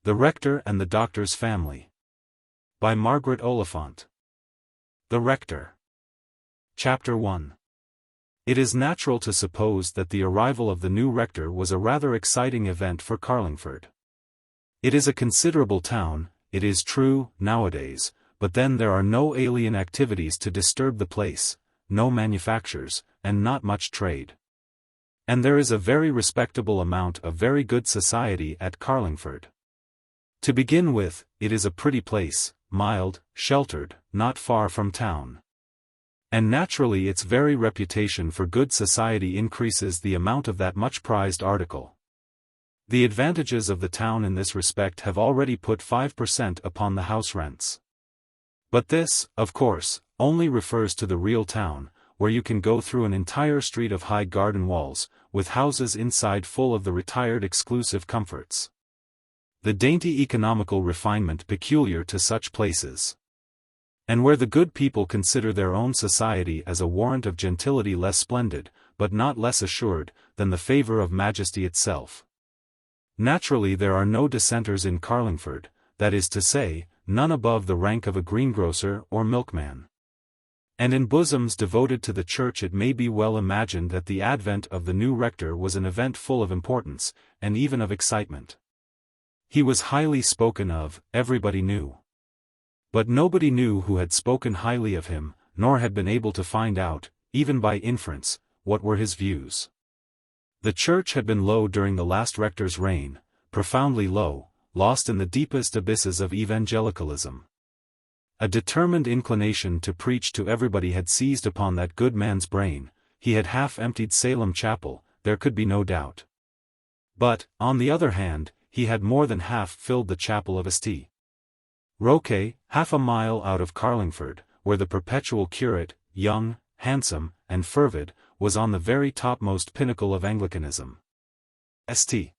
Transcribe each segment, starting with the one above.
The Rector and the Doctor's Family. By Margaret Oliphant. The Rector. Chapter 1. It is natural to suppose that the arrival of the new rector was a rather exciting event for Carlingford. It is a considerable town, it is true, nowadays, but then there are no alien activities to disturb the place, no manufactures, and not much trade. And there is a very respectable amount of very good society at Carlingford. To begin with, it is a pretty place, mild, sheltered, not far from town. And naturally its very reputation for good society increases the amount of that much prized article. The advantages of the town in this respect have already put 5% upon the house rents. But this, of course, only refers to the real town, where you can go through an entire street of high garden walls, with houses inside full of the retired exclusive comforts. The dainty economical refinement peculiar to such places. And where the good people consider their own society as a warrant of gentility less splendid, but not less assured, than the favour of majesty itself. Naturally there are no dissenters in Carlingford, that is to say, none above the rank of a greengrocer or milkman. And in bosoms devoted to the church it may be well imagined that the advent of the new rector was an event full of importance, and even of excitement. He was highly spoken of, everybody knew. But nobody knew who had spoken highly of him, nor had been able to find out, even by inference, what were his views. The church had been low during the last rector's reign, profoundly low, lost in the deepest abysses of evangelicalism. A determined inclination to preach to everybody had seized upon that good man's brain. He had half emptied Salem Chapel, there could be no doubt. But, on the other hand, he had more than half filled the chapel of St. Roque, half a mile out of Carlingford, where the perpetual curate, young, handsome, and fervid, was on the very topmost pinnacle of Anglicanism. St.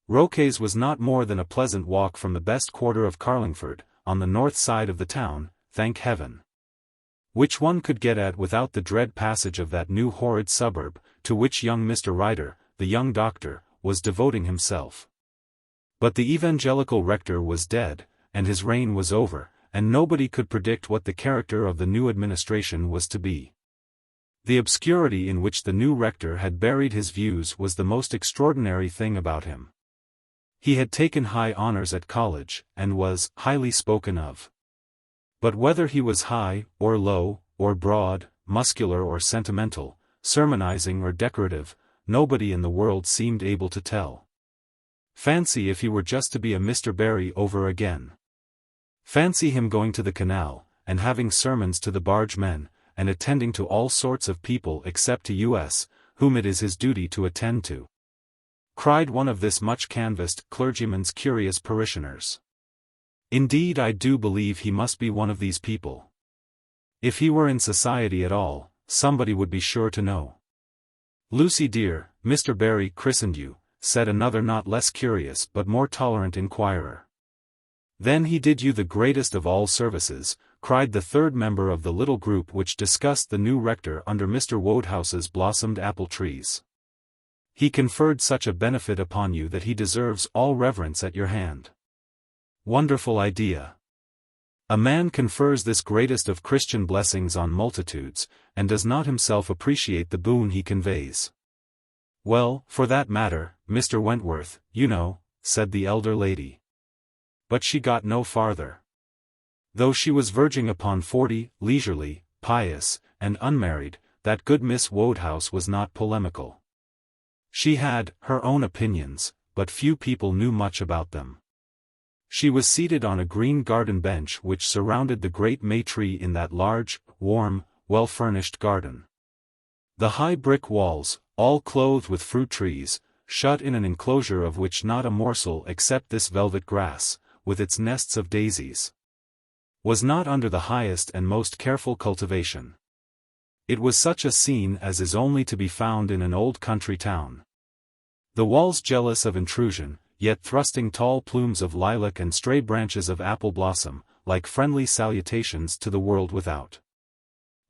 Roque's was not more than a pleasant walk from the best quarter of Carlingford, on the north side of the town, thank heaven. Which one could get at without the dread passage of that new horrid suburb, to which young Mr. Ryder, the young doctor, was devoting himself. But the evangelical rector was dead, and his reign was over, and nobody could predict what the character of the new administration was to be. The obscurity in which the new rector had buried his views was the most extraordinary thing about him. He had taken high honors at college, and was highly spoken of. But whether he was high, or low, or broad, muscular or sentimental, sermonizing or decorative, nobody in the world seemed able to tell. Fancy if he were just to be a Mr. Barry over again. Fancy him going to the canal, and having sermons to the bargemen, and attending to all sorts of people except to us, whom it is his duty to attend to. Cried one of this much-canvassed clergyman's curious parishioners. Indeed I do believe he must be one of these people. If he were in society at all, somebody would be sure to know. Lucy dear, Mr. Barry christened you, said another not less curious but more tolerant inquirer. Then he did you the greatest of all services, cried the third member of the little group which discussed the new rector under Mr. Wodehouse's blossomed apple trees. He conferred such a benefit upon you that he deserves all reverence at your hand. Wonderful idea! A man confers this greatest of Christian blessings on multitudes, and does not himself appreciate the boon he conveys. Well, for that matter, Mr. Wentworth, you know, said the elder lady. But she got no farther. Though she was verging upon 40, leisurely, pious, and unmarried, that good Miss Wodehouse was not polemical. She had her own opinions, but few people knew much about them. She was seated on a green garden bench which surrounded the great May tree in that large, warm, well-furnished garden. The high brick walls, all clothed with fruit trees, shut in an enclosure of which not a morsel except this velvet grass, with its nests of daisies, was not under the highest and most careful cultivation. It was such a scene as is only to be found in an old country town. The walls jealous of intrusion, yet thrusting tall plumes of lilac and stray branches of apple blossom, like friendly salutations to the world without.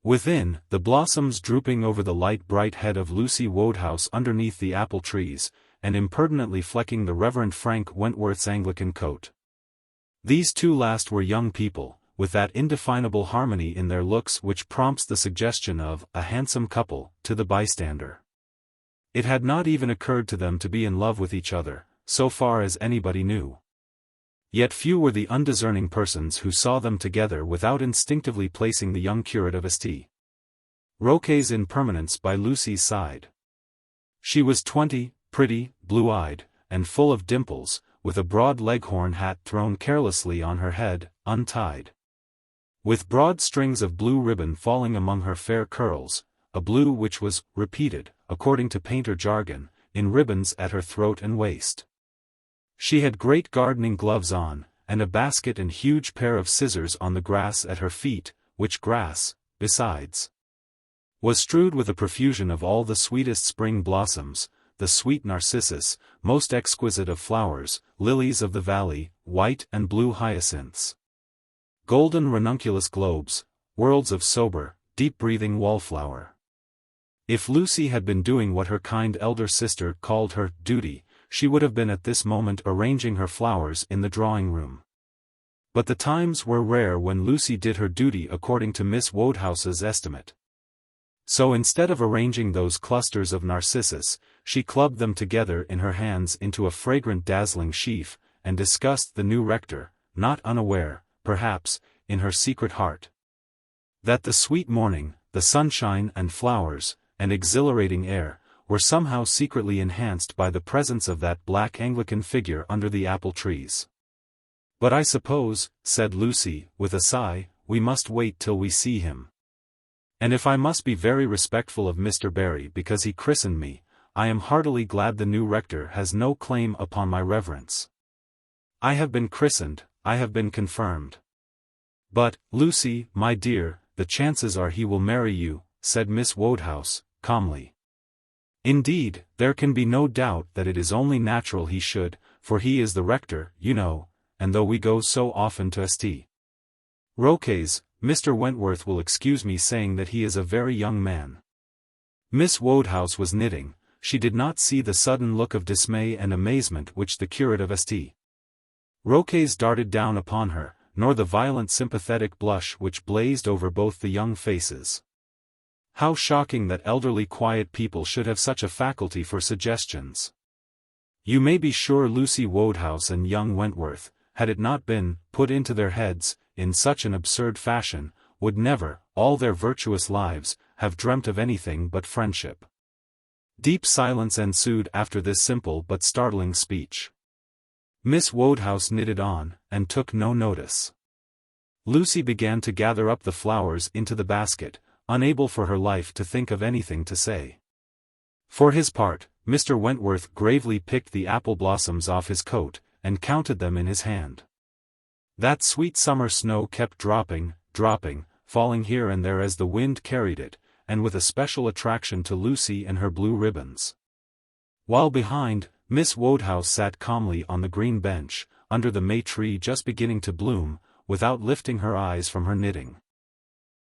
Within, the blossoms drooping over the light bright head of Lucy Wodehouse underneath the apple trees, and impertinently flecking the Reverend Frank Wentworth's Anglican coat. These two last were young people, with that indefinable harmony in their looks which prompts the suggestion of a handsome couple to the bystander. It had not even occurred to them to be in love with each other, so far as anybody knew. Yet few were the undiscerning persons who saw them together without instinctively placing the young curate of St. Roque's in permanence by Lucy's side. She was 20, pretty, blue-eyed, and full of dimples, with a broad leghorn hat thrown carelessly on her head, untied. With broad strings of blue ribbon falling among her fair curls, a blue which was repeated, according to painter jargon, in ribbons at her throat and waist. She had great gardening gloves on, and a basket and huge pair of scissors on the grass at her feet, which grass, besides, was strewed with a profusion of all the sweetest spring blossoms, the sweet narcissus, most exquisite of flowers, lilies of the valley, white and blue hyacinths, golden ranunculus globes, worlds of sober, deep-breathing wallflower. If Lucy had been doing what her kind elder sister called her duty, she would have been at this moment arranging her flowers in the drawing-room. But the times were rare when Lucy did her duty according to Miss Wodehouse's estimate. So instead of arranging those clusters of narcissus, she clubbed them together in her hands into a fragrant dazzling sheaf, and discussed the new rector, not unaware, perhaps, in her secret heart, that the sweet morning, the sunshine and flowers, and exhilarating air, were somehow secretly enhanced by the presence of that black Anglican figure under the apple trees. "But I suppose," said Lucy, with a sigh, "we must wait till we see him. And if I must be very respectful of Mr. Barry because he christened me, I am heartily glad the new rector has no claim upon my reverence. I have been christened, I have been confirmed." "But, Lucy, my dear, the chances are he will marry you," said Miss Wodehouse, calmly. "Indeed, there can be no doubt that it is only natural he should, for he is the rector, you know, and though we go so often to St. Roque's, Mr. Wentworth will excuse me saying that he is a very young man." Miss Wodehouse was knitting. She did not see the sudden look of dismay and amazement which the curate of St. Roque's darted down upon her, nor the violent sympathetic blush which blazed over both the young faces. How shocking that elderly quiet people should have such a faculty for suggestions. You may be sure Lucy Wodehouse and young Wentworth, had it not been put into their heads, in such an absurd fashion, would never, all their virtuous lives, have dreamt of anything but friendship. Deep silence ensued after this simple but startling speech. Miss Wodehouse knitted on, and took no notice. Lucy began to gather up the flowers into the basket, unable for her life to think of anything to say. For his part, Mr. Wentworth gravely picked the apple blossoms off his coat, and counted them in his hand. That sweet summer snow kept dropping, falling here and there as the wind carried it, and with a special attraction to Lucy and her blue ribbons. While behind, Miss Wodehouse sat calmly on the green bench, under the may tree just beginning to bloom, without lifting her eyes from her knitting.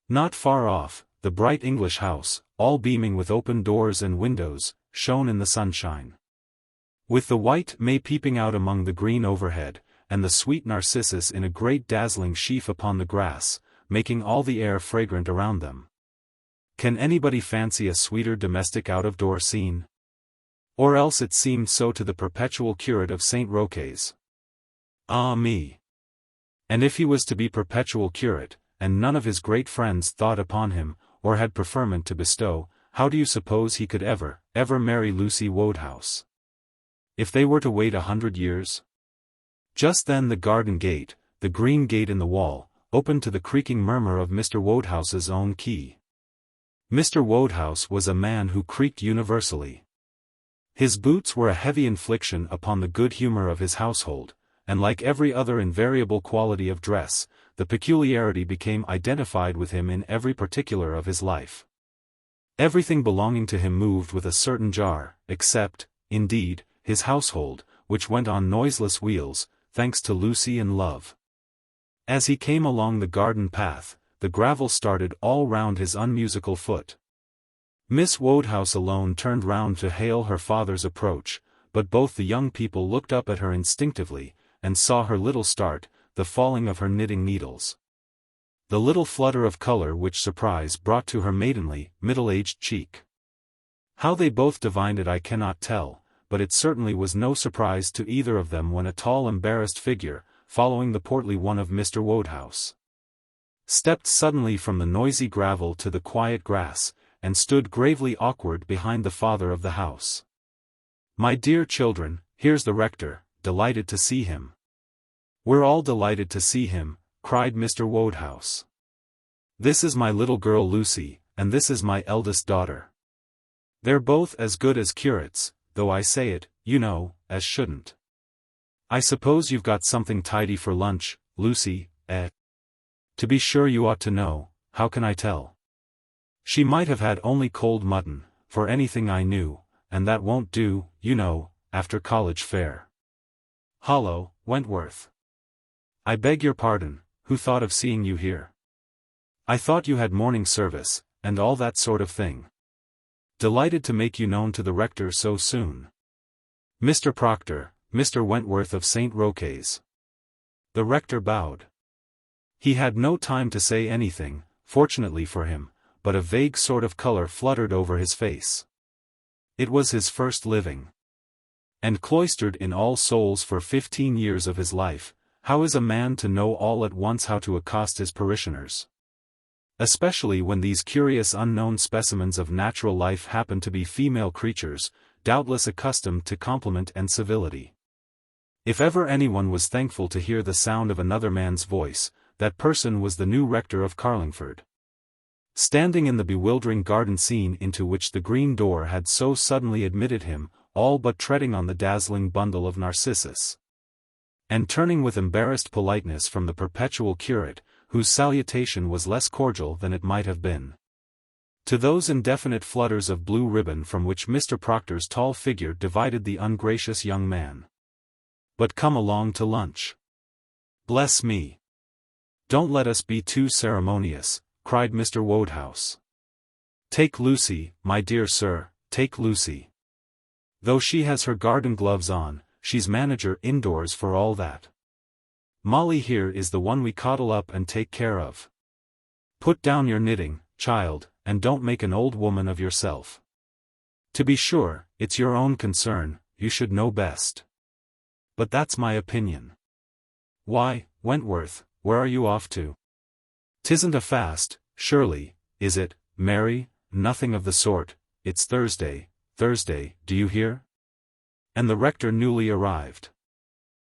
Not far off, the bright English house, all beaming with open doors and windows, shone in the sunshine. With the white may peeping out among the green overhead, and the sweet narcissus in a great dazzling sheaf upon the grass, making all the air fragrant around them. Can anybody fancy a sweeter domestic out-of-door scene? Or else it seemed so to the perpetual curate of St. Roque's. Ah me! And if he was to be perpetual curate, and none of his great friends thought upon him, or had preferment to bestow, how do you suppose he could ever marry Lucy Wodehouse? If they were to wait 100 years? Just then the garden gate, the green gate in the wall, opened to the creaking murmur of Mr. Wodehouse's own key. Mr. Wodehouse was a man who creaked universally. His boots were a heavy infliction upon the good humor of his household, and like every other invariable quality of dress, the peculiarity became identified with him in every particular of his life. Everything belonging to him moved with a certain jar, except, indeed, his household, which went on noiseless wheels, thanks to Lucy and love. As he came along the garden path, the gravel started all round his unmusical foot. Miss Wodehouse alone turned round to hail her father's approach, but both the young people looked up at her instinctively, and saw her little start, the falling of her knitting needles. The little flutter of color which surprise brought to her maidenly, middle-aged cheek. How they both divined it I cannot tell, but it certainly was no surprise to either of them when a tall embarrassed figure, following the portly one of Mr. Wodehouse, stepped suddenly from the noisy gravel to the quiet grass, and stood gravely awkward behind the father of the house. "My dear children, here's the rector, delighted to see him." "We're all delighted to see him," cried Mr. Wodehouse. "This is my little girl Lucy, and this is my eldest daughter. They're both as good as curates, though I say it, you know, as shouldn't. I suppose you've got something tidy for lunch, Lucy, eh?" "To be sure you ought to know, how can I tell? She might have had only cold mutton, for anything I knew, and that won't do, you know, after college fare." "Hollo, Wentworth. I beg your pardon, who thought of seeing you here? I thought you had morning service, and all that sort of thing. Delighted to make you known to the rector so soon. Mr. Proctor, Mr. Wentworth of St. Roque's." The rector bowed. He had no time to say anything, fortunately for him, but a vague sort of color fluttered over his face. It was his first living. And cloistered in All Souls for 15 years of his life, how is a man to know all at once how to accost his parishioners? Especially when these curious unknown specimens of natural life happen to be female creatures, doubtless accustomed to compliment and civility. If ever anyone was thankful to hear the sound of another man's voice, that person was the new rector of Carlingford. Standing in the bewildering garden scene into which the green door had so suddenly admitted him, all but treading on the dazzling bundle of narcissus. And turning with embarrassed politeness from the perpetual curate, whose salutation was less cordial than it might have been, to those indefinite flutters of blue ribbon from which Mr. Proctor's tall figure divided the ungracious young man. "But come along to lunch. Bless me! Don't let us be too ceremonious," cried Mr. Wodehouse. "Take Lucy, my dear sir, take Lucy. Though she has her garden gloves on, she's manager indoors for all that. Molly here is the one we coddle up and take care of. Put down your knitting, child, and don't make an old woman of yourself. To be sure, it's your own concern, you should know best. But that's my opinion. Why, Wentworth, where are you off to? 'Tisn't a fast, surely, is it, Mary? Nothing of the sort, it's Thursday, do you hear? And the rector newly arrived.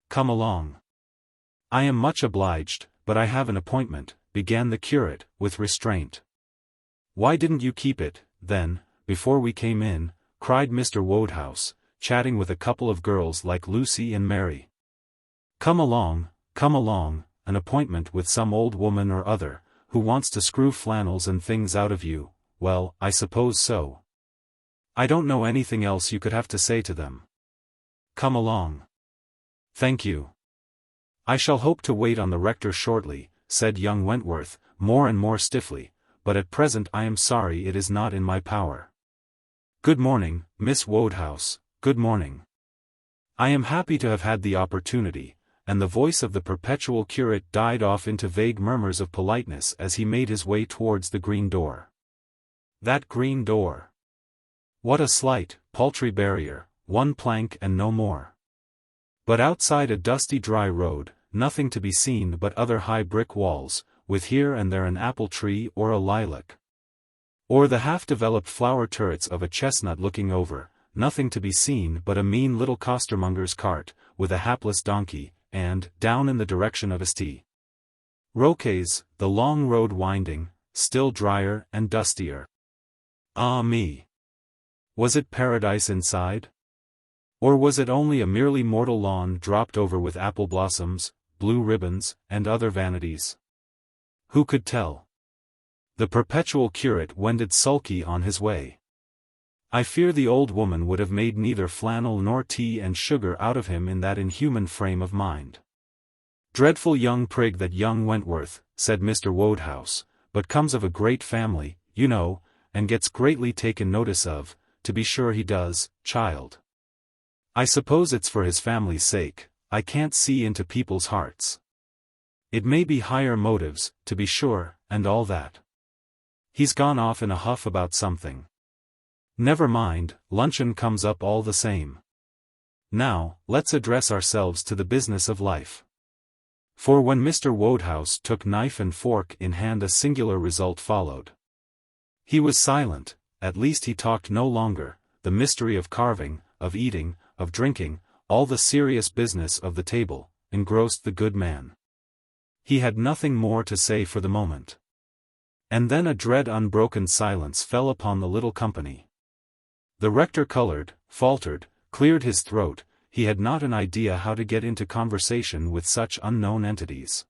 Come along. I am much obliged, but I have an appointment, began the curate, with restraint. Why didn't you keep it, then, before we came in? Cried Mr. Wodehouse, chatting with a couple of girls like Lucy and Mary. Come along, an appointment with some old woman or other, who wants to screw flannels and things out of you. Well, I suppose so. I don't know anything else you could have to say to them. Come along. Thank you. I shall hope to wait on the rector shortly, said young Wentworth, more and more stiffly, but at present I am sorry it is not in my power. Good morning, Miss Wodehouse, good morning. I am happy to have had the opportunity, and the voice of the perpetual curate died off into vague murmurs of politeness as he made his way towards the green door. That green door! What a slight, paltry barrier, one plank and no more. But outside a dusty dry road, nothing to be seen but other high brick walls, with here and there an apple tree or a lilac, or the half-developed flower turrets of a chestnut looking over, nothing to be seen but a mean little costermonger's cart, with a hapless donkey, and, down in the direction of St. Roque's, the long road winding, still drier and dustier. Ah me! Was it paradise inside? Or was it only a merely mortal lawn dropped over with apple blossoms, blue ribbons, and other vanities? Who could tell? The perpetual curate wended sulky on his way. I fear the old woman would have made neither flannel nor tea and sugar out of him in that inhuman frame of mind. Dreadful young prig that young Wentworth, said Mr. Wodehouse, but comes of a great family, you know, and gets greatly taken notice of, to be sure he does, child. I suppose it's for his family's sake. I can't see into people's hearts. It may be higher motives, to be sure, and all that. He's gone off in a huff about something. Never mind, luncheon comes up all the same. Now, let's address ourselves to the business of life. For when Mr. Wodehouse took knife and fork in hand, a singular result followed. He was silent, at least he talked no longer. The mystery of carving, of eating, of drinking, all the serious business of the table, engrossed the good man. He had nothing more to say for the moment. And then a dread unbroken silence fell upon the little company. The rector colored, faltered, cleared his throat. He had not an idea how to get into conversation with such unknown entities.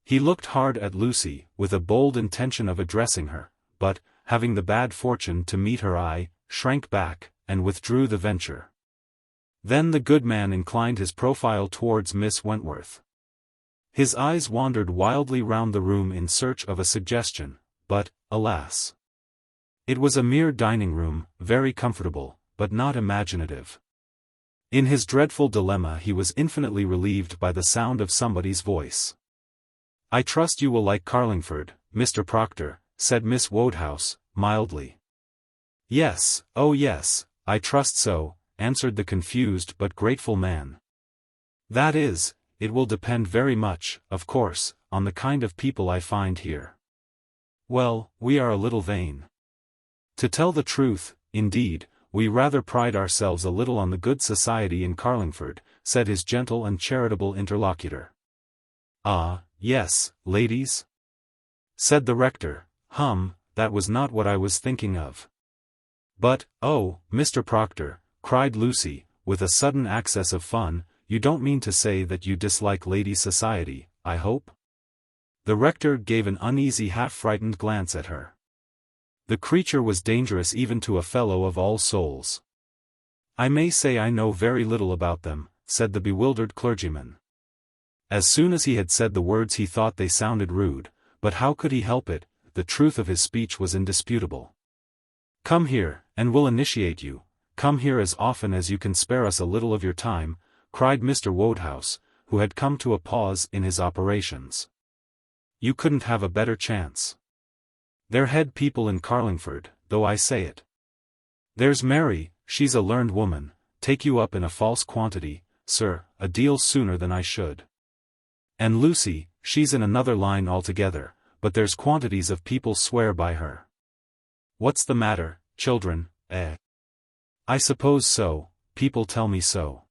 He looked hard at Lucy, with a bold intention of addressing her, but, having the bad fortune to meet her eye, shrank back, and withdrew the venture. Then the good man inclined his profile towards Miss Wentworth. His eyes wandered wildly round the room in search of a suggestion, but, alas! It was a mere dining room, very comfortable, but not imaginative. In his dreadful dilemma he was infinitely relieved by the sound of somebody's voice. "I trust you will like Carlingford, Mr. Proctor," said Miss Wodehouse, mildly. "Yes, oh yes, I trust so," answered the confused but grateful man. "That is, it will depend very much, of course, on the kind of people I find here. Well, we are a little vain. To tell the truth, indeed, we rather pride ourselves a little on the good society in Carlingford," said his gentle and charitable interlocutor. "Ah, yes, ladies?" said the rector. That was not what I was thinking of." "But, oh, Mr. Proctor," cried Lucy, with a sudden access of fun, "you don't mean to say that you dislike ladies' society, I hope?" The rector gave an uneasy half-frightened glance at her. The creature was dangerous even to a fellow of All Souls. "I may say I know very little about them," said the bewildered clergyman. As soon as he had said the words he thought they sounded rude, but how could he help it? The truth of his speech was indisputable. "Come here, and we'll initiate you. Come here as often as you can spare us a little of your time," cried Mr. Wodehouse, who had come to a pause in his operations. "You couldn't have a better chance. They're head people in Carlingford, though I say it. There's Mary, she's a learned woman, take you up in a false quantity, sir, a deal sooner than I should. And Lucy, she's in another line altogether, but there's quantities of people swear by her. What's the matter, children, eh? I suppose so, people tell me so.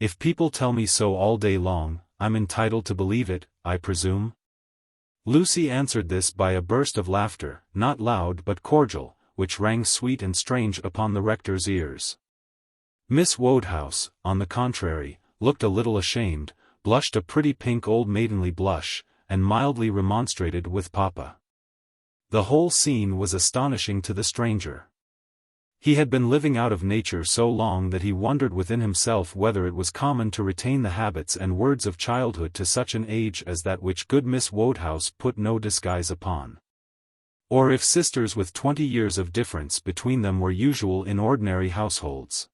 If people tell me so all day long, I'm entitled to believe it, I presume?" Lucy answered this by a burst of laughter, not loud but cordial, which rang sweet and strange upon the rector's ears. Miss Wodehouse, on the contrary, looked a little ashamed, blushed a pretty pink old maidenly blush, and mildly remonstrated with Papa. The whole scene was astonishing to the stranger. He had been living out of nature so long that he wondered within himself whether it was common to retain the habits and words of childhood to such an age as that which good Miss Wodehouse put no disguise upon. Or if sisters with 20 years of difference between them were usual in ordinary households.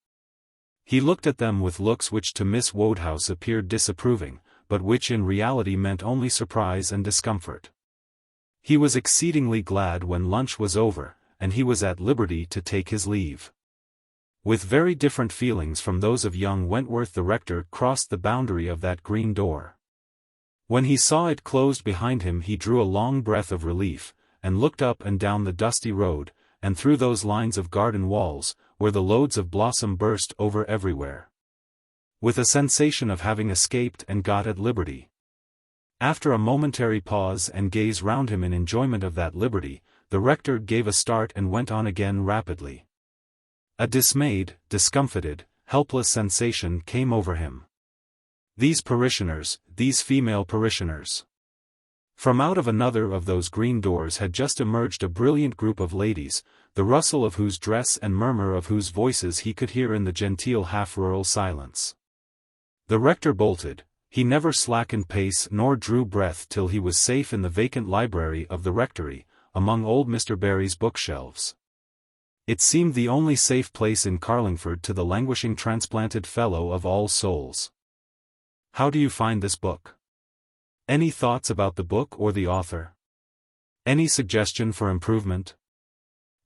He looked at them with looks which to Miss Wodehouse appeared disapproving, but which in reality meant only surprise and discomfort. He was exceedingly glad when lunch was over, and he was at liberty to take his leave. With very different feelings from those of young Wentworth, the rector crossed the boundary of that green door. When he saw it closed behind him he drew a long breath of relief, and looked up and down the dusty road, and through those lines of garden walls, where the loads of blossom burst over everywhere. With a sensation of having escaped and got at liberty. After a momentary pause and gaze round him in enjoyment of that liberty, the rector gave a start and went on again rapidly. A dismayed, discomfited, helpless sensation came over him. These parishioners, these female parishioners. From out of another of those green doors had just emerged a brilliant group of ladies, the rustle of whose dress and murmur of whose voices he could hear in the genteel half-rural silence. The rector bolted. He never slackened pace nor drew breath till he was safe in the vacant library of the rectory, among old Mr. Barry's bookshelves. It seemed the only safe place in Carlingford to the languishing transplanted Fellow of All Souls. How do you find this book? Any thoughts about the book or the author? Any suggestion for improvement?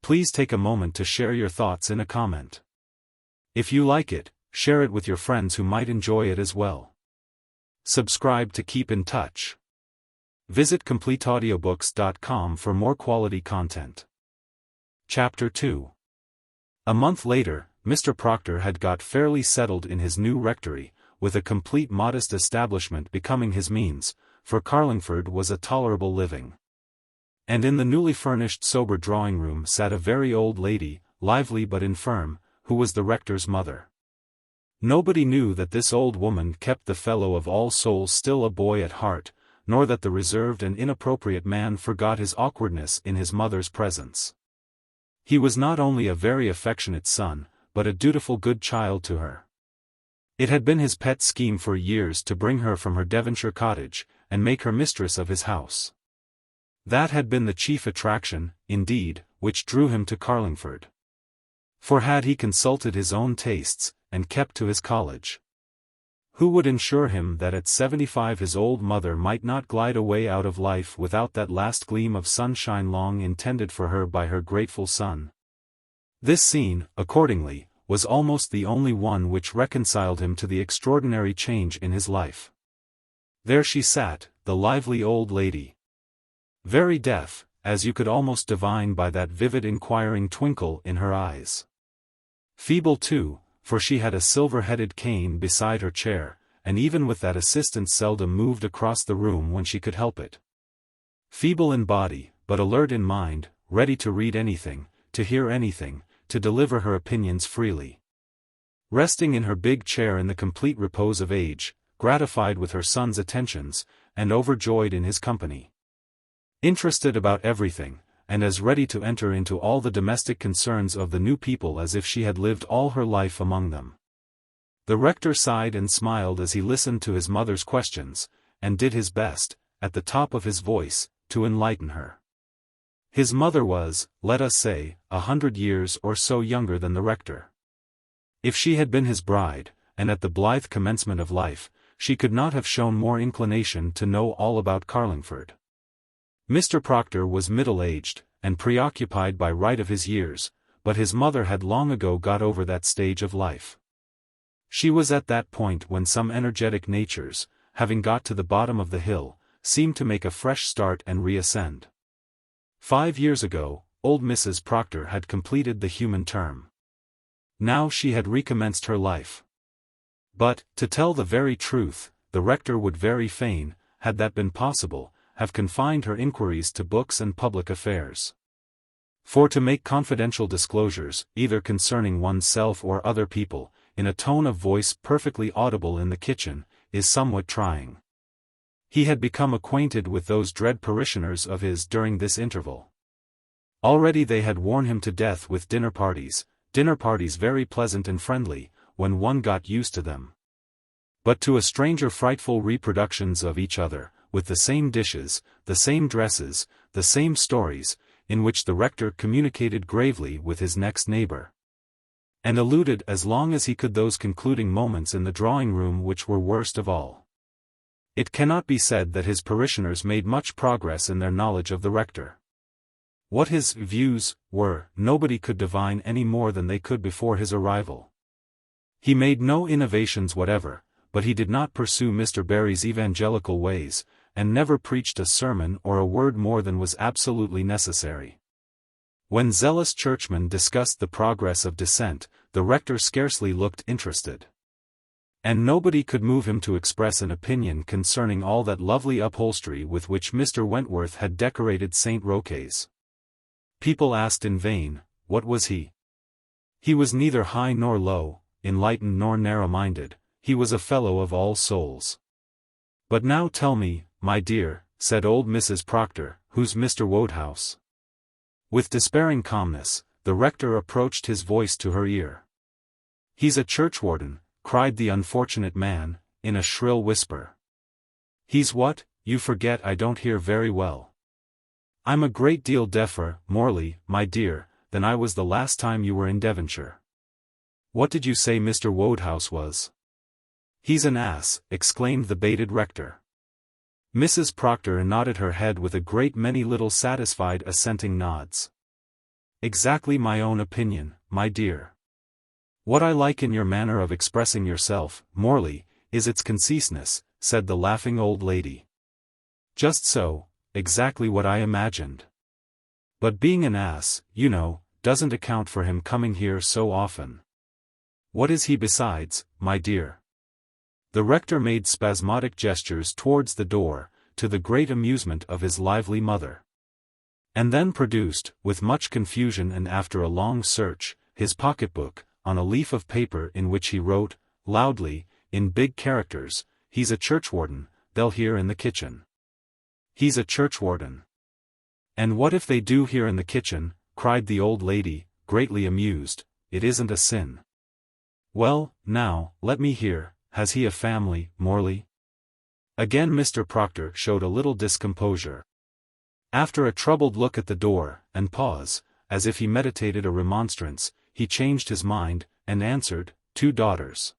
Please take a moment to share your thoughts in a comment. If you like it, share it with your friends who might enjoy it as well. Subscribe to keep in touch. Visit CompleteAudiobooks.com for more quality content. Chapter 2. A month later, Mr. Proctor had got fairly settled in his new rectory, with a complete modest establishment becoming his means, for Carlingford was a tolerable living. And in the newly furnished sober drawing-room sat a very old lady, lively but infirm, who was the rector's mother. Nobody knew that this old woman kept the Fellow of All Souls still a boy at heart, nor that the reserved and inappropriate man forgot his awkwardness in his mother's presence. He was not only a very affectionate son, but a dutiful good child to her. It had been his pet scheme for years to bring her from her Devonshire cottage, and make her mistress of his house. That had been the chief attraction, indeed, which drew him to Carlingford. For had he consulted his own tastes, and kept to his college? Who would ensure him that at 75 his old mother might not glide away out of life without that last gleam of sunshine long intended for her by her grateful son? This scene, accordingly, was almost the only one which reconciled him to the extraordinary change in his life. There she sat, the lively old lady. Very deaf, as you could almost divine by that vivid inquiring twinkle in her eyes. Feeble too, for she had a silver-headed cane beside her chair, and even with that assistance seldom moved across the room when she could help it. Feeble in body, but alert in mind, ready to read anything, to hear anything, to deliver her opinions freely. Resting in her big chair in the complete repose of age, gratified with her son's attentions, and overjoyed in his company. Interested about everything, and as ready to enter into all the domestic concerns of the new people as if she had lived all her life among them. The rector sighed and smiled as he listened to his mother's questions, and did his best, at the top of his voice, to enlighten her. His mother was, let us say, 100 years or so younger than the rector. If she had been his bride, and at the blithe commencement of life, she could not have shown more inclination to know all about Carlingford. Mr. Proctor was middle-aged, and preoccupied by right of his years, but his mother had long ago got over that stage of life. She was at that point when some energetic natures, having got to the bottom of the hill, seem to make a fresh start and reascend. 5 years ago, old Mrs. Proctor had completed the human term. Now she had recommenced her life. But, to tell the very truth, the rector would very fain, had that been possible, have confined her inquiries to books and public affairs. For to make confidential disclosures, either concerning oneself or other people, in a tone of voice perfectly audible in the kitchen, is somewhat trying. He had become acquainted with those dread parishioners of his during this interval. Already they had worn him to death with dinner parties very pleasant and friendly, when one got used to them. But to a stranger frightful reproductions of each other, with the same dishes, the same dresses, the same stories, in which the rector communicated gravely with his next neighbor, and eluded as long as he could those concluding moments in the drawing-room which were worst of all. It cannot be said that his parishioners made much progress in their knowledge of the rector. What his views were, nobody could divine any more than they could before his arrival. He made no innovations whatever, but he did not pursue Mr. Barry's evangelical ways, and never preached a sermon or a word more than was absolutely necessary. When zealous churchmen discussed the progress of dissent, the rector scarcely looked interested. And nobody could move him to express an opinion concerning all that lovely upholstery with which Mr. Wentworth had decorated St. Roque's. People asked in vain, what was he? He was neither high nor low, enlightened nor narrow-minded, he was a fellow of all souls. But now tell me, my dear, said old Mrs. Proctor, who's Mr. Wodehouse? With despairing calmness, the rector approached his voice to her ear. He's a churchwarden, cried the unfortunate man, in a shrill whisper. He's what? You forget I don't hear very well. I'm a great deal deafer, Morley, my dear, then I was the last time you were in Devonshire. What did you say Mr. Wodehouse was? He's an ass, exclaimed the baited rector. Mrs. Proctor nodded her head with a great many little satisfied assenting nods. Exactly my own opinion, my dear. What I like in your manner of expressing yourself, Morley, is its conciseness, said the laughing old lady. Just so, exactly what I imagined. But being an ass, you know, doesn't account for him coming here so often. What is he besides, my dear? The rector made spasmodic gestures towards the door, to the great amusement of his lively mother. And then produced, with much confusion and after a long search, his pocketbook, on a leaf of paper in which he wrote, loudly, in big characters, "He's a churchwarden, they'll hear in the kitchen." He's a churchwarden. And what if they do hear in the kitchen, cried the old lady, greatly amused, it isn't a sin. Well, now, let me hear, has he a family, Morley? Again Mr. Proctor showed a little discomposure. After a troubled look at the door, and pause, as if he meditated a remonstrance, he changed his mind, and answered, 2 daughters.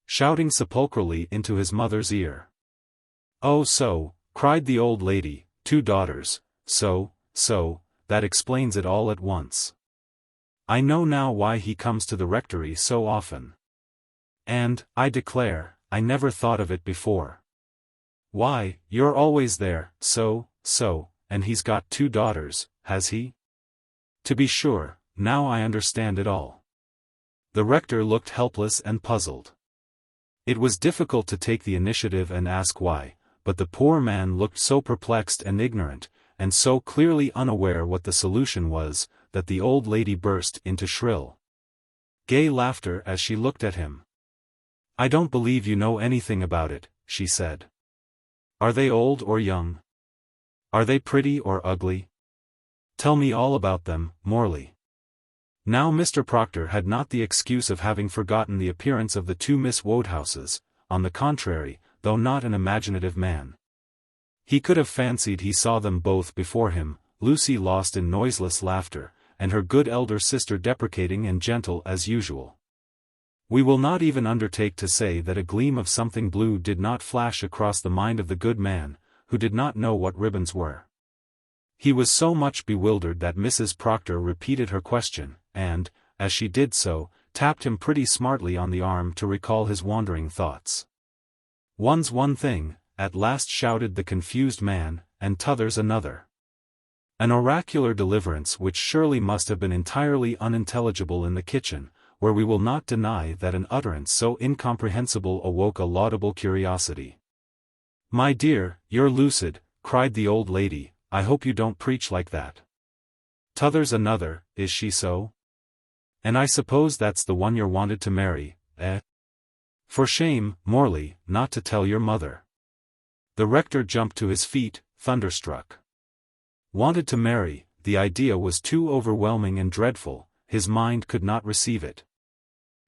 Shouting sepulchrally into his mother's ear. Oh so, cried the old lady, 2 daughters, so, that explains it all at once. I know now why he comes to the rectory so often. And, I declare, I never thought of it before. Why, you're always there, so, and he's got 2 daughters, has he? To be sure, now I understand it all. The rector looked helpless and puzzled. It was difficult to take the initiative and ask why, but the poor man looked so perplexed and ignorant, and so clearly unaware what the solution was, that the old lady burst into shrill, gay laughter as she looked at him. I don't believe you know anything about it, she said. Are they old or young? Are they pretty or ugly? Tell me all about them, Morley. Now Mr. Proctor had not the excuse of having forgotten the appearance of the 2 Miss Wodehouses, on the contrary, though not an imaginative man. He could have fancied he saw them both before him, Lucy lost in noiseless laughter, and her good elder sister deprecating and gentle as usual. We will not even undertake to say that a gleam of something blue did not flash across the mind of the good man, who did not know what ribbons were. He was so much bewildered that Mrs. Proctor repeated her question, and, as she did so, tapped him pretty smartly on the arm to recall his wandering thoughts. One's one thing, at last shouted the confused man, and t'other's another. An oracular deliverance which surely must have been entirely unintelligible in the kitchen, where we will not deny that an utterance so incomprehensible awoke a laudable curiosity. My dear, you're lucid, cried the old lady, I hope you don't preach like that. T'other's another, is she so? And I suppose that's the one you're wanted to marry, eh? For shame, Morley, not to tell your mother. The rector jumped to his feet, thunderstruck. Wanted to marry, the idea was too overwhelming and dreadful, his mind could not receive it.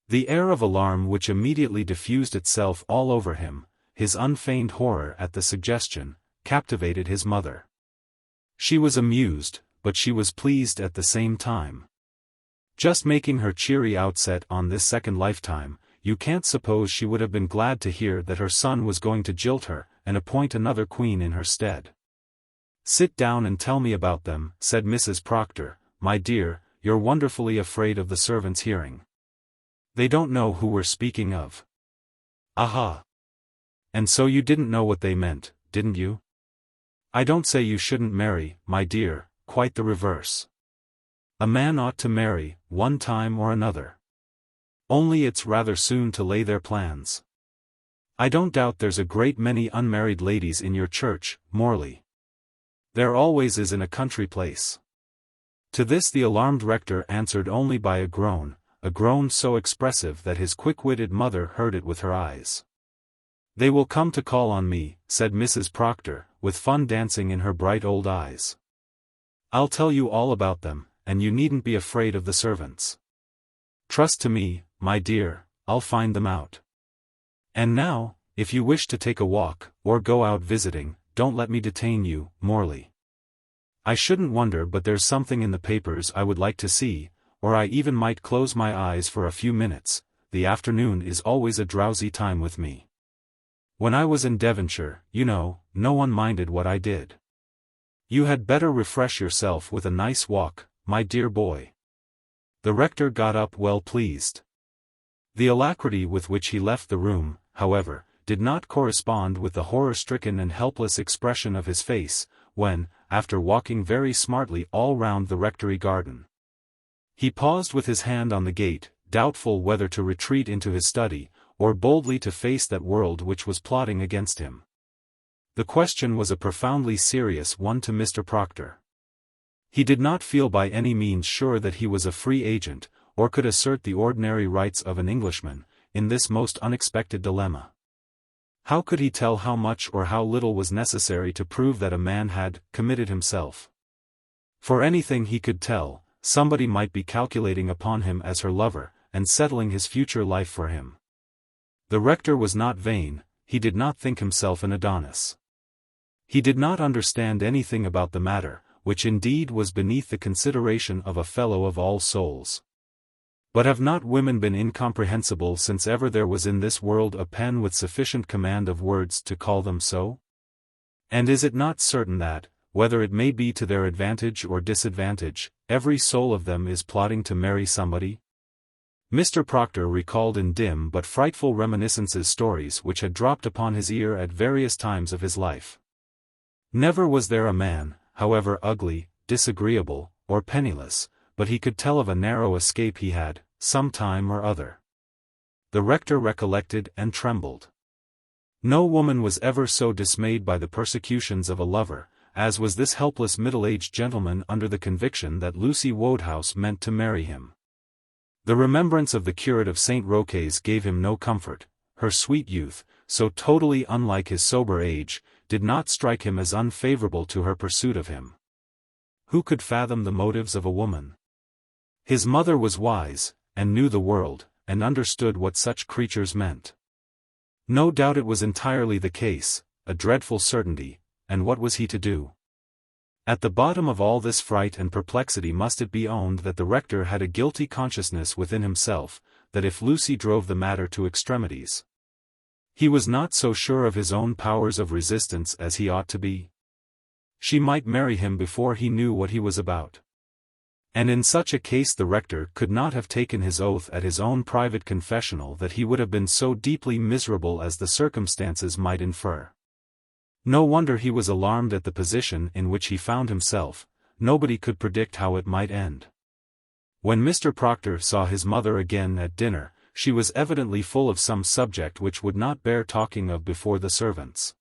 The air of alarm which immediately diffused itself all over him, his unfeigned horror at the suggestion, captivated his mother. She was amused, but she was pleased at the same time. Just making her cheery outset on this second lifetime, you can't suppose she would have been glad to hear that her son was going to jilt her, and appoint another queen in her stead. Sit down and tell me about them, said Mrs. Proctor. My dear, you're wonderfully afraid of the servants hearing. They don't know who we're speaking of. Aha! And so you didn't know what they meant, didn't you? I don't say you shouldn't marry, my dear, quite the reverse. A man ought to marry, one time or another. Only it's rather soon to lay their plans. I don't doubt there's a great many unmarried ladies in your church, Morley. There always is in a country place. To this the alarmed rector answered only by a groan so expressive that his quick-witted mother heard it with her eyes. They will come to call on me, said Mrs. Proctor, with fun dancing in her bright old eyes. I'll tell you all about them, and you needn't be afraid of the servants. Trust to me, my dear, I'll find them out. And now, if you wish to take a walk, or go out visiting, don't let me detain you, Morley. I shouldn't wonder but there's something in the papers I would like to see, or I even might close my eyes for a few minutes. The afternoon is always a drowsy time with me. When I was in Devonshire, you know, no one minded what I did. You had better refresh yourself with a nice walk, my dear boy." The rector got up well pleased. The alacrity with which he left the room, however, did not correspond with the horror-stricken and helpless expression of his face, when, after walking very smartly all round the rectory garden, he paused with his hand on the gate, doubtful whether to retreat into his study, or boldly to face that world which was plotting against him. The question was a profoundly serious one to Mr. Proctor. He did not feel by any means sure that he was a free agent, or could assert the ordinary rights of an Englishman, in this most unexpected dilemma. How could he tell how much or how little was necessary to prove that a man had committed himself? For anything he could tell, somebody might be calculating upon him as her lover, and settling his future life for him. The rector was not vain, he did not think himself an Adonis. He did not understand anything about the matter, which indeed was beneath the consideration of a fellow of all souls. But have not women been incomprehensible since ever there was in this world a pen with sufficient command of words to call them so? And is it not certain that, whether it may be to their advantage or disadvantage, every soul of them is plotting to marry somebody? Mr. Proctor recalled in dim but frightful reminiscences stories which had dropped upon his ear at various times of his life. Never was there a man, however ugly, disagreeable, or penniless, but he could tell of a narrow escape he had, some time or other. The rector recollected and trembled. No woman was ever so dismayed by the persecutions of a lover, as was this helpless middle-aged gentleman under the conviction that Lucy Wodehouse meant to marry him. The remembrance of the curate of St. Roque's gave him no comfort. Her sweet youth, so totally unlike his sober age, did not strike him as unfavorable to her pursuit of him. Who could fathom the motives of a woman? His mother was wise, and knew the world, and understood what such creatures meant. No doubt it was entirely the case, a dreadful certainty, and what was he to do? At the bottom of all this fright and perplexity must it be owned that the rector had a guilty consciousness within himself, that if Lucy drove the matter to extremities, he was not so sure of his own powers of resistance as he ought to be. She might marry him before he knew what he was about. And in such a case the rector could not have taken his oath at his own private confessional that he would have been so deeply miserable as the circumstances might infer. No wonder he was alarmed at the position in which he found himself. Nobody could predict how it might end. When Mr. Proctor saw his mother again at dinner, she was evidently full of some subject which would not bear talking of before the servants.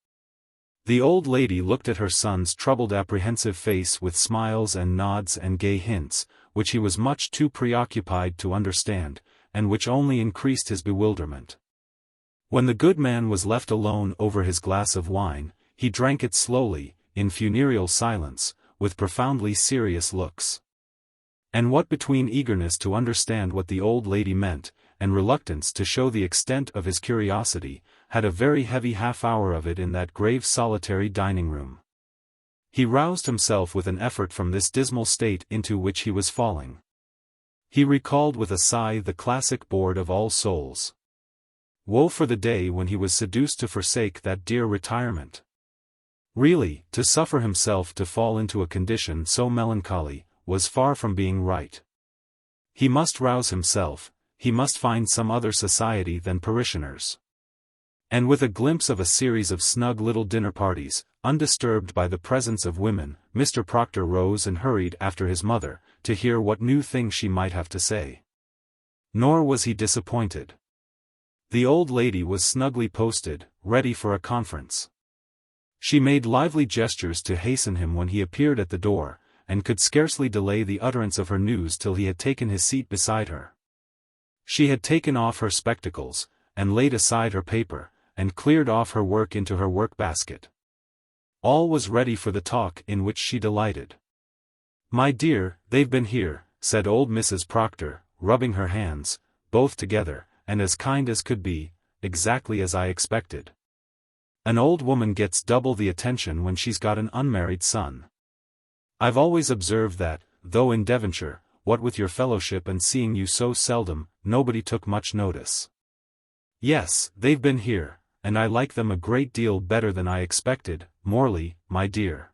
The old lady looked at her son's troubled apprehensive face with smiles and nods and gay hints, which he was much too preoccupied to understand, and which only increased his bewilderment. When the good man was left alone over his glass of wine, he drank it slowly, in funereal silence, with profoundly serious looks. And what between eagerness to understand what the old lady meant, and reluctance to show the extent of his curiosity, had a very heavy half-hour of it in that grave solitary dining-room. He roused himself with an effort from this dismal state into which he was falling. He recalled with a sigh the classic Board of All Souls. Woe for the day when he was seduced to forsake that dear retirement. Really, to suffer himself to fall into a condition so melancholy, was far from being right. He must rouse himself, he must find some other society than parishioners. And with a glimpse of a series of snug little dinner parties, undisturbed by the presence of women, Mr. Proctor rose and hurried after his mother, to hear what new thing she might have to say. Nor was he disappointed. The old lady was snugly posted, ready for a conference. She made lively gestures to hasten him when he appeared at the door, and could scarcely delay the utterance of her news till he had taken his seat beside her. She had taken off her spectacles, and laid aside her paper, and cleared off her work into her work-basket. All was ready for the talk in which she delighted. "My dear, they've been here," said old Mrs. Proctor, rubbing her hands, both together, and as kind as could be, exactly as I expected. An old woman gets double the attention when she's got an unmarried son. I've always observed that, though in Devonshire, what with your fellowship and seeing you so seldom, nobody took much notice. Yes, they've been here, and I like them a great deal better than I expected, Morley, my dear."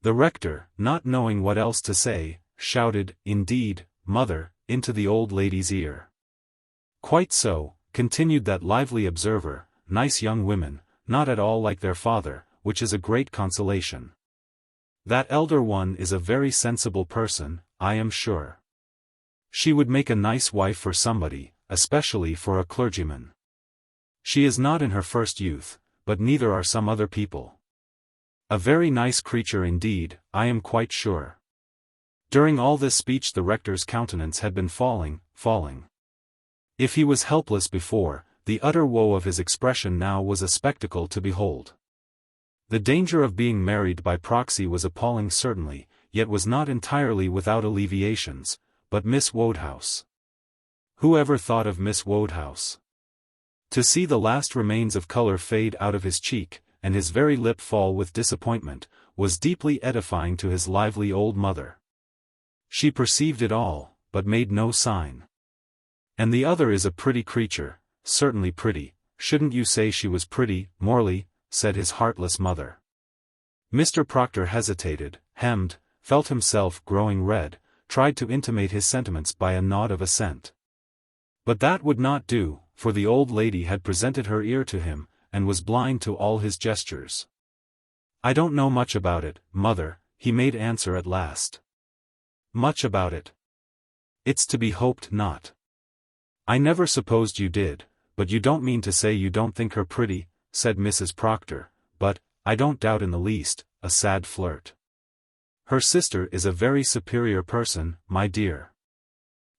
The rector, not knowing what else to say, shouted, "Indeed, mother," into the old lady's ear. "Quite so," continued that lively observer, "nice young women, not at all like their father, which is a great consolation. That elder one is a very sensible person, I am sure. She would make a nice wife for somebody, especially for a clergyman. She is not in her first youth, but neither are some other people. A very nice creature indeed, I am quite sure." During all this speech the rector's countenance had been falling. If he was helpless before, the utter woe of his expression now was a spectacle to behold. The danger of being married by proxy was appalling certainly, yet was not entirely without alleviations. But Miss Wodehouse. Who ever thought of Miss Wodehouse? To see the last remains of color fade out of his cheek, and his very lip fall with disappointment, was deeply edifying to his lively old mother. She perceived it all, but made no sign. "And the other is a pretty creature, certainly pretty, shouldn't you say she was pretty, Morley?" said his heartless mother. Mr. Proctor hesitated, hemmed, felt himself growing red, tried to intimate his sentiments by a nod of assent. But that would not do, for the old lady had presented her ear to him, and was blind to all his gestures. "I don't know much about it, mother," he made answer at last. "Much about it? It's to be hoped not. I never supposed you did, but you don't mean to say you don't think her pretty," said Mrs. Proctor, "but, I don't doubt in the least, a sad flirt. Her sister is a very superior person, my dear."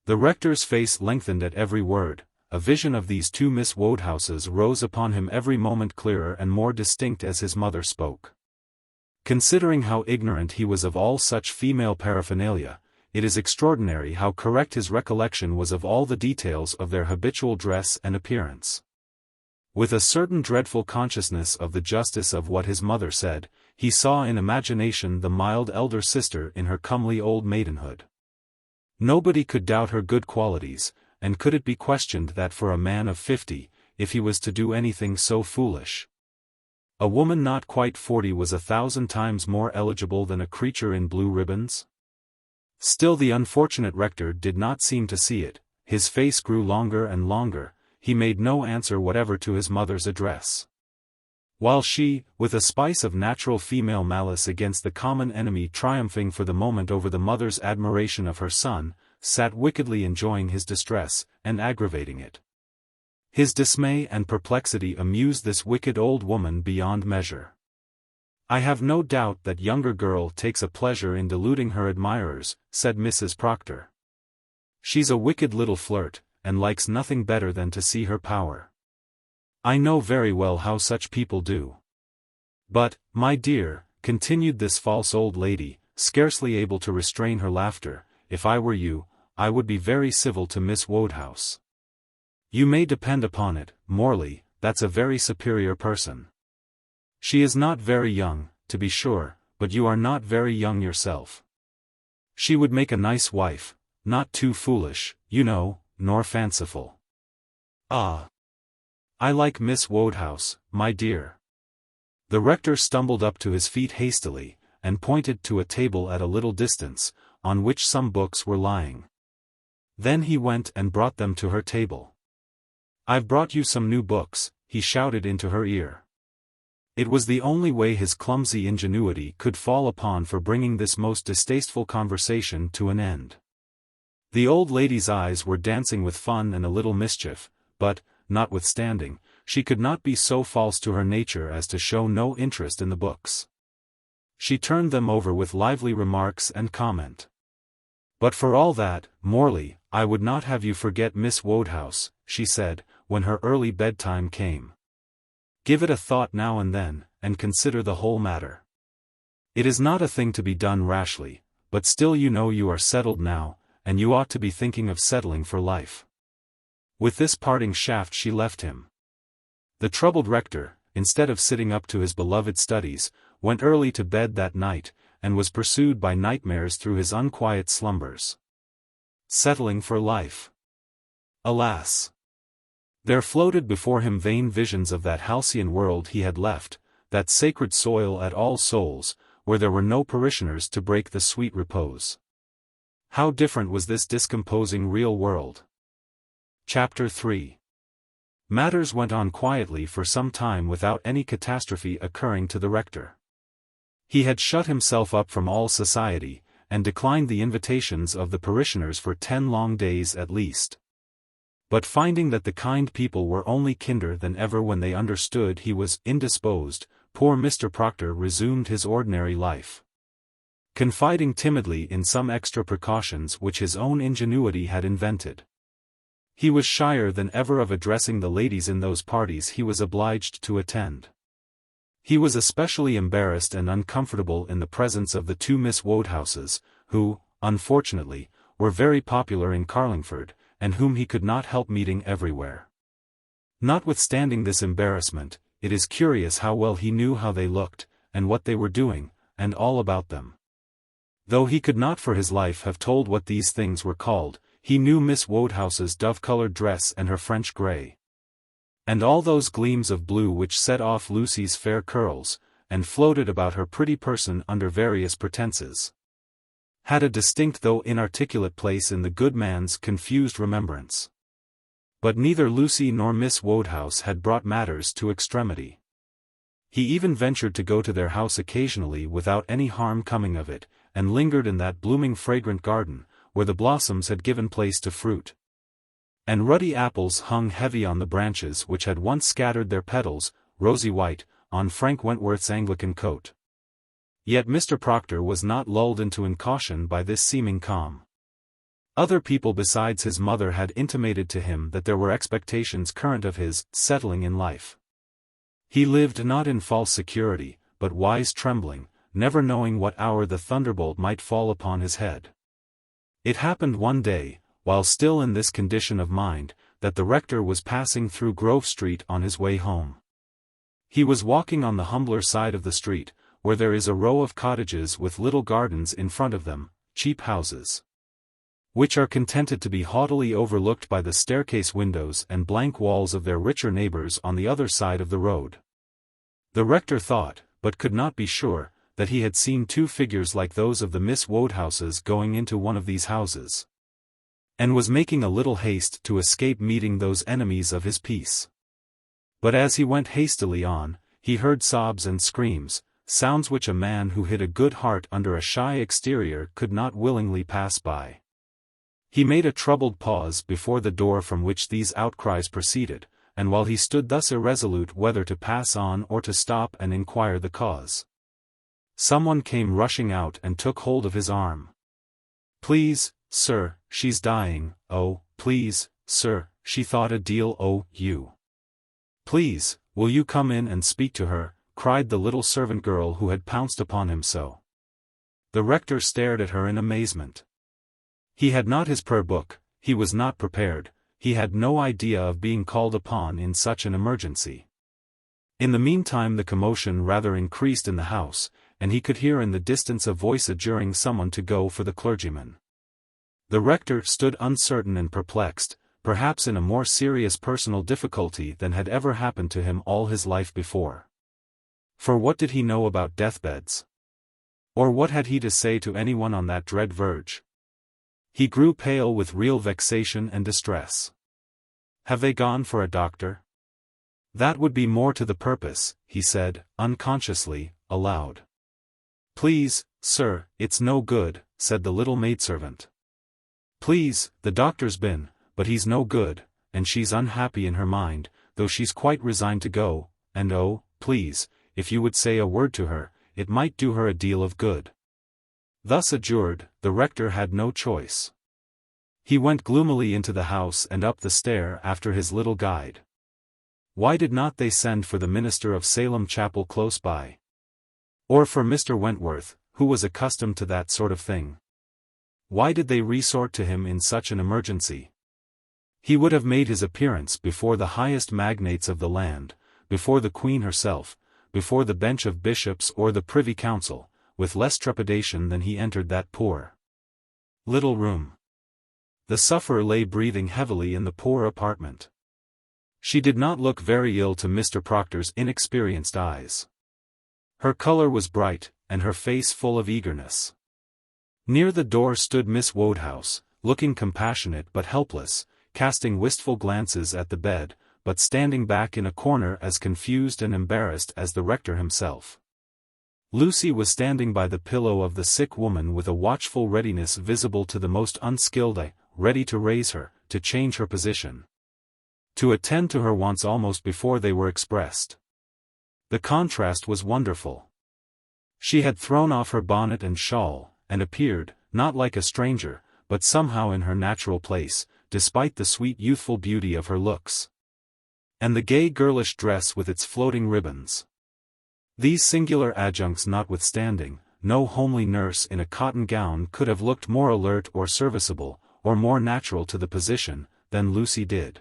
The rector's face lengthened at every word. A vision of these two Miss Wodehouses rose upon him every moment clearer and more distinct as his mother spoke. Considering how ignorant he was of all such female paraphernalia, it is extraordinary how correct his recollection was of all the details of their habitual dress and appearance. With a certain dreadful consciousness of the justice of what his mother said, he saw in imagination the mild elder sister in her comely old maidenhood. Nobody could doubt her good qualities, and could it be questioned that for a man of 50, if he was to do anything so foolish? A woman not quite 40 was 1,000 times more eligible than a creature in blue ribbons? Still the unfortunate rector did not seem to see it. His face grew longer and longer. He made no answer whatever to his mother's address. While she, with a spice of natural female malice against the common enemy triumphing for the moment over the mother's admiration of her son, sat wickedly enjoying his distress, and aggravating it. His dismay and perplexity amused this wicked old woman beyond measure. "I have no doubt that younger girl takes a pleasure in deluding her admirers," said Mrs. Proctor. "She's a wicked little flirt, and likes nothing better than to see her power. I know very well how such people do. But, my dear," continued this false old lady, scarcely able to restrain her laughter, "if I were you, I would be very civil to Miss Wodehouse. You may depend upon it, Morley, that's a very superior person. She is not very young, to be sure, but you are not very young yourself. She would make a nice wife, not too foolish, you know, nor fanciful. Ah! I like Miss Wodehouse, my dear." The rector stumbled up to his feet hastily, and pointed to a table at a little distance, on which some books were lying. Then he went and brought them to her table. "I've brought you some new books," he shouted into her ear. It was the only way his clumsy ingenuity could fall upon for bringing this most distasteful conversation to an end. The old lady's eyes were dancing with fun and a little mischief, but, notwithstanding, she could not be so false to her nature as to show no interest in the books. She turned them over with lively remarks and comment. "But for all that, Morley, I would not have you forget Miss Wodehouse," she said, when her early bedtime came. "Give it a thought now and then, and consider the whole matter. It is not a thing to be done rashly, but still you know you are settled now, and you ought to be thinking of settling for life." With this parting shaft she left him. The troubled rector, instead of sitting up to his beloved studies, went early to bed that night, and was pursued by nightmares through his unquiet slumbers. Settling for life. Alas! There floated before him vain visions of that halcyon world he had left, that sacred soil at All Souls, where there were no parishioners to break the sweet repose. How different was this discomposing real world! Chapter 3. Matters went on quietly for some time without any catastrophe occurring to the rector. He had shut himself up from all society, and declined the invitations of the parishioners for 10 long days at least. But finding that the kind people were only kinder than ever when they understood he was indisposed, poor Mr. Proctor resumed his ordinary life. Confiding timidly in some extra precautions which his own ingenuity had invented. He was shyer than ever of addressing the ladies in those parties he was obliged to attend. He was especially embarrassed and uncomfortable in the presence of the 2 Miss Wodehouses, who, unfortunately, were very popular in Carlingford, and whom he could not help meeting everywhere. Notwithstanding this embarrassment, it is curious how well he knew how they looked, and what they were doing, and all about them. Though he could not for his life have told what these things were called, he knew Miss Wodehouse's dove-colored dress and her French grey. And all those gleams of blue which set off Lucy's fair curls, and floated about her pretty person under various pretenses, had a distinct though inarticulate place in the good man's confused remembrance. But neither Lucy nor Miss Wodehouse had brought matters to extremity. He even ventured to go to their house occasionally without any harm coming of it, and lingered in that blooming fragrant garden, where the blossoms had given place to fruit, and ruddy apples hung heavy on the branches which had once scattered their petals, rosy white, on Frank Wentworth's Anglican coat. Yet Mr. Proctor was not lulled into incaution by this seeming calm. Other people besides his mother had intimated to him that there were expectations current of his settling in life. He lived not in false security, but wise trembling, never knowing what hour the thunderbolt might fall upon his head. It happened one day, while still in this condition of mind, that the rector was passing through Grove Street on his way home. He was walking on the humbler side of the street, where there is a row of cottages with little gardens in front of them, cheap houses, which are contented to be haughtily overlooked by the staircase windows and blank walls of their richer neighbors on the other side of the road. The rector thought, but could not be sure, that he had seen 2 figures like those of the Miss Wodehouses going into one of these houses, and was making a little haste to escape meeting those enemies of his peace. But as he went hastily on, he heard sobs and screams, sounds which a man who hid a good heart under a shy exterior could not willingly pass by. He made a troubled pause before the door from which these outcries proceeded, and while he stood thus irresolute whether to pass on or to stop and inquire the cause, someone came rushing out and took hold of his arm. "Please, sir, she's dying. Oh, please, sir, she thought a deal o' you. Please, will you come in and speak to her?" cried the little servant girl who had pounced upon him so. The rector stared at her in amazement. He had not his prayer book, he was not prepared, he had no idea of being called upon in such an emergency. In the meantime the commotion rather increased in the house, and he could hear in the distance a voice adjuring someone to go for the clergyman. The rector stood uncertain and perplexed, perhaps in a more serious personal difficulty than had ever happened to him all his life before. For what did he know about deathbeds? Or what had he to say to anyone on that dread verge? He grew pale with real vexation and distress. "Have they gone for a doctor?" "That would be more to the purpose," he said, unconsciously, aloud. "Please, sir, it's no good," said the little maidservant. "Please, the doctor's been, but he's no good, and she's unhappy in her mind, though she's quite resigned to go, and oh, please, if you would say a word to her, it might do her a deal of good." Thus adjured, the rector had no choice. He went gloomily into the house and up the stair after his little guide. Why did not they send for the minister of Salem Chapel close by? Or for Mr. Wentworth, who was accustomed to that sort of thing? Why did they resort to him in such an emergency? He would have made his appearance before the highest magnates of the land, before the Queen herself, before the bench of bishops or the Privy Council, with less trepidation than he entered that poor little room. The sufferer lay breathing heavily in the poor apartment. She did not look very ill to Mr. Proctor's inexperienced eyes. Her color was bright, and her face full of eagerness. Near the door stood Miss Wodehouse, looking compassionate but helpless, casting wistful glances at the bed, but standing back in a corner as confused and embarrassed as the rector himself. Lucy was standing by the pillow of the sick woman with a watchful readiness visible to the most unskilled eye, ready to raise her, to change her position, to attend to her wants almost before they were expressed. The contrast was wonderful. She had thrown off her bonnet and shawl, and appeared, not like a stranger, but somehow in her natural place, despite the sweet youthful beauty of her looks, and the gay girlish dress with its floating ribbons. These singular adjuncts notwithstanding, no homely nurse in a cotton gown could have looked more alert or serviceable, or more natural to the position, than Lucy did.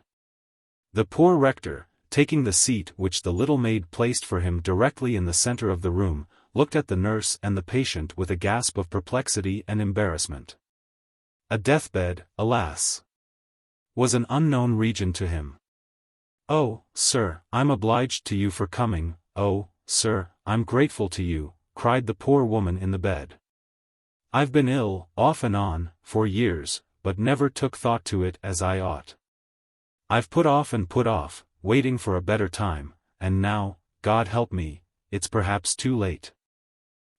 The poor rector, taking the seat which the little maid placed for him directly in the center of the room, looked at the nurse and the patient with a gasp of perplexity and embarrassment. A deathbed, alas, was an unknown region to him. "Oh, sir, I'm obliged to you for coming, oh, sir, I'm grateful to you," cried the poor woman in the bed. "I've been ill, off and on, for years, but never took thought to it as I ought. I've put off and put off, waiting for a better time, and now, God help me, it's perhaps too late."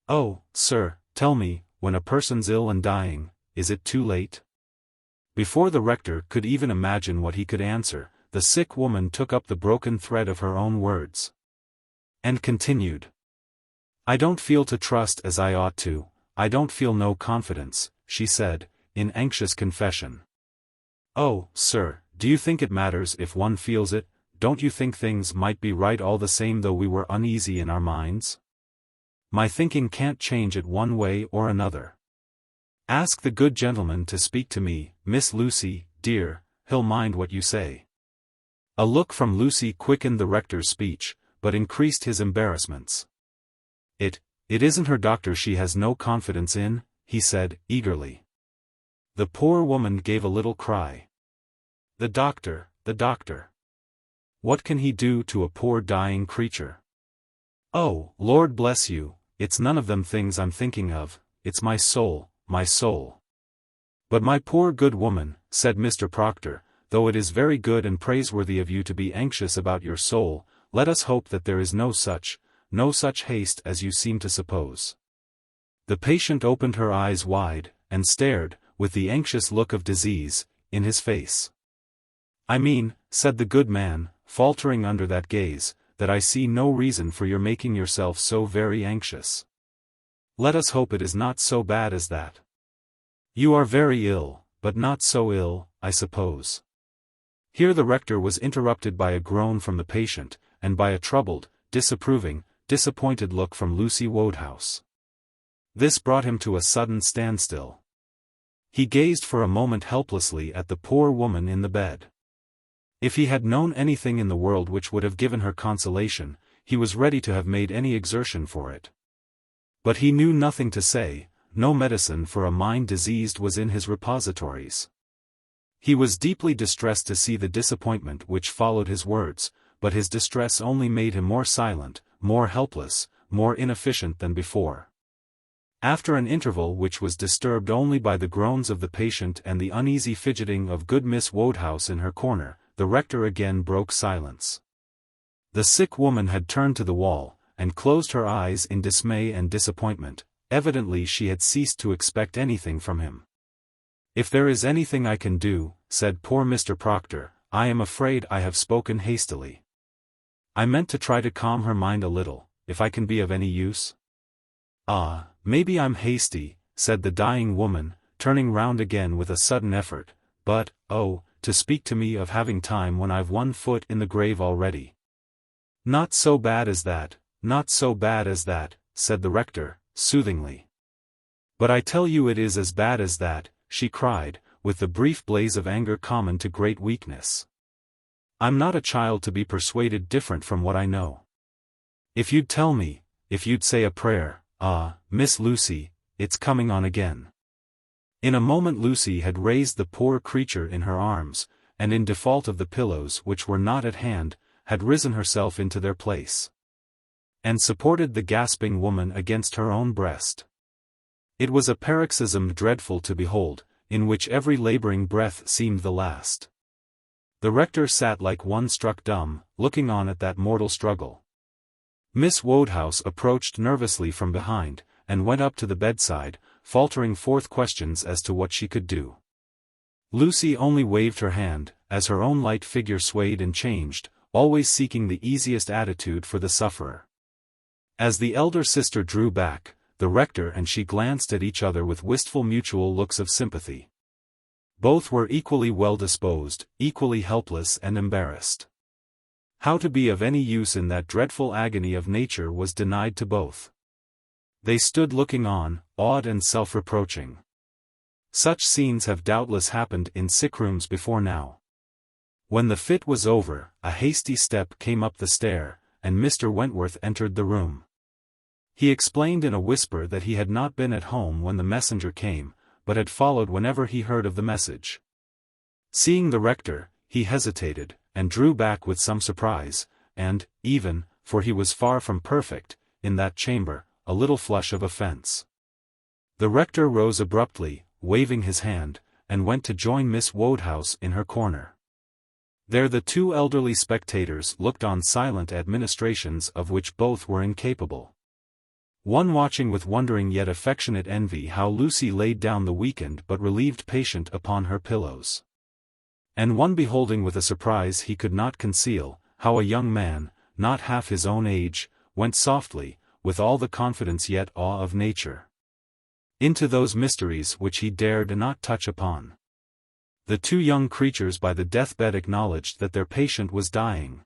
"Oh, sir, tell me, when a person's ill and dying, is it too late?" Before the rector could even imagine what he could answer, the sick woman took up the broken thread of her own words, and continued. "I don't feel to trust as I ought to, I don't feel no confidence," she said, in anxious confession. "Oh, sir, do you think it matters if one feels it? Don't you think things might be right all the same though we were uneasy in our minds? My thinking can't change it one way or another. Ask the good gentleman to speak to me, Miss Lucy, dear, he'll mind what you say." A look from Lucy quickened the rector's speech, but increased his embarrassments. It isn't her doctor she has no confidence in," he said, eagerly. The poor woman gave a little cry. The doctor. What can he do to a poor dying creature?" "Oh, Lord bless you, it's none of them things I'm thinking of, it's my soul, my soul." "But my poor good woman," said Mr. Proctor, "though it is very good and praiseworthy of you to be anxious about your soul, let us hope that there is no such haste as you seem to suppose." The patient opened her eyes wide, and stared, with the anxious look of disease, in his face. "I mean," said the good man, faltering under that gaze, "that I see no reason for your making yourself so very anxious. Let us hope it is not so bad as that. You are very ill, but not so ill, I suppose." Here the rector was interrupted by a groan from the patient, and by a troubled, disapproving, disappointed look from Lucy Wodehouse. This brought him to a sudden standstill. He gazed for a moment helplessly at the poor woman in the bed. If he had known anything in the world which would have given her consolation, he was ready to have made any exertion for it. But he knew nothing to say, no medicine for a mind diseased was in his repositories. He was deeply distressed to see the disappointment which followed his words, but his distress only made him more silent, more helpless, more inefficient than before. After an interval which was disturbed only by the groans of the patient and the uneasy fidgeting of good Miss Wodehouse in her corner, the rector again broke silence. The sick woman had turned to the wall, and closed her eyes in dismay and disappointment. Evidently she had ceased to expect anything from him. "If there is anything I can do," said poor Mr. Proctor, "I am afraid I have spoken hastily. I meant to try to calm her mind a little, if I can be of any use." "Ah, maybe I'm hasty," said the dying woman, turning round again with a sudden effort, "but, oh, to speak to me of having time when I've one foot in the grave already." "Not so bad as that, not so bad as that," said the rector, soothingly. "But I tell you it is as bad as that," she cried, with the brief blaze of anger common to great weakness. "I'm not a child to be persuaded different from what I know. If you'd tell me, if you'd say a prayer, "Ah, Miss Lucy, it's coming on again." In a moment Lucy had raised the poor creature in her arms, and in default of the pillows which were not at hand, had risen herself into their place, and supported the gasping woman against her own breast. It was a paroxysm dreadful to behold, in which every laboring breath seemed the last. The rector sat like one struck dumb, looking on at that mortal struggle. Miss Wodehouse approached nervously from behind, and went up to the bedside, faltering forth questions as to what she could do. Lucy only waved her hand, as her own light figure swayed and changed, always seeking the easiest attitude for the sufferer. As the elder sister drew back, the rector and she glanced at each other with wistful mutual looks of sympathy. Both were equally well disposed, equally helpless and embarrassed. How to be of any use in that dreadful agony of nature was denied to both. They stood looking on, awed and self-reproaching. Such scenes have doubtless happened in sick-rooms before now. When the fit was over, a hasty step came up the stair, and Mr. Wentworth entered the room. He explained in a whisper that he had not been at home when the messenger came, but had followed whenever he heard of the message. Seeing the rector, he hesitated, and drew back with some surprise, and, even, for he was far from perfect, in that chamber, a little flush of offence. The rector rose abruptly, waving his hand, and went to join Miss Wodehouse in her corner. There the two elderly spectators looked on silent administrations of which both were incapable. One watching with wondering yet affectionate envy how Lucy laid down the weakened but relieved patient upon her pillows. And one beholding with a surprise he could not conceal, how a young man, not half his own age, went softly, with all the confidence yet awe of nature, into those mysteries which he dared not touch upon. The two young creatures by the deathbed acknowledged that their patient was dying.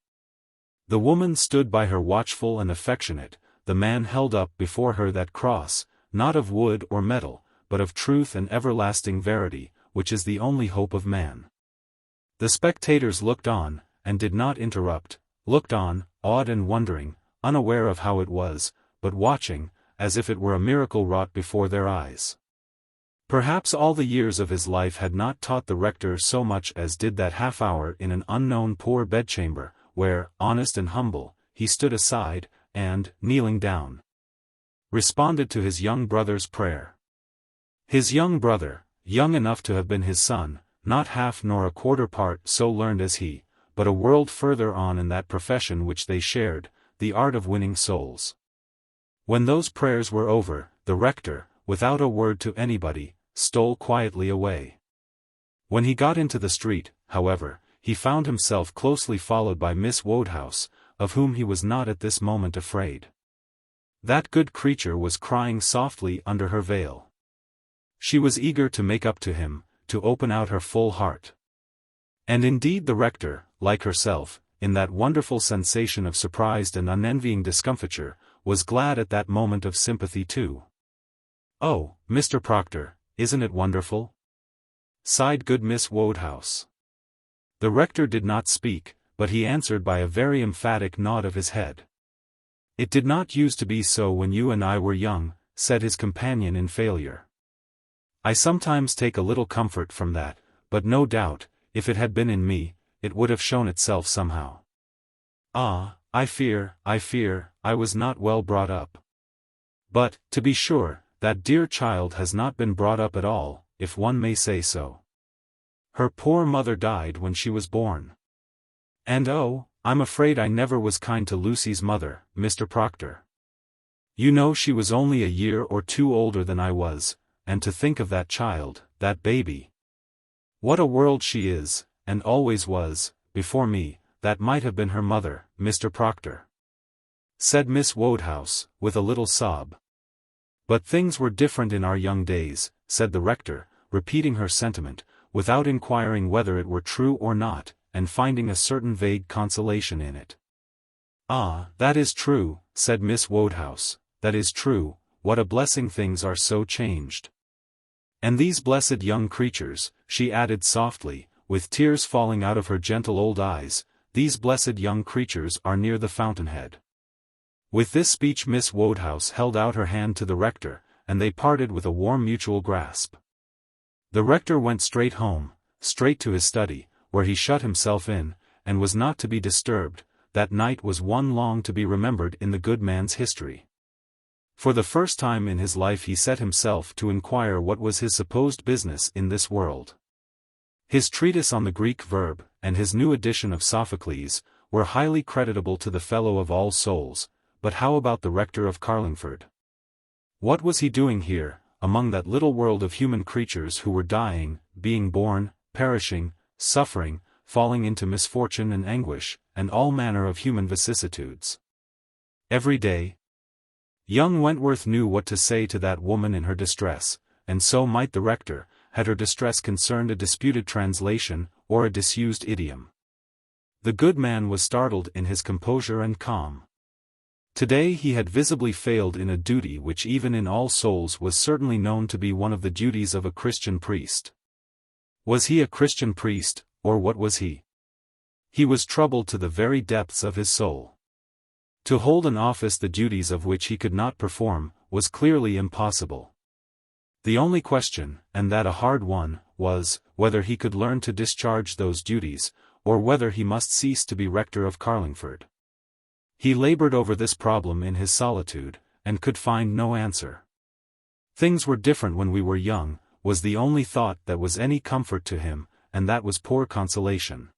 The woman stood by her watchful and affectionate, the man held up before her that cross, not of wood or metal, but of truth and everlasting verity, which is the only hope of man. The spectators looked on, and did not interrupt, looked on, awed and wondering, unaware of how it was, but watching, as if it were a miracle wrought before their eyes. Perhaps all the years of his life had not taught the rector so much as did that half-hour in an unknown poor bedchamber, where, honest and humble, he stood aside, and, kneeling down, responded to his young brother's prayer. His young brother, young enough to have been his son, not half nor a quarter part so learned as he, but a world further on in that profession which they shared, the art of winning souls. When those prayers were over, the rector, without a word to anybody, stole quietly away. When he got into the street, however, he found himself closely followed by Miss Wodehouse, of whom he was not at this moment afraid. That good creature was crying softly under her veil. She was eager to make up to him, to open out her full heart. And indeed the rector, like herself, in that wonderful sensation of surprised and unenvying discomfiture, was glad at that moment of sympathy too. "Oh, Mr. Proctor, isn't it wonderful?" sighed good Miss Wodehouse. The rector did not speak, but he answered by a very emphatic nod of his head. "It did not use to be so when you and I were young," said his companion in failure. "I sometimes take a little comfort from that, but no doubt, if it had been in me, it would have shown itself somehow. Ah, I fear, I was not well brought up. But, to be sure, that dear child has not been brought up at all, if one may say so. Her poor mother died when she was born. And oh, I'm afraid I never was kind to Lucy's mother, Mr. Proctor. You know she was only a year or two older than I was, and to think of that child, that baby. What a world she is, and always was, before me, that might have been her mother, Mr. Proctor," said Miss Wodehouse, with a little sob. "But things were different in our young days," said the rector, repeating her sentiment, without inquiring whether it were true or not, and finding a certain vague consolation in it. "Ah, that is true," said Miss Wodehouse, "that is true, what a blessing things are so changed. And these blessed young creatures," she added softly, with tears falling out of her gentle old eyes, "these blessed young creatures are near the fountainhead. With this speech Miss Wodehouse held out her hand to the rector, and they parted with a warm mutual grasp. The rector went straight home, straight to his study, where he shut himself in, and was not to be disturbed. That night was one long to be remembered in the good man's history. For the first time in his life he set himself to inquire what was his supposed business in this world. His treatise on the Greek verb, and his new edition of Sophocles, were highly creditable to the Fellow of All Souls, but how about the rector of Carlingford? What was he doing here, among that little world of human creatures who were dying, being born, perishing, suffering, falling into misfortune and anguish, and all manner of human vicissitudes? Every day, young Wentworth knew what to say to that woman in her distress, and so might the rector, had her distress concerned a disputed translation, or a disused idiom. The good man was startled in his composure and calm. Today he had visibly failed in a duty which even in All Souls was certainly known to be one of the duties of a Christian priest. Was he a Christian priest, or what was he? He was troubled to the very depths of his soul. To hold an office the duties of which he could not perform, was clearly impossible. The only question, and that a hard one, was, whether he could learn to discharge those duties, or whether he must cease to be rector of Carlingford. He labored over this problem in his solitude, and could find no answer. Things were different when we were young, was the only thought that was any comfort to him, and that was poor consolation.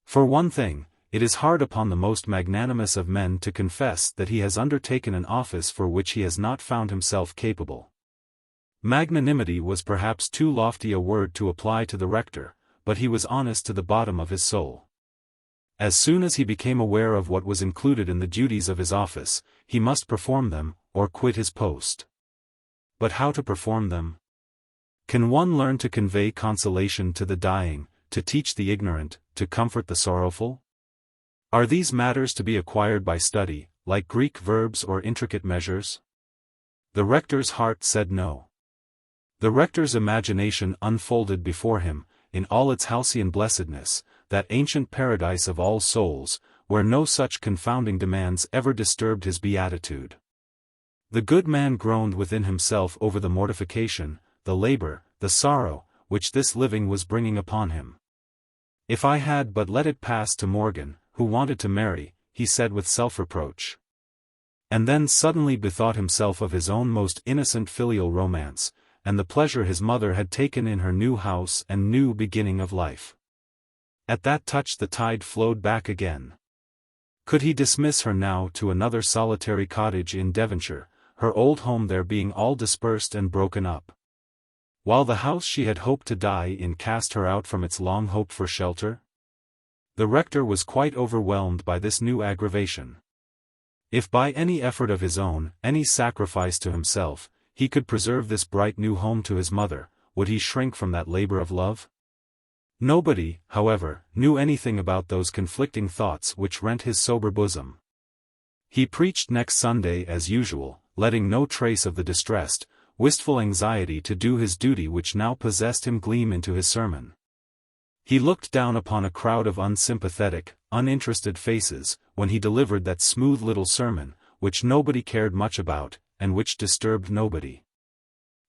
For one thing, it is hard upon the most magnanimous of men to confess that he has undertaken an office for which he has not found himself capable. Magnanimity was perhaps too lofty a word to apply to the rector, but he was honest to the bottom of his soul. As soon as he became aware of what was included in the duties of his office, he must perform them, or quit his post. But how to perform them? Can one learn to convey consolation to the dying, to teach the ignorant, to comfort the sorrowful? Are these matters to be acquired by study, like Greek verbs or intricate measures? The rector's heart said no. The rector's imagination unfolded before him, in all its halcyon blessedness, that ancient paradise of all souls, where no such confounding demands ever disturbed his beatitude. The good man groaned within himself over the mortification, the labor, the sorrow, which this living was bringing upon him. If I had but let it pass to Morgan, who wanted to marry, he said with self-reproach. And then suddenly bethought himself of his own most innocent filial romance, and the pleasure his mother had taken in her new house and new beginning of life. At that touch the tide flowed back again. Could he dismiss her now to another solitary cottage in Devonshire, her old home there being all dispersed and broken up? While the house she had hoped to die in cast her out from its long hoped for shelter? The rector was quite overwhelmed by this new aggravation. If by any effort of his own, any sacrifice to himself, he could preserve this bright new home to his mother, would he shrink from that labor of love? Nobody, however, knew anything about those conflicting thoughts which rent his sober bosom. He preached next Sunday as usual, letting no trace of the distressed, wistful anxiety to do his duty which now possessed him gleam into his sermon. He looked down upon a crowd of unsympathetic, uninterested faces, when he delivered that smooth little sermon, which nobody cared much about, and which disturbed nobody.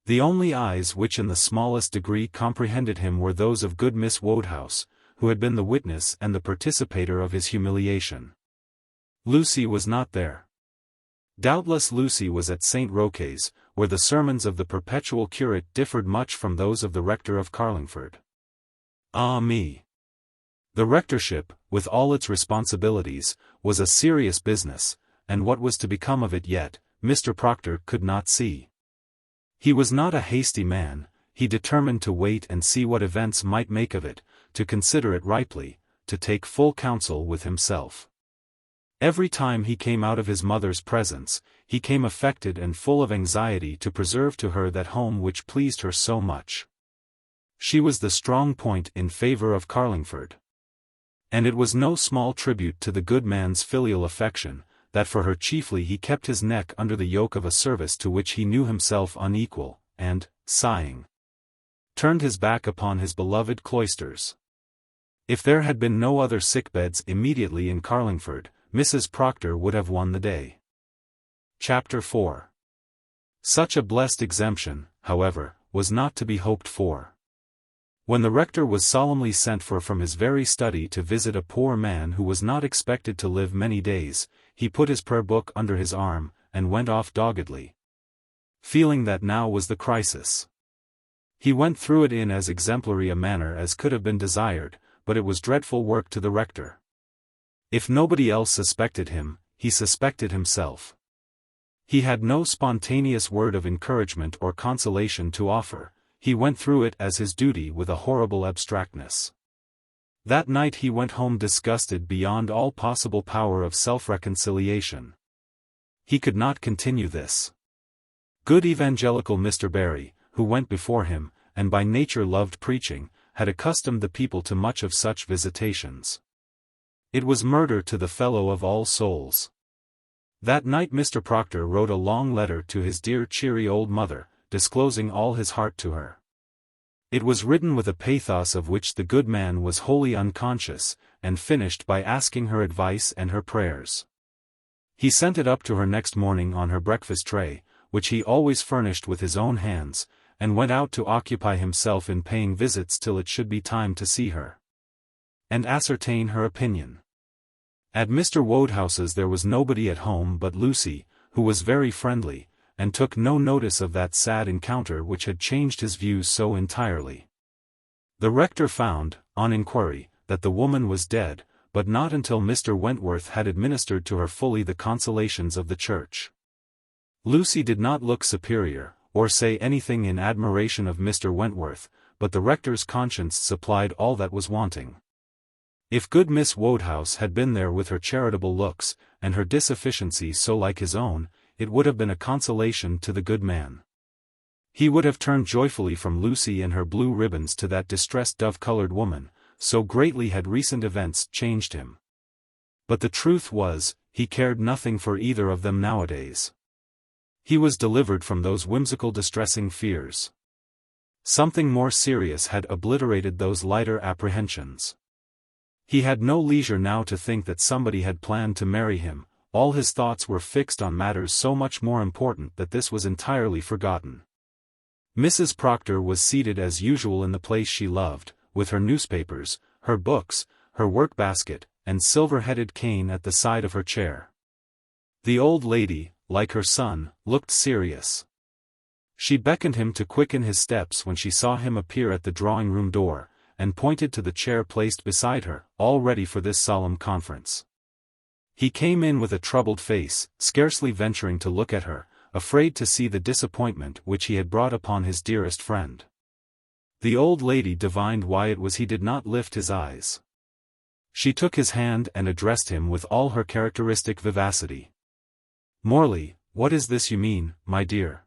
The only eyes which in the smallest degree comprehended him were those of good Miss Wodehouse, who had been the witness and the participator of his humiliation. Lucy was not there. Doubtless Lucy was at St. Roque's, where the sermons of the perpetual curate differed much from those of the rector of Carlingford. Ah me! The rectorship, with all its responsibilities, was a serious business, and what was to become of it yet, Mr. Proctor could not see. He was not a hasty man, he determined to wait and see what events might make of it, to consider it ripely, to take full counsel with himself. Every time he came out of his mother's presence, he came affected and full of anxiety to preserve to her that home which pleased her so much. She was the strong point in favor of Carlingford. And it was no small tribute to the good man's filial affection, that for her chiefly he kept his neck under the yoke of a service to which he knew himself unequal, and, sighing, turned his back upon his beloved cloisters. If there had been no other sick beds immediately in Carlingford, Mrs. Proctor would have won the day. Chapter 4. Such a blessed exemption, however, was not to be hoped for. When the rector was solemnly sent for from his very study to visit a poor man who was not expected to live many days, he put his prayer book under his arm, and went off doggedly, feeling that now was the crisis. He went through it in as exemplary a manner as could have been desired, but it was dreadful work to the rector. If nobody else suspected him, he suspected himself. He had no spontaneous word of encouragement or consolation to offer. He went through it as his duty with a horrible abstractness. That night he went home disgusted beyond all possible power of self-reconciliation. He could not continue this. Good evangelical Mr. Barry, who went before him, and by nature loved preaching, had accustomed the people to much of such visitations. It was murder to the fellow of all souls. That night Mr. Proctor wrote a long letter to his dear cheery old mother, disclosing all his heart to her. It was written with a pathos of which the good man was wholly unconscious, and finished by asking her advice and her prayers. He sent it up to her next morning on her breakfast tray, which he always furnished with his own hands, and went out to occupy himself in paying visits till it should be time to see her, and ascertain her opinion. At Mr. Wodehouse's there was nobody at home but Lucy, who was very friendly, and took no notice of that sad encounter which had changed his views so entirely. The rector found, on inquiry, that the woman was dead, but not until Mr. Wentworth had administered to her fully the consolations of the church. Lucy did not look superior, or say anything in admiration of Mr. Wentworth, but the rector's conscience supplied all that was wanting. If good Miss Wodehouse had been there with her charitable looks, and her disaffection so like his own, it would have been a consolation to the good man. He would have turned joyfully from Lucy and her blue ribbons to that distressed dove-colored woman, so greatly had recent events changed him. But the truth was, he cared nothing for either of them nowadays. He was delivered from those whimsical distressing fears. Something more serious had obliterated those lighter apprehensions. He had no leisure now to think that somebody had planned to marry him. All his thoughts were fixed on matters so much more important that this was entirely forgotten. Mrs. Proctor was seated as usual in the place she loved, with her newspapers, her books, her work-basket, and silver-headed cane at the side of her chair. The old lady, like her son, looked serious. She beckoned him to quicken his steps when she saw him appear at the drawing-room door, and pointed to the chair placed beside her, all ready for this solemn conference. He came in with a troubled face, scarcely venturing to look at her, afraid to see the disappointment which he had brought upon his dearest friend. The old lady divined why it was he did not lift his eyes. She took his hand and addressed him with all her characteristic vivacity. "Morley, what is this you mean, my dear?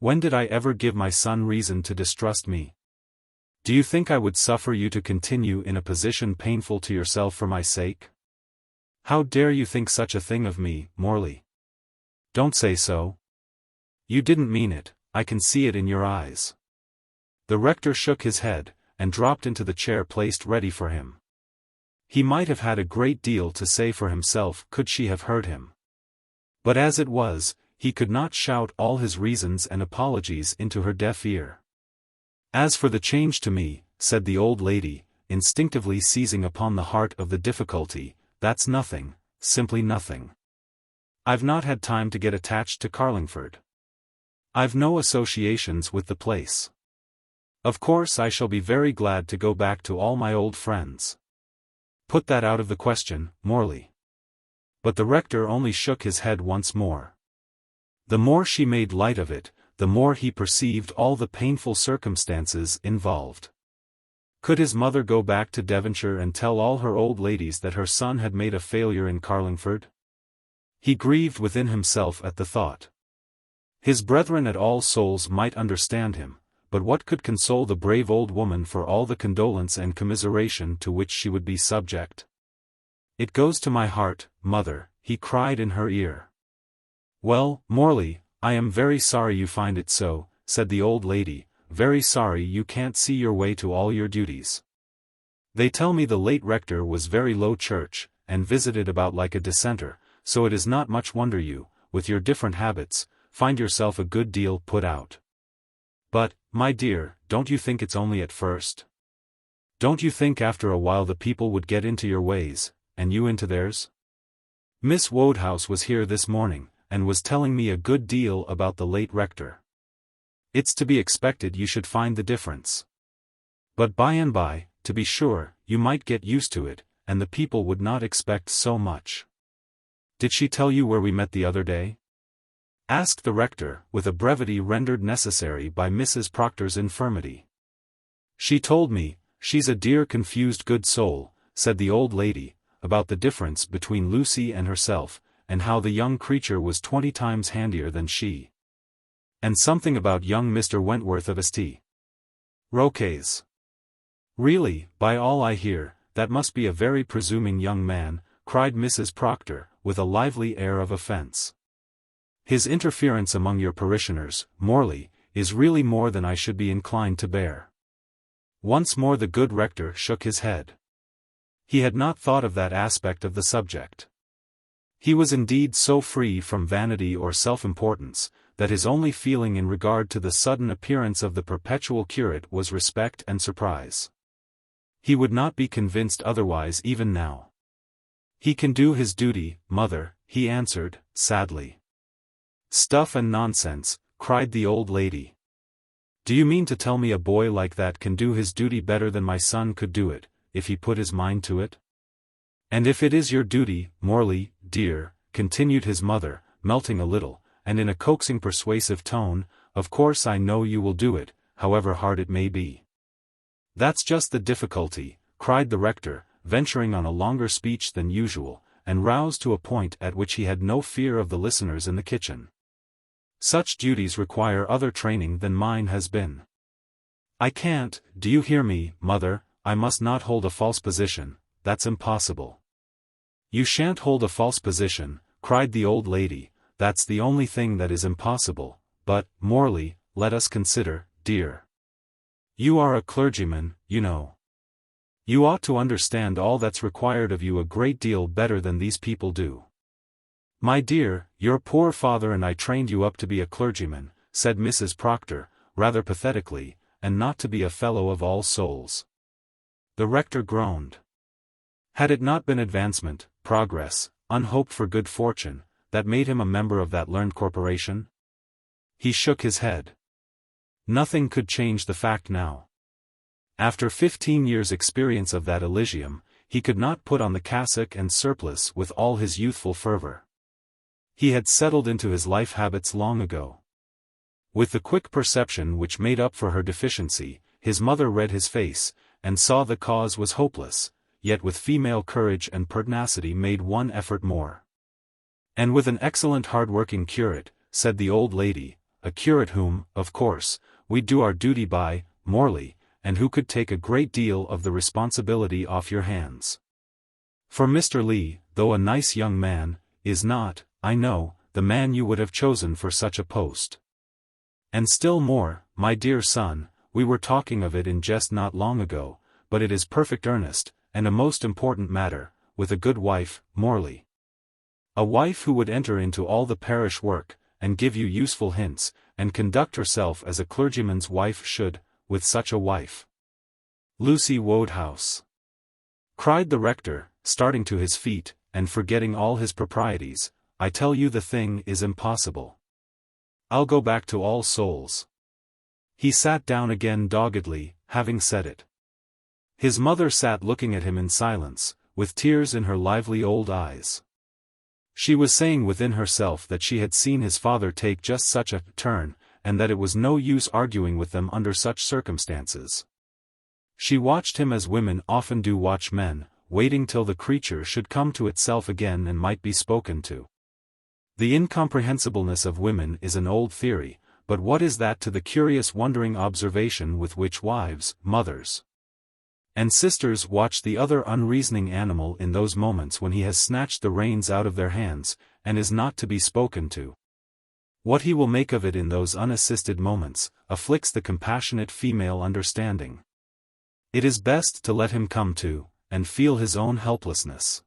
When did I ever give my son reason to distrust me? Do you think I would suffer you to continue in a position painful to yourself for my sake? How dare you think such a thing of me, Morley? Don't say so. You didn't mean it, I can see it in your eyes." The rector shook his head, and dropped into the chair placed ready for him. He might have had a great deal to say for himself could she have heard him. But as it was, he could not shout all his reasons and apologies into her deaf ear. "As for the change to me," said the old lady, instinctively seizing upon the heart of the difficulty, "that's nothing, simply nothing. I've not had time to get attached to Carlingford. I've no associations with the place. Of course I shall be very glad to go back to all my old friends. Put that out of the question, Morley." But the rector only shook his head once more. The more she made light of it, the more he perceived all the painful circumstances involved. Could his mother go back to Devonshire and tell all her old ladies that her son had made a failure in Carlingford? He grieved within himself at the thought. His brethren at All Souls might understand him, but what could console the brave old woman for all the condolence and commiseration to which she would be subject? "It goes to my heart, mother," he cried in her ear. "Well, Morley, I am very sorry you find it so," said the old lady, "very sorry you can't see your way to all your duties. They tell me the late rector was very low church, and visited about like a dissenter, so it is not much wonder you, with your different habits, find yourself a good deal put out. But, my dear, don't you think it's only at first? Don't you think after a while the people would get into your ways, and you into theirs? Miss Wodehouse was here this morning, and was telling me a good deal about the late rector. It's to be expected you should find the difference. But by and by, to be sure, you might get used to it, and the people would not expect so much. Did she tell you where we met the other day? Asked the rector, with a brevity rendered necessary by Mrs. Proctor's infirmity. She told me, she's a dear confused good soul, said the old lady, about the difference between Lucy and herself, and how the young creature was 20 times handier than she. And something about young Mr. Wentworth of St. Roque's. Really, by all I hear, that must be a very presuming young man, cried Mrs. Proctor, with a lively air of offence. His interference among your parishioners, Morley, is really more than I should be inclined to bear. Once more the good rector shook his head. He had not thought of that aspect of the subject. He was indeed so free from vanity or self-importance, that his only feeling in regard to the sudden appearance of the perpetual curate was respect and surprise. He would not be convinced otherwise even now. He can do his duty, mother, he answered, sadly. Stuff and nonsense, cried the old lady. Do you mean to tell me a boy like that can do his duty better than my son could do it, if he put his mind to it? And if it is your duty, Morley, dear, continued his mother, melting a little, and in a coaxing persuasive tone, of course I know you will do it, however hard it may be. That's just the difficulty, cried the rector, venturing on a longer speech than usual, and roused to a point at which he had no fear of the listeners in the kitchen. Such duties require other training than mine has been. I can't, do you hear me, mother, I must not hold a false position, that's impossible. You shan't hold a false position, cried the old lady, that's the only thing that is impossible, but, Morley, let us consider, dear. You are a clergyman, you know. You ought to understand all that's required of you a great deal better than these people do. My dear, your poor father and I trained you up to be a clergyman, said Mrs. Proctor, rather pathetically, and not to be a fellow of all souls. The rector groaned. Had it not been advancement, progress, unhoped for good fortune, that made him a member of that learned corporation? He shook his head. Nothing could change the fact now. After 15 years' experience of that Elysium, he could not put on the cassock and surplice with all his youthful fervor. He had settled into his life habits long ago. With the quick perception which made up for her deficiency, his mother read his face, and saw the cause was hopeless, yet with female courage and pertinacity made one effort more. And with an excellent hard-working curate, said the old lady, a curate whom, of course, we do our duty by, Morley, and who could take a great deal of the responsibility off your hands. For Mr. Lee, though a nice young man, is not, I know, the man you would have chosen for such a post. And still more, my dear son, we were talking of it in jest not long ago, but it is perfect earnest, and a most important matter, with a good wife, Morley. A wife who would enter into all the parish work, and give you useful hints, and conduct herself as a clergyman's wife should, with such a wife. Lucy Wodehouse. Cried the rector, starting to his feet, and forgetting all his proprieties, I tell you the thing is impossible. I'll go back to All Souls. He sat down again doggedly, having said it. His mother sat looking at him in silence, with tears in her lively old eyes. She was saying within herself that she had seen his father take just such a turn, and that it was no use arguing with them under such circumstances. She watched him as women often do watch men, waiting till the creature should come to itself again and might be spoken to. The incomprehensibleness of women is an old theory, but what is that to the curious wondering observation with which wives, mothers, and sisters watch the other unreasoning animal in those moments when he has snatched the reins out of their hands, and is not to be spoken to? What he will make of it in those unassisted moments, afflicts the compassionate female understanding. It is best to let him come to, and feel his own helplessness.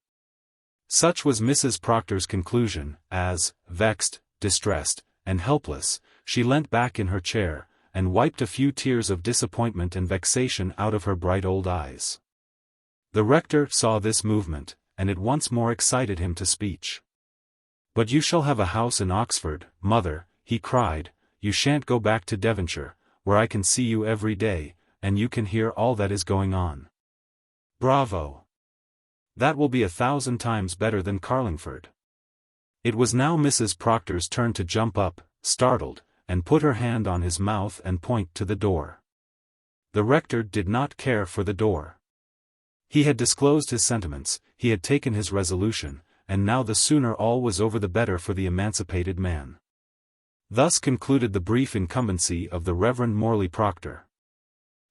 Such was Mrs. Proctor's conclusion, as, vexed, distressed, and helpless, she leant back in her chair, and wiped a few tears of disappointment and vexation out of her bright old eyes. The rector saw this movement, and it once more excited him to speech. "But you shall have a house in Oxford, mother," he cried. "You shan't go back to Devonshire, where I can see you every day, and you can hear all that is going on." "Bravo! That will be 1,000 times better than Carlingford." It was now Mrs. Proctor's turn to jump up, startled, and put her hand on his mouth and point to the door. The rector did not care for the door. He had disclosed his sentiments, he had taken his resolution, and now the sooner all was over the better for the emancipated man. Thus concluded the brief incumbency of the Reverend Morley Proctor.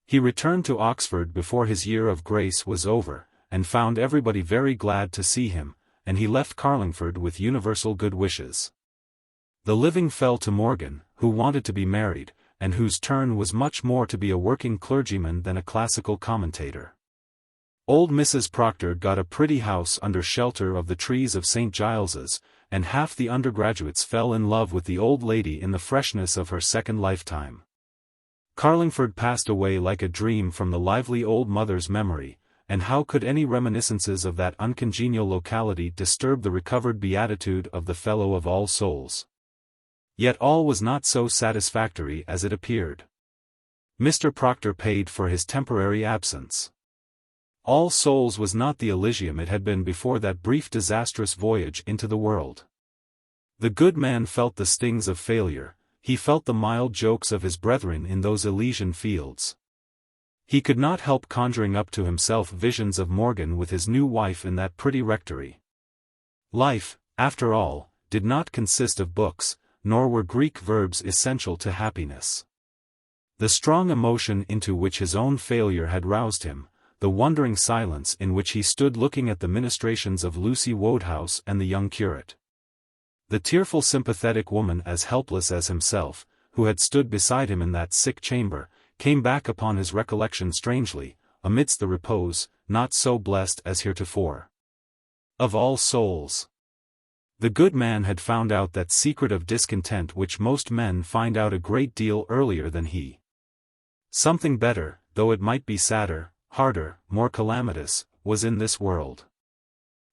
He returned to Oxford before his year of grace was over, and found everybody very glad to see him, and he left Carlingford with universal good wishes. The living fell to Morgan, who wanted to be married, and whose turn was much more to be a working clergyman than a classical commentator. Old Mrs. Proctor got a pretty house under shelter of the trees of St. Giles's, and half the undergraduates fell in love with the old lady in the freshness of her second lifetime. Carlingford passed away like a dream from the lively old mother's memory, and how could any reminiscences of that uncongenial locality disturb the recovered beatitude of the Fellow of All Souls? Yet all was not so satisfactory as it appeared. Mr. Proctor paid for his temporary absence. All Souls was not the Elysium it had been before that brief disastrous voyage into the world. The good man felt the stings of failure, he felt the mild jokes of his brethren in those Elysian fields. He could not help conjuring up to himself visions of Morgan with his new wife in that pretty rectory. Life, after all, did not consist of books, nor were Greek verbs essential to happiness. The strong emotion into which his own failure had roused him, the wondering silence in which he stood looking at the ministrations of Lucy Wodehouse and the young curate. The tearful sympathetic woman as helpless as himself, who had stood beside him in that sick chamber, came back upon his recollection strangely, amidst the repose, not so blessed as heretofore. Of All Souls. The good man had found out that secret of discontent which most men find out a great deal earlier than he. Something better, though it might be sadder, harder, more calamitous, was in this world.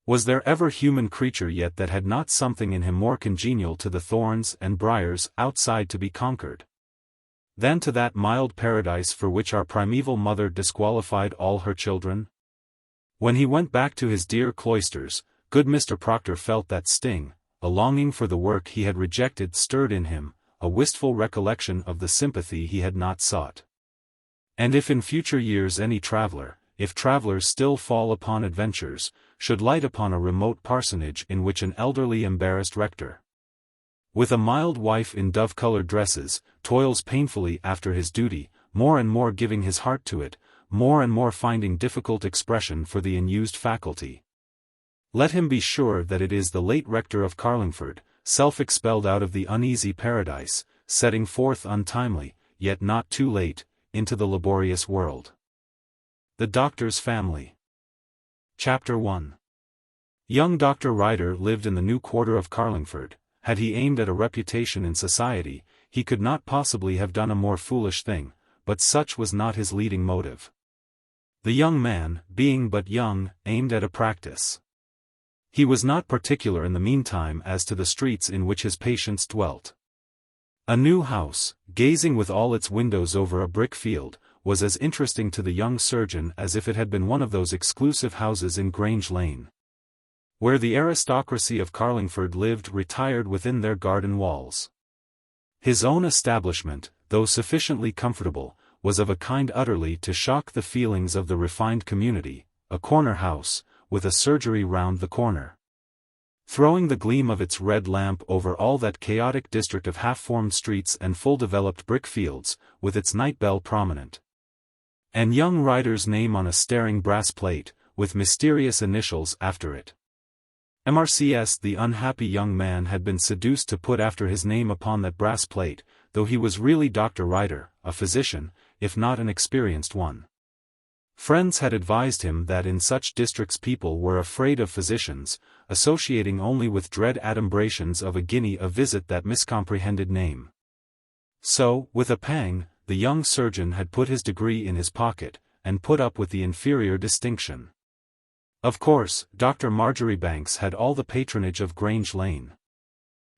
Was there ever human creature yet that had not something in him more congenial to the thorns and briars outside to be conquered than to that mild paradise for which our primeval mother disqualified all her children? When he went back to his dear cloisters, good Mr. Proctor felt that sting, a longing for the work he had rejected stirred in him, a wistful recollection of the sympathy he had not sought. And if in future years any traveler, if travelers still fall upon adventures, should light upon a remote parsonage in which an elderly embarrassed rector, with a mild wife in dove-colored dresses, toils painfully after his duty, more and more giving his heart to it, more and more finding difficult expression for the unused faculty, let him be sure that it is the late rector of Carlingford, self-expelled out of the uneasy paradise, setting forth untimely, yet not too late, into the laborious world. The Doctor's Family. Chapter 1. Young Dr. Ryder lived in the new quarter of Carlingford. Had he aimed at a reputation in society, he could not possibly have done a more foolish thing, but such was not his leading motive. The young man, being but young, aimed at a practice. He was not particular in the meantime as to the streets in which his patients dwelt. A new house, gazing with all its windows over a brick field, was as interesting to the young surgeon as if it had been one of those exclusive houses in Grange Lane, where the aristocracy of Carlingford lived retired within their garden walls. His own establishment, though sufficiently comfortable, was of a kind utterly to shock the feelings of the refined community, a corner house, with a surgery round the corner, throwing the gleam of its red lamp over all that chaotic district of half-formed streets and full-developed brick fields, with its night bell prominent, and young Ryder's name on a staring brass plate, with mysterious initials after it. MRCS. The unhappy young man had been seduced to put after his name upon that brass plate, though he was really Dr. Ryder, a physician, if not an experienced one. Friends had advised him that in such districts people were afraid of physicians, associating only with dread adumbrations of a guinea a visit that miscomprehended name. So, with a pang, the young surgeon had put his degree in his pocket, and put up with the inferior distinction. Of course, Dr. Marjoribanks had all the patronage of Grange Lane.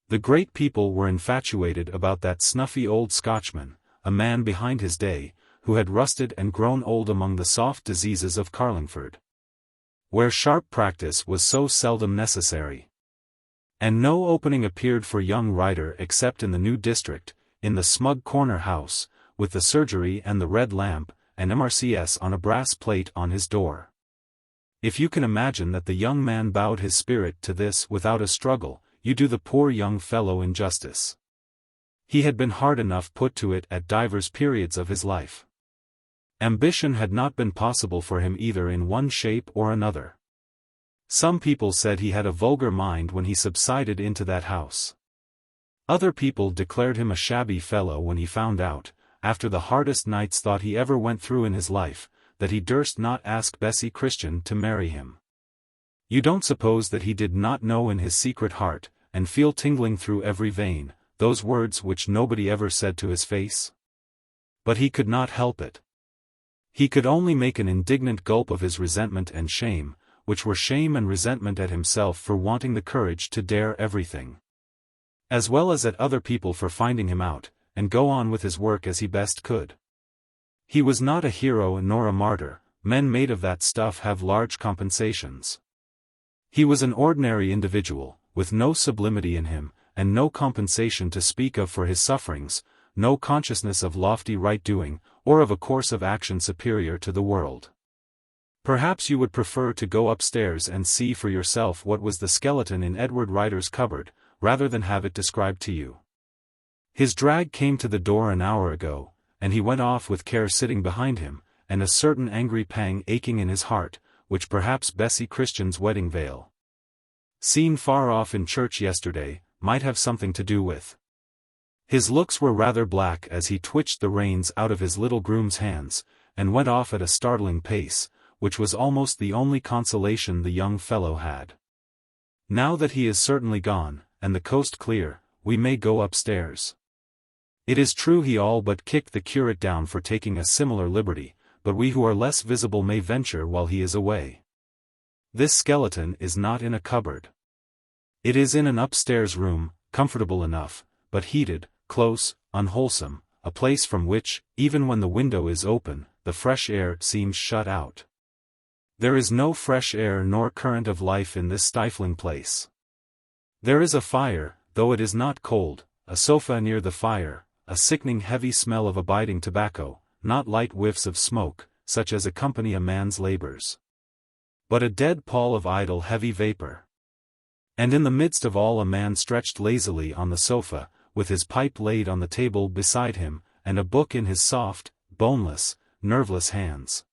The great people were infatuated about that snuffy old Scotchman, a man behind his day, who had rusted and grown old among the soft diseases of Carlingford, where sharp practice was so seldom necessary. And no opening appeared for young Ryder except in the new district, in the smug corner house, with the surgery and the red lamp, and MRCS on a brass plate on his door. If you can imagine that the young man bowed his spirit to this without a struggle, you do the poor young fellow injustice. He had been hard enough put to it at divers periods of his life. Ambition had not been possible for him either in one shape or another. Some people said he had a vulgar mind when he subsided into that house. Other people declared him a shabby fellow when he found out, after the hardest night's thought he ever went through in his life, that he durst not ask Bessie Christian to marry him. You don't suppose that he did not know in his secret heart, and feel tingling through every vein, those words which nobody ever said to his face? But he could not help it. He could only make an indignant gulp of his resentment and shame, which were shame and resentment at himself for wanting the courage to dare everything, as well as at other people for finding him out, and go on with his work as he best could. He was not a hero nor a martyr. Men made of that stuff have large compensations. He was an ordinary individual, with no sublimity in him, and no compensation to speak of for his sufferings, no consciousness of lofty right-doing, or of a course of action superior to the world. Perhaps you would prefer to go upstairs and see for yourself what was the skeleton in Edward Ryder's cupboard, rather than have it described to you. His drag came to the door an hour ago, and he went off with care sitting behind him, and a certain angry pang aching in his heart, which perhaps Bessie Christian's wedding veil, seen far off in church yesterday, might have something to do with. His looks were rather black as he twitched the reins out of his little groom's hands, and went off at a startling pace, which was almost the only consolation the young fellow had. Now that he is certainly gone, and the coast clear, we may go upstairs. It is true he all but kicked the curate down for taking a similar liberty, but we who are less visible may venture while he is away. This skeleton is not in a cupboard. It is in an upstairs room, comfortable enough, but heated, close, unwholesome, a place from which, even when the window is open, the fresh air seems shut out. There is no fresh air nor current of life in this stifling place. There is a fire, though it is not cold, a sofa near the fire, a sickening heavy smell of abiding tobacco, not light whiffs of smoke, such as accompany a man's labors, but a dead pall of idle heavy vapor. And in the midst of all a man stretched lazily on the sofa, with his pipe laid on the table beside him, and a book in his soft, boneless, nerveless hands.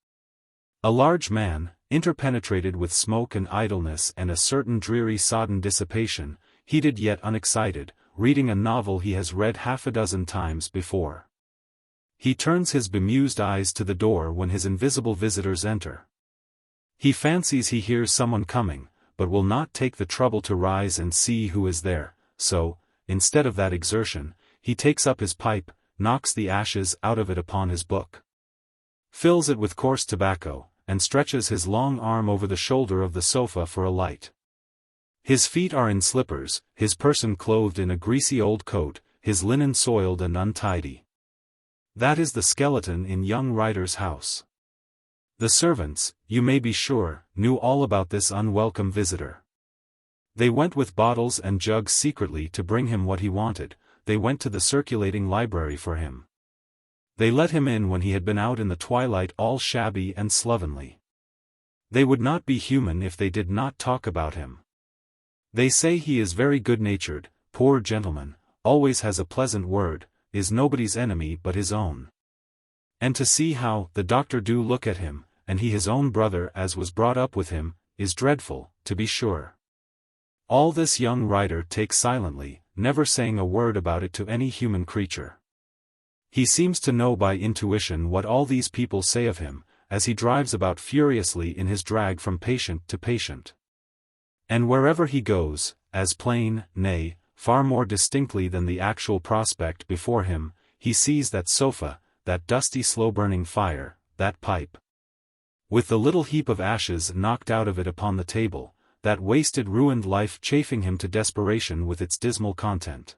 A large man, interpenetrated with smoke and idleness and a certain dreary sodden dissipation, heated yet unexcited, reading a novel he has read half a dozen times before. He turns his bemused eyes to the door when his invisible visitors enter. He fancies he hears someone coming, but will not take the trouble to rise and see who is there, so, instead of that exertion, he takes up his pipe, knocks the ashes out of it upon his book, fills it with coarse tobacco, and stretches his long arm over the shoulder of the sofa for a light. His feet are in slippers, his person clothed in a greasy old coat, his linen soiled and untidy. That is the skeleton in young Ryder's house. The servants, you may be sure, knew all about this unwelcome visitor. They went with bottles and jugs secretly to bring him what he wanted. They went to the circulating library for him. They let him in when he had been out in the twilight all shabby and slovenly. They would not be human if they did not talk about him. They say he is very good-natured, poor gentleman, always has a pleasant word, is nobody's enemy but his own. And to see how the doctor do look at him, and he his own brother as was brought up with him, is dreadful, to be sure. All this young Ryder takes silently, never saying a word about it to any human creature. He seems to know by intuition what all these people say of him, as he drives about furiously in his drag from patient to patient. And wherever he goes, as plain, nay, far more distinctly than the actual prospect before him, he sees that sofa, that dusty slow-burning fire, that pipe, with the little heap of ashes knocked out of it upon the table, that wasted ruined life chafing him to desperation with its dismal content.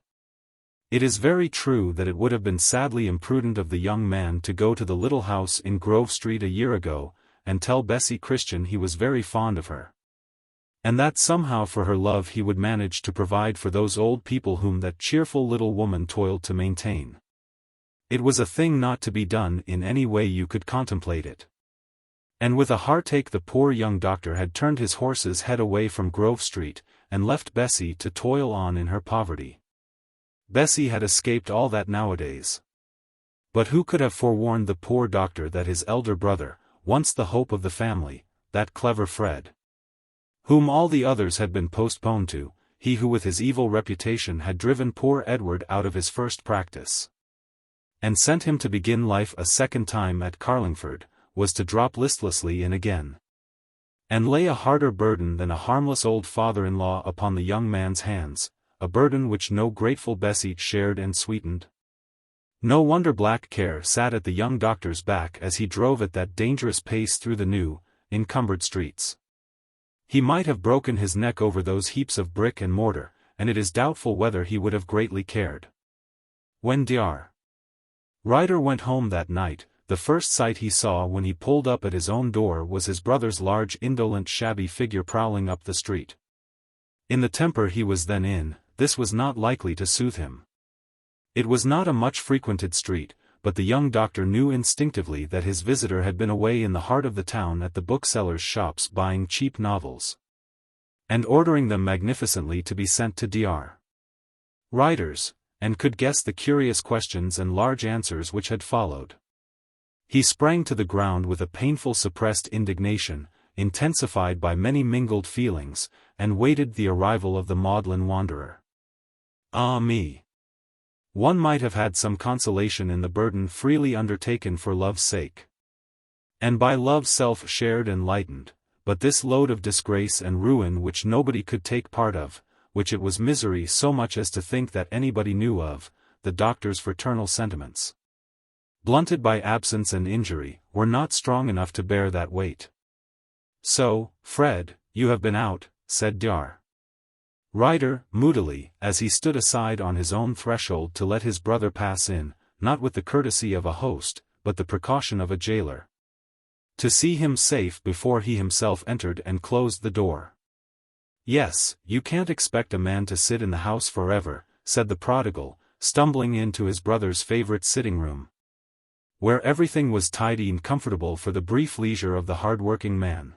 It is very true that it would have been sadly imprudent of the young man to go to the little house in Grove Street a year ago, and tell Bessie Christian he was very fond of her, and that somehow for her love he would manage to provide for those old people whom that cheerful little woman toiled to maintain. It was a thing not to be done in any way you could contemplate it. And with a heartache the poor young doctor had turned his horse's head away from Grove Street, and left Bessie to toil on in her poverty. Bessie had escaped all that nowadays. But who could have forewarned the poor doctor that his elder brother, once the hope of the family, that clever Fred, whom all the others had been postponed to, he who with his evil reputation had driven poor Edward out of his first practice, and sent him to begin life a second time at Carlingford, was to drop listlessly in again, and lay a harder burden than a harmless old father-in-law upon the young man's hands, a burden which no grateful Bessie shared and sweetened? No wonder black care sat at the young doctor's back as he drove at that dangerous pace through the new, encumbered streets. He might have broken his neck over those heaps of brick and mortar, and it is doubtful whether he would have greatly cared. When Dr. Ryder went home that night, the first sight he saw when he pulled up at his own door was his brother's large indolent shabby figure prowling up the street. In the temper he was then in, this was not likely to soothe him. It was not a much frequented street, but the young doctor knew instinctively that his visitor had been away in the heart of the town at the booksellers' shops buying cheap novels, and ordering them magnificently to be sent to Dr. Ryder's, and could guess the curious questions and large answers which had followed. He sprang to the ground with a painful suppressed indignation, intensified by many mingled feelings, and waited the arrival of the maudlin wanderer. Ah me! One might have had some consolation in the burden freely undertaken for love's sake, and by love self-shared and lightened, but this load of disgrace and ruin which nobody could take part of, which it was misery so much as to think that anybody knew of, the doctor's fraternal sentiments, blunted by absence and injury, were not strong enough to bear that weight. So, Fred, you have been out, said Dr. Ryder, moodily, as he stood aside on his own threshold to let his brother pass in, not with the courtesy of a host, but the precaution of a jailer, to see him safe before he himself entered and closed the door. Yes, you can't expect a man to sit in the house forever, said the prodigal, stumbling into his brother's favorite sitting-room, where everything was tidy and comfortable for the brief leisure of the hard-working man.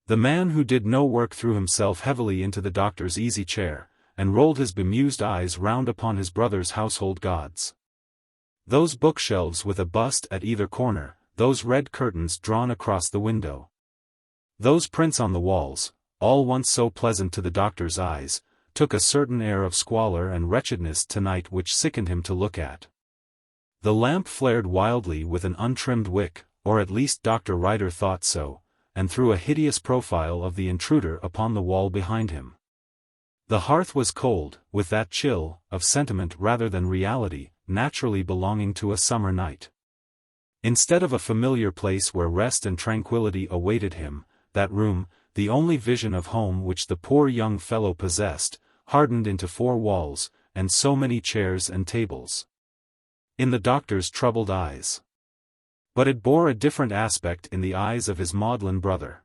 The man who did no work threw himself heavily into the doctor's easy chair, and rolled his bemused eyes round upon his brother's household gods. Those bookshelves with a bust at either corner, those red curtains drawn across the window, those prints on the walls, all once so pleasant to the doctor's eyes, took a certain air of squalor and wretchedness tonight which sickened him to look at. The lamp flared wildly with an untrimmed wick, or at least Dr. Ryder thought so, and threw a hideous profile of the intruder upon the wall behind him. The hearth was cold, with that chill, of sentiment rather than reality, naturally belonging to a summer night. Instead of a familiar place where rest and tranquility awaited him, that room, the only vision of home which the poor young fellow possessed, hardened into four walls, and so many chairs and tables. In the doctor's troubled eyes. But it bore a different aspect in the eyes of his maudlin brother.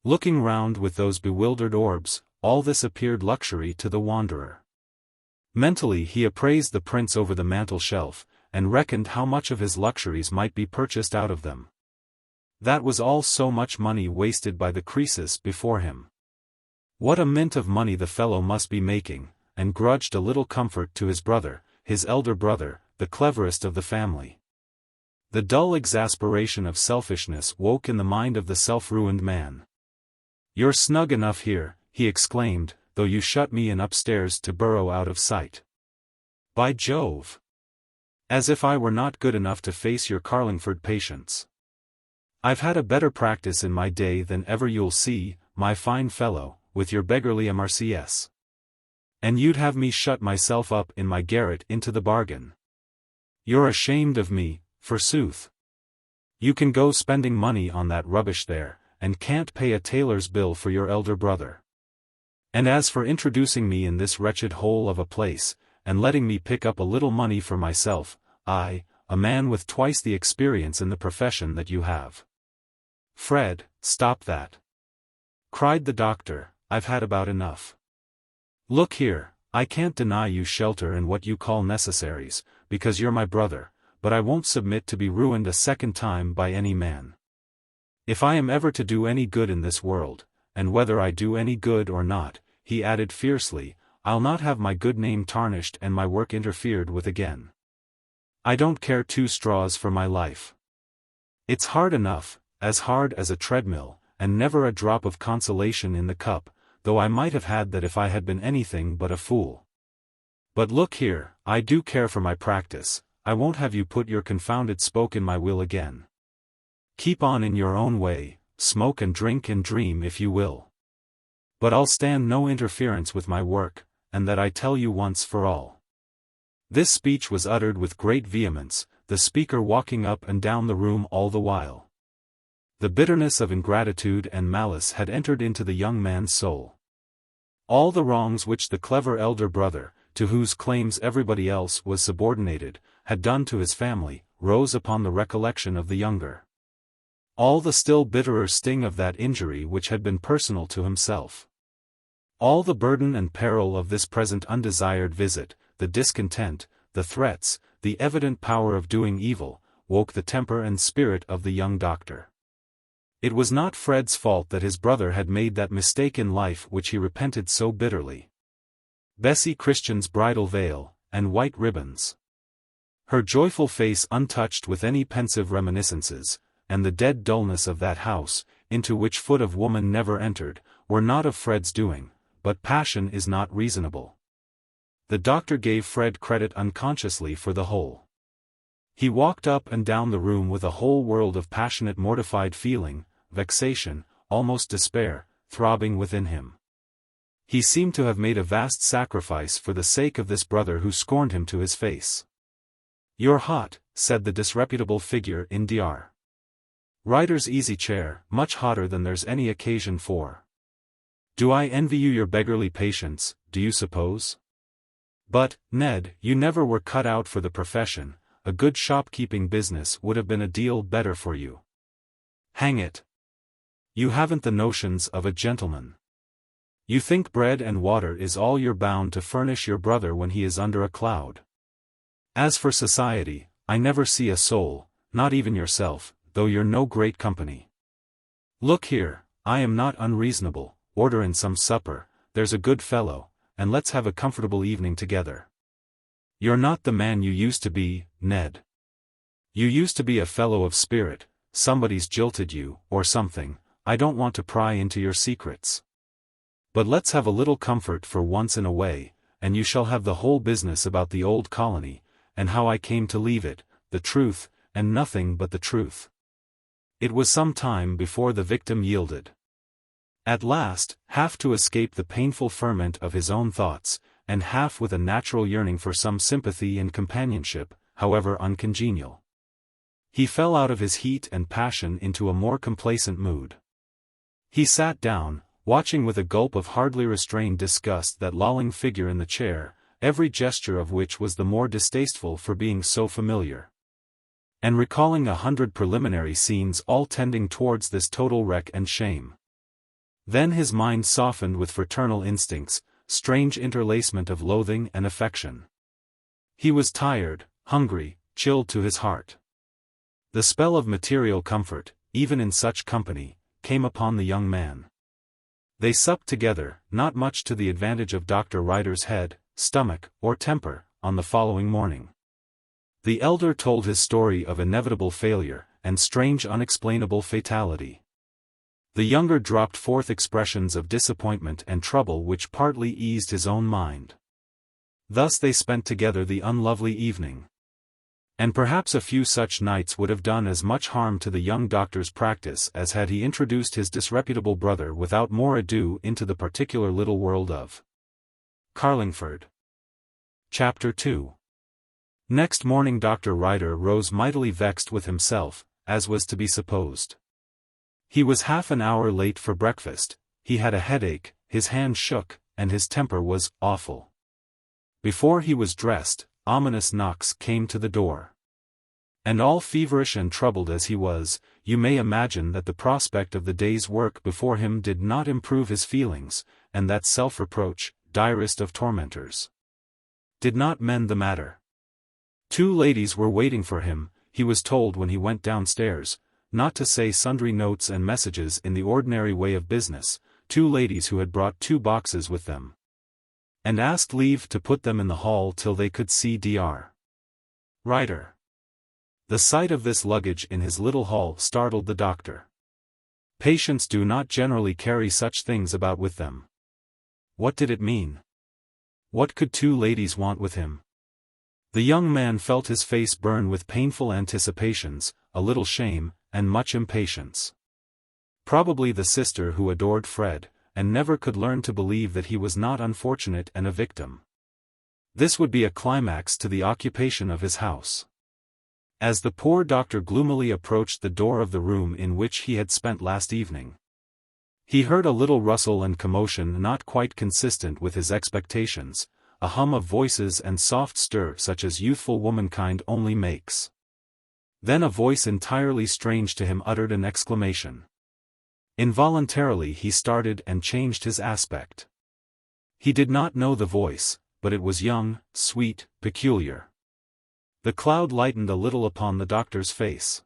Looking round with those bewildered orbs, all this appeared luxury to the wanderer. Mentally he appraised the prints over the mantel-shelf, and reckoned how much of his luxuries might be purchased out of them. That was all so much money wasted by the Croesus before him. What a mint of money the fellow must be making, and grudged a little comfort to his brother, his elder brother, the cleverest of the family. The dull exasperation of selfishness woke in the mind of the self-ruined man. "You're snug enough here," he exclaimed, "though you shut me in upstairs to burrow out of sight. By Jove! As if I were not good enough to face your Carlingford patients. I've had a better practice in my day than ever you'll see, my fine fellow, with your beggarly MRCS. And you'd have me shut myself up in my garret into the bargain. You're ashamed of me, forsooth. You can go spending money on that rubbish there, and can't pay a tailor's bill for your elder brother. And as for introducing me in this wretched hole of a place, and letting me pick up a little money for myself, I, a man with twice the experience in the profession that you have. Fred, stop that. Cried the doctor, I've had about enough. Look here, I can't deny you shelter and what you call necessaries, because you're my brother, but I won't submit to be ruined a second time by any man. If I am ever to do any good in this world, and whether I do any good or not, he added fiercely, I'll not have my good name tarnished and my work interfered with again. I don't care 2 straws for my life. It's hard enough, as hard as a treadmill, and never a drop of consolation in the cup, though I might have had that if I had been anything but a fool. But look here, I do care for my practice, I won't have you put your confounded spoke in my wheel again. Keep on in your own way, smoke and drink and dream if you will. But I'll stand no interference with my work, and that I tell you once for all. This speech was uttered with great vehemence, the speaker walking up and down the room all the while. The bitterness of ingratitude and malice had entered into the young man's soul. All the wrongs which the clever elder brother, to whose claims everybody else was subordinated, had done to his family, rose upon the recollection of the younger. All the still bitterer sting of that injury which had been personal to himself. All the burden and peril of this present undesired visit, the discontent, the threats, the evident power of doing evil, woke the temper and spirit of the young doctor. It was not Fred's fault that his brother had made that mistake in life which he repented so bitterly. Bessie Christian's bridal veil, and white ribbons. Her joyful face untouched with any pensive reminiscences, and the dead dullness of that house, into which foot of woman never entered, were not of Fred's doing, but passion is not reasonable. The doctor gave Fred credit unconsciously for the whole. He walked up and down the room with a whole world of passionate mortified feeling, vexation, almost despair, throbbing within him. He seemed to have made a vast sacrifice for the sake of this brother who scorned him to his face. You're hot, said the disreputable figure in Dr. Ryder's easy chair, much hotter than there's any occasion for. Do I envy you your beggarly patience, do you suppose? But, Ned, you never were cut out for the profession, a good shopkeeping business would have been a deal better for you. Hang it! You haven't the notions of a gentleman. You think bread and water is all you're bound to furnish your brother when he is under a cloud. As for society, I never see a soul, not even yourself, though you're no great company. Look here, I am not unreasonable, order in some supper, there's a good fellow, and let's have a comfortable evening together. You're not the man you used to be, Ned. You used to be a fellow of spirit, somebody's jilted you, or something, I don't want to pry into your secrets. But let's have a little comfort for once in a way, and you shall have the whole business about the old colony, and how I came to leave it, the truth, and nothing but the truth. It was some time before the victim yielded. At last, half to escape the painful ferment of his own thoughts, and half with a natural yearning for some sympathy and companionship, however uncongenial. He fell out of his heat and passion into a more complacent mood. He sat down, watching with a gulp of hardly restrained disgust that lolling figure in the chair, every gesture of which was the more distasteful for being so familiar. And recalling 100 preliminary scenes all tending towards this total wreck and shame. Then his mind softened with fraternal instincts, strange interlacement of loathing and affection. He was tired, hungry, chilled to his heart. The spell of material comfort, even in such company, came upon the young man. They supped together, not much to the advantage of Dr. Ryder's head, stomach, or temper, on the following morning. The elder told his story of inevitable failure, and strange unexplainable fatality. The younger dropped forth expressions of disappointment and trouble which partly eased his own mind. Thus they spent together the unlovely evening. And perhaps a few such nights would have done as much harm to the young doctor's practice as had he introduced his disreputable brother without more ado into the particular little world of Carlingford. Chapter 2. Next morning Dr. Ryder rose mightily vexed with himself, as was to be supposed. He was half an hour late for breakfast, he had a headache, his hand shook, and his temper was awful. Before he was dressed, ominous knocks came to the door. And all feverish and troubled as he was, you may imagine that the prospect of the day's work before him did not improve his feelings, and that self-reproach, direst of tormentors, did not mend the matter. 2 ladies were waiting for him, he was told when he went downstairs, not to say sundry notes and messages in the ordinary way of business, 2 ladies who had brought 2 boxes with them, and asked leave to put them in the hall till they could see Dr. Ryder. The sight of this luggage in his little hall startled the doctor. Patients do not generally carry such things about with them. What did it mean? What could 2 ladies want with him? The young man felt his face burn with painful anticipations, a little shame, and much impatience. Probably the sister who adored Fred, and never could learn to believe that he was not unfortunate and a victim. This would be a climax to the occupation of his house. As the poor doctor gloomily approached the door of the room in which he had spent last evening, he heard a little rustle and commotion not quite consistent with his expectations, a hum of voices and soft stir such as youthful womankind only makes. Then a voice entirely strange to him uttered an exclamation. Involuntarily he started and changed his aspect. He did not know the voice, but it was young, sweet, peculiar. The cloud lightened a little upon the doctor's face.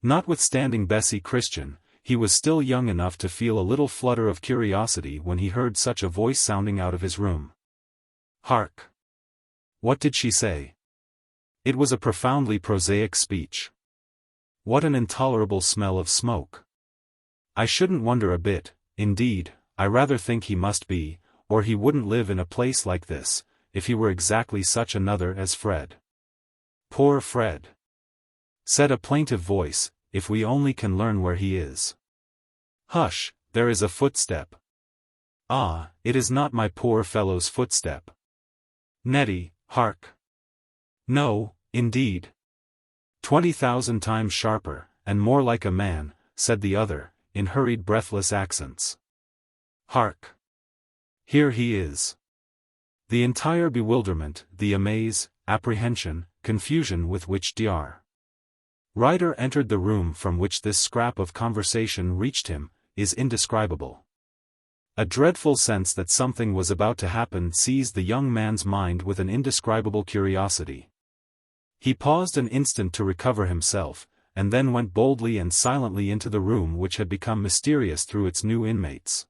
Notwithstanding Bessie Christian, he was still young enough to feel a little flutter of curiosity when he heard such a voice sounding out of his room. Hark! What did she say? It was a profoundly prosaic speech. What an intolerable smell of smoke! I shouldn't wonder a bit, indeed, I rather think he must be, or he wouldn't live in a place like this, if he were exactly such another as Fred. Poor Fred! Said a plaintive voice, if we only can learn where he is. Hush, there is a footstep. Ah, it is not my poor fellow's footstep. Nettie, hark! No, indeed. 20,000 times sharper, and more like a man, said the other, in hurried breathless accents. Hark! Here he is. The entire bewilderment, the amaze, apprehension, confusion with which Dr. Ryder entered the room from which this scrap of conversation reached him, is indescribable. A dreadful sense that something was about to happen seized the young man's mind with an indescribable curiosity. He paused an instant to recover himself, and then went boldly and silently into the room which had become mysterious through its new inmates.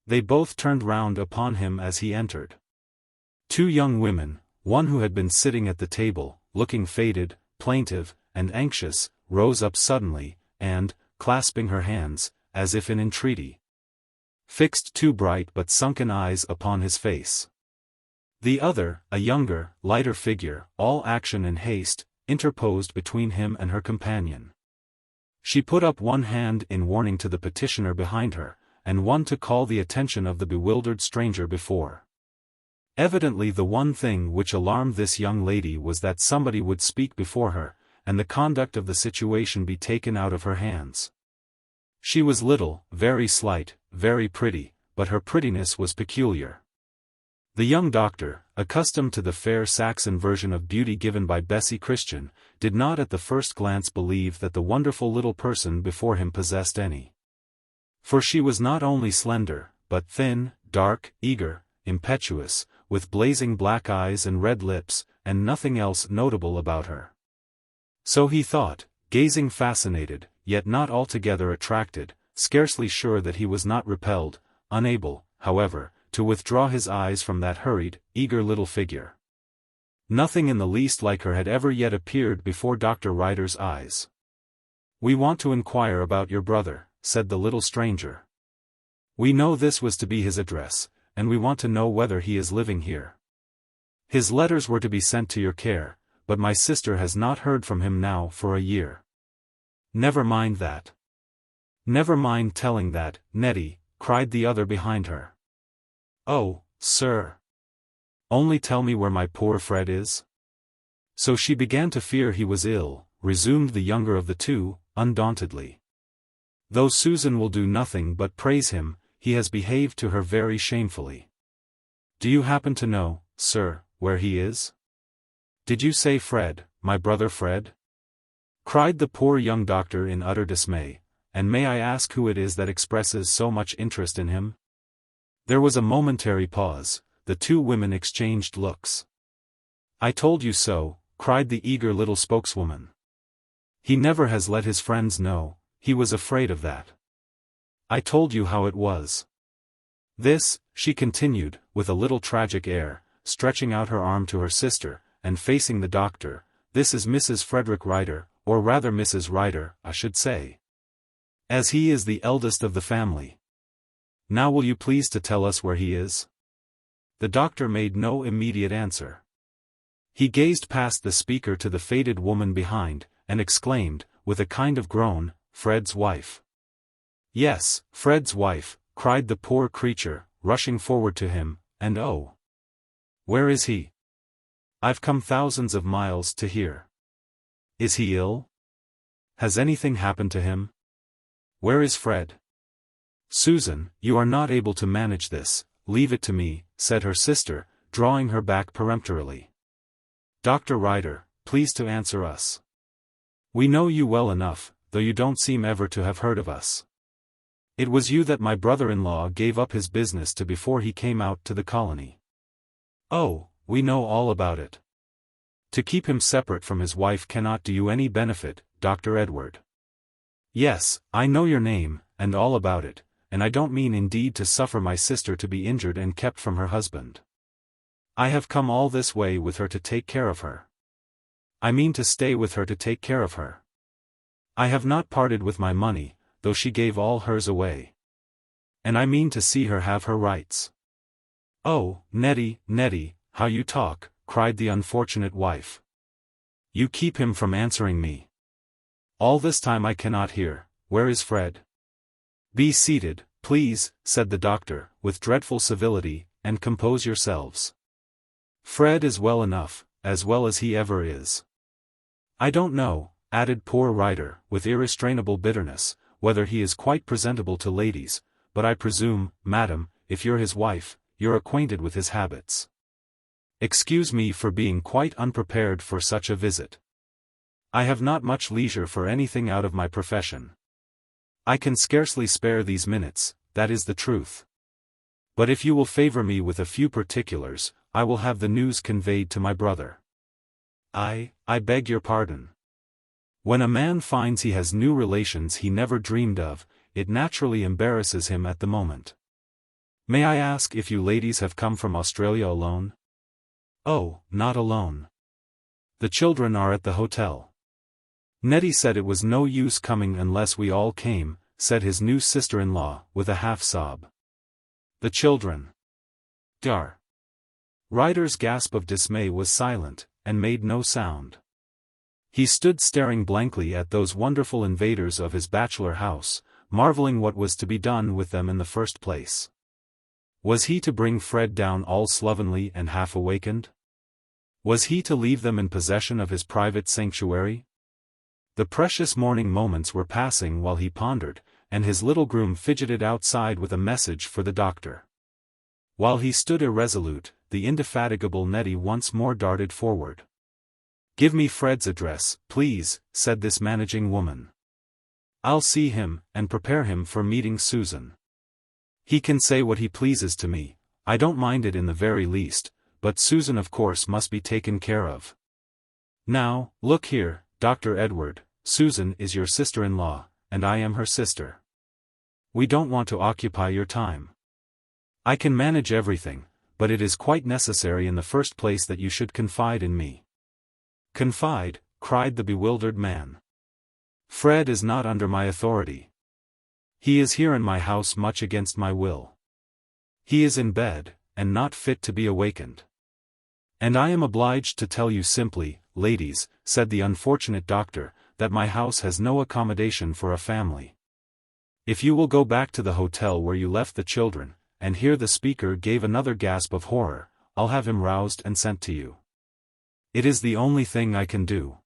They both turned round upon him as he entered. 2 young women, one who had been sitting at the table, looking faded, plaintive, and anxious, rose up suddenly, and, clasping her hands, as if in entreaty, fixed 2 bright but sunken eyes upon his face. The other, a younger, lighter figure, all action and haste, interposed between him and her companion. She put up one hand in warning to the petitioner behind her, and one to call the attention of the bewildered stranger before. Evidently the one thing which alarmed this young lady was that somebody would speak before her, and the conduct of the situation be taken out of her hands. She was little, very slight, very pretty, but her prettiness was peculiar. The young doctor, accustomed to the fair Saxon version of beauty given by Bessie Christian, did not at the first glance believe that the wonderful little person before him possessed any. For she was not only slender, but thin, dark, eager, impetuous, with blazing black eyes and red lips, and nothing else notable about her. So he thought, gazing fascinated, yet not altogether attracted, scarcely sure that he was not repelled, unable, however, to withdraw his eyes from that hurried, eager little figure. Nothing in the least like her had ever yet appeared before Dr. Ryder's eyes. "We want to inquire about your brother," said the little stranger. "We know this was to be his address, and we want to know whether he is living here. His letters were to be sent to your care, but my sister has not heard from him now for a year. Never mind that. Never mind telling that, Nettie, cried the other behind her. Oh, sir. Only tell me where my poor Fred is? So she began to fear he was ill, resumed the younger of the two, undauntedly. Though Susan will do nothing but praise him, he has behaved to her very shamefully. Do you happen to know, sir, where he is? Did you say Fred, my brother Fred? Cried the poor young doctor in utter dismay, and may I ask who it is that expresses so much interest in him? There was a momentary pause, the two women exchanged looks. I told you so, cried the eager little spokeswoman. He never has let his friends know, he was afraid of that. I told you how it was. This, she continued, with a little tragic air, stretching out her arm to her sister, and facing the doctor, this is Mrs. Frederick Ryder, or rather Mrs. Ryder, I should say. As he is the eldest of the family. Now will you please to tell us where he is? The doctor made no immediate answer. He gazed past the speaker to the faded woman behind, and exclaimed, with a kind of groan, Fred's wife. Yes, Fred's wife, cried the poor creature, rushing forward to him, and oh! Where is he? I've come thousands of miles to hear. Is he ill? Has anything happened to him? Where is Fred? Susan, you are not able to manage this, leave it to me, said her sister, drawing her back peremptorily. Dr. Ryder, please to answer us. We know you well enough, though you don't seem ever to have heard of us. It was you that my brother-in-law gave up his business to before he came out to the colony. Oh, we know all about it. To keep him separate from his wife cannot do you any benefit, Dr. Edward. Yes, I know your name, and all about it, and I don't mean indeed to suffer my sister to be injured and kept from her husband. I have come all this way with her to take care of her. I mean to stay with her to take care of her. I have not parted with my money, though she gave all hers away. And I mean to see her have her rights. Oh, Nettie, Nettie, how you talk, cried the unfortunate wife. You keep him from answering me. All this time I cannot hear, where is Fred? Be seated, please, said the doctor, with dreadful civility, and compose yourselves. Fred is well enough, as well as he ever is. I don't know, added poor Ryder, with irrestrainable bitterness, whether he is quite presentable to ladies, but I presume, madam, if you're his wife, you're acquainted with his habits. Excuse me for being quite unprepared for such a visit. I have not much leisure for anything out of my profession. I can scarcely spare these minutes, that is the truth. But if you will favor me with a few particulars, I will have the news conveyed to my brother. I beg your pardon. When a man finds he has new relations he never dreamed of, it naturally embarrasses him at the moment. May I ask if you ladies have come from Australia alone? Oh, not alone. The children are at the hotel. Nettie said it was no use coming unless we all came, said his new sister-in-law, with a half-sob. The children. Dar. Ryder's gasp of dismay was silent, and made no sound. He stood staring blankly at those wonderful invaders of his bachelor house, marveling what was to be done with them in the first place. Was he to bring Fred down all slovenly and half-awakened? Was he to leave them in possession of his private sanctuary? The precious morning moments were passing while he pondered, and his little groom fidgeted outside with a message for the doctor. While he stood irresolute, the indefatigable Nettie once more darted forward. Give me Fred's address, please, said this managing woman. I'll see him, and prepare him for meeting Susan. He can say what he pleases to me, I don't mind it in the very least, but Susan of course must be taken care of. Now, look here, Dr. Edward, Susan is your sister-in-law, and I am her sister. We don't want to occupy your time. I can manage everything, but it is quite necessary in the first place that you should confide in me. Confide, cried the bewildered man. Fred is not under my authority. He is here in my house much against my will. He is in bed, and not fit to be awakened. And I am obliged to tell you simply, ladies, said the unfortunate doctor, that my house has no accommodation for a family. If you will go back to the hotel where you left the children, and here the speaker gave another gasp of horror, I'll have him roused and sent to you. It is the only thing I can do.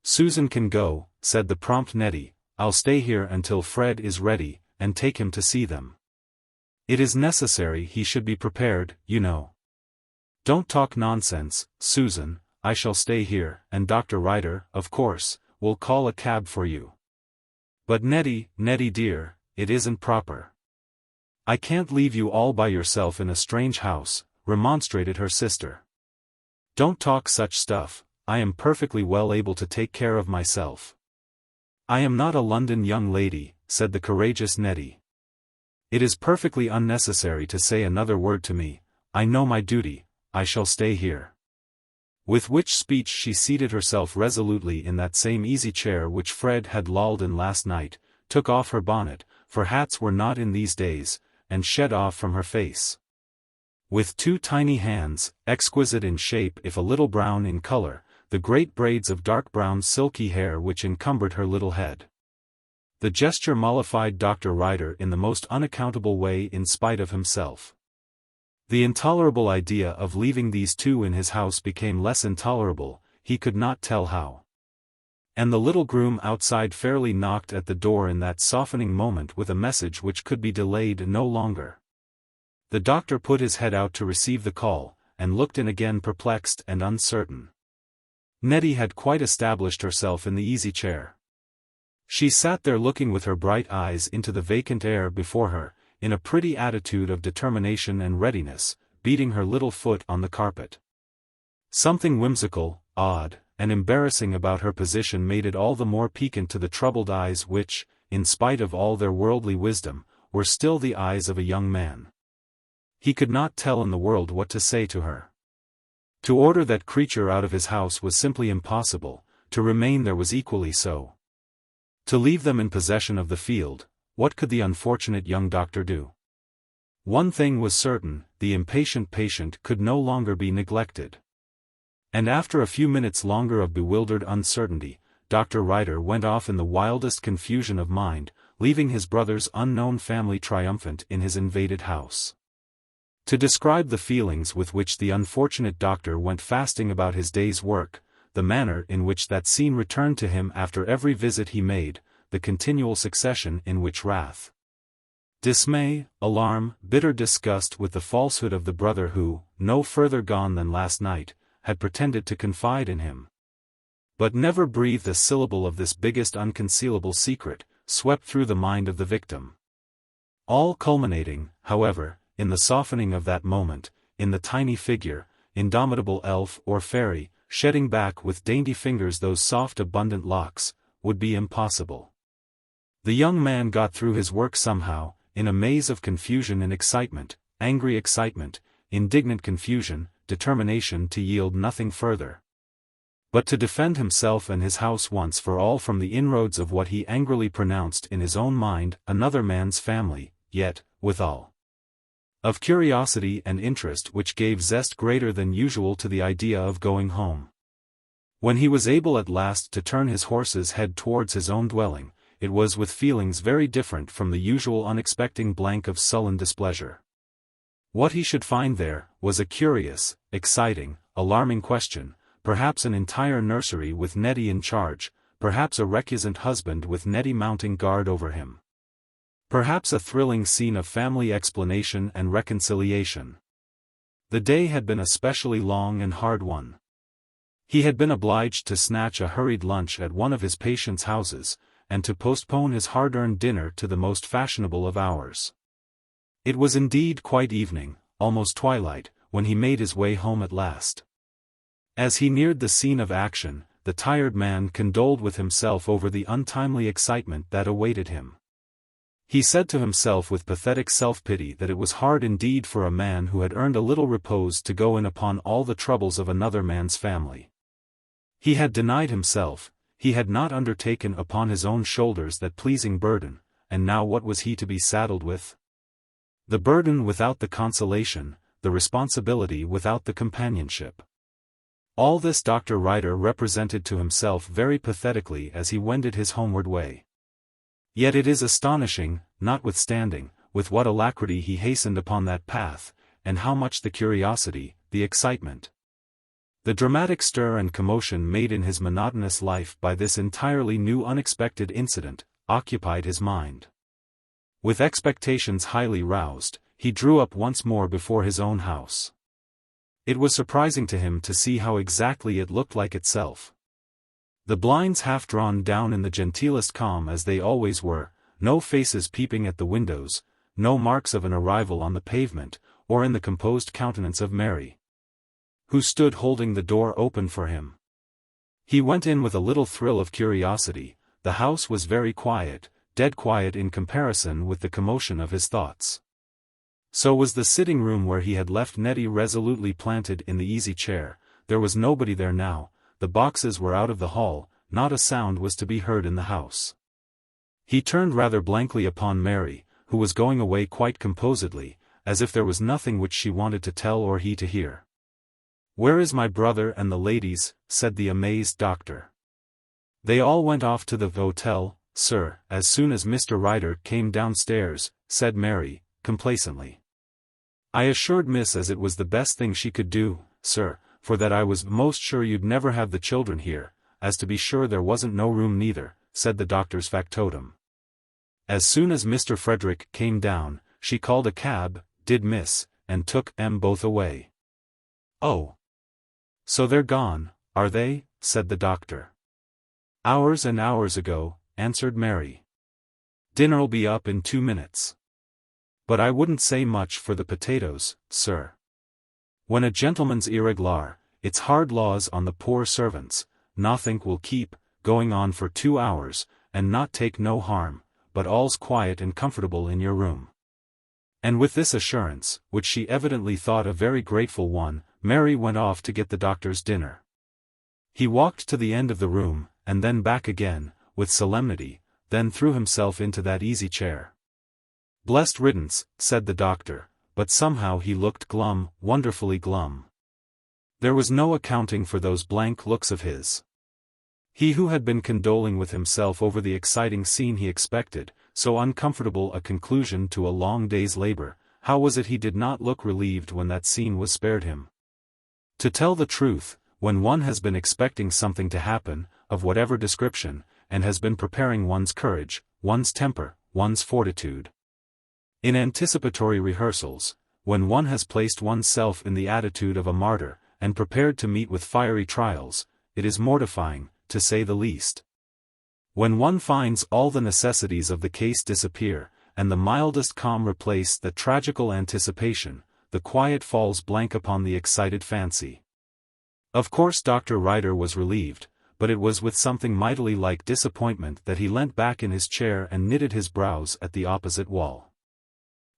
Susan can go, said the prompt Nettie, I'll stay here until Fred is ready, and take him to see them. It is necessary he should be prepared, you know. Don't talk nonsense, Susan, I shall stay here, and Dr. Ryder, of course, will call a cab for you. But Nettie dear, it isn't proper. I can't leave you all by yourself in a strange house, remonstrated her sister. Don't talk such stuff, I am perfectly well able to take care of myself. I am not a London young lady, said the courageous Nettie. It is perfectly unnecessary to say another word to me, I know my duty, I shall stay here. With which speech she seated herself resolutely in that same easy chair which Fred had lolled in last night, took off her bonnet, for hats were not in these days, and shed off from her face. With two tiny hands, exquisite in shape if a little brown in color, the great braids of dark brown silky hair which encumbered her little head. The gesture mollified Dr. Ryder in the most unaccountable way in spite of himself. The intolerable idea of leaving these two in his house became less intolerable, he could not tell how. And the little groom outside fairly knocked at the door in that softening moment with a message which could be delayed no longer. The doctor put his head out to receive the call, and looked in again perplexed and uncertain. Nettie had quite established herself in the easy chair. She sat there looking with her bright eyes into the vacant air before her, in a pretty attitude of determination and readiness, beating her little foot on the carpet. Something whimsical, odd, and embarrassing about her position made it all the more piquant to the troubled eyes which, in spite of all their worldly wisdom, were still the eyes of a young man. He could not tell in the world what to say to her. To order that creature out of his house was simply impossible, to remain there was equally so. To leave them in possession of the field, what could the unfortunate young doctor do? One thing was certain, the impatient patient could no longer be neglected. And after a few minutes longer of bewildered uncertainty, Dr. Ryder went off in the wildest confusion of mind, leaving his brother's unknown family triumphant in his invaded house. To describe the feelings with which the unfortunate doctor went fasting about his day's work, the manner in which that scene returned to him after every visit he made, the continual succession in which wrath, dismay, alarm, bitter disgust with the falsehood of the brother who, no further gone than last night, had pretended to confide in him, but never breathed a syllable of this biggest unconcealable secret, swept through the mind of the victim. All culminating, however, in the softening of that moment, in the tiny figure, indomitable elf or fairy, shedding back with dainty fingers those soft abundant locks, would be impossible. The young man got through his work somehow, in a maze of confusion and excitement, angry excitement, indignant confusion, determination to yield nothing further, but to defend himself and his house once for all from the inroads of what he angrily pronounced in his own mind another man's family, yet, withal, of curiosity and interest which gave zest greater than usual to the idea of going home. When he was able at last to turn his horse's head towards his own dwelling, it was with feelings very different from the usual unexpected blank of sullen displeasure. What he should find there, was a curious, exciting, alarming question, perhaps an entire nursery with Nettie in charge, perhaps a recusant husband with Nettie mounting guard over him. Perhaps a thrilling scene of family explanation and reconciliation. The day had been a specially long and hard one. He had been obliged to snatch a hurried lunch at one of his patients' houses, and to postpone his hard-earned dinner to the most fashionable of hours. It was indeed quite evening, almost twilight, when he made his way home at last. As he neared the scene of action, the tired man condoled with himself over the untimely excitement that awaited him. He said to himself with pathetic self-pity that it was hard indeed for a man who had earned a little repose to go in upon all the troubles of another man's family. He had denied himself, he had not undertaken upon his own shoulders that pleasing burden, and now what was he to be saddled with? The burden without the consolation, the responsibility without the companionship. All this Dr. Ryder represented to himself very pathetically as he wended his homeward way. Yet it is astonishing, notwithstanding, with what alacrity he hastened upon that path, and how much the curiosity, the excitement, the dramatic stir and commotion made in his monotonous life by this entirely new unexpected incident, occupied his mind. With expectations highly roused, he drew up once more before his own house. It was surprising to him to see how exactly it looked like itself. The blinds half drawn down in the genteelest calm as they always were, no faces peeping at the windows, no marks of an arrival on the pavement, or in the composed countenance of Mary, who stood holding the door open for him. He went in with a little thrill of curiosity. The house was very quiet, dead quiet in comparison with the commotion of his thoughts. So was the sitting room where he had left Nettie resolutely planted in the easy chair. There was nobody there now, the boxes were out of the hall, not a sound was to be heard in the house. He turned rather blankly upon Mary, who was going away quite composedly, as if there was nothing which she wanted to tell or he to hear. "Where is my brother and the ladies?" said the amazed doctor. "They all went off to the hotel, sir, as soon as Mr. Ryder came downstairs," said Mary, complacently. "I assured Miss as it was the best thing she could do, sir, for that I was most sure you'd never have the children here, as to be sure there wasn't no room neither," said the doctor's factotum. "As soon as Mr. Frederick came down, she called a cab, did Miss, and took 'em both away." "Oh. So they're gone, are they?" said the doctor. "Hours and hours ago," answered Mary. "Dinner'll be up in 2 minutes. But I wouldn't say much for the potatoes, sir. When a gentleman's irregular, it's hard laws on the poor servants. Nothink will keep, going on for 2 hours, and not take no harm, but all's quiet and comfortable in your room." And with this assurance, which she evidently thought a very grateful one, Mary went off to get the doctor's dinner. He walked to the end of the room, and then back again, with solemnity, then threw himself into that easy chair. "Blessed riddance," said the doctor, but somehow he looked glum, wonderfully glum. There was no accounting for those blank looks of his. He who had been condoling with himself over the exciting scene he expected, so uncomfortable a conclusion to a long day's labor, how was it he did not look relieved when that scene was spared him? To tell the truth, when one has been expecting something to happen, of whatever description, and has been preparing one's courage, one's temper, one's fortitude, in anticipatory rehearsals, when one has placed one's self in the attitude of a martyr, and prepared to meet with fiery trials, it is mortifying, to say the least. When one finds all the necessities of the case disappear, and the mildest calm replace the tragical anticipation, the quiet falls blank upon the excited fancy. Of course Dr. Ryder was relieved, but it was with something mightily like disappointment that he leant back in his chair and knitted his brows at the opposite wall.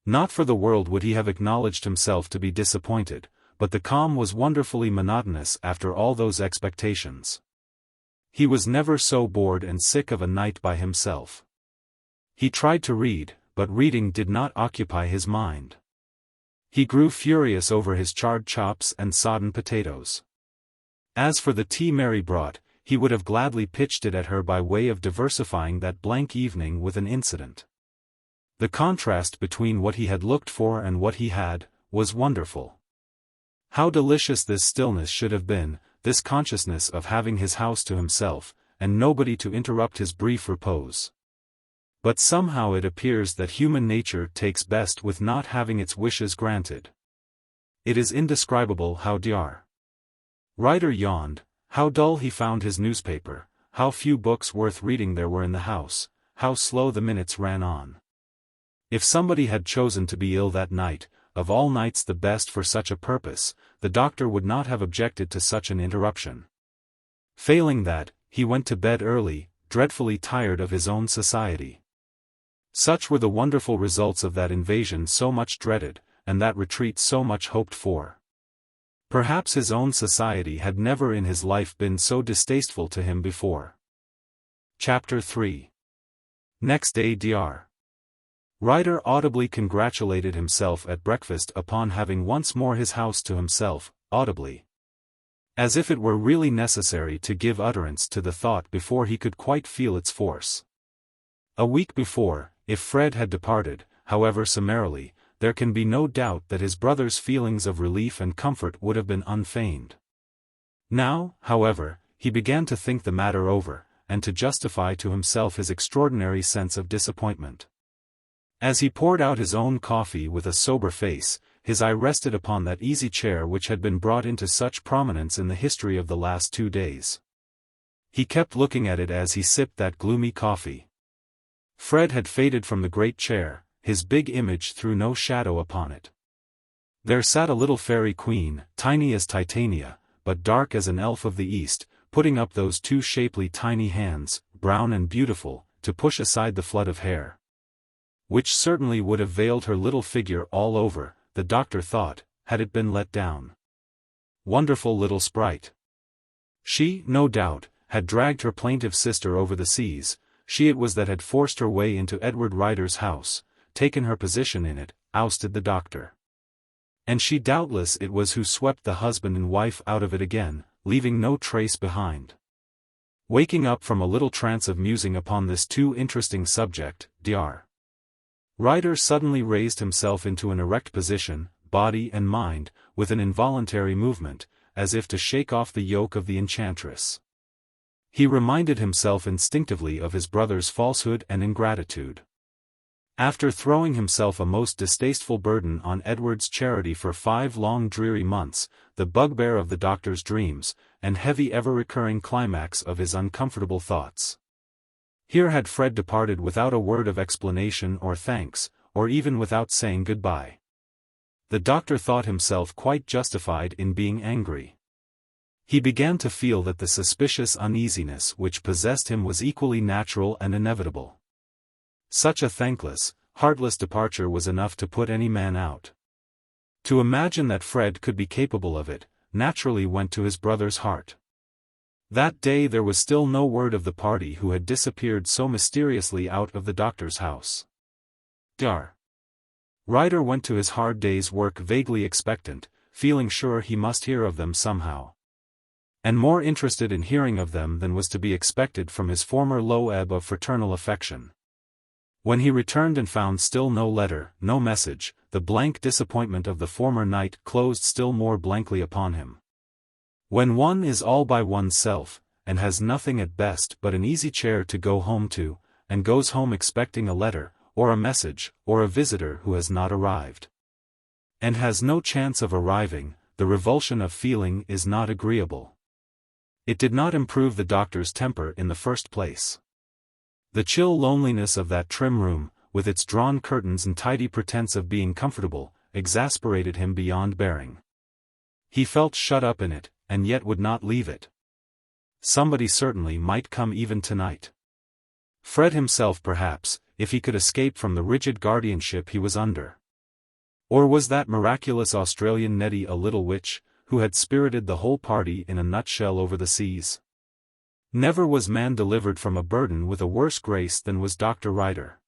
Not for the world would he have acknowledged himself to be disappointed, but the calm was wonderfully monotonous after all those expectations. He was never so bored and sick of a night by himself. He tried to read, but reading did not occupy his mind. He grew furious over his charred chops and sodden potatoes. As for the tea Mary brought, he would have gladly pitched it at her by way of diversifying that blank evening with an incident. The contrast between what he had looked for and what he had, was wonderful. How delicious this stillness should have been, this consciousness of having his house to himself, and nobody to interrupt his brief repose. But somehow it appears that human nature takes best with not having its wishes granted. It is indescribable how Dr. Ryder yawned, how dull he found his newspaper, how few books worth reading there were in the house, how slow the minutes ran on. If somebody had chosen to be ill that night, of all nights the best for such a purpose, the doctor would not have objected to such an interruption. Failing that, he went to bed early, dreadfully tired of his own society. Such were the wonderful results of that invasion so much dreaded, and that retreat so much hoped for. Perhaps his own society had never in his life been so distasteful to him before. Chapter 3. Next day Dr. Ryder audibly congratulated himself at breakfast upon having once more his house to himself, audibly. As if it were really necessary to give utterance to the thought before he could quite feel its force. A week before, if Fred had departed, however summarily, there can be no doubt that his brother's feelings of relief and comfort would have been unfeigned. Now, however, he began to think the matter over, and to justify to himself his extraordinary sense of disappointment. As he poured out his own coffee with a sober face, his eye rested upon that easy chair which had been brought into such prominence in the history of the last 2 days. He kept looking at it as he sipped that gloomy coffee. Fred had faded from the great chair, his big image threw no shadow upon it. There sat a little fairy queen, tiny as Titania, but dark as an elf of the East, putting up those 2 shapely tiny hands, brown and beautiful, to push aside the flood of hair, which certainly would have veiled her little figure all over, the doctor thought, had it been let down. Wonderful little sprite. She, no doubt, had dragged her plaintive sister over the seas, she it was that had forced her way into Edward Ryder's house, taken her position in it, ousted the doctor. And she doubtless it was who swept the husband and wife out of it again, leaving no trace behind. Waking up from a little trance of musing upon this too interesting subject, Dr. Ryder suddenly raised himself into an erect position, body and mind, with an involuntary movement, as if to shake off the yoke of the enchantress. He reminded himself instinctively of his brother's falsehood and ingratitude. After throwing himself a most distasteful burden on Edward's charity for 5 long dreary months, the bugbear of the doctor's dreams, and heavy ever-recurring climax of his uncomfortable thoughts. Here had Fred departed without a word of explanation or thanks, or even without saying goodbye. The doctor thought himself quite justified in being angry. He began to feel that the suspicious uneasiness which possessed him was equally natural and inevitable. Such a thankless, heartless departure was enough to put any man out. To imagine that Fred could be capable of it, naturally went to his brother's heart. That day there was still no word of the party who had disappeared so mysteriously out of the doctor's house. Dr. Ryder went to his hard day's work vaguely expectant, feeling sure he must hear of them somehow. And more interested in hearing of them than was to be expected from his former low ebb of fraternal affection. When he returned and found still no letter, no message, the blank disappointment of the former night closed still more blankly upon him. When one is all by oneself, and has nothing at best but an easy chair to go home to, and goes home expecting a letter, or a message, or a visitor who has not arrived, and has no chance of arriving, the revulsion of feeling is not agreeable. It did not improve the doctor's temper in the first place. The chill loneliness of that trim room, with its drawn curtains and tidy pretense of being comfortable, exasperated him beyond bearing. He felt shut up in it, and yet would not leave it. Somebody certainly might come even tonight. Fred himself perhaps, if he could escape from the rigid guardianship he was under. Or was that miraculous Australian Nettie a little witch, who had spirited the whole party in a nutshell over the seas? Never was man delivered from a burden with a worse grace than was Dr. Ryder.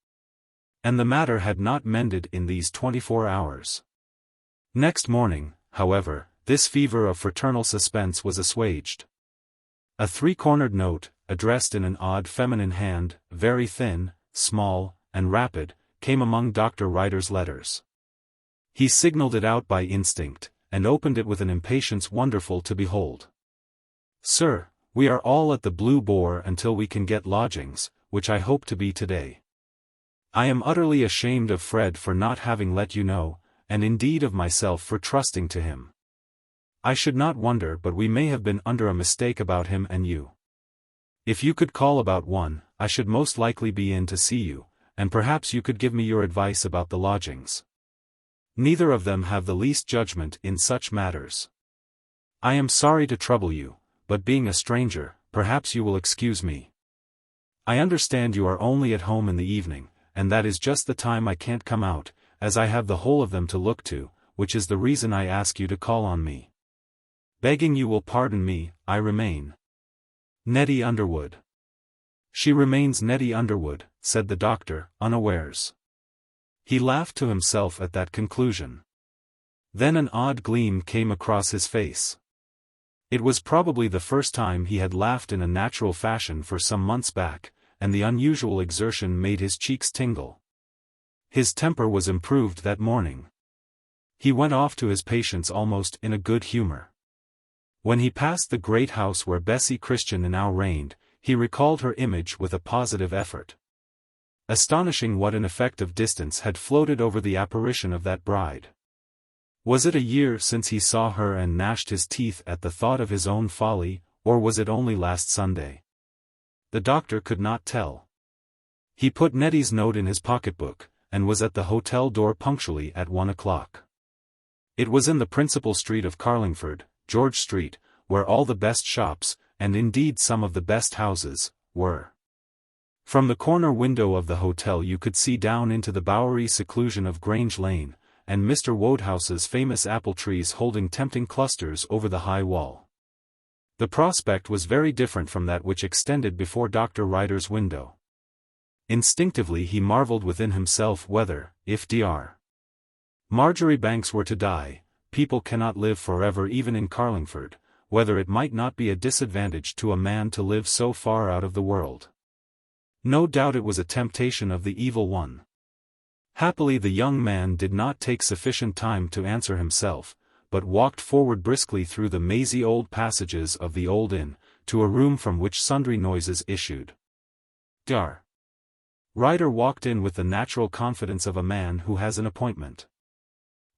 And the matter had not mended in these 24 hours. Next morning, however, this fever of fraternal suspense was assuaged. A 3-cornered note, addressed in an odd feminine hand, very thin, small, and rapid, came among Dr. Ryder's letters. He signaled it out by instinct, and opened it with an impatience wonderful to behold. Sir, we are all at the Blue Boar until we can get lodgings, which I hope to be today. I am utterly ashamed of Fred for not having let you know, and indeed of myself for trusting to him. I should not wonder but we may have been under a mistake about him and you. If you could call about 1, I should most likely be in to see you, and perhaps you could give me your advice about the lodgings. Neither of them have the least judgment in such matters. I am sorry to trouble you, but being a stranger, perhaps you will excuse me. I understand you are only at home in the evening, and that is just the time I can't come out, as I have the whole of them to look to, which is the reason I ask you to call on me. Begging you will pardon me, I remain Nettie Underwood. She remains Nettie Underwood, said the doctor, unawares. He laughed to himself at that conclusion. Then an odd gleam came across his face. It was probably the first time he had laughed in a natural fashion for some months back, and the unusual exertion made his cheeks tingle. His temper was improved that morning. He went off to his patients almost in a good humor. When he passed the great house where Bessie Christian now reigned, he recalled her image with a positive effort. Astonishing what an effect of distance had floated over the apparition of that bride. Was it a year since he saw her and gnashed his teeth at the thought of his own folly, or was it only last Sunday? The doctor could not tell. He put Nettie's note in his pocketbook, and was at the hotel door punctually at 1 o'clock. It was in the principal street of Carlingford, George Street, where all the best shops, and indeed some of the best houses, were. From the corner window of the hotel you could see down into the bowery seclusion of Grange Lane, and Mr. Wodehouse's famous apple trees holding tempting clusters over the high wall. The prospect was very different from that which extended before Dr. Ryder's window. Instinctively he marvelled within himself whether, if Dr. Marjoribanks were to die, people cannot live forever even in Carlingford, whether it might not be a disadvantage to a man to live so far out of the world. No doubt it was a temptation of the evil one. Happily the young man did not take sufficient time to answer himself, but walked forward briskly through the mazy old passages of the old inn, to a room from which sundry noises issued. Dr. Ryder walked in with the natural confidence of a man who has an appointment.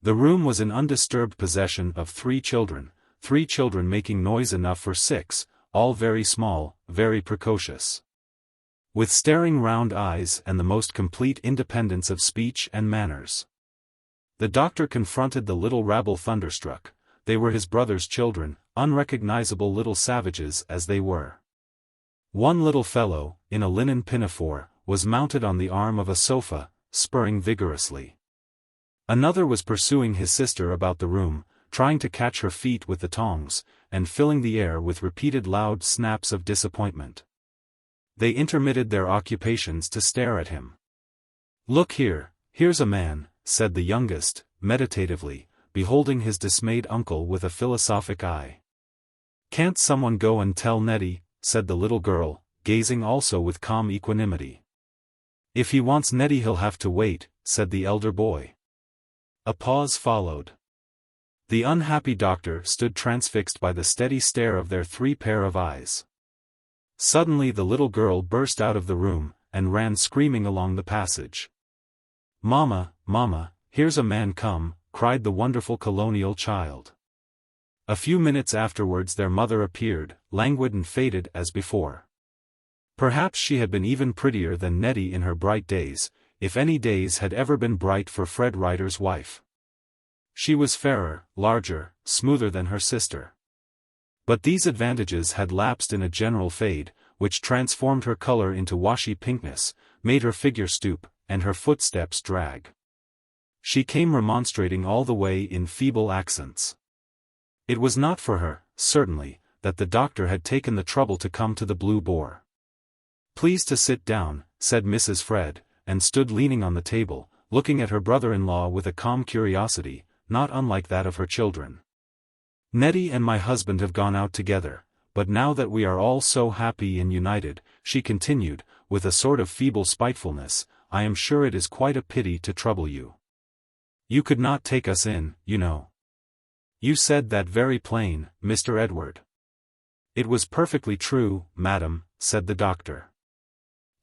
The room was in undisturbed possession of 3 children making noise enough for 6, all very small, very precocious. With staring round eyes and the most complete independence of speech and manners. The doctor confronted the little rabble thunderstruck. They were his brother's children, unrecognizable little savages as they were. One little fellow, in a linen pinafore, was mounted on the arm of a sofa, spurring vigorously. Another was pursuing his sister about the room, trying to catch her feet with the tongs, and filling the air with repeated loud snaps of disappointment. They intermitted their occupations to stare at him. "Look here, here's a man," said the youngest, meditatively, beholding his dismayed uncle with a philosophic eye. "Can't someone go and tell Nettie?" said the little girl, gazing also with calm equanimity. "If he wants Nettie he'll have to wait," said the elder boy. A pause followed. The unhappy doctor stood transfixed by the steady stare of their 3 pair of eyes. Suddenly the little girl burst out of the room, and ran screaming along the passage. "Mamma, mamma, here's a man come," cried the wonderful colonial child. A few minutes afterwards their mother appeared, languid and faded as before. Perhaps she had been even prettier than Nettie in her bright days, if any days had ever been bright for Fred Ryder's wife. She was fairer, larger, smoother than her sister. But these advantages had lapsed in a general fade, which transformed her color into washy pinkness, made her figure stoop, and her footsteps drag. She came remonstrating all the way in feeble accents. It was not for her, certainly, that the doctor had taken the trouble to come to the Blue Boar. "Please to sit down," said Mrs. Fred, and stood leaning on the table, looking at her brother-in-law with a calm curiosity, not unlike that of her children. "Nettie and my husband have gone out together, but now that we are all so happy and united," she continued, with a sort of feeble spitefulness, "I am sure it is quite a pity to trouble you. You could not take us in, you know. You said that very plain, Mr. Edward." "It was perfectly true, madam," said the doctor.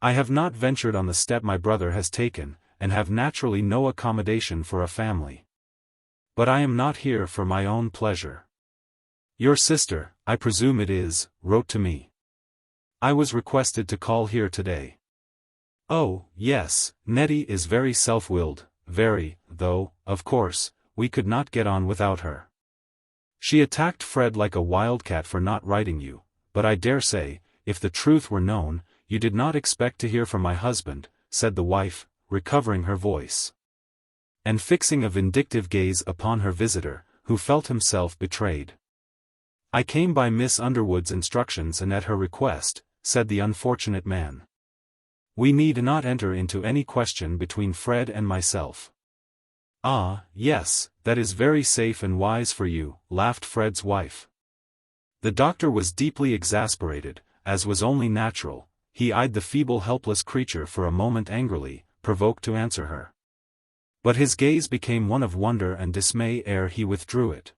"I have not ventured on the step my brother has taken, and have naturally no accommodation for a family. But I am not here for my own pleasure. Your sister, I presume it is, wrote to me. I was requested to call here today." "Oh, yes, Nettie is very self-willed, very, though, of course, we could not get on without her. She attacked Fred like a wildcat for not writing you, but I dare say, if the truth were known, you did not expect to hear from my husband," said the wife, recovering her voice, and fixing a vindictive gaze upon her visitor, who felt himself betrayed. "I came by Miss Underwood's instructions and at her request," said the unfortunate man. We need not enter into any question between Fred and myself. Ah, yes, that is very safe and wise for you, laughed Fred's wife. The doctor was deeply exasperated, as was only natural. He eyed the feeble helpless creature for a moment angrily, provoked to answer her. But his gaze became one of wonder and dismay ere he withdrew it.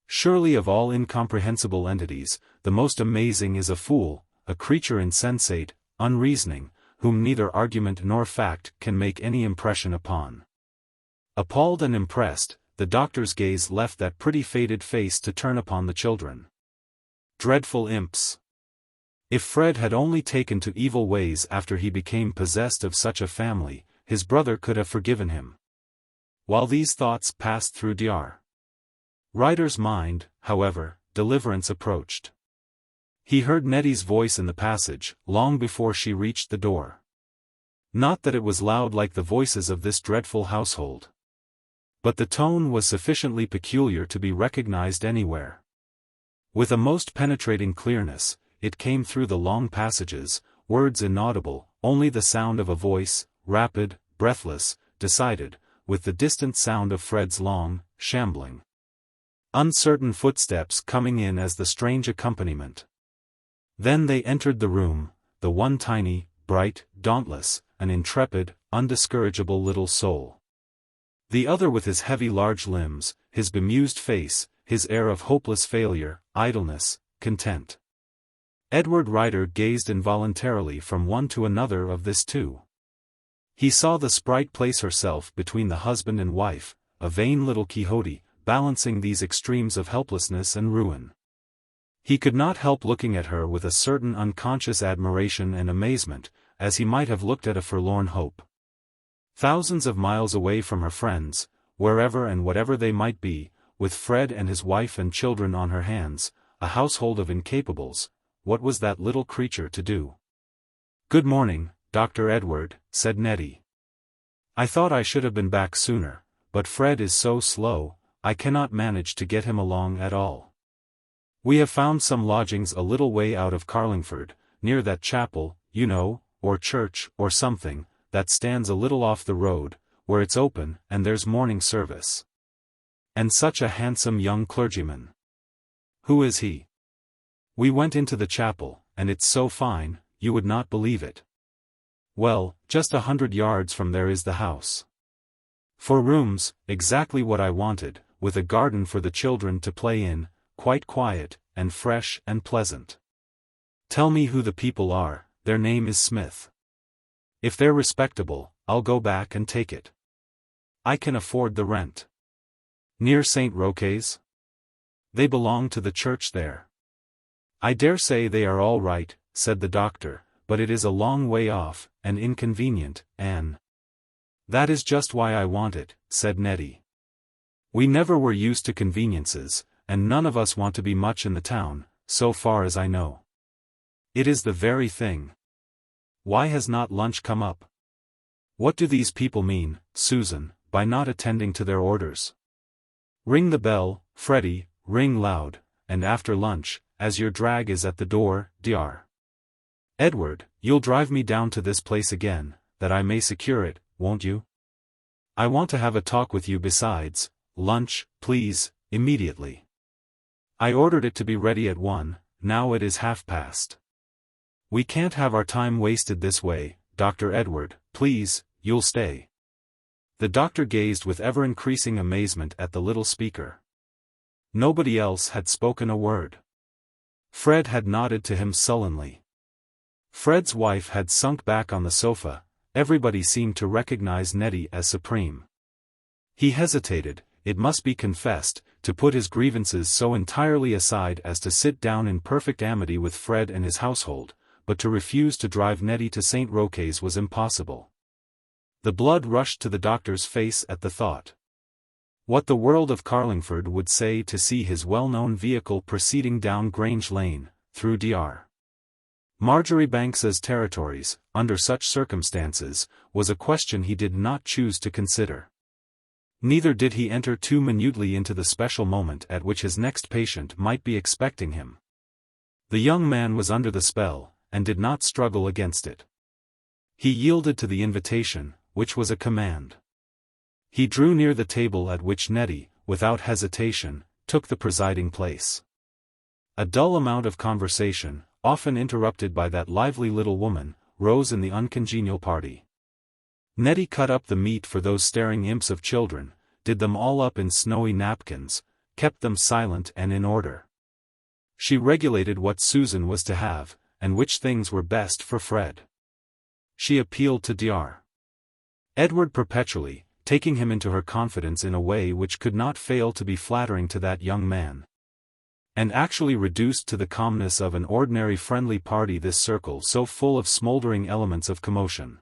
Surely of all incomprehensible entities, the most amazing is a fool, a creature insensate, unreasoning, whom neither argument nor fact can make any impression upon. Appalled and impressed, the doctor's gaze left that pretty faded face to turn upon the children. Dreadful imps! If Fred had only taken to evil ways after he became possessed of such a family, his brother could have forgiven him. While these thoughts passed through Dr. Ryder's mind, however, deliverance approached. He heard Nettie's voice in the passage, long before she reached the door. Not that it was loud like the voices of this dreadful household. But the tone was sufficiently peculiar to be recognized anywhere. With a most penetrating clearness, it came through the long passages, words inaudible, only the sound of a voice, rapid, breathless, decided, with the distant sound of Fred's long, shambling, uncertain footsteps coming in as the strange accompaniment. Then they entered the room, the one tiny, bright, dauntless, and intrepid, undiscourageable little soul. The other with his heavy large limbs, his bemused face, his air of hopeless failure, idleness, content. Edward Ryder gazed involuntarily from one to another of this two. He saw the sprite place herself between the husband and wife, a vain little Quixote, balancing these extremes of helplessness and ruin. He could not help looking at her with a certain unconscious admiration and amazement, as he might have looked at a forlorn hope. Thousands of miles away from her friends, wherever and whatever they might be, with Fred and his wife and children on her hands, a household of incapables, what was that little creature to do? "Good morning, Dr. Edward," said Nettie. "I thought I should have been back sooner, but Fred is so slow, I cannot manage to get him along at all. We have found some lodgings a little way out of Carlingford, near that chapel, you know, or church, or something, that stands a little off the road, where it's open, and there's morning service. And such a handsome young clergyman. Who is he? We went into the chapel, and it's so fine, you would not believe it. Well, just 100 yards from there is the house. 4 rooms, exactly what I wanted, with a garden for the children to play in, quite quiet, and fresh and pleasant. Tell me who the people are. Their name is Smith. If they're respectable, I'll go back and take it. I can afford the rent. Near St. Roque's? They belong to the church there. I dare say they are all right, said the doctor, but it is a long way off, and inconvenient, Anne. That is just why I want it, said Nettie. We never were used to conveniences, and none of us want to be much in the town, so far as I know. It is the very thing. Why has not lunch come up? What do these people mean, Susan, by not attending to their orders? Ring the bell, Freddie, ring loud, and after lunch, as your drag is at the door, Dr. Edward, you'll drive me down to this place again, that I may secure it, won't you? I want to have a talk with you besides. Lunch, please, immediately. I ordered it to be ready at 1, now it is 1:30. We can't have our time wasted this way, Dr. Edward, please, you'll stay. The doctor gazed with ever-increasing amazement at the little speaker. Nobody else had spoken a word. Fred had nodded to him sullenly. Fred's wife had sunk back on the sofa. Everybody seemed to recognize Nettie as supreme. He hesitated, it must be confessed, to put his grievances so entirely aside as to sit down in perfect amity with Fred and his household, but to refuse to drive Nettie to St. Roque's was impossible. The blood rushed to the doctor's face at the thought. What the world of Carlingford would say to see his well-known vehicle proceeding down Grange Lane, through Dr. Marjoribanks's territories, under such circumstances, was a question he did not choose to consider. Neither did he enter too minutely into the special moment at which his next patient might be expecting him. The young man was under the spell, and did not struggle against it. He yielded to the invitation, which was a command. He drew near the table at which Nettie, without hesitation, took the presiding place. A dull amount of conversation, often interrupted by that lively little woman, rose in the uncongenial party. Nettie cut up the meat for those staring imps of children, did them all up in snowy napkins, kept them silent and in order. She regulated what Susan was to have, and which things were best for Fred. She appealed to Dr. Edward perpetually, taking him into her confidence in a way which could not fail to be flattering to that young man. And actually reduced to the calmness of an ordinary friendly party this circle so full of smoldering elements of commotion.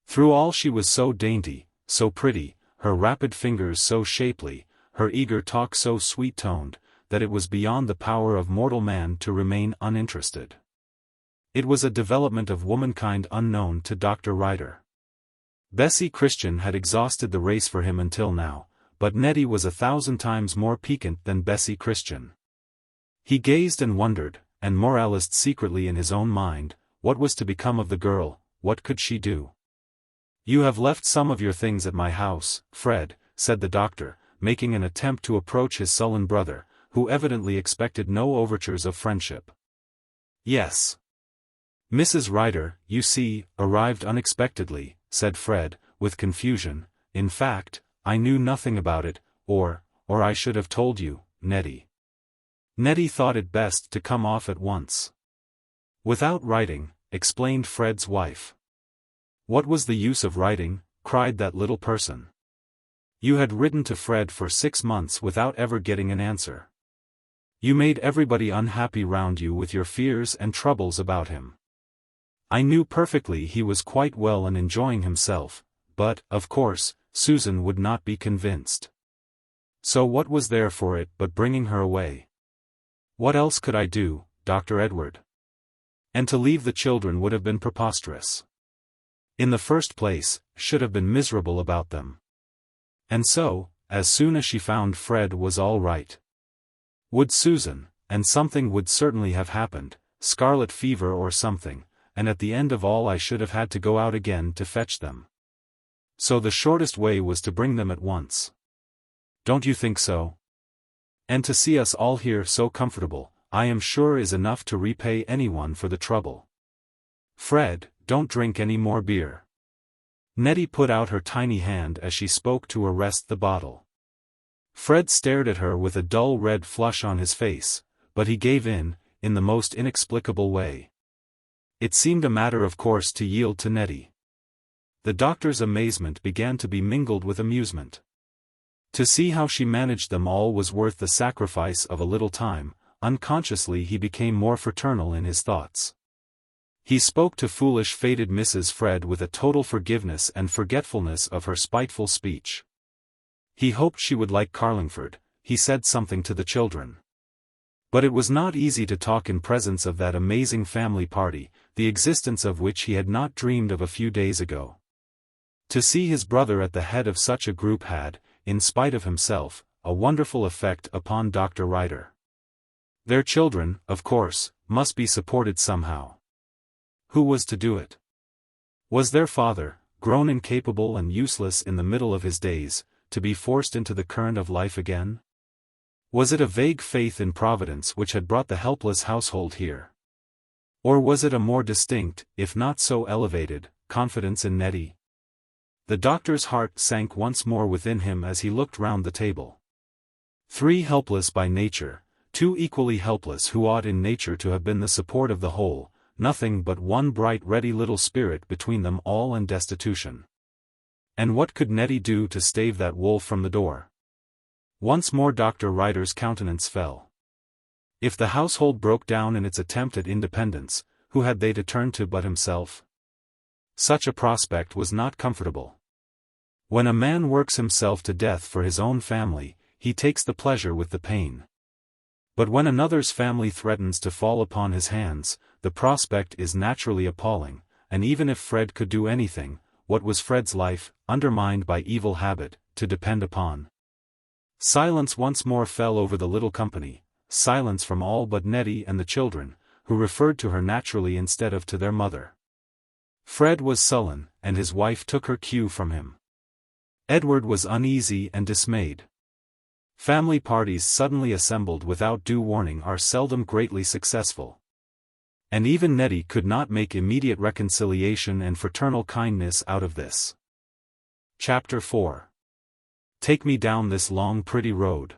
Through all she was so dainty, so pretty, her rapid fingers so shapely, her eager talk so sweet-toned, that it was beyond the power of mortal man to remain uninterested. It was a development of womankind unknown to Dr. Ryder. Bessie Christian had exhausted the race for him until now, but Nettie was 1,000 times more piquant than Bessie Christian. He gazed and wondered, and moralized secretly in his own mind, what was to become of the girl, what could she do? "You have left some of your things at my house, Fred," said the doctor, making an attempt to approach his sullen brother, who evidently expected no overtures of friendship. "Yes. Mrs. Ryder, you see, arrived unexpectedly," said Fred, with confusion. "In fact, I knew nothing about it, or I should have told you, Nettie." Nettie thought it best to come off at once. "Without writing," explained Fred's wife. "What was the use of writing?" cried that little person. "You had written to Fred for 6 months without ever getting an answer. You made everybody unhappy round you with your fears and troubles about him. I knew perfectly he was quite well and enjoying himself, but, of course, Susan would not be convinced. So what was there for it but bringing her away? What else could I do, Dr. Edward? And to leave the children would have been preposterous. In the first place, should have been miserable about them. And so, as soon as she found Fred was all right, would Susan, and something would certainly have happened, scarlet fever or something, and at the end of all I should have had to go out again to fetch them. So the shortest way was to bring them at once. Don't you think so? And to see us all here so comfortable, I am sure is enough to repay anyone for the trouble. Fred, don't drink any more beer." Nettie put out her tiny hand as she spoke to arrest the bottle. Fred stared at her with a dull red flush on his face, but he gave in the most inexplicable way. It seemed a matter of course to yield to Nettie. The doctor's amazement began to be mingled with amusement. To see how she managed them all was worth the sacrifice of a little time. Unconsciously he became more fraternal in his thoughts. He spoke to foolish faded Mrs. Fred with a total forgiveness and forgetfulness of her spiteful speech. He hoped she would like Carlingford. He said something to the children. But it was not easy to talk in presence of that amazing family party, the existence of which he had not dreamed of a few days ago. To see his brother at the head of such a group had, in spite of himself, a wonderful effect upon Dr. Ryder. Their children, of course, must be supported somehow. Who was to do it? Was their father, grown incapable and useless in the middle of his days, to be forced into the current of life again? Was it a vague faith in Providence which had brought the helpless household here? Or was it a more distinct, if not so elevated, confidence in Nettie? The doctor's heart sank once more within him as he looked round the table. 3 helpless by nature, 2 equally helpless who ought in nature to have been the support of the whole, nothing but one bright ready little spirit between them all and destitution. And what could Nettie do to stave that wolf from the door? Once more Dr. Ryder's countenance fell. If the household broke down in its attempt at independence, who had they to turn to but himself? Such a prospect was not comfortable. When a man works himself to death for his own family, he takes the pleasure with the pain. But when another's family threatens to fall upon his hands, the prospect is naturally appalling, and even if Fred could do anything, what was Fred's life, undermined by evil habit, to depend upon? Silence once more fell over the little company, silence from all but Nettie and the children, who referred to her naturally instead of to their mother. Fred was sullen, and his wife took her cue from him. Edward was uneasy and dismayed. Family parties suddenly assembled without due warning are seldom greatly successful. And even Nettie could not make immediate reconciliation and fraternal kindness out of this. Chapter 4. Take me down this long pretty road.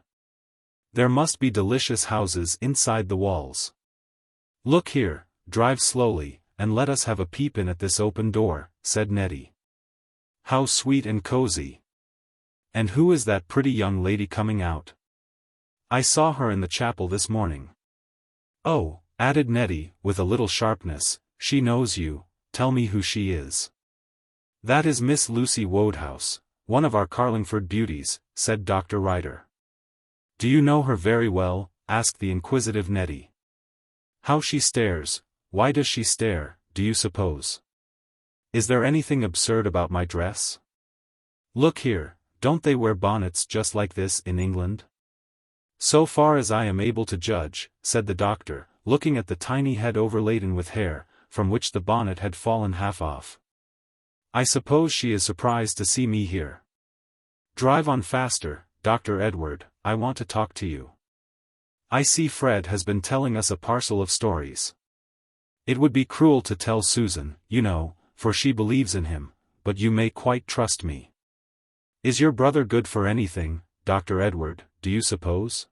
There must be delicious houses inside the walls. Look here, drive slowly, and let us have a peep in at this open door, said Nettie. How sweet and cozy. And who is that pretty young lady coming out? I saw her in the chapel this morning. Oh, added Nettie, with a little sharpness, she knows you, tell me who she is. That is Miss Lucy Wodehouse, one of our Carlingford beauties, said Dr. Ryder. Do you know her very well? Asked the inquisitive Nettie. How she stares, why does she stare, do you suppose? Is there anything absurd about my dress? Look here, don't they wear bonnets just like this in England? So far as I am able to judge, said the doctor, looking at the tiny head overladen with hair, from which the bonnet had fallen half off. I suppose she is surprised to see me here. Drive on faster, Dr. Edward, I want to talk to you. I see Fred has been telling us a parcel of stories. It would be cruel to tell Susan, you know, for she believes in him, but you may quite trust me. Is your brother good for anything, Dr. Edward, do you suppose?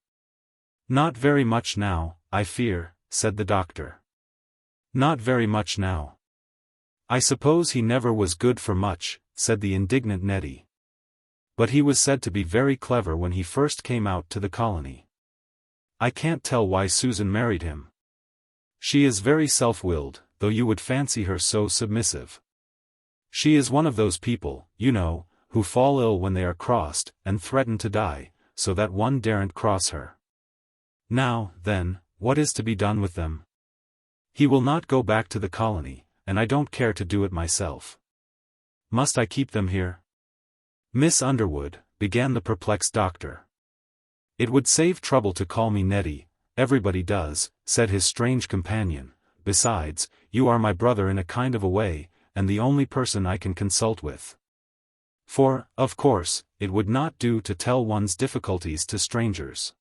Not very much now, I fear, said the doctor. Not very much now. I suppose he never was good for much, said the indignant Nettie. But he was said to be very clever when he first came out to the colony. I can't tell why Susan married him. She is very self-willed, though you would fancy her so submissive. She is one of those people, you know, who fall ill when they are crossed, and threaten to die, so that one daren't cross her. Now, then, what is to be done with them? He will not go back to the colony, and I don't care to do it myself. Must I keep them here? Miss Underwood, began the perplexed doctor. It would save trouble to call me Nettie, everybody does, said his strange companion. Besides, you are my brother in a kind of a way, and the only person I can consult with. For, of course, it would not do to tell one's difficulties to strangers.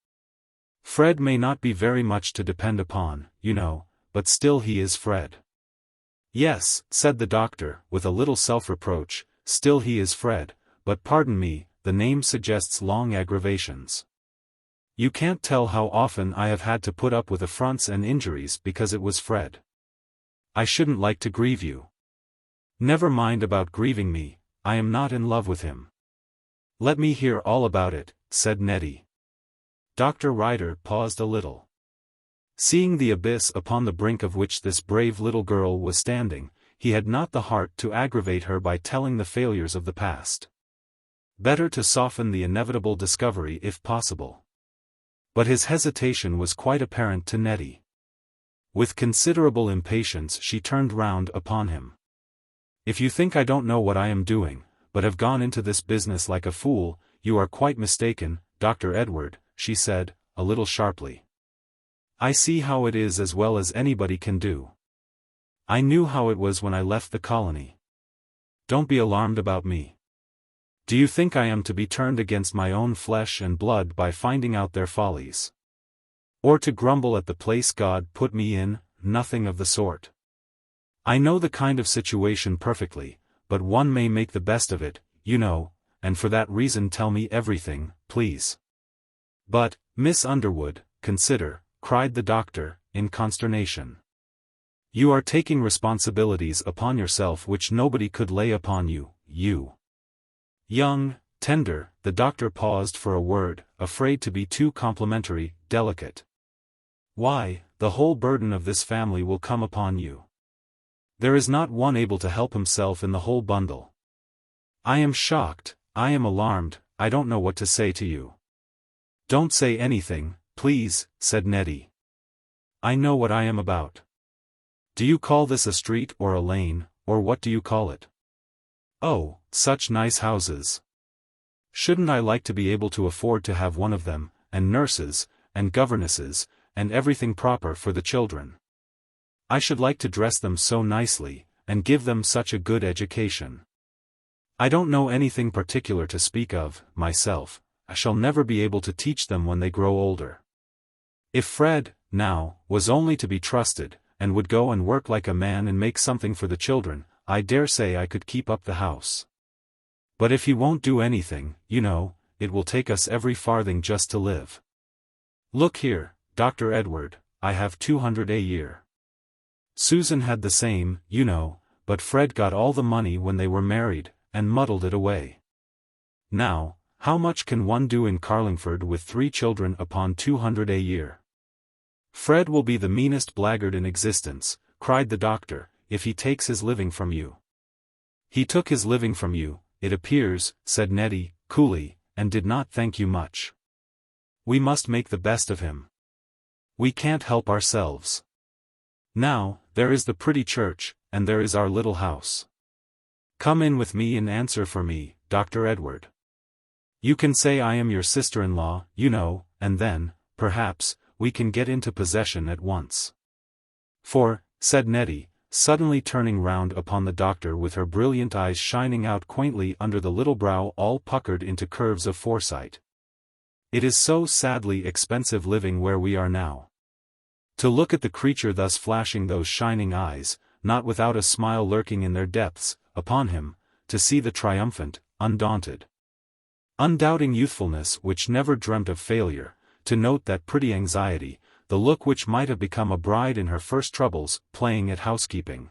Fred may not be very much to depend upon, you know, but still he is Fred. Yes, said the doctor, with a little self-reproach, still he is Fred, but pardon me, the name suggests long aggravations. You can't tell how often I have had to put up with affronts and injuries because it was Fred. I shouldn't like to grieve you. Never mind about grieving me, I am not in love with him. Let me hear all about it, said Nettie. Dr. Ryder paused a little. Seeing the abyss upon the brink of which this brave little girl was standing, he had not the heart to aggravate her by telling the failures of the past. Better to soften the inevitable discovery if possible. But his hesitation was quite apparent to Nettie. With considerable impatience she turned round upon him. If you think I don't know what I am doing, but have gone into this business like a fool, you are quite mistaken, Dr. Edward, she said, a little sharply. I see how it is as well as anybody can do. I knew how it was when I left the colony. Don't be alarmed about me. Do you think I am to be turned against my own flesh and blood by finding out their follies? Or to grumble at the place God put me in? Nothing of the sort. I know the kind of situation perfectly, but one may make the best of it, you know, and for that reason tell me everything, please. But, Miss Underwood, consider, cried the doctor, in consternation. You are taking responsibilities upon yourself which nobody could lay upon you, you. Young, tender, the doctor paused for a word, afraid to be too complimentary, delicate. Why, the whole burden of this family will come upon you. There is not one able to help himself in the whole bundle. I am shocked, I am alarmed, I don't know what to say to you. Don't say anything, please, said Nettie. I know what I am about. Do you call this a street or a lane, or what do you call it? Oh, such nice houses. Shouldn't I like to be able to afford to have one of them, and nurses, and governesses, and everything proper for the children? I should like to dress them so nicely, and give them such a good education. I don't know anything particular to speak of, myself. I shall never be able to teach them when they grow older. If Fred, now, was only to be trusted, and would go and work like a man and make something for the children, I dare say I could keep up the house. But if he won't do anything, you know, it will take us every farthing just to live. Look here, Dr. Edward, I have 200 a year. Susan had the same, you know, but Fred got all the money when they were married, and muddled it away. Now, how much can one do in Carlingford with 3 children upon 200 a year? Fred will be the meanest blackguard in existence, cried the doctor, if he takes his living from you. He took his living from you, it appears, said Nettie, coolly, and did not thank you much. We must make the best of him. We can't help ourselves. Now, there is the pretty church, and there is our little house. Come in with me and answer for me, Dr. Edward. You can say I am your sister-in-law, you know, and then, perhaps, we can get into possession at once. For, said Nettie, suddenly turning round upon the doctor with her brilliant eyes shining out quaintly under the little brow all puckered into curves of foresight. It is so sadly expensive living where we are now. To look at the creature thus flashing those shining eyes, not without a smile lurking in their depths, upon him, to see the triumphant, undaunted, undoubting youthfulness which never dreamt of failure, to note that pretty anxiety, the look which might have become a bride in her first troubles, playing at housekeeping.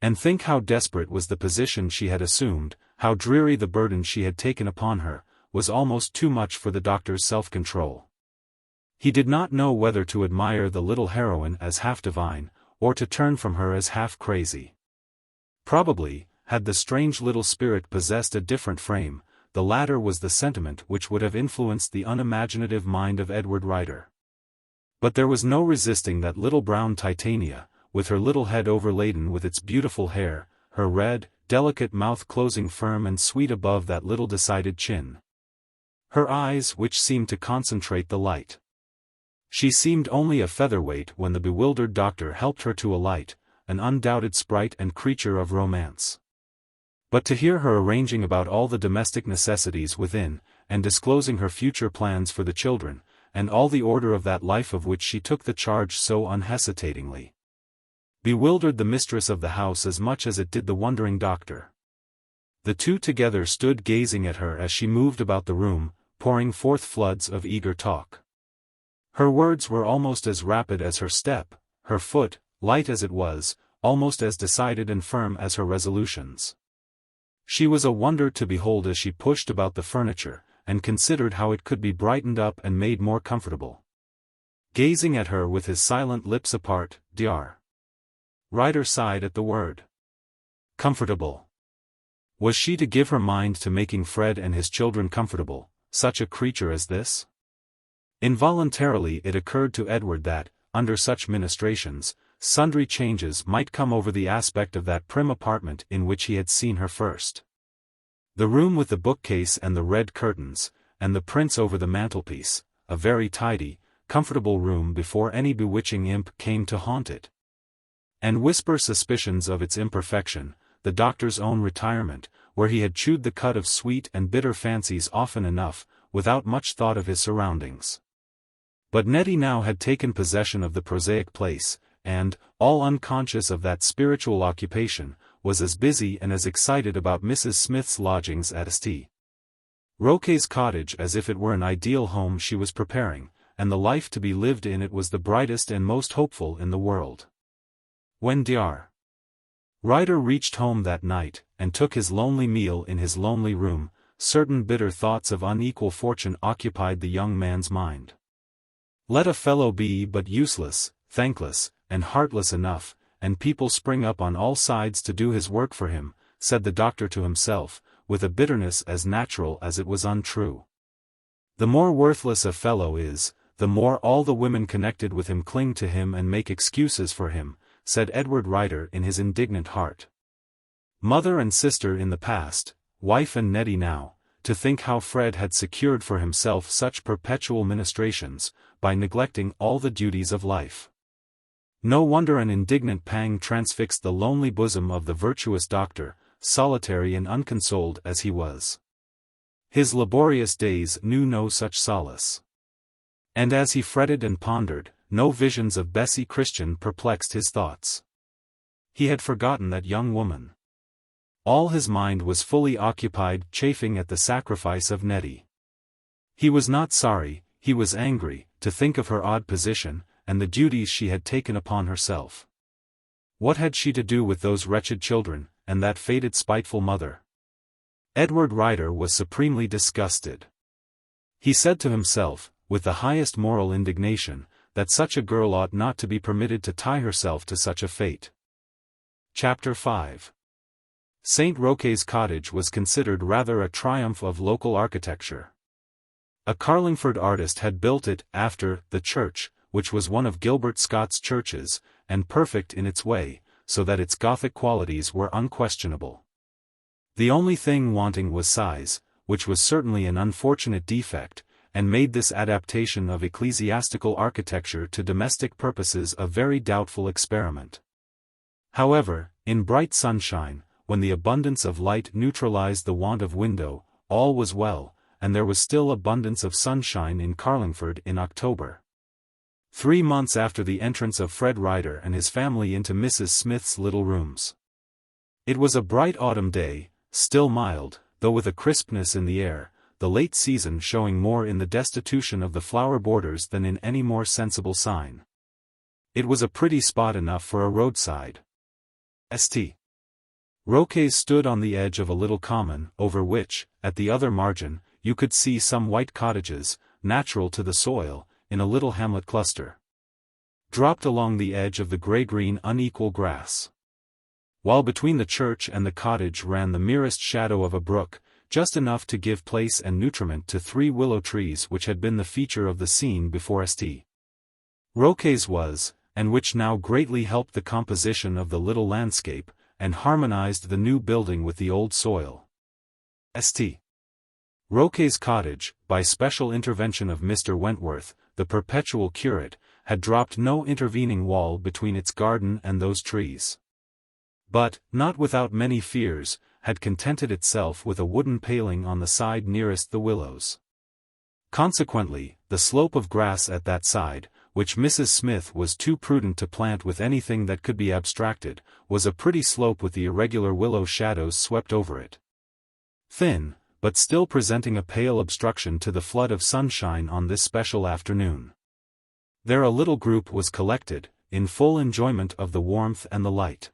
And think how desperate was the position she had assumed, how dreary the burden she had taken upon her, was almost too much for the doctor's self-control. He did not know whether to admire the little heroine as half divine, or to turn from her as half crazy. Probably, had the strange little spirit possessed a different frame, the latter was the sentiment which would have influenced the unimaginative mind of Edward Rider. But there was no resisting that little brown Titania, with her little head overladen with its beautiful hair, her red, delicate mouth closing firm and sweet above that little decided chin. Her eyes which seemed to concentrate the light. She seemed only a featherweight when the bewildered doctor helped her to alight, an undoubted sprite and creature of romance. But to hear her arranging about all the domestic necessities within, and disclosing her future plans for the children, and all the order of that life of which she took the charge so unhesitatingly, bewildered the mistress of the house as much as it did the wondering doctor. The two together stood gazing at her as she moved about the room, pouring forth floods of eager talk. Her words were almost as rapid as her step, her foot, light as it was, almost as decided and firm as her resolutions. She was a wonder to behold as she pushed about the furniture, and considered how it could be brightened up and made more comfortable. Gazing at her with his silent lips apart, Dr. Rider sighed at the word. Comfortable. Was she to give her mind to making Fred and his children comfortable, such a creature as this? Involuntarily it occurred to Edward that, under such ministrations, sundry changes might come over the aspect of that prim apartment in which he had seen her first. The room with the bookcase and the red curtains, and the prints over the mantelpiece, a very tidy, comfortable room before any bewitching imp came to haunt it. And whisper suspicions of its imperfection, the doctor's own retirement, where he had chewed the cud of sweet and bitter fancies often enough, without much thought of his surroundings. But Nettie now had taken possession of the prosaic place, and, all unconscious of that spiritual occupation, was as busy and as excited about Mrs. Smith's lodgings at St. Roque's cottage as if it were an ideal home she was preparing, and the life to be lived in it was the brightest and most hopeful in the world. When Dr. Rider reached home that night, and took his lonely meal in his lonely room, certain bitter thoughts of unequal fortune occupied the young man's mind. Let a fellow be but useless, thankless, and heartless enough, and people spring up on all sides to do his work for him, said the doctor to himself, with a bitterness as natural as it was untrue. The more worthless a fellow is, the more all the women connected with him cling to him and make excuses for him, said Edward Rider in his indignant heart. Mother and sister in the past, wife and Nettie now, to think how Fred had secured for himself such perpetual ministrations, by neglecting all the duties of life. No wonder an indignant pang transfixed the lonely bosom of the virtuous doctor, solitary and unconsoled as he was. His laborious days knew no such solace. And as he fretted and pondered, no visions of Bessie Christian perplexed his thoughts. He had forgotten that young woman. All his mind was fully occupied chafing at the sacrifice of Nettie. He was not sorry, he was angry, to think of her odd position, and the duties she had taken upon herself. What had she to do with those wretched children, and that fated spiteful mother? Edward Ryder was supremely disgusted. He said to himself, with the highest moral indignation, that such a girl ought not to be permitted to tie herself to such a fate. Chapter 5. St. Roque's cottage was considered rather a triumph of local architecture. A Carlingford artist had built it after the church, which was one of Gilbert Scott's churches, and perfect in its way, so that its Gothic qualities were unquestionable. The only thing wanting was size, which was certainly an unfortunate defect, and made this adaptation of ecclesiastical architecture to domestic purposes a very doubtful experiment. However, in bright sunshine, when the abundance of light neutralized the want of window, all was well, and there was still abundance of sunshine in Carlingford in October. 3 months after the entrance of Fred Ryder and his family into Mrs. Smith's little rooms. It was a bright autumn day, still mild, though with a crispness in the air, the late season showing more in the destitution of the flower borders than in any more sensible sign. It was a pretty spot enough for a roadside. St. Roque's stood on the edge of a little common, over which, at the other margin, you could see some white cottages, natural to the soil, in a little hamlet cluster, dropped along the edge of the grey-green unequal grass. While between the church and the cottage ran the merest shadow of a brook, just enough to give place and nutriment to 3 willow trees which had been the feature of the scene before St. Roque's was, and which now greatly helped the composition of the little landscape, and harmonized the new building with the old soil. St. Roque's cottage, by special intervention of Mr. Wentworth, the perpetual curate, had dropped no intervening wall between its garden and those trees. But, not without many fears, had contented itself with a wooden paling on the side nearest the willows. Consequently, the slope of grass at that side, which Mrs. Smith was too prudent to plant with anything that could be abstracted, was a pretty slope with the irregular willow shadows swept over it. Thin, but still presenting a pale obstruction to the flood of sunshine on this special afternoon. There a little group was collected, in full enjoyment of the warmth and the light.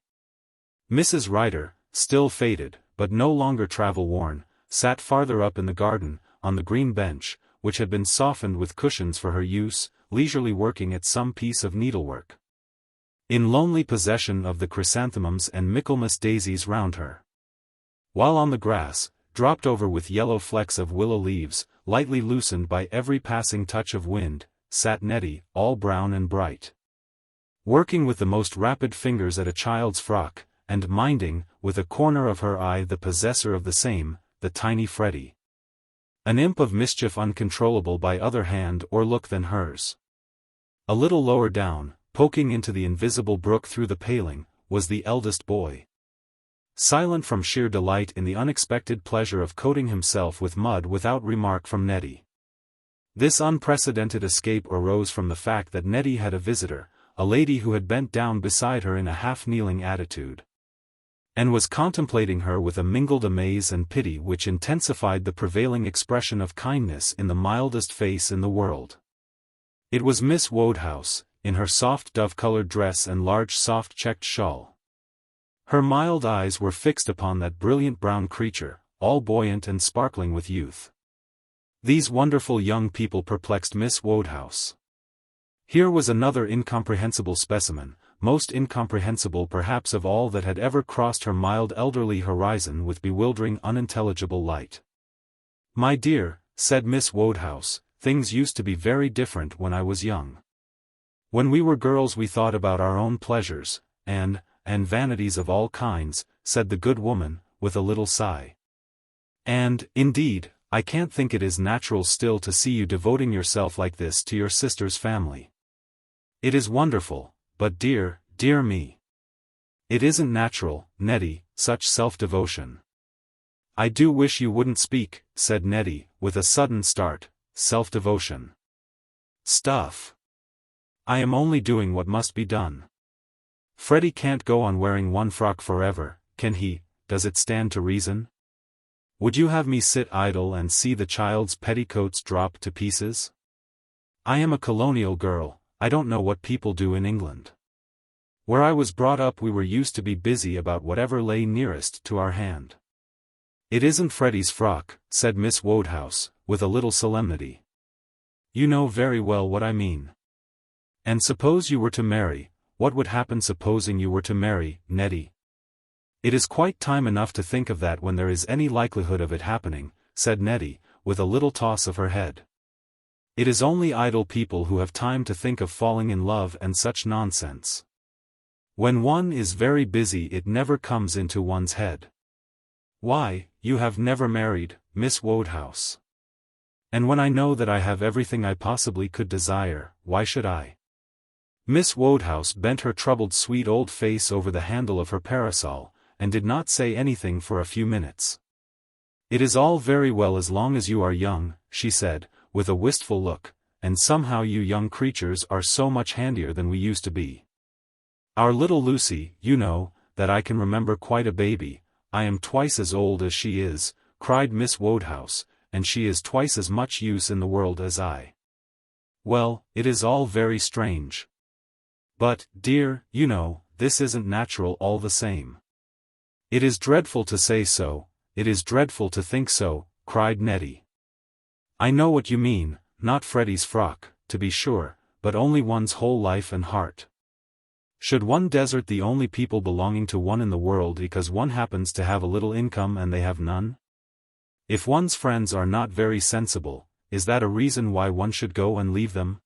Mrs. Ryder, still faded, but no longer travel-worn, sat farther up in the garden, on the green bench, which had been softened with cushions for her use, leisurely working at some piece of needlework. In lonely possession of the chrysanthemums and Michaelmas daisies round her. While on the grass, dropped over with yellow flecks of willow leaves, lightly loosened by every passing touch of wind, sat Nettie, all brown and bright. Working with the most rapid fingers at a child's frock, and minding, with a corner of her eye the possessor of the same, the tiny Freddie. An imp of mischief uncontrollable by other hand or look than hers. A little lower down, poking into the invisible brook through the paling, was the eldest boy. Silent from sheer delight in the unexpected pleasure of coating himself with mud without remark from Nettie. This unprecedented escape arose from the fact that Nettie had a visitor, a lady who had bent down beside her in a half-kneeling attitude, and was contemplating her with a mingled amaze and pity which intensified the prevailing expression of kindness in the mildest face in the world. It was Miss Wodehouse, in her soft dove-colored dress and large soft checked shawl. Her mild eyes were fixed upon that brilliant brown creature, all buoyant and sparkling with youth. These wonderful young people perplexed Miss Wodehouse. Here was another incomprehensible specimen, most incomprehensible perhaps of all that had ever crossed her mild elderly horizon with bewildering unintelligible light. "My dear," said Miss Wodehouse, "things used to be very different when I was young. When we were girls we thought about our own pleasures, and vanities of all kinds," said the good woman, with a little sigh. "And, indeed, I can't think it is natural still to see you devoting yourself like this to your sister's family. It is wonderful, But dear, dear me. It isn't natural, Nettie, such self-devotion. I do wish you wouldn't speak, said Nettie, with a sudden start. Self-devotion. Stuff. I am only doing what must be done. Freddie can't go on wearing one frock forever, can he? Does it stand to reason? Would you have me sit idle and see the child's petticoats drop to pieces? I am a colonial girl, I don't know what people do in England. Where I was brought up we were used to be busy about whatever lay nearest to our hand. It isn't Freddie's frock, said Miss Wodehouse, with a little solemnity. You know very well what I mean. And suppose you were to marry, what would happen supposing you were to marry, Nettie? It is quite time enough to think of that when there is any likelihood of it happening, said Nettie, with a little toss of her head. It is only idle people who have time to think of falling in love and such nonsense. When one is very busy it never comes into one's head. Why, you have never married, Miss Wodehouse. And when I know that I have everything I possibly could desire, why should I? Miss Wodehouse bent her troubled sweet old face over the handle of her parasol, and did not say anything for a few minutes. It is all very well as long as you are young, she said, with a wistful look, and somehow you young creatures are so much handier than we used to be. Our little Lucy, you know, that I can remember quite a baby. I am twice as old as she is, cried Miss Wodehouse, and she is twice as much use in the world as I. Well, it is all very strange. But, dear, you know, this isn't natural all the same. It is dreadful to say so, it is dreadful to think so, cried Nettie. I know what you mean, not Freddie's frock, to be sure, but only one's whole life and heart. Should one desert the only people belonging to one in the world because one happens to have a little income and they have none? If one's friends are not very sensible, is that a reason why one should go and leave them?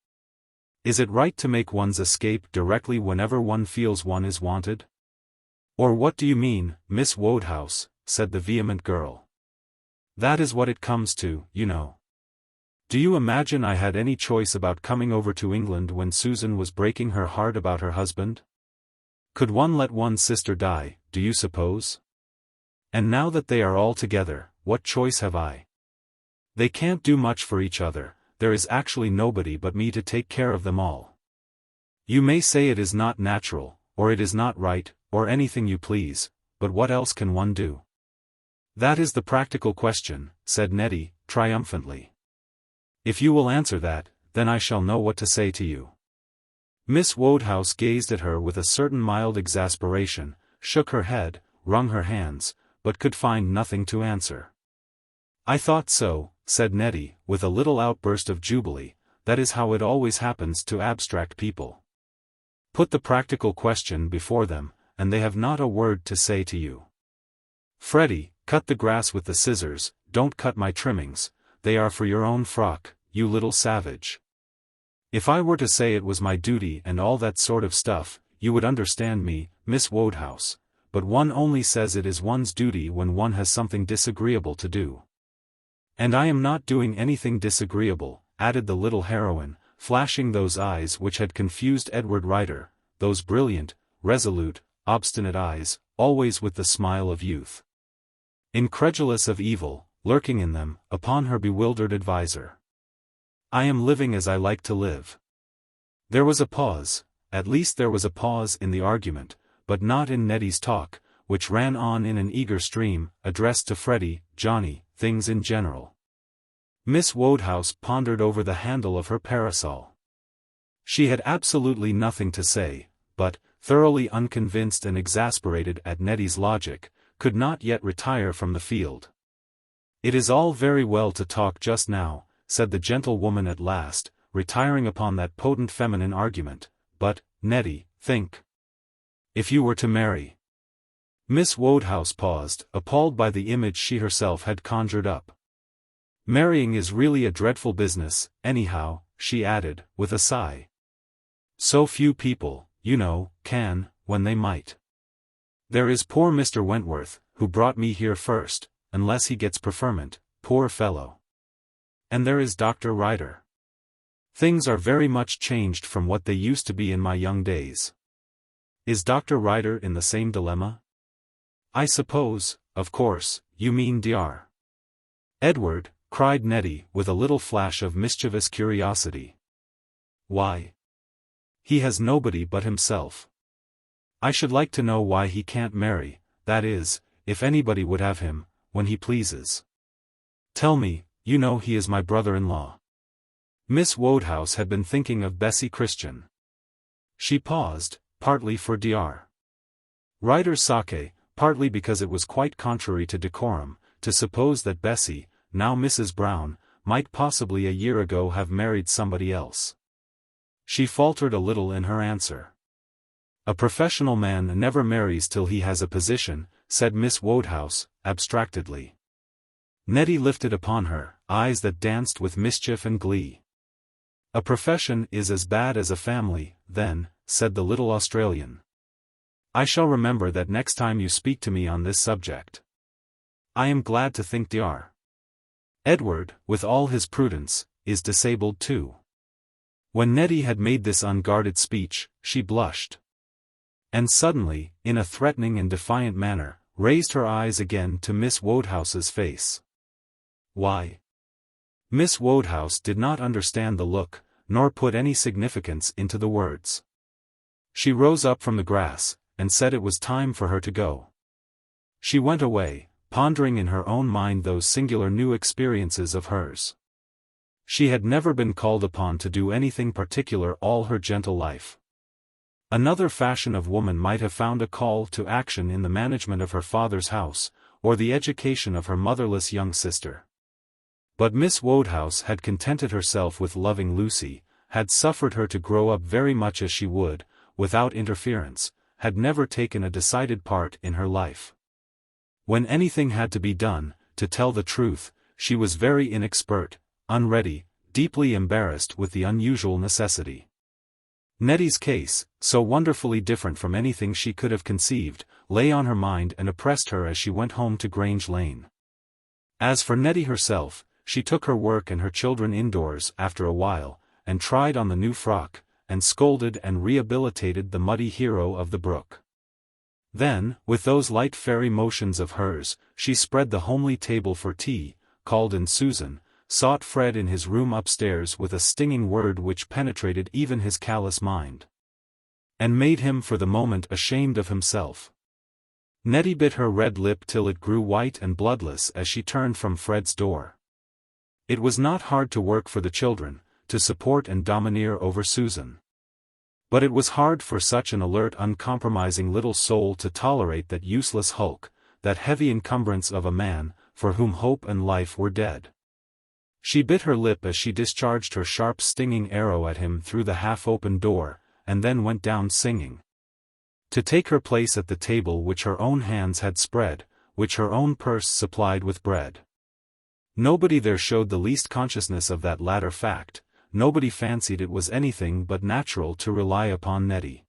Is it right to make one's escape directly whenever one feels one is wanted? Or what do you mean, Miss Wodehouse, said the vehement girl. That is what it comes to, you know. Do you imagine I had any choice about coming over to England when Susan was breaking her heart about her husband? Could one let one's sister die, do you suppose? And now that they are all together, what choice have I? They can't do much for each other, there is actually nobody but me to take care of them all. You may say it is not natural, or it is not right, or anything you please, but what else can one do? That is the practical question, said Nettie, triumphantly. If you will answer that, then I shall know what to say to you. Miss Wodehouse gazed at her with a certain mild exasperation, shook her head, wrung her hands, but could find nothing to answer. I thought so, said Nettie, with a little outburst of jubilee, that is how it always happens to abstract people. Put the practical question before them, and they have not a word to say to you. Freddie, cut the grass with the scissors, don't cut my trimmings, they are for your own frock, you little savage. If I were to say it was my duty and all that sort of stuff, you would understand me, Miss Wodehouse, but one only says it is one's duty when one has something disagreeable to do. And I am not doing anything disagreeable, added the little heroine, flashing those eyes which had confused Edward Ryder, those brilliant, resolute, obstinate eyes, always with the smile of youth. Incredulous of evil, lurking in them, upon her bewildered adviser. I am living as I like to live. There was a pause, at least there was a pause in the argument, but not in Nettie's talk, which ran on in an eager stream, addressed to Freddie, Johnny, things in general. Miss Wodehouse pondered over the handle of her parasol. She had absolutely nothing to say, but, thoroughly unconvinced and exasperated at Nettie's logic, could not yet retire from the field. It is all very well to talk just now, said the gentlewoman at last, retiring upon that potent feminine argument, but, Nettie, think. If you were to marry. Miss Wodehouse paused, appalled by the image she herself had conjured up. Marrying is really a dreadful business, anyhow, she added, with a sigh. So few people, you know, can, when they might. There is poor Mr. Wentworth, who brought me here first, unless he gets preferment, poor fellow. And there is Dr. Ryder. Things are very much changed from what they used to be in my young days. Is Dr. Ryder in the same dilemma? I suppose, of course, you mean Dr. Edward, cried Nettie with a little flash of mischievous curiosity. Why? He has nobody but himself. I should like to know why he can't marry, that is, if anybody would have him, when he pleases. Tell me, you know he is my brother-in-law. Miss Wodehouse had been thinking of Bessie Christian. She paused, partly for Dr. Ryder's sake, partly because it was quite contrary to decorum, to suppose that Bessie, now Mrs. Brown, might possibly a year ago have married somebody else. She faltered a little in her answer. A professional man never marries till he has a position, said Miss Wodehouse, abstractedly. Nettie lifted upon her eyes that danced with mischief and glee. A profession is as bad as a family, then, said the little Australian. I shall remember that next time you speak to me on this subject. I am glad to think Dr. Edward, with all his prudence, is disabled too. When Nettie had made this unguarded speech, she blushed. And suddenly, in a threatening and defiant manner, raised her eyes again to Miss Wodehouse's face. Why? Miss Wodehouse did not understand the look, nor put any significance into the words. She rose up from the grass, and said it was time for her to go. She went away, pondering in her own mind those singular new experiences of hers. She had never been called upon to do anything particular all her gentle life. Another fashion of woman might have found a call to action in the management of her father's house, or the education of her motherless young sister. But Miss Wodehouse had contented herself with loving Lucy, had suffered her to grow up very much as she would, without interference, had never taken a decided part in her life. When anything had to be done, to tell the truth, she was very inexpert, unready, deeply embarrassed with the unusual necessity. Nettie's case, so wonderfully different from anything she could have conceived, lay on her mind and oppressed her as she went home to Grange Lane. As for Nettie herself, she took her work and her children indoors after a while, and tried on the new frock, and scolded and rehabilitated the muddy hero of the brook. Then, with those light fairy motions of hers, she spread the homely table for tea, called in Susan, sought Fred in his room upstairs with a stinging word which penetrated even his callous mind, and made him for the moment ashamed of himself. Nettie bit her red lip till it grew white and bloodless as she turned from Fred's door. It was not hard to work for the children, to support and domineer over Susan. But it was hard for such an alert, uncompromising little soul to tolerate that useless hulk, that heavy encumbrance of a man, for whom hope and life were dead. She bit her lip as she discharged her sharp stinging arrow at him through the half-open door, and then went down singing. To take her place at the table which her own hands had spread, which her own purse supplied with bread. Nobody there showed the least consciousness of that latter fact. Nobody fancied it was anything but natural to rely upon Nettie.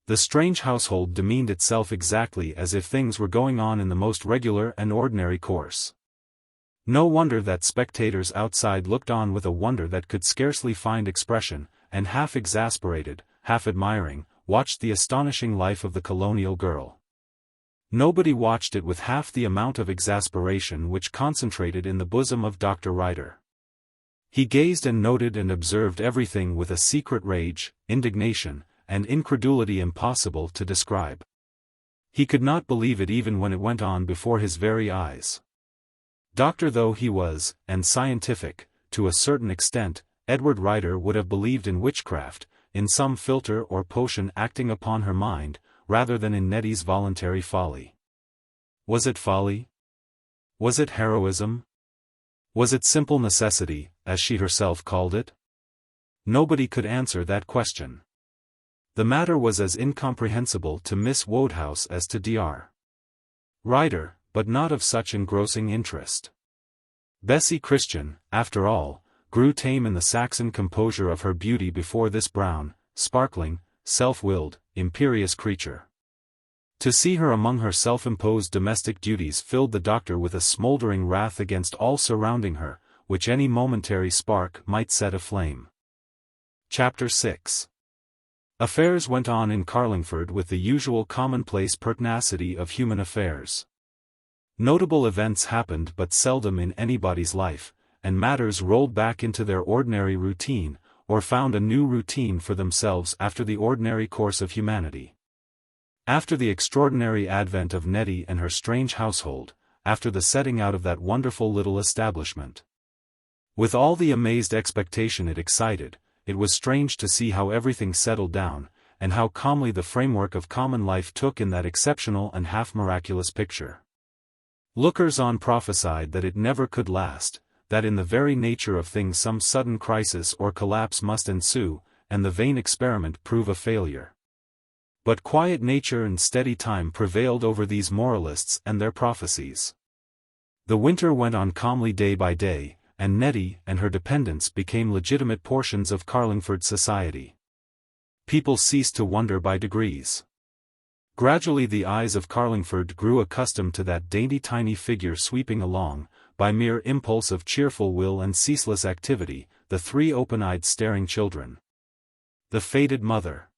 The strange household demeaned itself exactly as if things were going on in the most regular and ordinary course. No wonder that spectators outside looked on with a wonder that could scarcely find expression, and half exasperated, half admiring, watched the astonishing life of the colonial girl. Nobody watched it with half the amount of exasperation which concentrated in the bosom of Dr. Ryder. He gazed and noted and observed everything with a secret rage, indignation, and incredulity impossible to describe. He could not believe it even when it went on before his very eyes. Doctor though he was, and scientific, to a certain extent, Edward Ryder would have believed in witchcraft, in some philtre or potion acting upon her mind, rather than in Nettie's voluntary folly. Was it folly? Was it heroism? Was it simple necessity, as she herself called it? Nobody could answer that question. The matter was as incomprehensible to Miss Wodehouse as to Dr. Ryder, but not of such engrossing interest. Bessie Christian, after all, grew tame in the Saxon composure of her beauty before this brown, sparkling, self-willed, imperious creature. To see her among her self-imposed domestic duties filled the doctor with a smouldering wrath against all surrounding her, which any momentary spark might set aflame. Chapter 6. Affairs went on in Carlingford with the usual commonplace pertinacity of human affairs. Notable events happened but seldom in anybody's life, and matters rolled back into their ordinary routine, or found a new routine for themselves after the ordinary course of humanity. After the extraordinary advent of Nettie and her strange household, after the setting out of that wonderful little establishment. With all the amazed expectation it excited, it was strange to see how everything settled down, and how calmly the framework of common life took in that exceptional and half-miraculous picture. Lookers-on prophesied that it never could last, that in the very nature of things some sudden crisis or collapse must ensue, and the vain experiment prove a failure. But quiet nature and steady time prevailed over these moralists and their prophecies. The winter went on calmly day by day, and Nettie and her dependents became legitimate portions of Carlingford society. People ceased to wonder by degrees. Gradually the eyes of Carlingford grew accustomed to that dainty tiny figure sweeping along, by mere impulse of cheerful will and ceaseless activity, the three open-eyed staring children. The fated mother.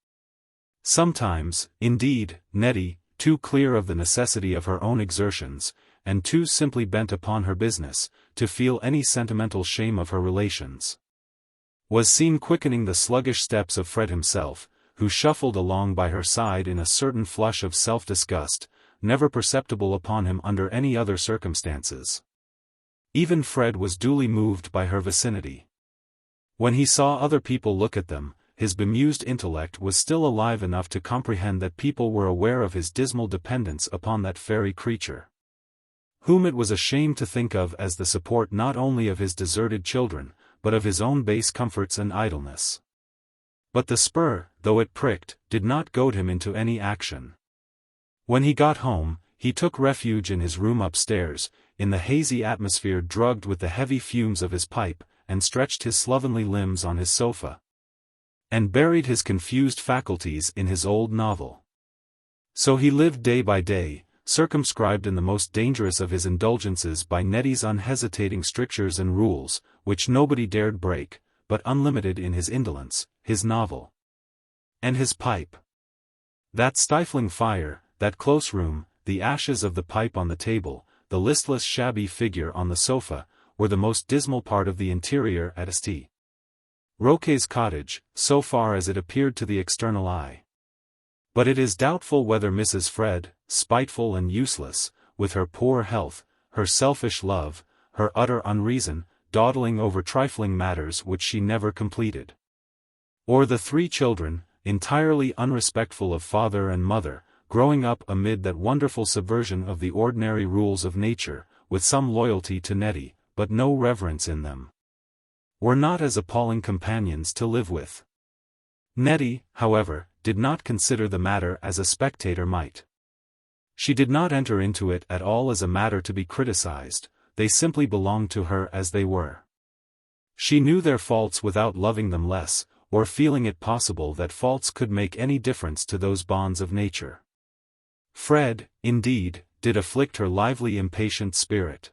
Sometimes, indeed, Nettie, too clear of the necessity of her own exertions, and too simply bent upon her business, to feel any sentimental shame of her relations, was seen quickening the sluggish steps of Fred himself, who shuffled along by her side in a certain flush of self-disgust, never perceptible upon him under any other circumstances. Even Fred was duly moved by her vicinity. When he saw other people look at them, his bemused intellect was still alive enough to comprehend that people were aware of his dismal dependence upon that fairy creature, whom it was a shame to think of as the support not only of his deserted children, but of his own base comforts and idleness. But the spur, though it pricked, did not goad him into any action. When he got home, he took refuge in his room upstairs, in the hazy atmosphere drugged with the heavy fumes of his pipe, and stretched his slovenly limbs on his sofa, and buried his confused faculties in his old novel. So he lived day by day, circumscribed in the most dangerous of his indulgences by Nettie's unhesitating strictures and rules, which nobody dared break, but unlimited in his indolence, his novel, and his pipe. That stifling fire, that close room, the ashes of the pipe on the table, the listless shabby figure on the sofa, were the most dismal part of the interior at St. Roque's cottage, so far as it appeared to the external eye. But it is doubtful whether Mrs. Fred, spiteful and useless, with her poor health, her selfish love, her utter unreason, dawdling over trifling matters which she never completed, or the three children, entirely unrespectful of father and mother, growing up amid that wonderful subversion of the ordinary rules of nature, with some loyalty to Nettie, but no reverence in them, were not as appalling companions to live with. Nettie, however, did not consider the matter as a spectator might. She did not enter into it at all as a matter to be criticized, they simply belonged to her as they were. She knew their faults without loving them less, or feeling it possible that faults could make any difference to those bonds of nature. Fred, indeed, did afflict her lively impatient spirit.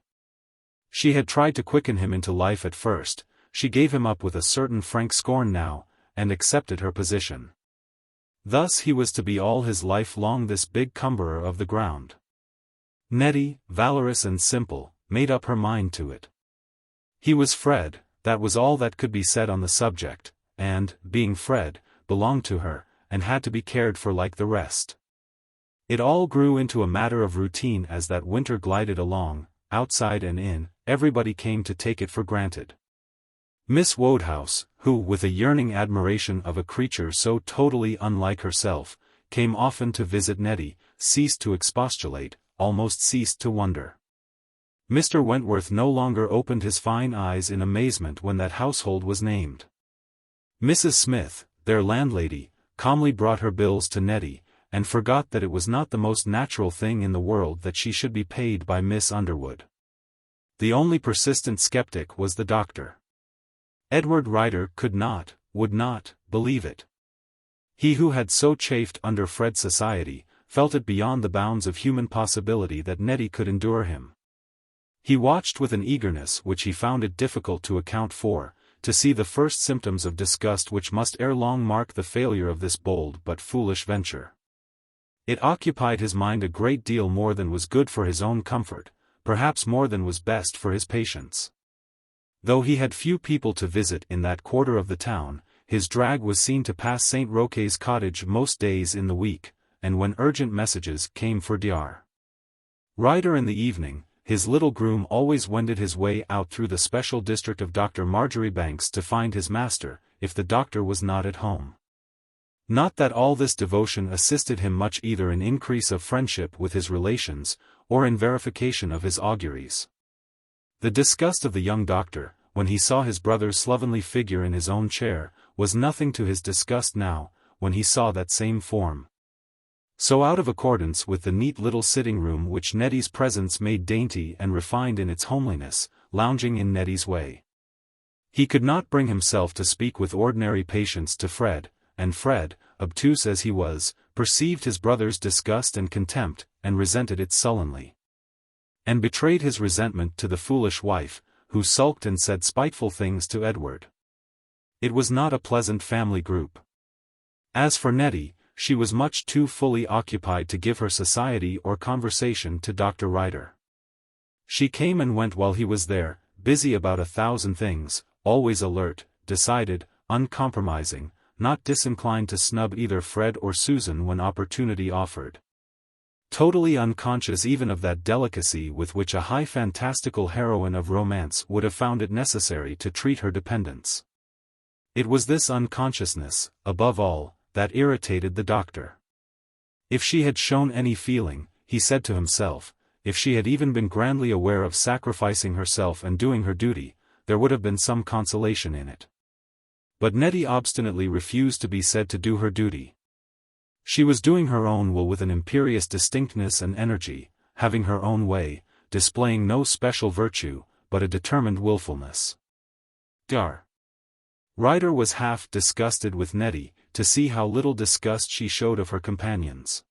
She had tried to quicken him into life at first, she gave him up with a certain frank scorn now, and accepted her position. Thus he was to be all his life long this big cumberer of the ground. Nettie, valorous and simple, made up her mind to it. He was Fred, that was all that could be said on the subject, and, being Fred, belonged to her, and had to be cared for like the rest. It all grew into a matter of routine as that winter glided along, outside and in, everybody came to take it for granted. Miss Wodehouse, who, with a yearning admiration of a creature so totally unlike herself, came often to visit Nettie, ceased to expostulate, almost ceased to wonder. Mr. Wentworth no longer opened his fine eyes in amazement when that household was named. Mrs. Smith, their landlady, calmly brought her bills to Nettie, and forgot that it was not the most natural thing in the world that she should be paid by Miss Underwood. The only persistent skeptic was the doctor. Edward Ryder could not, would not, believe it. He who had so chafed under Fred's society, felt it beyond the bounds of human possibility that Nettie could endure him. He watched with an eagerness which he found it difficult to account for, to see the first symptoms of disgust which must ere long mark the failure of this bold but foolish venture. It occupied his mind a great deal more than was good for his own comfort, perhaps more than was best for his patients. Though he had few people to visit in that quarter of the town, his drag was seen to pass St. Roque's cottage most days in the week, and when urgent messages came for Dr. Ryder in the evening, his little groom always wended his way out through the special district of Dr. Marjoribanks to find his master, if the doctor was not at home. Not that all this devotion assisted him much either in increase of friendship with his relations, or in verification of his auguries. The disgust of the young doctor, when he saw his brother's slovenly figure in his own chair, was nothing to his disgust now, when he saw that same form, so out of accordance with the neat little sitting-room which Nettie's presence made dainty and refined in its homeliness, lounging in Nettie's way. He could not bring himself to speak with ordinary patience to Fred, and Fred, obtuse as he was, perceived his brother's disgust and contempt, and resented it sullenly, and betrayed his resentment to the foolish wife, who sulked and said spiteful things to Edward. It was not a pleasant family group. As for Nettie, she was much too fully occupied to give her society or conversation to Dr. Ryder. She came and went while he was there, busy about 1,000 things, always alert, decided, uncompromising, not disinclined to snub either Fred or Susan when opportunity offered. Totally unconscious even of that delicacy with which a high fantastical heroine of romance would have found it necessary to treat her dependents. It was this unconsciousness, above all, that irritated the doctor. If she had shown any feeling, he said to himself, if she had even been grandly aware of sacrificing herself and doing her duty, there would have been some consolation in it. But Nettie obstinately refused to be said to do her duty. She was doing her own will with an imperious distinctness and energy, having her own way, displaying no special virtue, but a determined willfulness. Dr. Ryder was half disgusted with Nettie, to see how little disgust she showed of her companions.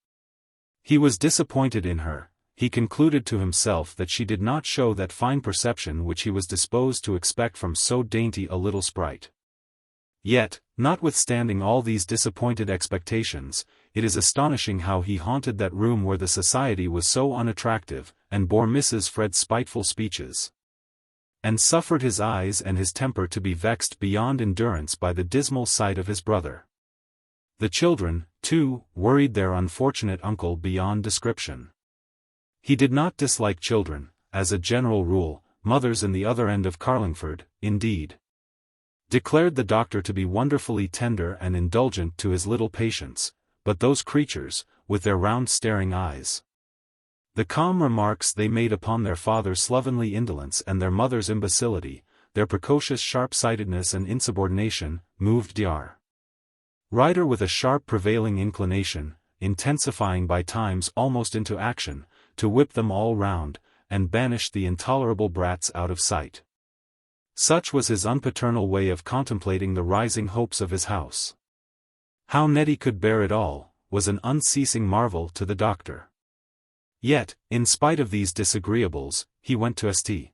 He was disappointed in her. He concluded to himself that she did not show that fine perception which he was disposed to expect from so dainty a little sprite. Yet, notwithstanding all these disappointed expectations, it is astonishing how he haunted that room where the society was so unattractive, and bore Mrs. Fred's spiteful speeches, and suffered his eyes and his temper to be vexed beyond endurance by the dismal sight of his brother. The children, too, worried their unfortunate uncle beyond description. He did not dislike children, as a general rule. Mothers in the other end of Carlingford, indeed, declared the doctor to be wonderfully tender and indulgent to his little patients, but those creatures, with their round staring eyes, the calm remarks they made upon their father's slovenly indolence and their mother's imbecility, their precocious sharp-sightedness and insubordination, moved Dr. Ryder with a sharp prevailing inclination, intensifying by times almost into action, to whip them all round, and banish the intolerable brats out of sight. Such was his unpaternal way of contemplating the rising hopes of his house. How Nettie could bear it all, was an unceasing marvel to the doctor. Yet, in spite of these disagreeables, he went to St.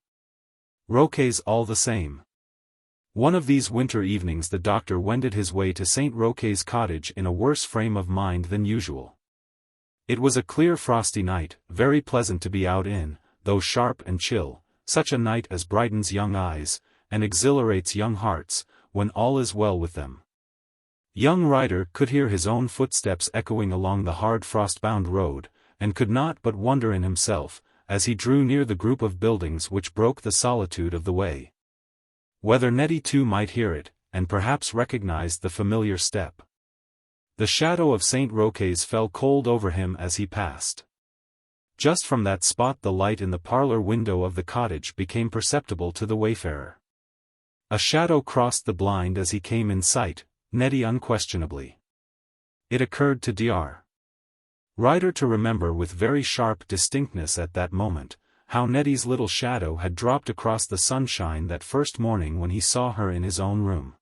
Roque's all the same. One of these winter evenings the doctor wended his way to St. Roque's cottage in a worse frame of mind than usual. It was a clear frosty night, very pleasant to be out in, though sharp and chill, such a night as brightens young eyes, and exhilarates young hearts, when all is well with them. Young Ryder could hear his own footsteps echoing along the hard frost-bound road, and could not but wonder in himself, as he drew near the group of buildings which broke the solitude of the way, whether Nettie too might hear it, and perhaps recognized the familiar step. The shadow of St. Roque's fell cold over him as he passed. Just from that spot the light in the parlor window of the cottage became perceptible to the wayfarer. A shadow crossed the blind as he came in sight, Nettie unquestionably. It occurred to Dr. Ryder to remember with very sharp distinctness at that moment, how Nettie's little shadow had dropped across the sunshine that first morning when he saw her in his own room.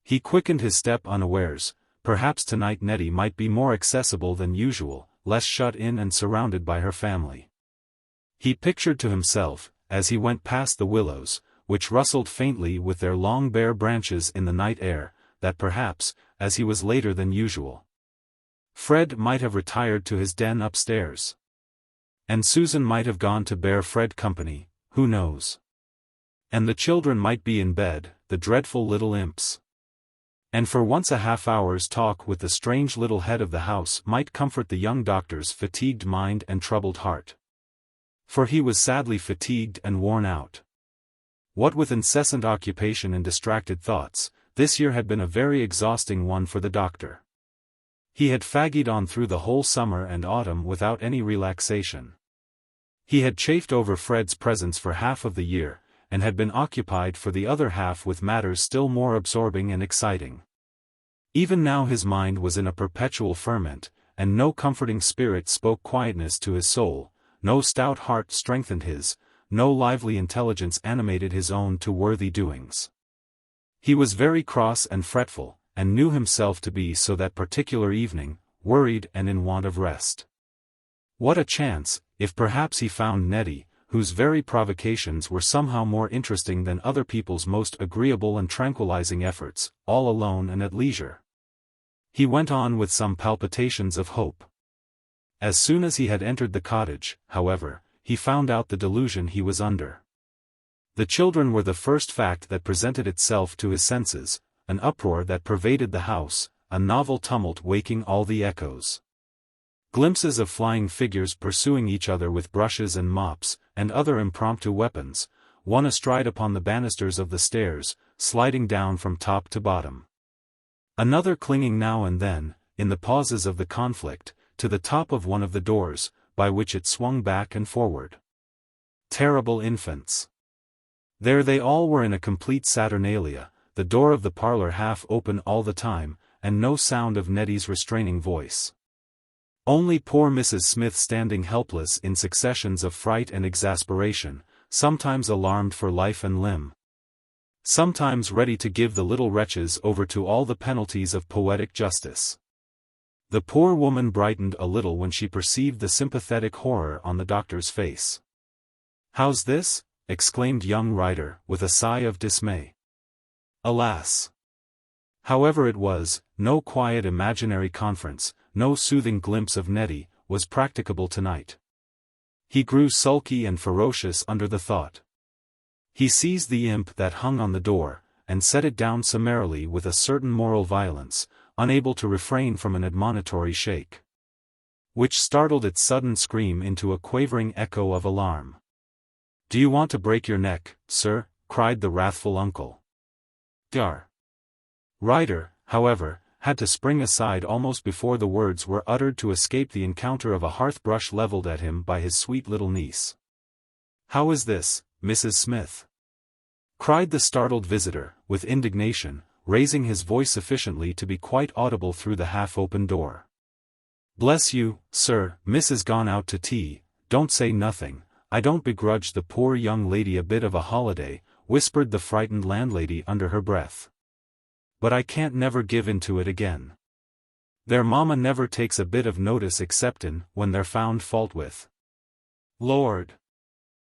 He quickened his step unawares. Perhaps tonight Nettie might be more accessible than usual, less shut in and surrounded by her family. He pictured to himself, as he went past the willows, which rustled faintly with their long bare branches in the night air, that perhaps, as he was later than usual, Fred might have retired to his den upstairs. And Susan might have gone to bear Fred company, who knows? And the children might be in bed, the dreadful little imps. And for once a half-hour's talk with the strange little head of the house might comfort the young doctor's fatigued mind and troubled heart. For he was sadly fatigued and worn out. What with incessant occupation and distracted thoughts, this year had been a very exhausting one for the doctor. He had fagged on through the whole summer and autumn without any relaxation. He had chafed over Fred's presence for half of the year, and had been occupied for the other half with matters still more absorbing and exciting. Even now his mind was in a perpetual ferment, and no comforting spirit spoke quietness to his soul, no stout heart strengthened his, no lively intelligence animated his own to worthy doings. He was very cross and fretful, and knew himself to be so that particular evening, worried and in want of rest. What a chance, if perhaps he found Nettie, whose very provocations were somehow more interesting than other people's most agreeable and tranquilizing efforts, all alone and at leisure. He went on with some palpitations of hope. As soon as he had entered the cottage, however, he found out the delusion he was under. The children were the first fact that presented itself to his senses, an uproar that pervaded the house, a novel tumult waking all the echoes. Glimpses of flying figures pursuing each other with brushes and mops, and other impromptu weapons, one astride upon the banisters of the stairs, sliding down from top to bottom. Another clinging now and then, in the pauses of the conflict, to the top of one of the doors, by which it swung back and forward. Terrible infants! There they all were in a complete saturnalia, the door of the parlor half open all the time, and no sound of Nettie's restraining voice. Only poor Mrs. Smith standing helpless in successions of fright and exasperation, sometimes alarmed for life and limb, sometimes ready to give the little wretches over to all the penalties of poetic justice. The poor woman brightened a little when she perceived the sympathetic horror on the doctor's face. "How's this?" exclaimed young Ryder, with a sigh of dismay. Alas! However it was, no quiet imaginary conference, no soothing glimpse of Nettie, was practicable tonight. He grew sulky and ferocious under the thought. He seized the imp that hung on the door, and set it down summarily with a certain moral violence, unable to refrain from an admonitory shake, which startled its sudden scream into a quavering echo of alarm. "Do you want to break your neck, sir?" cried the wrathful uncle. Dar. Ryder, however, had to spring aside almost before the words were uttered to escape the encounter of a hearth-brush levelled at him by his sweet little niece. "How is this, Mrs. Smith?" cried the startled visitor, with indignation, raising his voice sufficiently to be quite audible through the half-open door. "Bless you, sir, Miss has gone out to tea. Don't say nothing, I don't begrudge the poor young lady a bit of a holiday," whispered the frightened landlady under her breath. "But I can't never give in to it again. Their mamma never takes a bit of notice exceptin' when they're found fault with. Lord!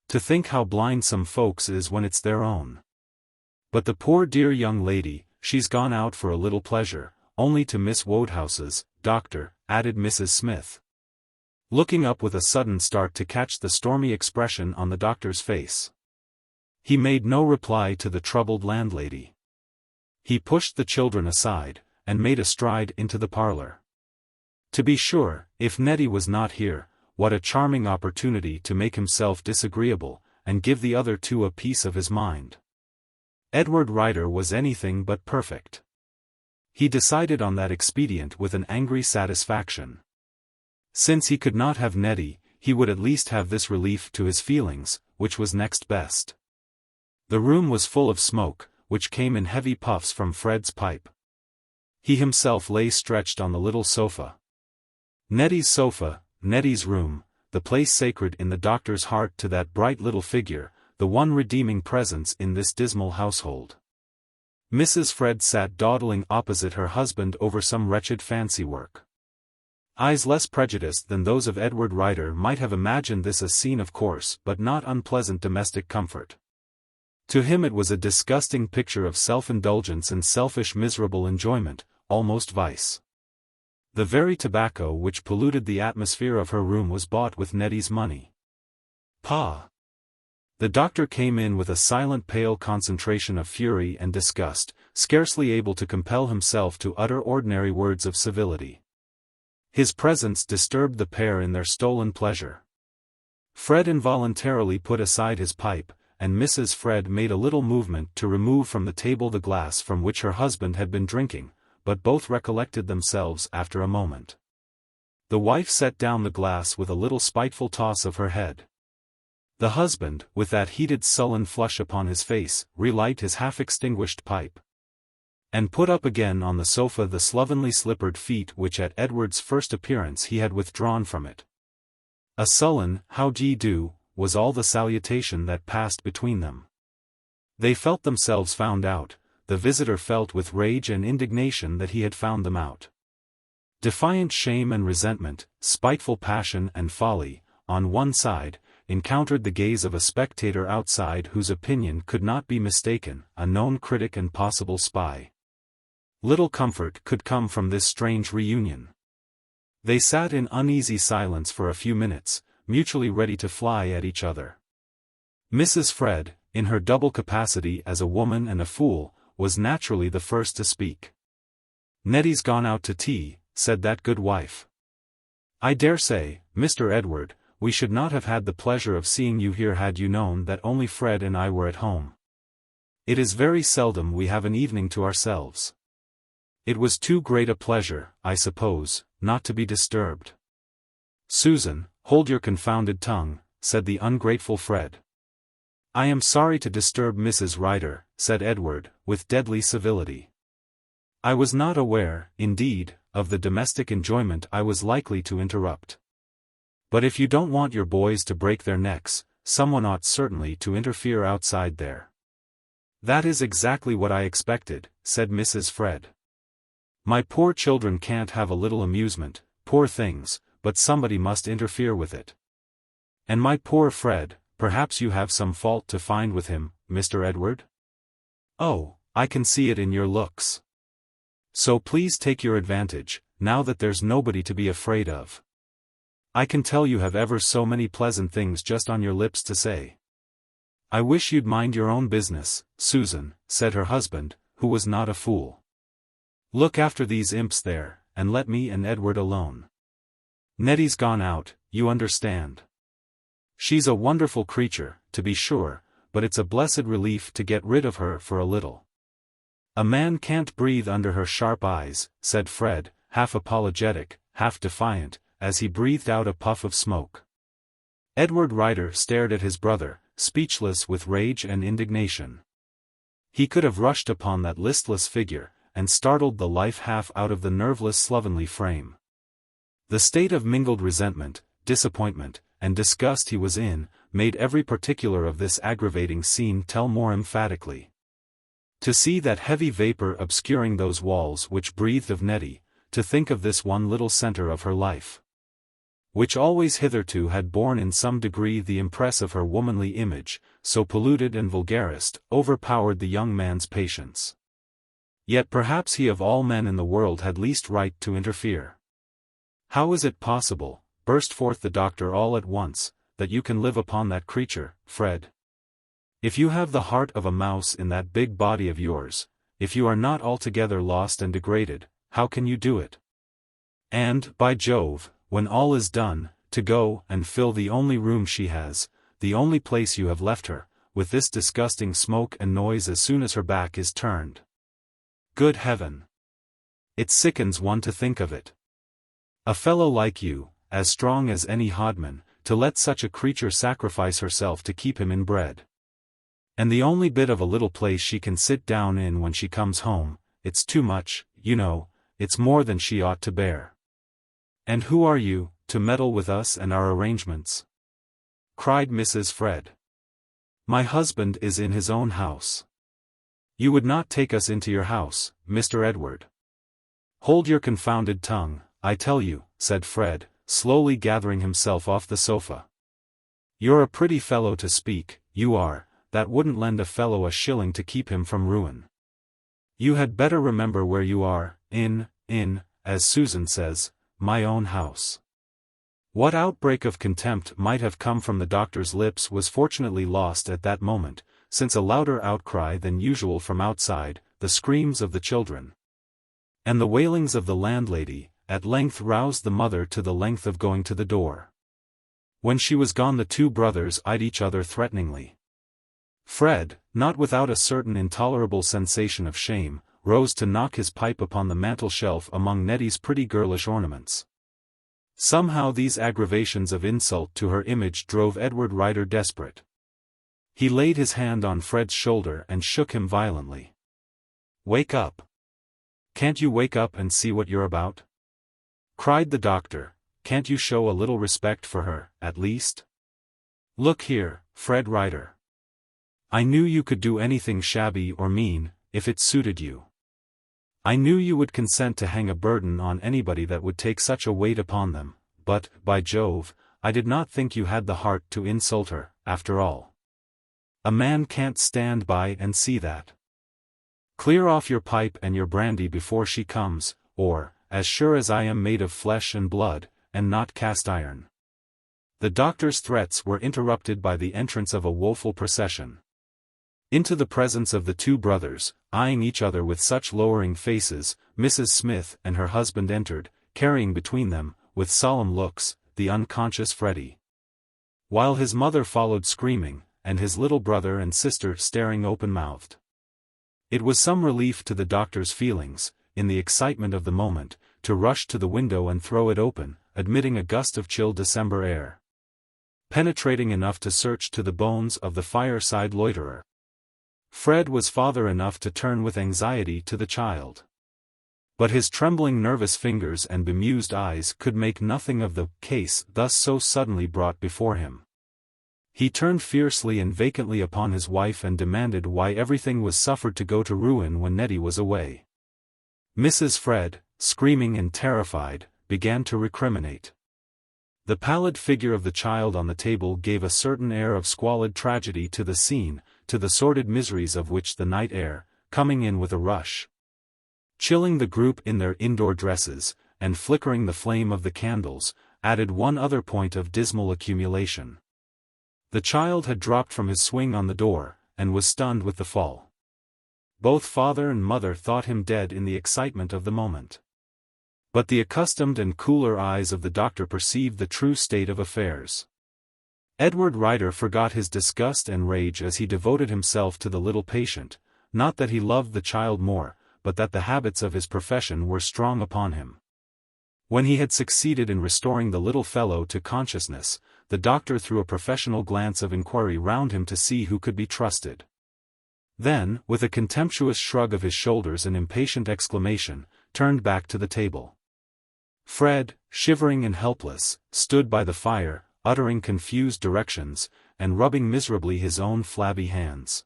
To think how blind some folks is when it's their own. But the poor dear young lady, she's gone out for a little pleasure, only to Miss Wodehouse's, doctor," added Mrs. Smith, looking up with a sudden start to catch the stormy expression on the doctor's face. He made no reply to the troubled landlady. He pushed the children aside, and made a stride into the parlor. To be sure, if Nettie was not here, what a charming opportunity to make himself disagreeable, and give the other two a piece of his mind. Edward Ryder was anything but perfect. He decided on that expedient with an angry satisfaction. Since he could not have Nettie, he would at least have this relief to his feelings, which was next best. The room was full of smoke, which came in heavy puffs from Fred's pipe. He himself lay stretched on the little sofa. Nettie's sofa, Nettie's room, the place sacred in the doctor's heart to that bright little figure, the one redeeming presence in this dismal household. Mrs. Fred sat dawdling opposite her husband over some wretched fancy work. Eyes less prejudiced than those of Edward Ryder might have imagined this a scene of coarse but not unpleasant domestic comfort. To him it was a disgusting picture of self-indulgence and selfish miserable enjoyment, almost vice. The very tobacco which polluted the atmosphere of her room was bought with Nettie's money. Pah! The doctor came in with a silent pale concentration of fury and disgust, scarcely able to compel himself to utter ordinary words of civility. His presence disturbed the pair in their stolen pleasure. Fred involuntarily put aside his pipe, and Mrs. Fred made a little movement to remove from the table the glass from which her husband had been drinking, but both recollected themselves after a moment. The wife set down the glass with a little spiteful toss of her head. The husband, with that heated sullen flush upon his face, relight his half-extinguished pipe, and put up again on the sofa the slovenly slippered feet which at Edward's first appearance he had withdrawn from it. A sullen "How d'ye do" was all the salutation that passed between them. They felt themselves found out. The visitor felt with rage and indignation that he had found them out. Defiant shame and resentment, spiteful passion and folly, on one side, encountered the gaze of a spectator outside whose opinion could not be mistaken, a known critic and possible spy. Little comfort could come from this strange reunion. They sat in uneasy silence for a few minutes, mutually ready to fly at each other. Mrs. Fred, in her double capacity as a woman and a fool, was naturally the first to speak. "Nettie's gone out to tea," said that good wife. "I dare say, Mr. Edward, we should not have had the pleasure of seeing you here had you known that only Fred and I were at home. It is very seldom we have an evening to ourselves. It was too great a pleasure, I suppose, not to be disturbed." "Susan, hold your confounded tongue," said the ungrateful Fred. "I am sorry to disturb Mrs. Ryder," said Edward, with deadly civility. "I was not aware, indeed, of the domestic enjoyment I was likely to interrupt. But if you don't want your boys to break their necks, someone ought certainly to interfere outside there." "That is exactly what I expected," said Mrs. Fred. "My poor children can't have a little amusement, poor things, but somebody must interfere with it. And my poor Fred, perhaps you have some fault to find with him, Mr. Edward? Oh, I can see it in your looks. So please take your advantage, now that there's nobody to be afraid of. I can tell you have ever so many pleasant things just on your lips to say." "I wish you'd mind your own business, Susan," said her husband, who was not a fool. "Look after these imps there, and let me and Edward alone. Nettie's gone out, you understand. She's a wonderful creature, to be sure, but it's a blessed relief to get rid of her for a little." "A man can't breathe under her sharp eyes," said Fred, half apologetic, half defiant, as he breathed out a puff of smoke. Edward Ryder stared at his brother, speechless with rage and indignation. He could have rushed upon that listless figure, and startled the life half out of the nerveless slovenly frame. The state of mingled resentment, disappointment, and disgust he was in, made every particular of this aggravating scene tell more emphatically. To see that heavy vapor obscuring those walls which breathed of Nettie, to think of this one little center of her life, which always hitherto had borne in some degree the impress of her womanly image, so polluted and vulgarist, overpowered the young man's patience. Yet perhaps he of all men in the world had least right to interfere. "How is it possible," burst forth the doctor all at once, "that you can live upon that creature, Fred? If you have the heart of a mouse in that big body of yours, if you are not altogether lost and degraded, how can you do it? And, by Jove, when all is done, to go and fill the only room she has, the only place you have left her, with this disgusting smoke and noise as soon as her back is turned. Good heaven! It sickens one to think of it. A fellow like you, as strong as any hodman, to let such a creature sacrifice herself to keep him in bread. And the only bit of a little place she can sit down in when she comes home, it's too much, you know, it's more than she ought to bear. And who are you, to meddle with us and our arrangements?" cried Mrs. Fred. "My husband is in his own house. You would not take us into your house, Mr. Edward." "Hold your confounded tongue, I tell you," said Fred, slowly gathering himself off the sofa. "You're a pretty fellow to speak, you are, that wouldn't lend a fellow a shilling to keep him from ruin. You had better remember where you are, in, as Susan says, my own house. What outbreak of contempt might have come from the doctor's lips was fortunately lost at that moment, since a louder outcry than usual from outside, the screams of the children, and the wailings of the landlady, at length roused the mother to the length of going to the door. When she was gone the two brothers eyed each other threateningly. Fred, not without a certain intolerable sensation of shame, rose to knock his pipe upon the mantel-shelf among Nettie's pretty girlish ornaments. Somehow these aggravations of insult to her image drove Edward Rider desperate. He laid his hand on Fred's shoulder and shook him violently. "Wake up! Can't you wake up and see what you're about?" cried the doctor. "Can't you show a little respect for her, at least? Look here, Fred Rider. I knew you could do anything shabby or mean, if it suited you. I knew you would consent to hang a burden on anybody that would take such a weight upon them, but, by Jove, I did not think you had the heart to insult her, after all. A man can't stand by and see that. Clear off your pipe and your brandy before she comes, or, as sure as I am made of flesh and blood, and not cast iron." The doctor's threats were interrupted by the entrance of a woeful procession. Into the presence of the two brothers, eyeing each other with such lowering faces, Mrs. Smith and her husband entered, carrying between them, with solemn looks, the unconscious Freddie. While his mother followed screaming, and his little brother and sister staring open-mouthed. It was some relief to the doctor's feelings, in the excitement of the moment, to rush to the window and throw it open, admitting a gust of chill December air, penetrating enough to search to the bones of the fireside loiterer. Fred was father enough to turn with anxiety to the child. But his trembling nervous fingers and bemused eyes could make nothing of the case thus so suddenly brought before him. He turned fiercely and vacantly upon his wife and demanded why everything was suffered to go to ruin when Nettie was away. Mrs. Fred, screaming and terrified, began to recriminate. The pallid figure of the child on the table gave a certain air of squalid tragedy to the scene, to the sordid miseries of which the night air, coming in with a rush, chilling the group in their indoor dresses, and flickering the flame of the candles, added one other point of dismal accumulation. The child had dropped from his swing on the door, and was stunned with the fall. Both father and mother thought him dead in the excitement of the moment. But the accustomed and cooler eyes of the doctor perceived the true state of affairs. Edward Rider forgot his disgust and rage as he devoted himself to the little patient, not that he loved the child more, but that the habits of his profession were strong upon him. When he had succeeded in restoring the little fellow to consciousness, the doctor threw a professional glance of inquiry round him to see who could be trusted. Then, with a contemptuous shrug of his shoulders and impatient exclamation, turned back to the table. Fred, shivering and helpless, stood by the fire, uttering confused directions, and rubbing miserably his own flabby hands.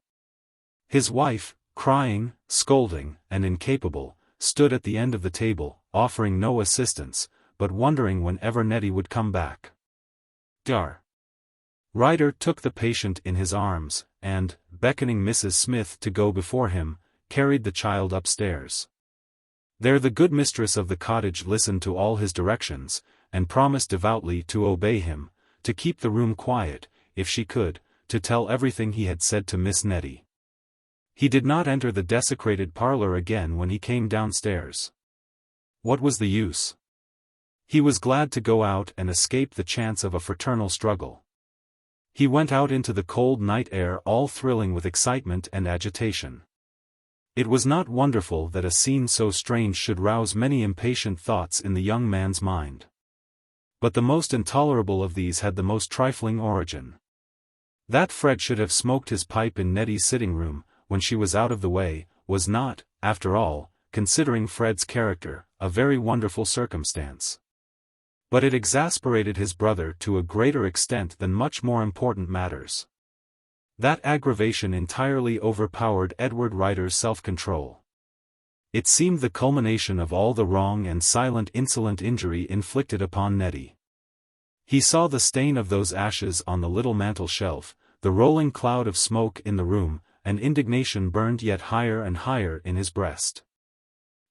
His wife, crying, scolding, and incapable, stood at the end of the table, offering no assistance, but wondering whenever Nettie would come back. Rider took the patient in his arms, and, beckoning Mrs. Smith to go before him, carried the child upstairs. There the good mistress of the cottage listened to all his directions, and promised devoutly to obey him, to keep the room quiet, if she could, to tell everything he had said to Miss Nettie. He did not enter the desecrated parlor again when he came downstairs. What was the use? He was glad to go out and escape the chance of a fraternal struggle. He went out into the cold night air all thrilling with excitement and agitation. It was not wonderful that a scene so strange should rouse many impatient thoughts in the young man's mind. But the most intolerable of these had the most trifling origin. That Fred should have smoked his pipe in Nettie's sitting-room, when she was out of the way, was not, after all, considering Fred's character, a very wonderful circumstance. But it exasperated his brother to a greater extent than much more important matters. That aggravation entirely overpowered Edward Rider's self-control. It seemed the culmination of all the wrong and silent insolent injury inflicted upon Nettie. He saw the stain of those ashes on the little mantel-shelf, the rolling cloud of smoke in the room, and indignation burned yet higher and higher in his breast.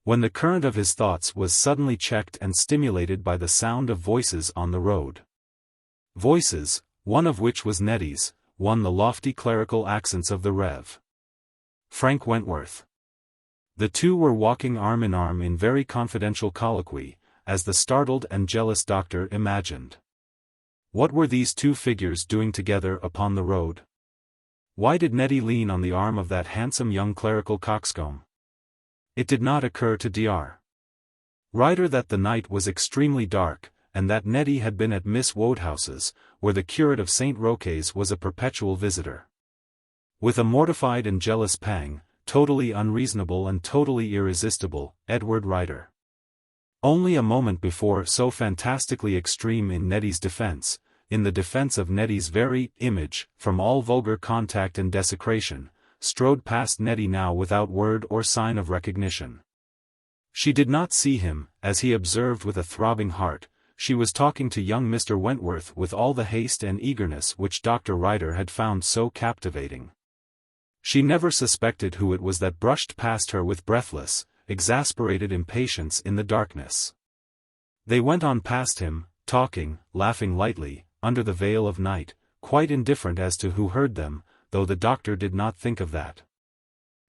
When the current of his thoughts was suddenly checked and stimulated by the sound of voices on the road. Voices, one of which was Nettie's, won the lofty clerical accents of the Rev. Frank Wentworth. The two were walking arm in arm in very confidential colloquy, as the startled and jealous doctor imagined. What were these two figures doing together upon the road? Why did Nettie lean on the arm of that handsome young clerical coxcomb? It did not occur to Dr. Ryder that the night was extremely dark, and that Nettie had been at Miss Wodehouse's, where the curate of St. Roque's was a perpetual visitor. With a mortified and jealous pang, totally unreasonable and totally irresistible, Edward Ryder. Only a moment before so fantastically extreme in Nettie's defense, in the defense of Nettie's very image, from all vulgar contact and desecration, strode past Nettie now without word or sign of recognition. She did not see him, as he observed with a throbbing heart. She was talking to young Mr. Wentworth with all the haste and eagerness which Dr. Ryder had found so captivating. She never suspected who it was that brushed past her with breathless, exasperated impatience in the darkness. They went on past him, talking, laughing lightly, under the veil of night, quite indifferent as to who heard them, though the doctor did not think of that.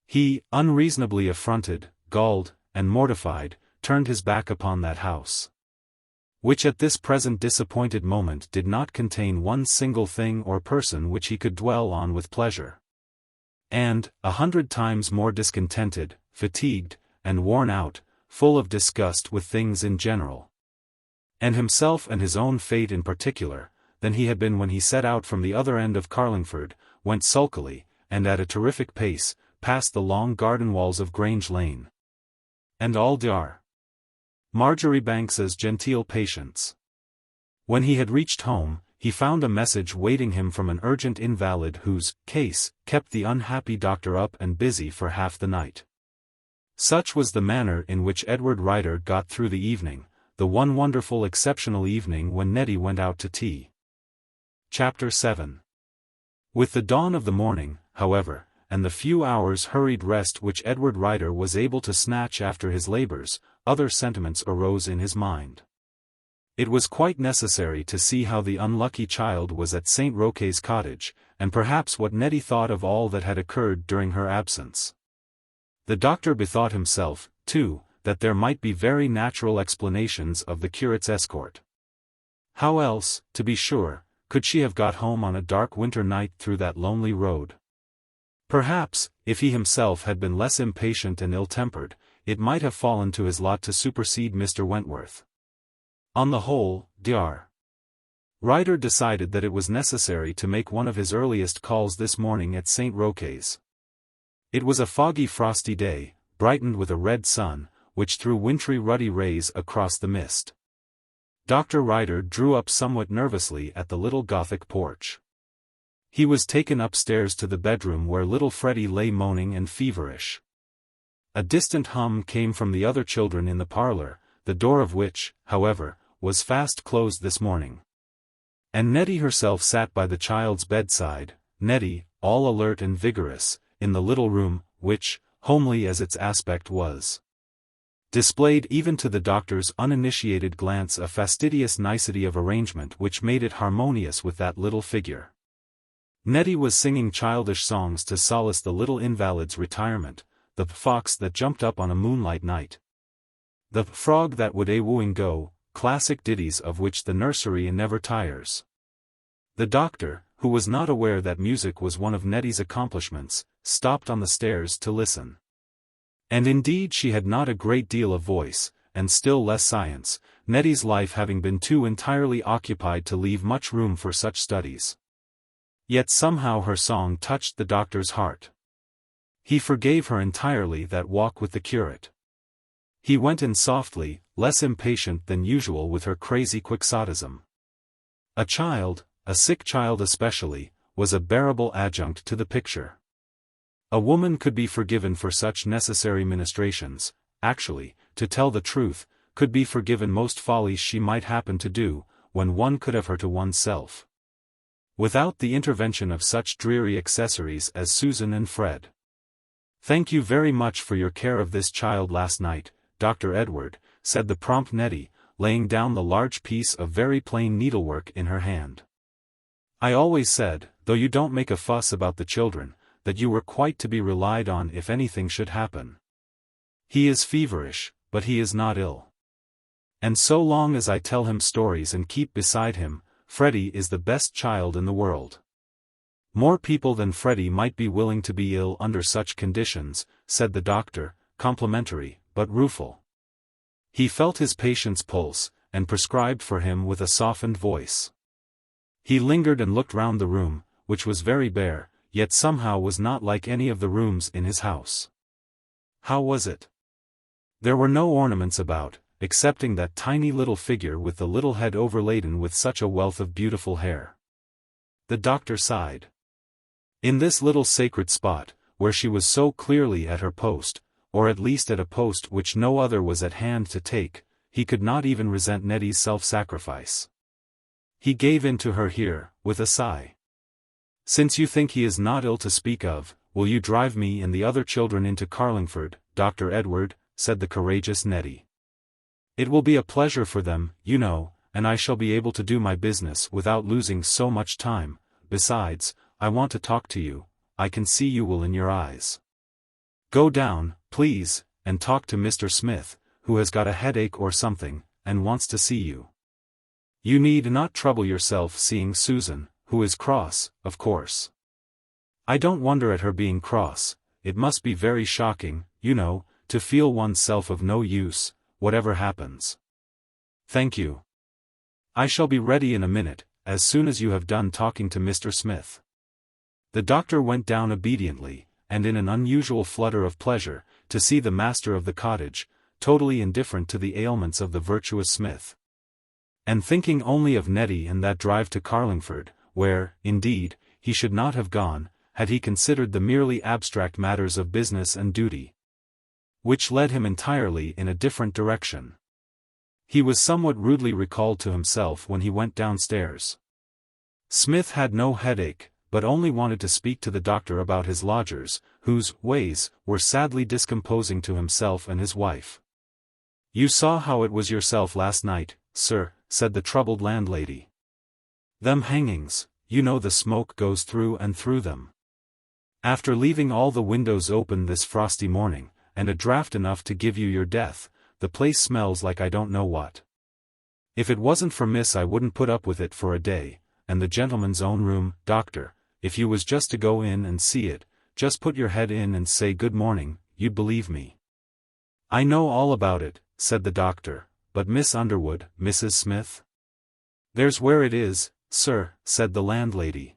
He, unreasonably affronted, galled, and mortified, turned his back upon that house, which at this present disappointed moment did not contain one single thing or person which he could dwell on with pleasure. And, 100 times more discontented, fatigued, and worn out, full of disgust with things in general, and himself and his own fate in particular, than he had been when he set out from the other end of Carlingford, went sulkily, and at a terrific pace, past the long garden walls of Grange Lane, and all Dr. Marjoribanks's genteel patience. When he had reached home, he found a message waiting him from an urgent invalid whose case kept the unhappy doctor up and busy for half the night. Such was the manner in which Edward Ryder got through the evening, the one wonderful exceptional evening when Nettie went out to tea. Chapter 7. With the dawn of the morning, however, and the few hours' hurried rest which Edward Ryder was able to snatch after his labors, other sentiments arose in his mind. It was quite necessary to see how the unlucky child was at St. Roque's cottage, and perhaps what Nettie thought of all that had occurred during her absence. The doctor bethought himself, too, that there might be very natural explanations of the curate's escort. How else, to be sure, could she have got home on a dark winter night through that lonely road? Perhaps, if he himself had been less impatient and ill-tempered, it might have fallen to his lot to supersede Mr. Wentworth. On the whole, Dr. Ryder decided that it was necessary to make one of his earliest calls this morning at St. Roque's. It was a foggy frosty day, brightened with a red sun, which threw wintry ruddy rays across the mist. Dr. Ryder drew up somewhat nervously at the little Gothic porch. He was taken upstairs to the bedroom where little Freddie lay moaning and feverish. A distant hum came from the other children in the parlor, the door of which, however, was fast closed this morning. And Nettie herself sat by the child's bedside, Nettie, all alert and vigorous, in the little room, which, homely as its aspect was, displayed even to the doctor's uninitiated glance a fastidious nicety of arrangement which made it harmonious with that little figure. Nettie was singing childish songs to solace the little invalid's retirement, the fox that jumped up on a moonlight night, the frog that would a-wooing go, classic ditties of which the nursery never tires. The doctor, who was not aware that music was one of Nettie's accomplishments, stopped on the stairs to listen. And indeed she had not a great deal of voice, and still less science, Nettie's life having been too entirely occupied to leave much room for such studies. Yet somehow her song touched the doctor's heart. He forgave her entirely that walk with the curate. He went in softly, less impatient than usual with her crazy quixotism. A child, a sick child especially, was a bearable adjunct to the picture. A woman could be forgiven for such necessary ministrations, actually, to tell the truth, could be forgiven most follies she might happen to do, when one could have her to oneself. without the intervention of such dreary accessories as Susan and Fred. "Thank you very much for your care of this child last night, Dr. Edward," said the prompt Nettie, laying down the large piece of very plain needlework in her hand. "I always said, though you don't make a fuss about the children, that you were quite to be relied on if anything should happen. He is feverish, but he is not ill. And so long as I tell him stories and keep beside him, Freddie is the best child in the world. More people than Freddie might be willing to be ill under such conditions," said the doctor, complimentary, but rueful. He felt his patient's pulse, and prescribed for him with a softened voice. He lingered and looked round the room, which was very bare, yet somehow was not like any of the rooms in his house. How was it? There were no ornaments about, excepting that tiny little figure with the little head overladen with such a wealth of beautiful hair. The doctor sighed. In this little sacred spot, where she was so clearly at her post, or at least at a post which no other was at hand to take, he could not even resent Nettie's self-sacrifice. He gave in to her here, with a sigh. "Since you think he is not ill to speak of, will you drive me and the other children into Carlingford, Dr. Edward?" said the courageous Nettie. "It will be a pleasure for them, you know, and I shall be able to do my business without losing so much time. Besides, I want to talk to you. I can see you will in your eyes. Go down, please, and talk to Mr. Smith, who has got a headache or something, and wants to see you. You need not trouble yourself seeing Susan, who is cross, of course. I don't wonder at her being cross. It must be very shocking, you know, to feel oneself of no use, whatever happens. Thank you. I shall be ready in a minute, as soon as you have done talking to Mr. Smith." The doctor went down obediently, and in an unusual flutter of pleasure, to see the master of the cottage, totally indifferent to the ailments of the virtuous Smith. And thinking only of Nettie and that drive to Carlingford, where, indeed, he should not have gone, had he considered the merely abstract matters of business and duty, which led him entirely in a different direction. He was somewhat rudely recalled to himself when he went downstairs. Smith had no headache, but only wanted to speak to the doctor about his lodgers, whose ways were sadly discomposing to himself and his wife. "You saw how it was yourself last night, sir," said the troubled landlady. "Them hangings, you know the smoke goes through and through them. After leaving all the windows open this frosty morning, and a draught enough to give you your death, the place smells like I don't know what. If it wasn't for Miss I wouldn't put up with it for a day, and the gentleman's own room, doctor, if you was just to go in and see it, just put your head in and say good morning, you'd believe me." "I know all about it," said the doctor, "but Miss Underwood, Mrs. Smith?" "There's where it is, sir," said the landlady.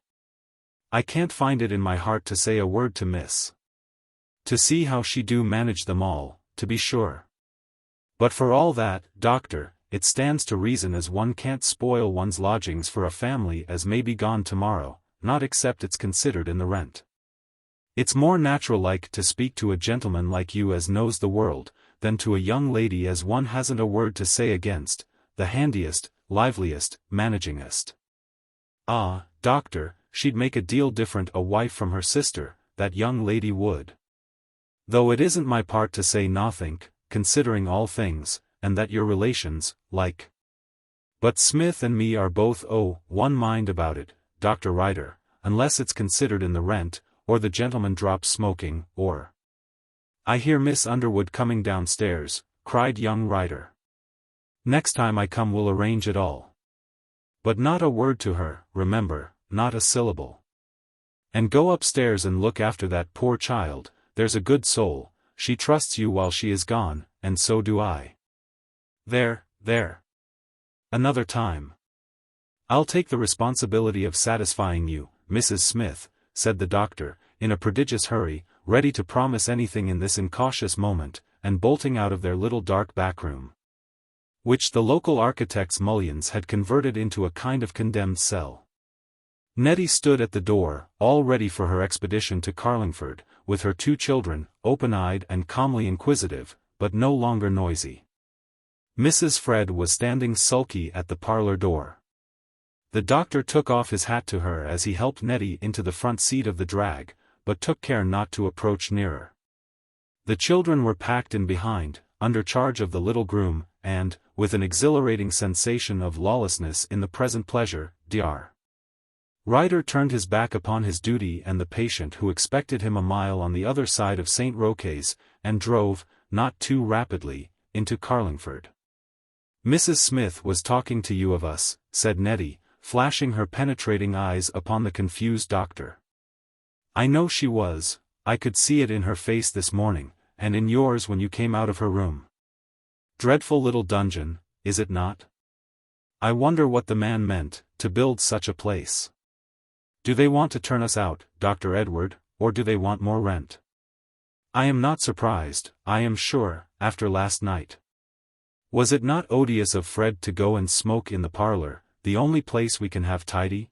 "I can't find it in my heart to say a word to Miss. To see how she do manage them all, to be sure. But for all that, doctor, it stands to reason as one can't spoil one's lodgings for a family as may be gone tomorrow, not except it's considered in the rent. It's more natural like to speak to a gentleman like you as knows the world, than to a young lady as one hasn't a word to say against, the handiest, liveliest, managingest. Ah, doctor, she'd make a deal different a wife from her sister, that young lady would. Though it isn't my part to say nothink, considering all things, and that your relations, like. But Smith and me are both one mind about it, Dr. Ryder, unless it's considered in the rent, or the gentleman drops smoking, or. I hear Miss Underwood coming downstairs," cried young Ryder. "Next time I come we'll arrange it all. But not a word to her, remember, not a syllable. And go upstairs and look after that poor child, there's a good soul, she trusts you while she is gone, and so do I. There. Another time. I'll take the responsibility of satisfying you, Mrs. Smith," said the doctor, in a prodigious hurry, ready to promise anything in this incautious moment, and bolting out of their little dark back room, which the local architect's mullions had converted into a kind of condemned cell. Nettie stood at the door, all ready for her expedition to Carlingford, with her 2 children, open-eyed and calmly inquisitive, but no longer noisy. Mrs. Fred was standing sulky at the parlor door. The doctor took off his hat to her as he helped Nettie into the front seat of the drag, but took care not to approach nearer. The children were packed in behind, under charge of the little groom, and, with an exhilarating sensation of lawlessness in the present pleasure, Dr. Ryder turned his back upon his duty and the patient who expected him a mile on the other side of St. Roque's, and drove, not too rapidly, into Carlingford. "Mrs. Smith was talking to you of us," said Nettie, flashing her penetrating eyes upon the confused doctor. "I know she was, I could see it in her face this morning, and in yours when you came out of her room. Dreadful little dungeon, is it not? I wonder what the man meant, to build such a place. Do they want to turn us out, Dr. Edward, or do they want more rent? I am not surprised, I am sure, after last night. Was it not odious of Fred to go and smoke in the parlor, the only place we can have tidy?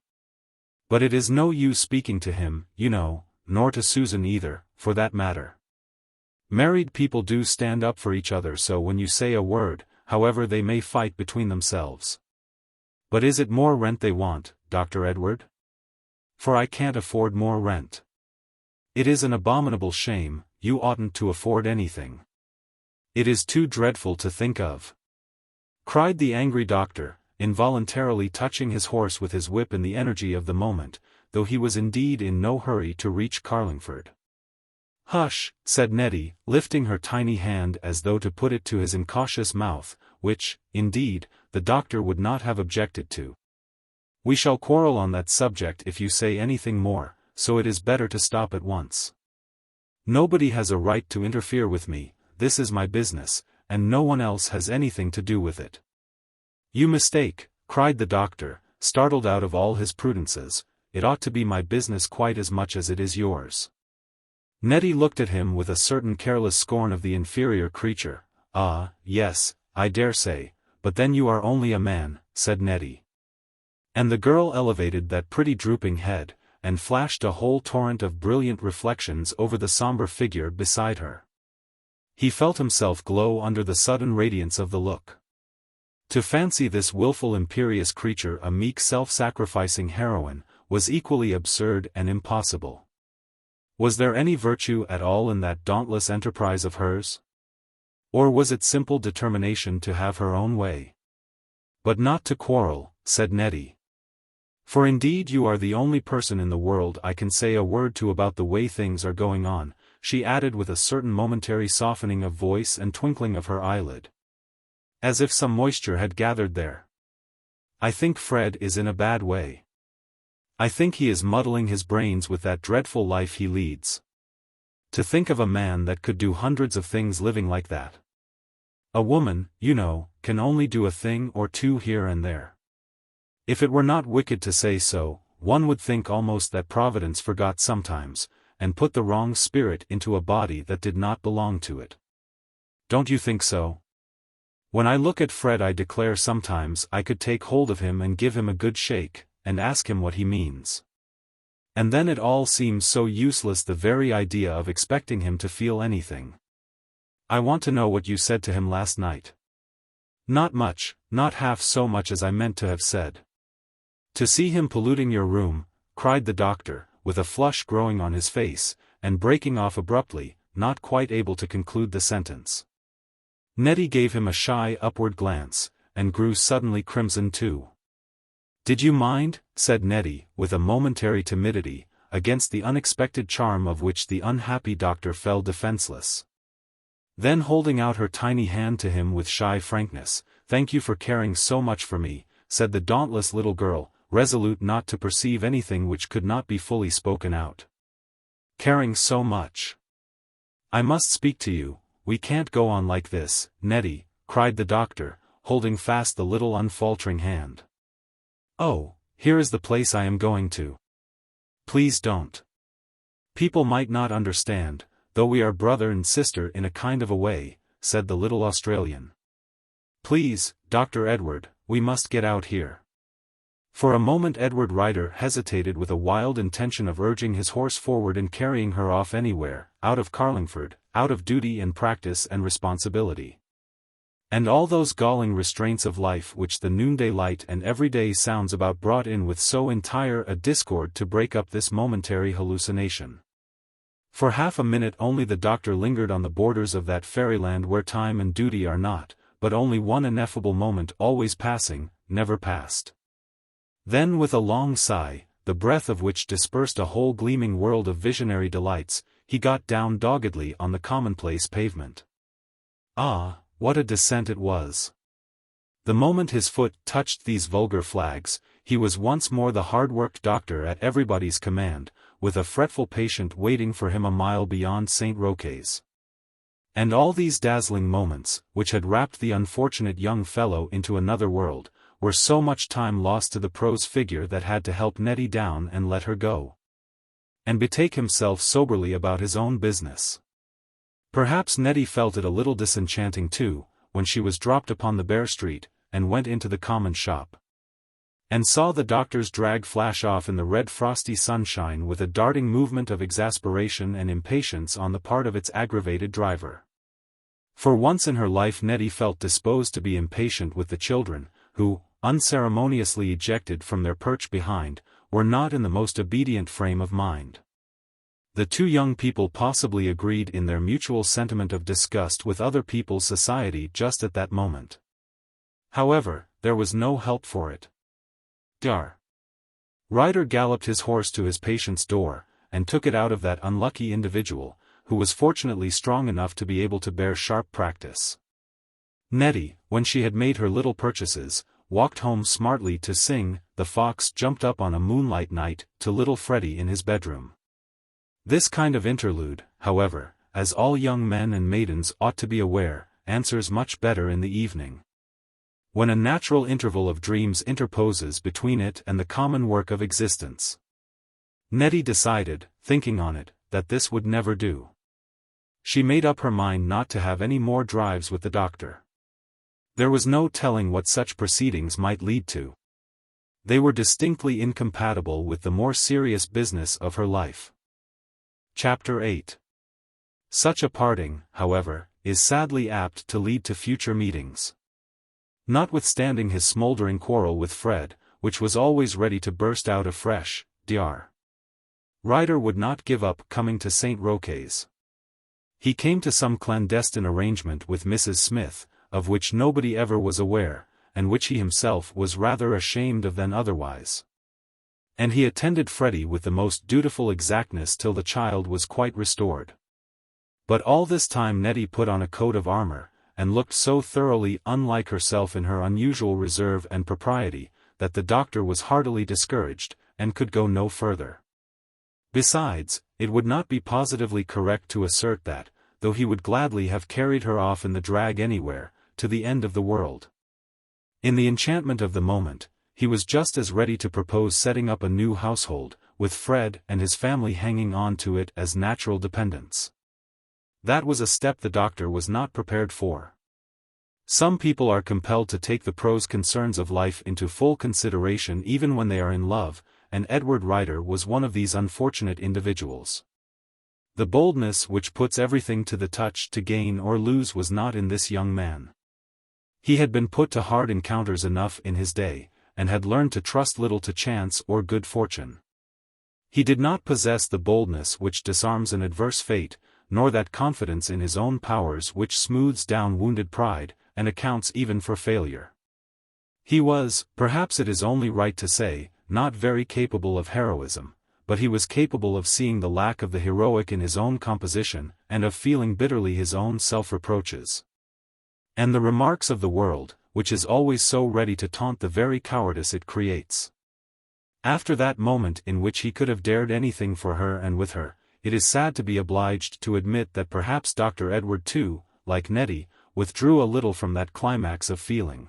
But it is no use speaking to him, you know, nor to Susan either, for that matter. Married people do stand up for each other so when you say a word, however they may fight between themselves. But is it more rent they want, Dr. Edward? For I can't afford more rent. It is an abominable shame, you oughtn't to afford anything. It is too dreadful to think of," cried the angry doctor, involuntarily touching his horse with his whip in the energy of the moment, though he was indeed in no hurry to reach Carlingford. "Hush," said Nettie, lifting her tiny hand as though to put it to his incautious mouth, which, indeed, the doctor would not have objected to. "We shall quarrel on that subject if you say anything more, so it is better to stop at once. Nobody has a right to interfere with me, this is my business, and no one else has anything to do with it." "You mistake," cried the doctor, startled out of all his prudences, "it ought to be my business quite as much as it is yours." Nettie looked at him with a certain careless scorn of the inferior creature. "Ah, yes, I dare say, but then you are only a man," said Nettie. And the girl elevated that pretty drooping head, and flashed a whole torrent of brilliant reflections over the somber figure beside her. He felt himself glow under the sudden radiance of the look. To fancy this willful imperious creature a meek self-sacrificing heroine, was equally absurd and impossible. Was there any virtue at all in that dauntless enterprise of hers? Or was it simple determination to have her own way? "But not to quarrel," said Nettie. "For indeed you are the only person in the world I can say a word to about the way things are going on," she added with a certain momentary softening of voice and twinkling of her eyelid, as if some moisture had gathered there. "I think Fred is in a bad way. I think he is muddling his brains with that dreadful life he leads. To think of a man that could do hundreds of things living like that. A woman, you know, can only do a thing or two here and there. If it were not wicked to say so, one would think almost that Providence forgot sometimes, and put the wrong spirit into a body that did not belong to it. Don't you think so? When I look at Fred I declare sometimes I could take hold of him and give him a good shake, and ask him what he means. And then it all seems so useless, the very idea of expecting him to feel anything. I want to know what you said to him last night." "Not much, not half so much as I meant to have said." "To see him polluting your room," cried the doctor, with a flush growing on his face, and breaking off abruptly, not quite able to conclude the sentence. Nettie gave him a shy upward glance, and grew suddenly crimson too. "Did you mind?" said Nettie, with a momentary timidity, against the unexpected charm of which the unhappy doctor fell defenseless. Then holding out her tiny hand to him with shy frankness, "Thank you for caring so much for me," said the dauntless little girl, resolute not to perceive anything which could not be fully spoken out. "Caring so much. I must speak to you, we can't go on like this, Nettie," cried the doctor, holding fast the little unfaltering hand. "Oh, here is the place I am going to. Please don't. People might not understand, though we are brother and sister in a kind of a way," said the little Australian. "Please, Dr. Edward, we must get out here." For a moment Edward Ryder hesitated with a wild intention of urging his horse forward and carrying her off anywhere, out of Carlingford, out of duty and practice and responsibility. And all those galling restraints of life which the noonday light and everyday sounds about brought in with so entire a discord to break up this momentary hallucination. For half a minute only the doctor lingered on the borders of that fairyland where time and duty are not, but only one ineffable moment always passing, never past. Then with a long sigh, the breath of which dispersed a whole gleaming world of visionary delights, he got down doggedly on the commonplace pavement. Ah, what a descent it was! The moment his foot touched these vulgar flags, he was once more the hard-worked doctor at everybody's command, with a fretful patient waiting for him a mile beyond St. Roque's. And all these dazzling moments, which had wrapped the unfortunate young fellow into another world, were so much time lost to the prose figure that had to help Nettie down and let her go, and betake himself soberly about his own business. Perhaps Nettie felt it a little disenchanting too, when she was dropped upon the bare street, and went into the common shop, and saw the doctor's drag flash off in the red frosty sunshine with a darting movement of exasperation and impatience on the part of its aggravated driver. For once in her life Nettie felt disposed to be impatient with the children, who, unceremoniously ejected from their perch behind, were not in the most obedient frame of mind. The two young people possibly agreed in their mutual sentiment of disgust with other people's society just at that moment. However, there was no help for it. Dar. Ryder galloped his horse to his patient's door, and took it out of that unlucky individual, who was fortunately strong enough to be able to bear sharp practice. Nettie, when she had made her little purchases, walked home smartly to sing "The Fox Jumped Up on a Moonlight Night" to little Freddie in his bedroom. This kind of interlude, however, as all young men and maidens ought to be aware, answers much better in the evening, when a natural interval of dreams interposes between it and the common work of existence. Nettie decided, thinking on it, that this would never do. She made up her mind not to have any more drives with the doctor. There was no telling what such proceedings might lead to. They were distinctly incompatible with the more serious business of her life. Chapter 8. Such a parting, however, is sadly apt to lead to future meetings. Notwithstanding his smouldering quarrel with Fred, which was always ready to burst out afresh, Dr. Ryder would not give up coming to St. Roque's. He came to some clandestine arrangement with Mrs. Smith, of which nobody ever was aware, and which he himself was rather ashamed of than otherwise. And he attended Freddie with the most dutiful exactness till the child was quite restored. But all this time Nettie put on a coat of armor, and looked so thoroughly unlike herself in her unusual reserve and propriety, that the doctor was heartily discouraged, and could go no further. Besides, it would not be positively correct to assert that, though he would gladly have carried her off in the drag anywhere, to the end of the world. In the enchantment of the moment, he was just as ready to propose setting up a new household, with Fred and his family hanging on to it as natural dependents. That was a step the doctor was not prepared for. Some people are compelled to take the prose concerns of life into full consideration even when they are in love, and Edward Ryder was one of these unfortunate individuals. The boldness which puts everything to the touch to gain or lose was not in this young man. He had been put to hard encounters enough in his day, and had learned to trust little to chance or good fortune. He did not possess the boldness which disarms an adverse fate, nor that confidence in his own powers which smooths down wounded pride, and accounts even for failure. He was, perhaps it is only right to say, not very capable of heroism, but he was capable of seeing the lack of the heroic in his own composition, and of feeling bitterly his own self-reproaches. And the remarks of the world, which is always so ready to taunt the very cowardice it creates. After that moment in which he could have dared anything for her and with her, it is sad to be obliged to admit that perhaps Dr. Edward too, like Nettie, withdrew a little from that climax of feeling.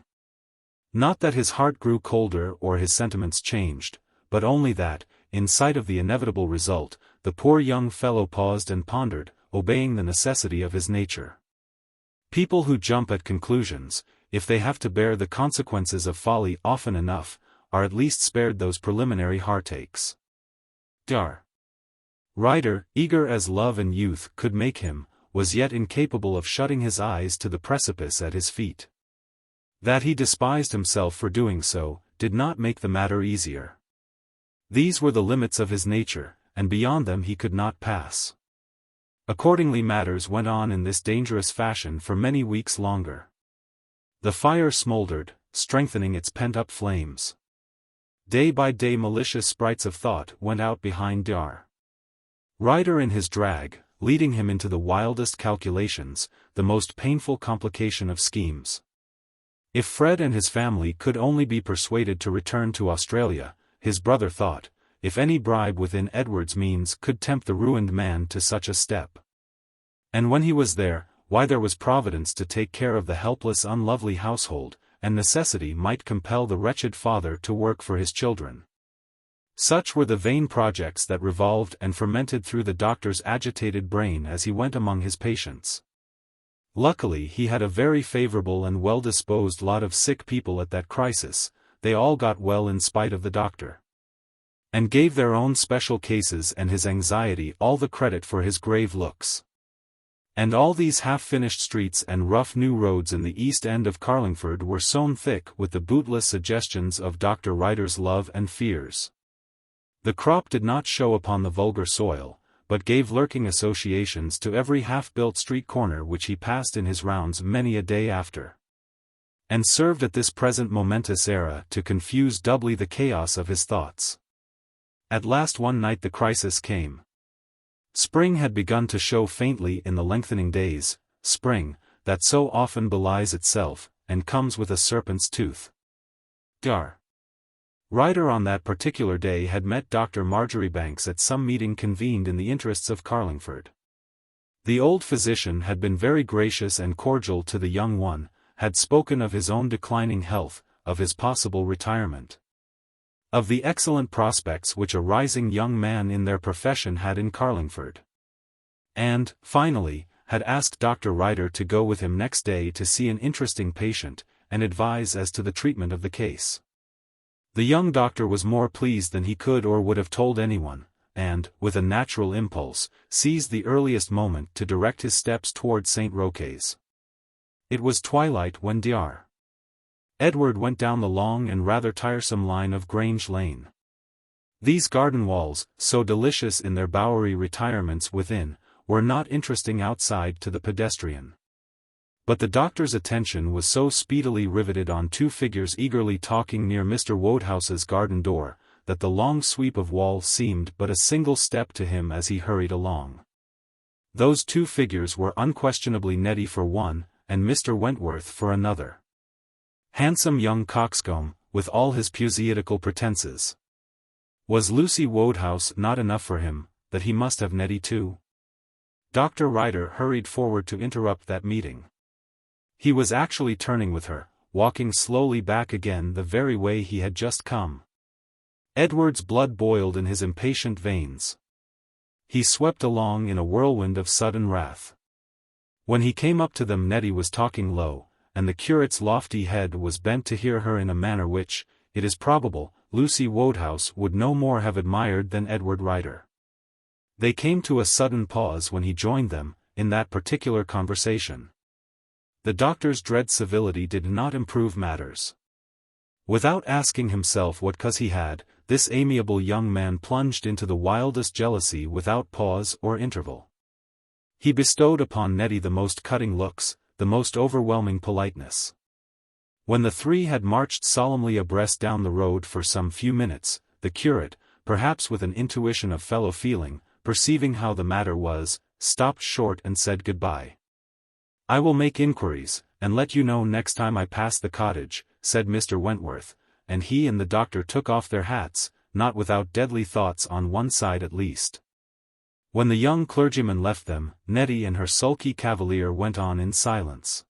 Not that his heart grew colder or his sentiments changed, but only that, in sight of the inevitable result, the poor young fellow paused and pondered, obeying the necessity of his nature. People who jump at conclusions, if they have to bear the consequences of folly often enough, are at least spared those preliminary heartaches. Dr. Ryder, eager as love and youth could make him, was yet incapable of shutting his eyes to the precipice at his feet. That he despised himself for doing so, did not make the matter easier. These were the limits of his nature, and beyond them he could not pass. Accordingly matters went on in this dangerous fashion for many weeks longer. The fire smoldered, strengthening its pent-up flames. Day by day malicious sprites of thought went out behind Dr. Ryder in his drag, leading him into the wildest calculations, the most painful complication of schemes. If Fred and his family could only be persuaded to return to Australia, his brother thought, if any bribe within Edward's means could tempt the ruined man to such a step. And when he was there, why there was Providence to take care of the helpless unlovely household, and necessity might compel the wretched father to work for his children. Such were the vain projects that revolved and fermented through the doctor's agitated brain as he went among his patients. Luckily he had a very favourable and well-disposed lot of sick people at that crisis. They all got well in spite of the doctor, and gave their own special cases and his anxiety all the credit for his grave looks. And all these half-finished streets and rough new roads in the east end of Carlingford were sown thick with the bootless suggestions of Dr. Ryder's love and fears. The crop did not show upon the vulgar soil, but gave lurking associations to every half-built street corner which he passed in his rounds many a day after, and served at this present momentous era to confuse doubly the chaos of his thoughts. At last one night the crisis came. Spring had begun to show faintly in the lengthening days, spring, that so often belies itself, and comes with a serpent's tooth. Dr. Ryder on that particular day had met Dr. Marjoribanks at some meeting convened in the interests of Carlingford. The old physician had been very gracious and cordial to the young one, had spoken of his own declining health, of his possible retirement, of the excellent prospects which a rising young man in their profession had in Carlingford, and, finally, had asked Dr. Ryder to go with him next day to see an interesting patient, and advise as to the treatment of the case. The young doctor was more pleased than he could or would have told anyone, and, with a natural impulse, seized the earliest moment to direct his steps toward St. Roque's. It was twilight when Dr. Edward went down the long and rather tiresome line of Grange Lane. These garden walls, so delicious in their bowery retirements within, were not interesting outside to the pedestrian. But the doctor's attention was so speedily riveted on two figures eagerly talking near Mr. Wodehouse's garden door, that the long sweep of wall seemed but a single step to him as he hurried along. Those two figures were unquestionably Nettie for one, and Mr. Wentworth for another. Handsome young coxcomb, with all his Puseitical pretences. Was Lucy Wodehouse not enough for him, that he must have Nettie too? Dr. Ryder hurried forward to interrupt that meeting. He was actually turning with her, walking slowly back again the very way he had just come. Edward's blood boiled in his impatient veins. He swept along in a whirlwind of sudden wrath. When he came up to them Nettie was talking low, and the curate's lofty head was bent to hear her in a manner which, it is probable, Lucy Wodehouse would no more have admired than Edward Ryder. They came to a sudden pause when he joined them, in that particular conversation. The doctor's dread civility did not improve matters. Without asking himself what cause he had, this amiable young man plunged into the wildest jealousy without pause or interval. He bestowed upon Nettie the most cutting looks, the most overwhelming politeness. When the three had marched solemnly abreast down the road for some few minutes, the curate, perhaps with an intuition of fellow feeling, perceiving how the matter was, stopped short and said goodbye. "I will make inquiries, and let you know next time I pass the cottage," said Mr. Wentworth, and he and the doctor took off their hats, not without deadly thoughts on one side at least. When the young clergyman left them, Nettie and her sulky cavalier went on in silence.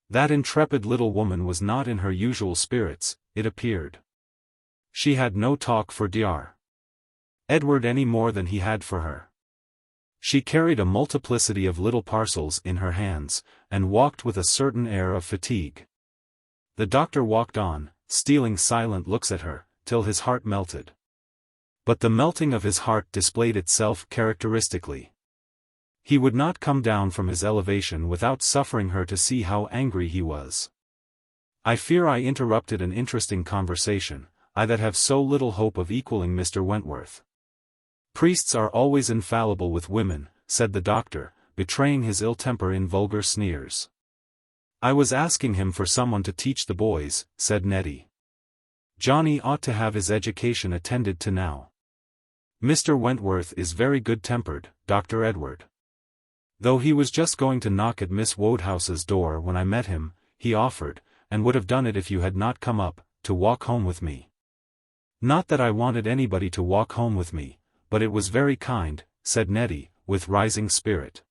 That intrepid little woman was not in her usual spirits, it appeared. She had no talk for Dr. Edward any more than he had for her. She carried a multiplicity of little parcels in her hands, and walked with a certain air of fatigue. The doctor walked on, stealing silent looks at her, till his heart melted. But the melting of his heart displayed itself characteristically. He would not come down from his elevation without suffering her to see how angry he was. I fear I interrupted an interesting conversation, I that have so little hope of equaling Mr. Wentworth. Priests are always infallible with women, said the doctor, betraying his ill temper in vulgar sneers. I was asking him for someone to teach the boys, said Nettie. Johnny ought to have his education attended to now. Mr. Wentworth is very good-tempered, Dr. Edward. Though he was just going to knock at Miss Wodehouse's door when I met him, he offered, and would have done it if you had not come up, to walk home with me. Not that I wanted anybody to walk home with me, but it was very kind, said Nettie, with rising spirit.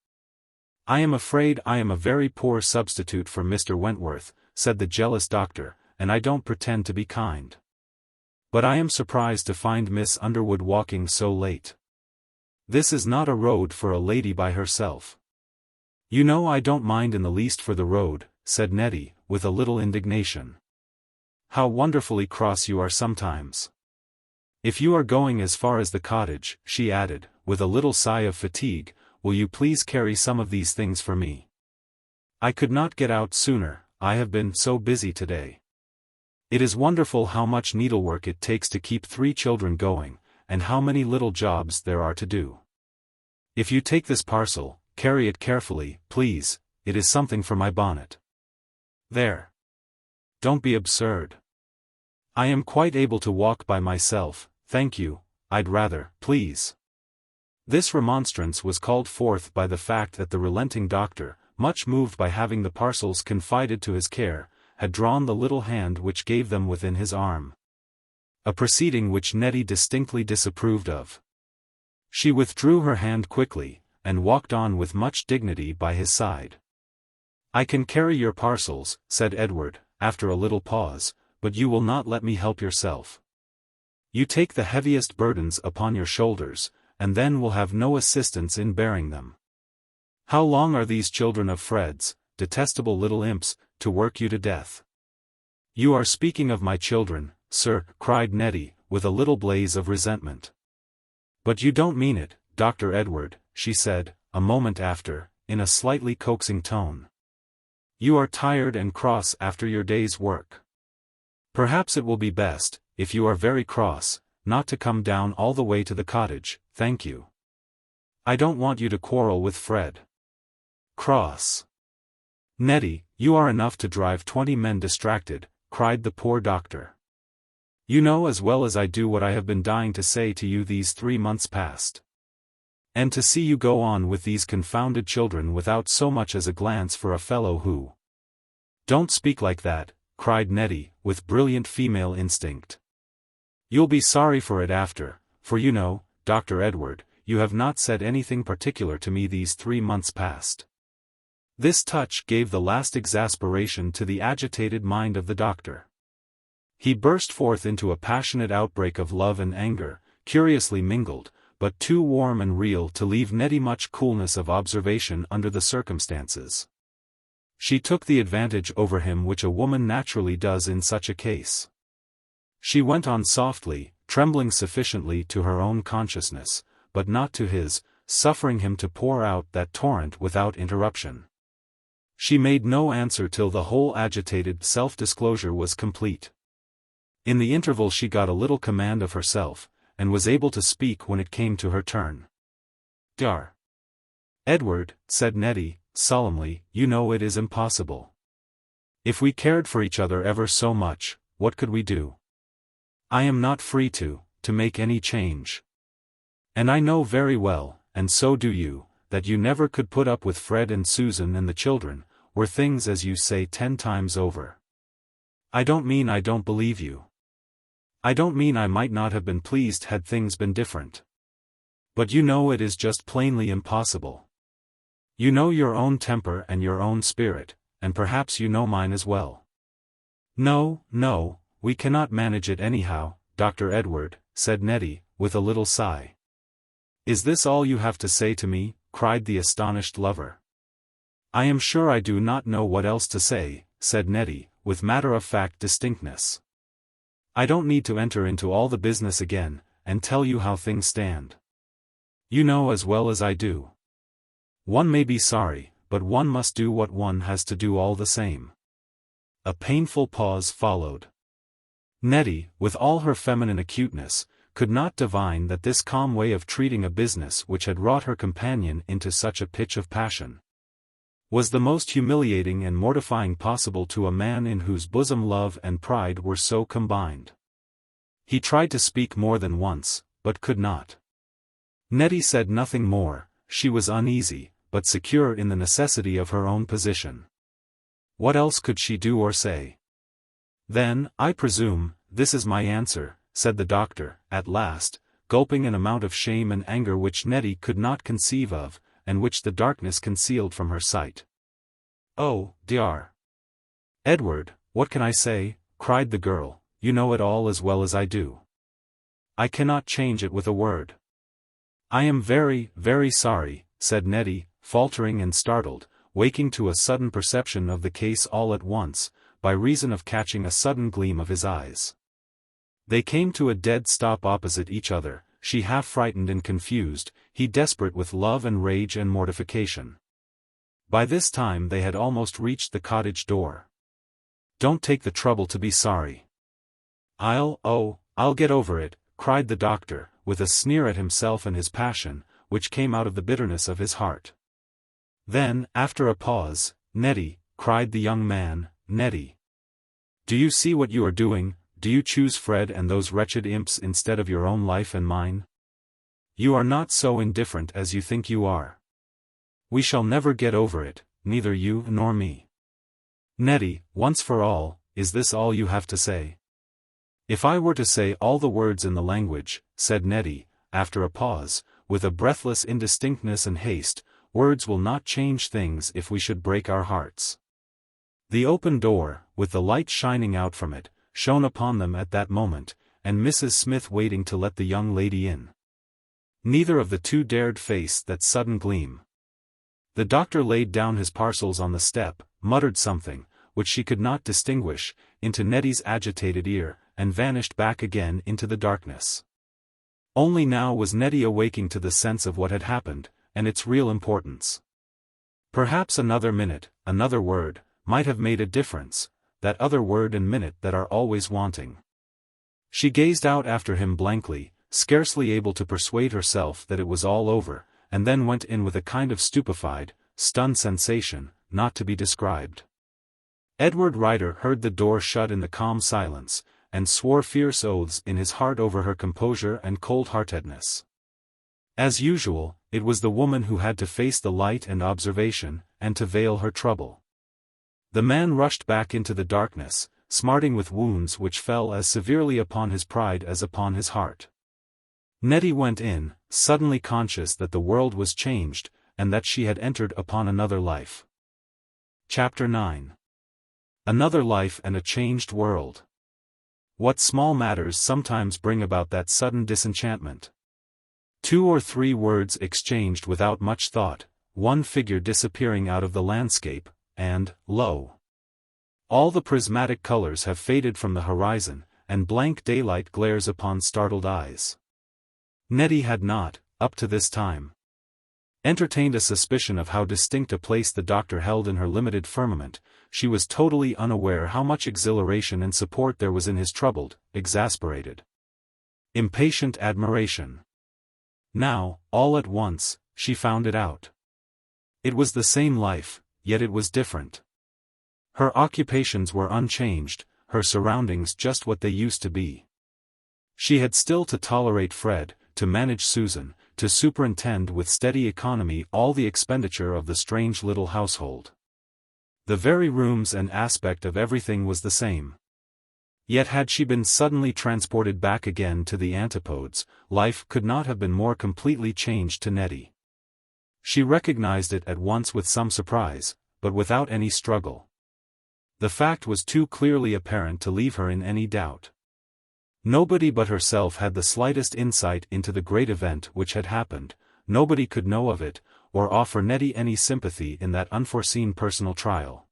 I am afraid I am a very poor substitute for Mr. Wentworth, said the jealous doctor, and I don't pretend to be kind. But I am surprised to find Miss Underwood walking so late. This is not a road for a lady by herself. You know I don't mind in the least for the road, said Nettie, with a little indignation. How wonderfully cross you are sometimes. If you are going as far as the cottage, she added, with a little sigh of fatigue, will you please carry some of these things for me? I could not get out sooner, I have been so busy today. It is wonderful how much needlework it takes to keep 3 children going, and how many little jobs there are to do. If you take this parcel, carry it carefully, please, it is something for my bonnet. There. Don't be absurd. I am quite able to walk by myself, thank you, I'd rather, please. This remonstrance was called forth by the fact that the relenting doctor, much moved by having the parcels confided to his care, had drawn the little hand which gave them within his arm. A proceeding which Nettie distinctly disapproved of. She withdrew her hand quickly, and walked on with much dignity by his side. I can carry your parcels, said Edward, after a little pause, but you will not let me help yourself. You take the heaviest burdens upon your shoulders, and then will have no assistance in bearing them. How long are these children of Fred's, detestable little imps, to work you to death? You are speaking of my children, sir, cried Nettie, with a little blaze of resentment. But you don't mean it, Dr. Edward, she said, a moment after, in a slightly coaxing tone. You are tired and cross after your day's work. Perhaps it will be best, if you are very cross, not to come down all the way to the cottage, thank you. I don't want you to quarrel with Fred. Cross. Nettie, you are enough to drive 20 men distracted, cried the poor doctor. You know as well as I do what I have been dying to say to you these 3 months past. And to see you go on with these confounded children without so much as a glance for a fellow who— Don't speak like that, cried Nettie, with brilliant female instinct. You'll be sorry for it after, for you know, Dr. Edward, you have not said anything particular to me these 3 months past. This touch gave the last exasperation to the agitated mind of the doctor. He burst forth into a passionate outbreak of love and anger, curiously mingled, but too warm and real to leave Nettie much coolness of observation under the circumstances. She took the advantage over him which a woman naturally does in such a case. She went on softly, trembling sufficiently to her own consciousness, but not to his, suffering him to pour out that torrent without interruption. She made no answer till the whole agitated self-disclosure was complete. In the interval she got a little command of herself, and was able to speak when it came to her turn. Dar. Edward, said Nettie, solemnly, you know it is impossible. If we cared for each other ever so much, what could we do? I am not free to make any change. And I know very well, and so do you, that you never could put up with Fred and Susan and the children, were things as you say 10 times over. I don't mean I don't believe you. I don't mean I might not have been pleased had things been different. But you know it is just plainly impossible. You know your own temper and your own spirit, and perhaps you know mine as well. No, no, we cannot manage it anyhow, Dr. Edward, said Nettie, with a little sigh. Is this all you have to say to me? Cried the astonished lover. I am sure I do not know what else to say, said Nettie, with matter-of-fact distinctness. I don't need to enter into all the business again, and tell you how things stand. You know as well as I do. One may be sorry, but one must do what one has to do all the same. A painful pause followed. Nettie, with all her feminine acuteness, could not divine that this calm way of treating a business which had wrought her companion into such a pitch of passion was the most humiliating and mortifying possible to a man in whose bosom love and pride were so combined. He tried to speak more than once, but could not. Nettie said nothing more. She was uneasy, but secure in the necessity of her own position. What else could she do or say? "Then, I presume, this is my answer," said the doctor, at last, gulping an amount of shame and anger which Nettie could not conceive of, and which the darkness concealed from her sight. "Oh, dear! Edward, what can I say?" cried the girl. "You know it all as well as I do. I cannot change it with a word." "I am very, very sorry," said Nettie, faltering and startled, waking to a sudden perception of the case all at once, by reason of catching a sudden gleam of his eyes. They came to a dead stop opposite each other, she half frightened and confused, he desperate with love and rage and mortification. By this time they had almost reached the cottage door. "Don't take the trouble to be sorry." I'll get over it," cried the doctor, with a sneer at himself and his passion, which came out of the bitterness of his heart. Then, after a pause, "Nettie," cried the young man, "Nettie. Do you see what you are doing? Do you choose Fred and those wretched imps instead of your own life and mine? You are not so indifferent as you think you are. We shall never get over it, neither you nor me. Nettie, once for all, is this all you have to say?" "If I were to say all the words in the language," said Nettie, after a pause, with a breathless indistinctness and haste, "words will not change things if we should break our hearts." The open door, with the light shining out from it, shone upon them at that moment, and Mrs. Smith waiting to let the young lady in. Neither of the two dared face that sudden gleam. The doctor laid down his parcels on the step, muttered something, which she could not distinguish, into Nettie's agitated ear, and vanished back again into the darkness. Only now was Nettie awaking to the sense of what had happened, and its real importance. Perhaps another minute, another word, might have made a difference, that other word and minute that are always wanting. She gazed out after him blankly, scarcely able to persuade herself that it was all over, and then went in with a kind of stupefied, stunned sensation, not to be described. Edward Ryder heard the door shut in the calm silence, and swore fierce oaths in his heart over her composure and cold-heartedness. As usual, it was the woman who had to face the light and observation, and to veil her trouble. The man rushed back into the darkness, smarting with wounds which fell as severely upon his pride as upon his heart. Nettie went in, suddenly conscious that the world was changed, and that she had entered upon another life. Chapter IX. Another life and a changed world. What small matters sometimes bring about that sudden disenchantment. 2 or 3 words exchanged without much thought, one figure disappearing out of the landscape, and, lo! all the prismatic colors have faded from the horizon, and blank daylight glares upon startled eyes. Nettie had not, up to this time, entertained a suspicion of how distinct a place the doctor held in her limited firmament. She was totally unaware how much exhilaration and support there was in his troubled, exasperated, impatient admiration. Now, all at once, she found it out. It was the same life, yet it was different. Her occupations were unchanged, her surroundings just what they used to be. She had still to tolerate Fred, to manage Susan, to superintend with steady economy all the expenditure of the strange little household. The very rooms and aspect of everything was the same. Yet had she been suddenly transported back again to the antipodes, life could not have been more completely changed to Nettie. She recognized it at once with some surprise, but without any struggle. The fact was too clearly apparent to leave her in any doubt. Nobody but herself had the slightest insight into the great event which had happened, nobody could know of it, or offer Nettie any sympathy in that unforeseen personal trial.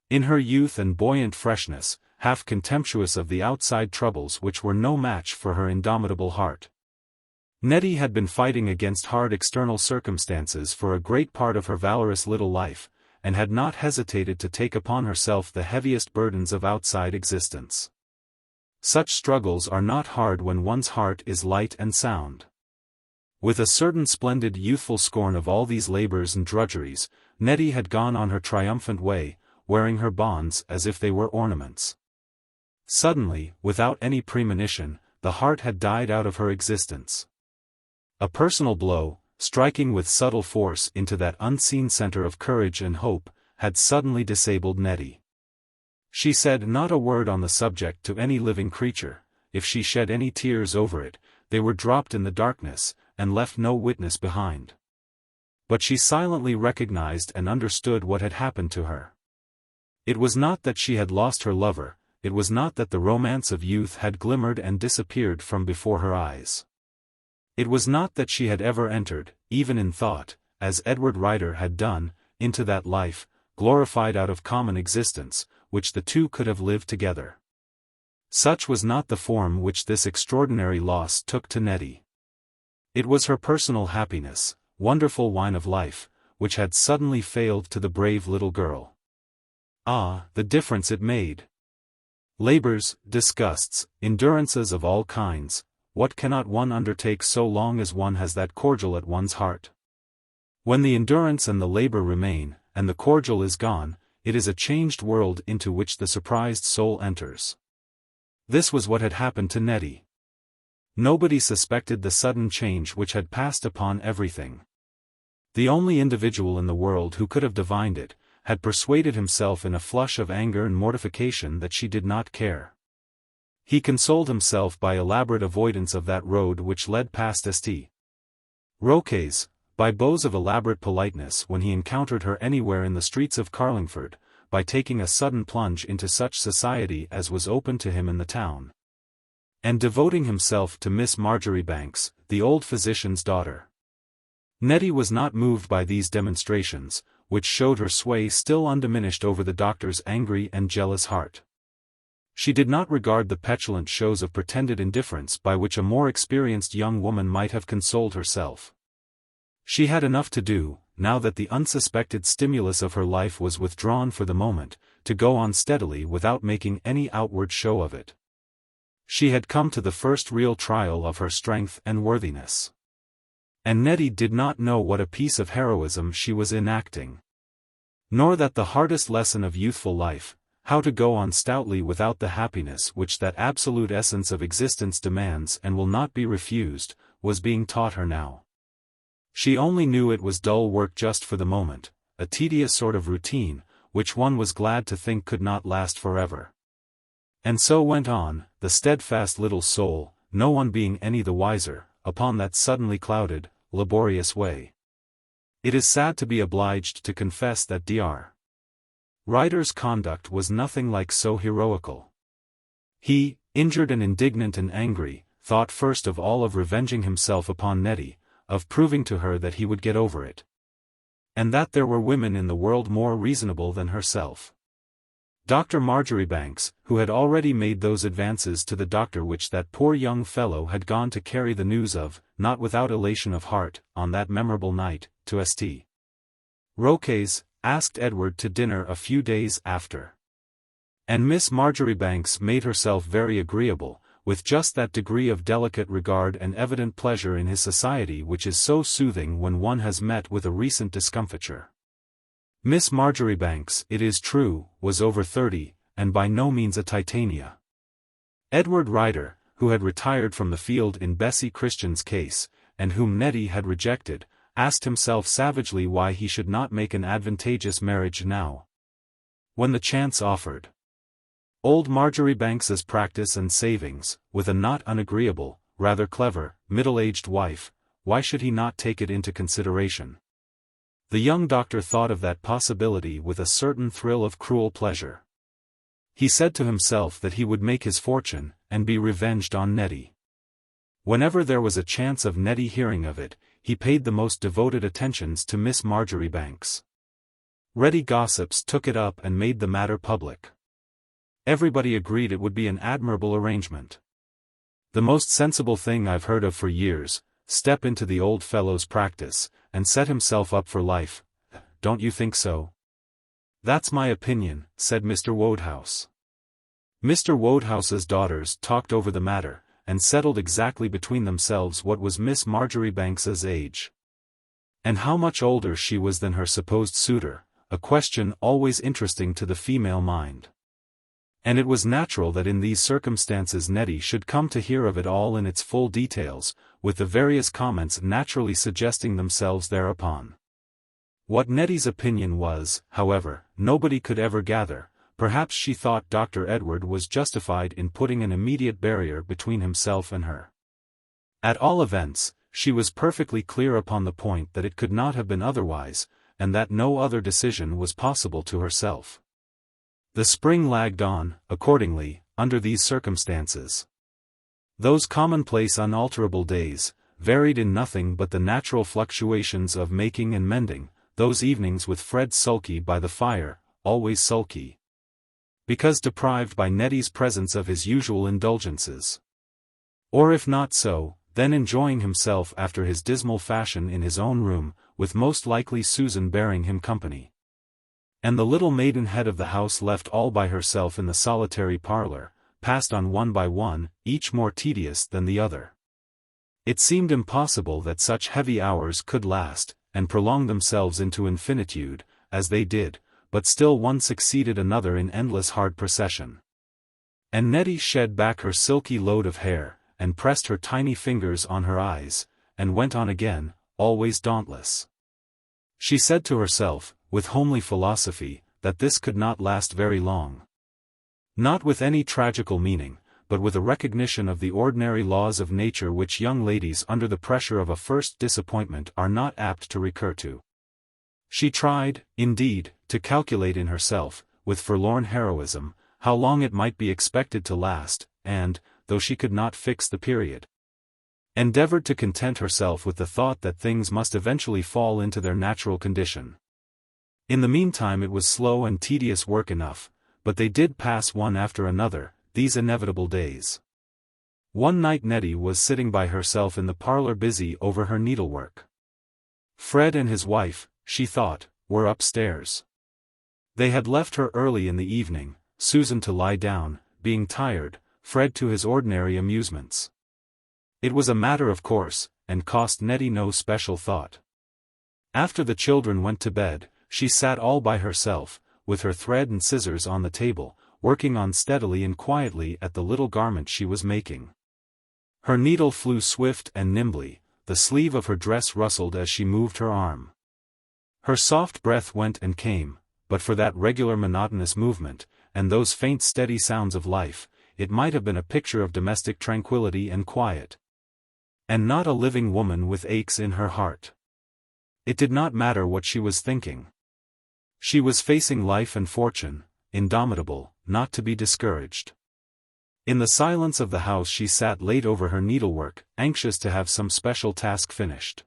In her youth and buoyant freshness, half contemptuous of the outside troubles which were no match for her indomitable heart, Nettie had been fighting against hard external circumstances for a great part of her valorous little life, and had not hesitated to take upon herself the heaviest burdens of outside existence. Such struggles are not hard when one's heart is light and sound. With a certain splendid youthful scorn of all these labors and drudgeries, Nettie had gone on her triumphant way, wearing her bonds as if they were ornaments. Suddenly, without any premonition, the heart had died out of her existence. A personal blow, striking with subtle force into that unseen center of courage and hope, had suddenly disabled Nettie. She said not a word on the subject to any living creature. If she shed any tears over it, they were dropped in the darkness, and left no witness behind. But she silently recognized and understood what had happened to her. It was not that she had lost her lover, it was not that the romance of youth had glimmered and disappeared from before her eyes. It was not that she had ever entered, even in thought, as Edward Rider had done, into that life, glorified out of common existence, which the two could have lived together. Such was not the form which this extraordinary loss took to Nettie. It was her personal happiness, wonderful wine of life, which had suddenly failed to the brave little girl. Ah, the difference it made! Labors, disgusts, endurances of all kinds, what cannot one undertake so long as one has that cordial at one's heart? When the endurance and the labor remain, and the cordial is gone, it is a changed world into which the surprised soul enters. This was what had happened to Nettie. Nobody suspected the sudden change which had passed upon everything. The only individual in the world who could have divined it, had persuaded himself in a flush of anger and mortification that she did not care. He consoled himself by elaborate avoidance of that road which led past St. Roque's, by bows of elaborate politeness when he encountered her anywhere in the streets of Carlingford, by taking a sudden plunge into such society as was open to him in the town, and devoting himself to Miss Marjoribanks, the old physician's daughter. Nettie was not moved by these demonstrations, which showed her sway still undiminished over the doctor's angry and jealous heart. She did not regard the petulant shows of pretended indifference by which a more experienced young woman might have consoled herself. She had enough to do, now that the unsuspected stimulus of her life was withdrawn for the moment, to go on steadily without making any outward show of it. She had come to the first real trial of her strength and worthiness. And Nettie did not know what a piece of heroism she was enacting. Nor that the hardest lesson of youthful life, how to go on stoutly without the happiness which that absolute essence of existence demands and will not be refused, was being taught her now. She only knew it was dull work just for the moment, a tedious sort of routine, which one was glad to think could not last forever. And so went on, the steadfast little soul, no one being any the wiser, upon that suddenly clouded, laborious way. It is sad to be obliged to confess that Dr. Rider's conduct was nothing like so heroical. He, injured and indignant and angry, thought first of all of revenging himself upon Nettie, of proving to her that he would get over it, and that there were women in the world more reasonable than herself. Dr. Marjoribanks, who had already made those advances to the doctor which that poor young fellow had gone to carry the news of, not without elation of heart, on that memorable night, to St. Roque's, asked Edward to dinner a few days after. And Miss Marjoribanks made herself very agreeable, with just that degree of delicate regard and evident pleasure in his society which is so soothing when one has met with a recent discomfiture. Miss Marjoribanks, it is true, was over 30, and by no means a Titania. Edward Rider, who had retired from the field in Bessie Christian's case, and whom Nettie had rejected, asked himself savagely why he should not make an advantageous marriage now, when the chance offered. Old Marjoribanks's practice and savings, with a not unagreeable, rather clever, middle-aged wife, why should he not take it into consideration? The young doctor thought of that possibility with a certain thrill of cruel pleasure. He said to himself that he would make his fortune, and be revenged on Nettie. Whenever there was a chance of Nettie hearing of it, he paid the most devoted attentions to Miss Marjoribanks. Ready gossips took it up and made the matter public. Everybody agreed it would be an admirable arrangement. The most sensible thing I've heard of for years, step into the old fellow's practice, and set himself up for life, don't you think so? "That's my opinion," said Mr. Wodehouse. Mr. Wodehouse's daughters talked over the matter, and settled exactly between themselves what was Miss Marjoribanks's age, and how much older she was than her supposed suitor, a question always interesting to the female mind. And it was natural that in these circumstances Nettie should come to hear of it all in its full details, with the various comments naturally suggesting themselves thereupon. What Nettie's opinion was, however, nobody could ever gather. Perhaps she thought Dr. Edward was justified in putting an immediate barrier between himself and her. At all events, she was perfectly clear upon the point that it could not have been otherwise, and that no other decision was possible to herself. The spring lagged on, accordingly, under these circumstances. Those commonplace unalterable days, varied in nothing but the natural fluctuations of making and mending, those evenings with Fred sulky by the fire, always sulky, because deprived by Nettie's presence of his usual indulgences. Or if not so, then enjoying himself after his dismal fashion in his own room, with most likely Susan bearing him company. And the little maidenhead of the house left all by herself in the solitary parlor, passed on one by one, each more tedious than the other. It seemed impossible that such heavy hours could last, and prolong themselves into infinitude, as they did, but still one succeeded another in endless hard procession. And Nettie shed back her silky load of hair, and pressed her tiny fingers on her eyes, and went on again, always dauntless. She said to herself, with homely philosophy, that this could not last very long. Not with any tragical meaning, but with a recognition of the ordinary laws of nature which young ladies under the pressure of a first disappointment are not apt to recur to. She tried, indeed, to calculate in herself, with forlorn heroism, how long it might be expected to last, and, though she could not fix the period, endeavored to content herself with the thought that things must eventually fall into their natural condition. In the meantime it was slow and tedious work enough, but they did pass one after another, these inevitable days. One night Nettie was sitting by herself in the parlor busy over her needlework. Fred and his wife, she thought, were upstairs. They had left her early in the evening, Susan to lie down, being tired, Fred to his ordinary amusements. It was a matter of course, and cost Nettie no special thought. After the children went to bed, she sat all by herself, with her thread and scissors on the table, working on steadily and quietly at the little garment she was making. Her needle flew swift and nimbly, the sleeve of her dress rustled as she moved her arm. Her soft breath went and came, but for that regular monotonous movement, and those faint steady sounds of life, it might have been a picture of domestic tranquility and quiet. And not a living woman with aches in her heart. It did not matter what she was thinking. She was facing life and fortune, indomitable, not to be discouraged. In the silence of the house she sat late over her needlework, anxious to have some special task finished.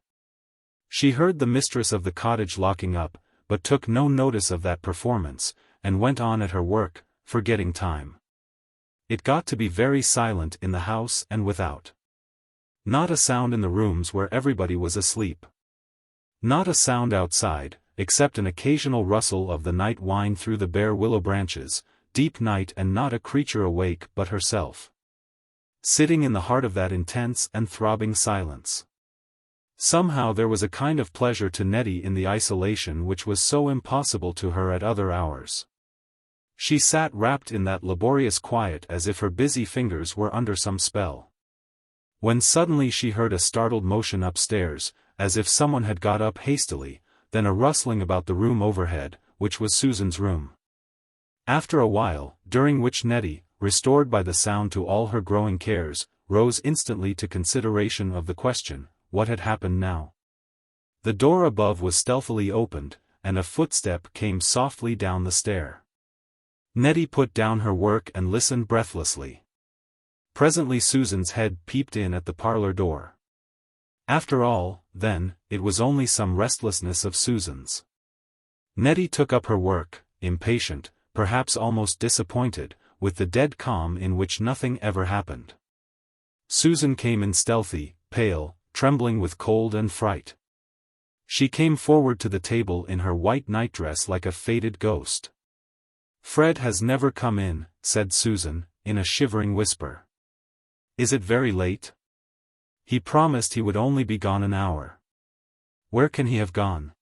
She heard the mistress of the cottage locking up, but took no notice of that performance, and went on at her work, forgetting time. It got to be very silent in the house and without. Not a sound in the rooms where everybody was asleep. Not a sound outside, except an occasional rustle of the night wind through the bare willow branches, deep night, and not a creature awake but herself, sitting in the heart of that intense and throbbing silence. Somehow there was a kind of pleasure to Nettie in the isolation which was so impossible to her at other hours. She sat wrapped in that laborious quiet as if her busy fingers were under some spell. When suddenly she heard a startled motion upstairs, as if someone had got up hastily, then a rustling about the room overhead, which was Susan's room. After a while, during which Nettie, restored by the sound to all her growing cares, rose instantly to consideration of the question, what had happened now? The door above was stealthily opened, and a footstep came softly down the stair. Nettie put down her work and listened breathlessly. Presently Susan's head peeped in at the parlor door. After all, then, it was only some restlessness of Susan's. Nettie took up her work, impatient, perhaps almost disappointed, with the dead calm in which nothing ever happened. Susan came in stealthy, pale, trembling with cold and fright. She came forward to the table in her white nightdress like a faded ghost. "Fred has never come in," said Susan, in a shivering whisper. "Is it very late? He promised he would only be gone an hour. Where can he have gone?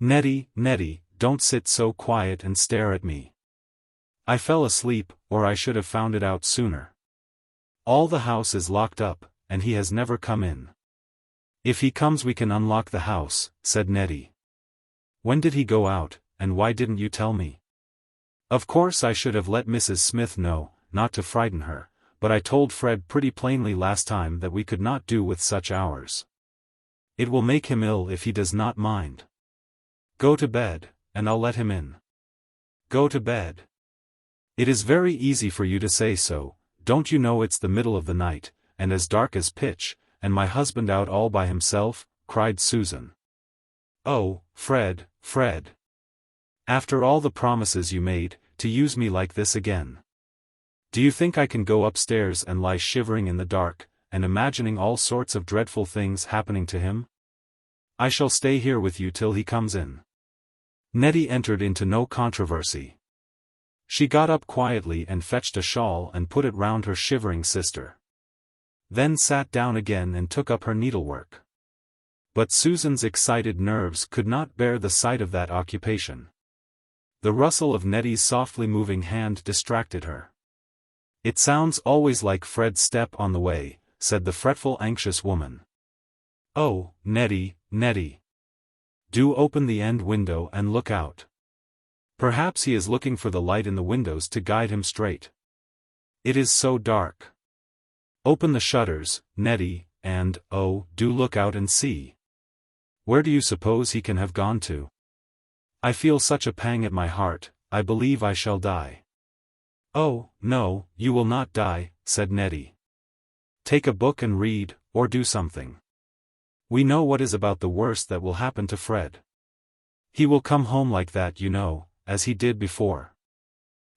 Nettie, Nettie, don't sit so quiet and stare at me. I fell asleep, or I should have found it out sooner. All the house is locked up, and he has never come in." "If he comes we can unlock the house," said Nettie. "When did he go out, and why didn't you tell me?" "Of course I should have let Mrs. Smith know, not to frighten her, but I told Fred pretty plainly last time that we could not do with such hours. It will make him ill if he does not mind. Go to bed, and I'll let him in." "Go to bed. It is very easy for you to say so. Don't you know it's the middle of the night, and as dark as pitch, and my husband out all by himself?" cried Susan. "Oh, Fred, Fred. After all the promises you made, to use me like this again. Do you think I can go upstairs and lie shivering in the dark, and imagining all sorts of dreadful things happening to him? I shall stay here with you till he comes in." Nettie entered into no controversy. She got up quietly and fetched a shawl and put it round her shivering sister. Then sat down again and took up her needlework. But Susan's excited nerves could not bear the sight of that occupation. The rustle of Nettie's softly moving hand distracted her. "It sounds always like Fred's step on the way," said the fretful, anxious woman. "Oh, Nettie, Nettie. Do open the end window and look out. Perhaps he is looking for the light in the windows to guide him straight. It is so dark. Open the shutters, Nettie, and, oh, do look out and see. Where do you suppose he can have gone to? I feel such a pang at my heart, I believe I shall die." "Oh, no, you will not die," said Nettie. "Take a book and read, or do something. We know what is about the worst that will happen to Fred. He will come home like that, you know, as he did before.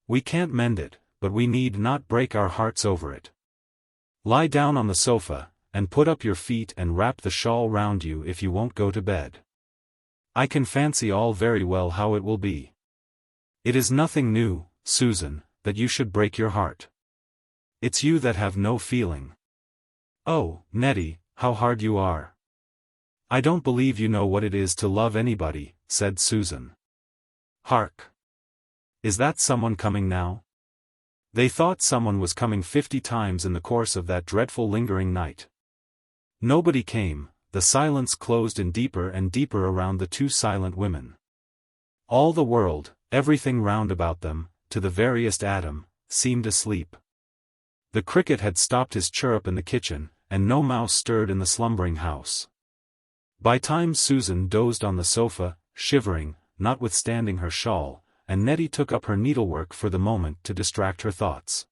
We can't mend it, but we need not break our hearts over it. Lie down on the sofa, and put up your feet and wrap the shawl round you if you won't go to bed. I can fancy all very well how it will be. It is nothing new, Susan, that you should break your heart. It's you that have no feeling. Oh, Nettie, how hard you are. I don't believe you know what it is to love anybody," said Susan. "Hark! Is that someone coming now?" They thought someone was coming 50 times in the course of that dreadful lingering night. Nobody came. The silence closed in deeper and deeper around the two silent women. All the world, everything round about them, to the veriest atom, seemed asleep. The cricket had stopped his chirrup in the kitchen, and no mouse stirred in the slumbering house. By time Susan dozed on the sofa, shivering, notwithstanding her shawl, and Nettie took up her needlework for the moment to distract her thoughts.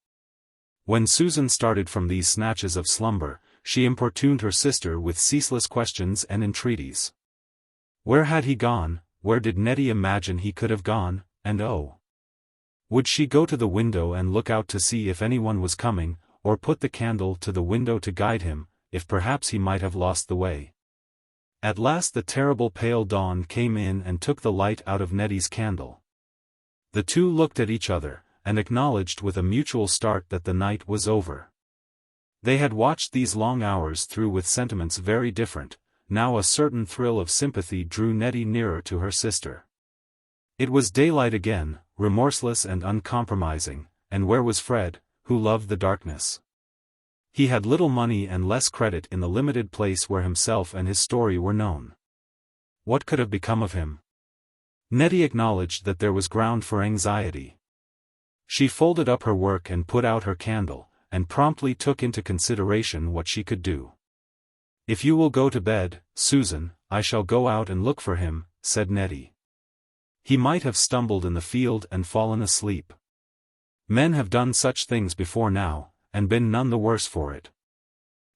When Susan started from these snatches of slumber, she importuned her sister with ceaseless questions and entreaties. Where had he gone? Where did Nettie imagine he could have gone? And oh! Would she go to the window and look out to see if anyone was coming, or put the candle to the window to guide him, if perhaps he might have lost the way? At last the terrible pale dawn came in and took the light out of Nettie's candle. The two looked at each other, and acknowledged with a mutual start that the night was over. They had watched these long hours through with sentiments very different. Now a certain thrill of sympathy drew Nettie nearer to her sister. It was daylight again, remorseless and uncompromising, and where was Fred, who loved the darkness? He had little money and less credit in the limited place where himself and his story were known. What could have become of him? Nettie acknowledged that there was ground for anxiety. She folded up her work and put out her candle, and promptly took into consideration what she could do. "If you will go to bed, Susan, I shall go out and look for him," said Nettie. "He might have stumbled in the field and fallen asleep. Men have done such things before now, and been none the worse for it.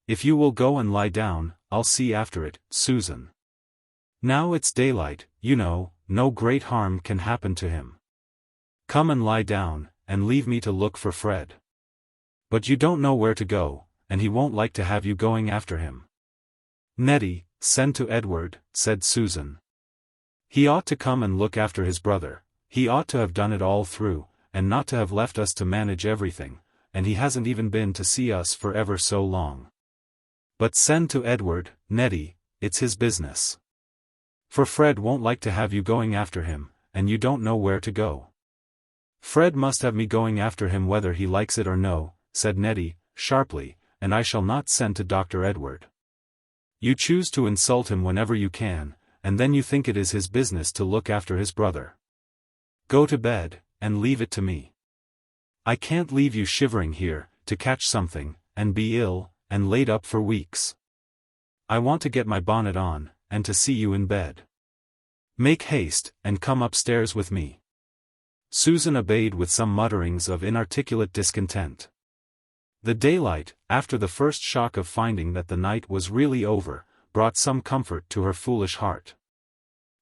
If you will go and lie down, I'll see after it, Susan. Now it's daylight, you know, no great harm can happen to him. Come and lie down, and leave me to look for Fred. But you don't know where to go, and he won't like to have you going after him." "Nettie," send to Edward," said Susan. "He ought to come and look after his brother, he ought to have done it all through, and not to have left us to manage everything, and he hasn't even been to see us for ever so long. But send to Edward, Nettie, it's his business. For Fred won't like to have you going after him, and you don't know where to go." "Fred must have me going after him whether he likes it or no," said Nettie, sharply, "and I shall not send to Dr. Edward. You choose to insult him whenever you can, and then you think it is his business to look after his brother. Go to bed, and leave it to me. I can't leave you shivering here, to catch something, and be ill, and laid up for weeks. I want to get my bonnet on, and to see you in bed. Make haste, and come upstairs with me." Susan obeyed with some mutterings of inarticulate discontent. The daylight, after the first shock of finding that the night was really over, brought some comfort to her foolish heart.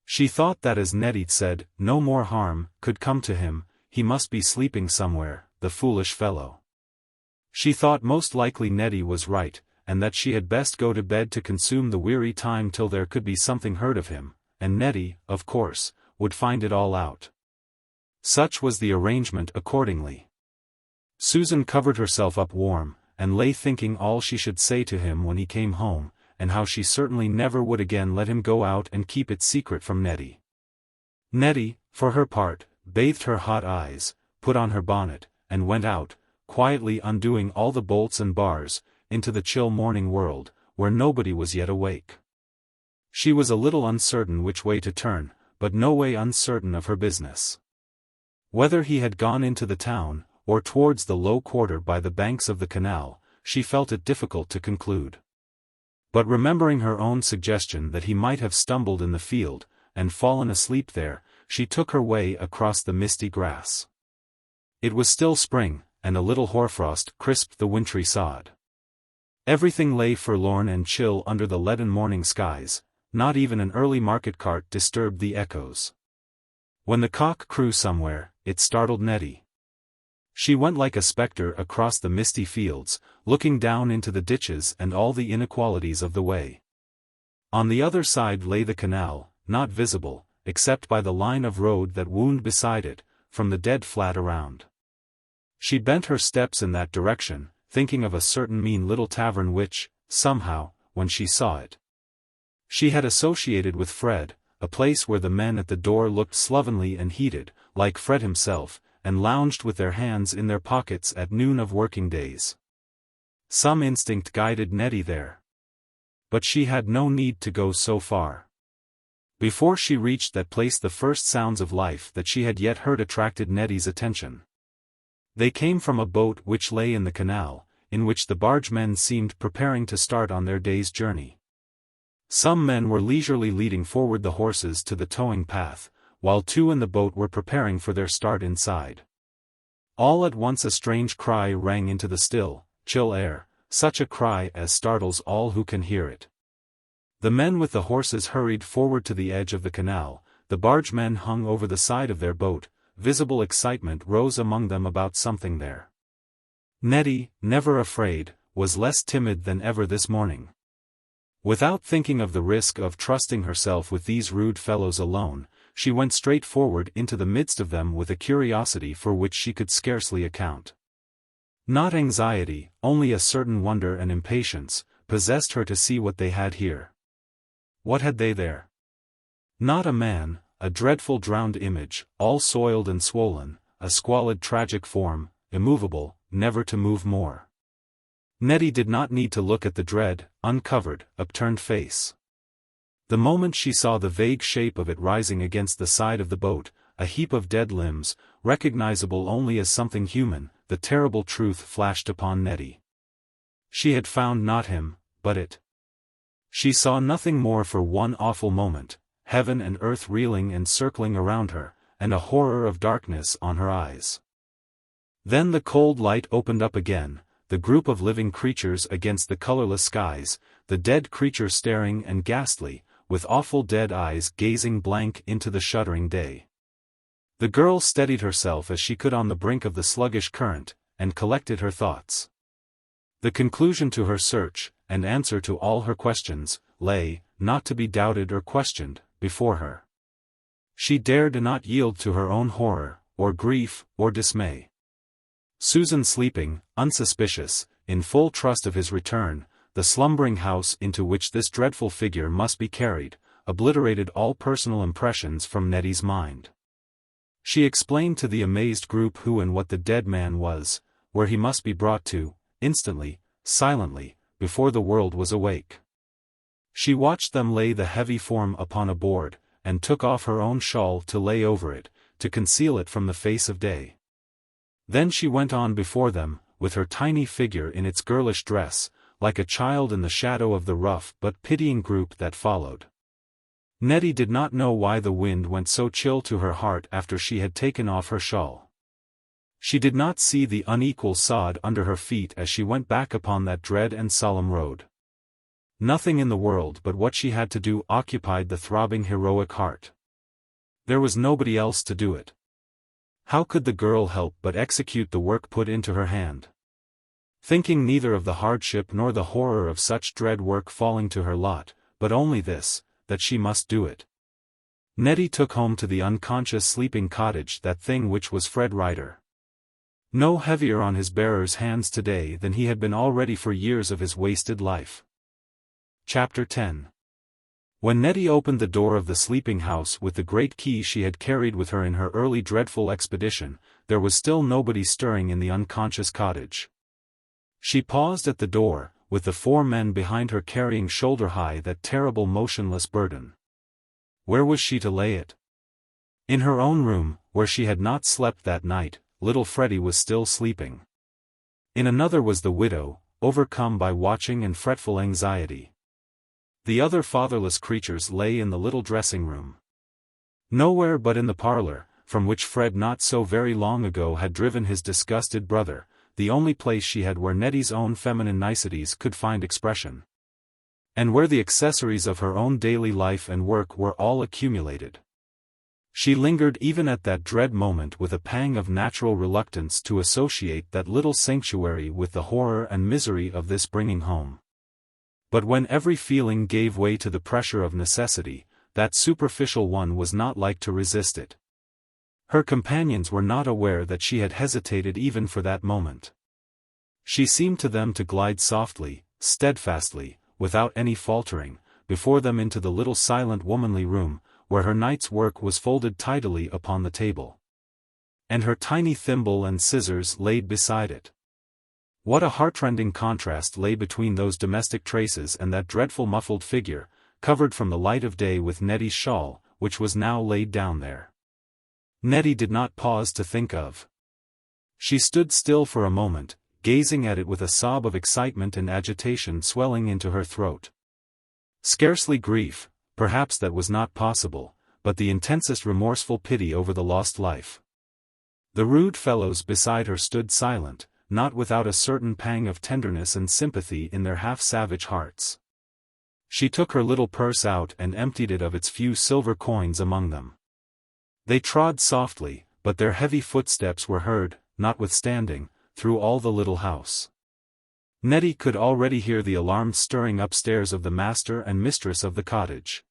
She thought that as Nettie said, no more harm could come to him, he must be sleeping somewhere, the foolish fellow. She thought most likely Nettie was right, and that she had best go to bed to consume the weary time till there could be something heard of him, and Nettie, of course, would find it all out. Such was the arrangement accordingly. Susan covered herself up warm, and lay thinking all she should say to him when he came home, and how she certainly never would again let him go out and keep it secret from Nettie. Nettie, for her part, bathed her hot eyes, put on her bonnet, and went out, quietly undoing all the bolts and bars, into the chill morning world, where nobody was yet awake. She was a little uncertain which way to turn, but no way uncertain of her business. Whether he had gone into the town, or towards the low quarter by the banks of the canal, she felt it difficult to conclude. But remembering her own suggestion that he might have stumbled in the field, and fallen asleep there, she took her way across the misty grass. It was still spring, and a little hoarfrost crisped the wintry sod. Everything lay forlorn and chill under the leaden morning skies, not even an early market cart disturbed the echoes. When the cock crew somewhere, it startled Nettie. She went like a spectre across the misty fields, looking down into the ditches and all the inequalities of the way. On the other side lay the canal, not visible, except by the line of road that wound beside it, from the dead flat around. She bent her steps in that direction, thinking of a certain mean little tavern which, somehow, when she saw it, she had associated with Fred, a place where the men at the door looked slovenly and heated, like Fred himself, and lounged with their hands in their pockets at noon of working days. Some instinct guided Nettie there. But she had no need to go so far. Before she reached that place the first sounds of life that she had yet heard attracted Nettie's attention. They came from a boat which lay in the canal, in which the bargemen seemed preparing to start on their day's journey. Some men were leisurely leading forward the horses to the towing path, while two in the boat were preparing for their start inside. All at once a strange cry rang into the still, chill air, such a cry as startles all who can hear it. The men with the horses hurried forward to the edge of the canal, the bargemen hung over the side of their boat, visible excitement rose among them about something there. Nettie, never afraid, was less timid than ever this morning. Without thinking of the risk of trusting herself with these rude fellows alone, she went straight forward into the midst of them with a curiosity for which she could scarcely account. Not anxiety, only a certain wonder and impatience, possessed her to see what they had here. What had they there? Not a man, a dreadful drowned image, all soiled and swollen, a squalid tragic form, immovable, never to move more. Nettie did not need to look at the dread, uncovered, upturned face. The moment she saw the vague shape of it rising against the side of the boat, a heap of dead limbs, recognizable only as something human, the terrible truth flashed upon Nettie. She had found not him, but it. She saw nothing more for one awful moment, heaven and earth reeling and circling around her, and a horror of darkness on her eyes. Then the cold light opened up again, the group of living creatures against the colorless skies, the dead creature staring and ghastly, with awful dead eyes gazing blank into the shuddering day. The girl steadied herself as she could on the brink of the sluggish current, and collected her thoughts. The conclusion to her search, and answer to all her questions, lay, not to be doubted or questioned, before her. She dared not yield to her own horror, or grief, or dismay. Susan sleeping, unsuspicious, in full trust of his return, the slumbering house into which this dreadful figure must be carried, obliterated all personal impressions from Nettie's mind. She explained to the amazed group who and what the dead man was, where he must be brought to, instantly, silently, before the world was awake. She watched them lay the heavy form upon a board, and took off her own shawl to lay over it, to conceal it from the face of day. Then she went on before them, with her tiny figure in its girlish dress, like a child in the shadow of the rough but pitying group that followed. Nettie did not know why the wind went so chill to her heart after she had taken off her shawl. She did not see the unequal sod under her feet as she went back upon that dread and solemn road. Nothing in the world but what she had to do occupied the throbbing heroic heart. There was nobody else to do it. How could the girl help but execute the work put into her hand? Thinking neither of the hardship nor the horror of such dread work falling to her lot, but only this, that she must do it. Nettie took home to the unconscious sleeping cottage that thing which was Fred Ryder. No heavier on his bearer's hands today than he had been already for years of his wasted life. Chapter 10. When Nettie opened the door of the sleeping house with the great key she had carried with her in her early dreadful expedition, there was still nobody stirring in the unconscious cottage. She paused at the door, with the 4 men behind her carrying shoulder-high that terrible motionless burden. Where was she to lay it? In her own room, where she had not slept that night, little Freddie was still sleeping. In another was the widow, overcome by watching and fretful anxiety. The other fatherless creatures lay in the little dressing-room. Nowhere but in the parlor, from which Fred not so very long ago had driven his disgusted brother, the only place she had where Nettie's own feminine niceties could find expression. And where the accessories of her own daily life and work were all accumulated. She lingered even at that dread moment with a pang of natural reluctance to associate that little sanctuary with the horror and misery of this bringing home. But when every feeling gave way to the pressure of necessity, that superficial one was not like to resist it. Her companions were not aware that she had hesitated even for that moment. She seemed to them to glide softly, steadfastly, without any faltering, before them into the little silent womanly room, where her night's work was folded tidily upon the table. And her tiny thimble and scissors laid beside it. What a heartrending contrast lay between those domestic traces and that dreadful muffled figure, covered from the light of day with Nettie's shawl, which was now laid down there. Nettie did not pause to think of. She stood still for a moment, gazing at it with a sob of excitement and agitation swelling into her throat. Scarcely grief, perhaps that was not possible, but the intensest remorseful pity over the lost life. The rude fellows beside her stood silent, not without a certain pang of tenderness and sympathy in their half-savage hearts. She took her little purse out and emptied it of its few silver coins among them. They trod softly, but their heavy footsteps were heard, notwithstanding, through all the little house. Nettie could already hear the alarmed stirring upstairs of the master and mistress of the cottage.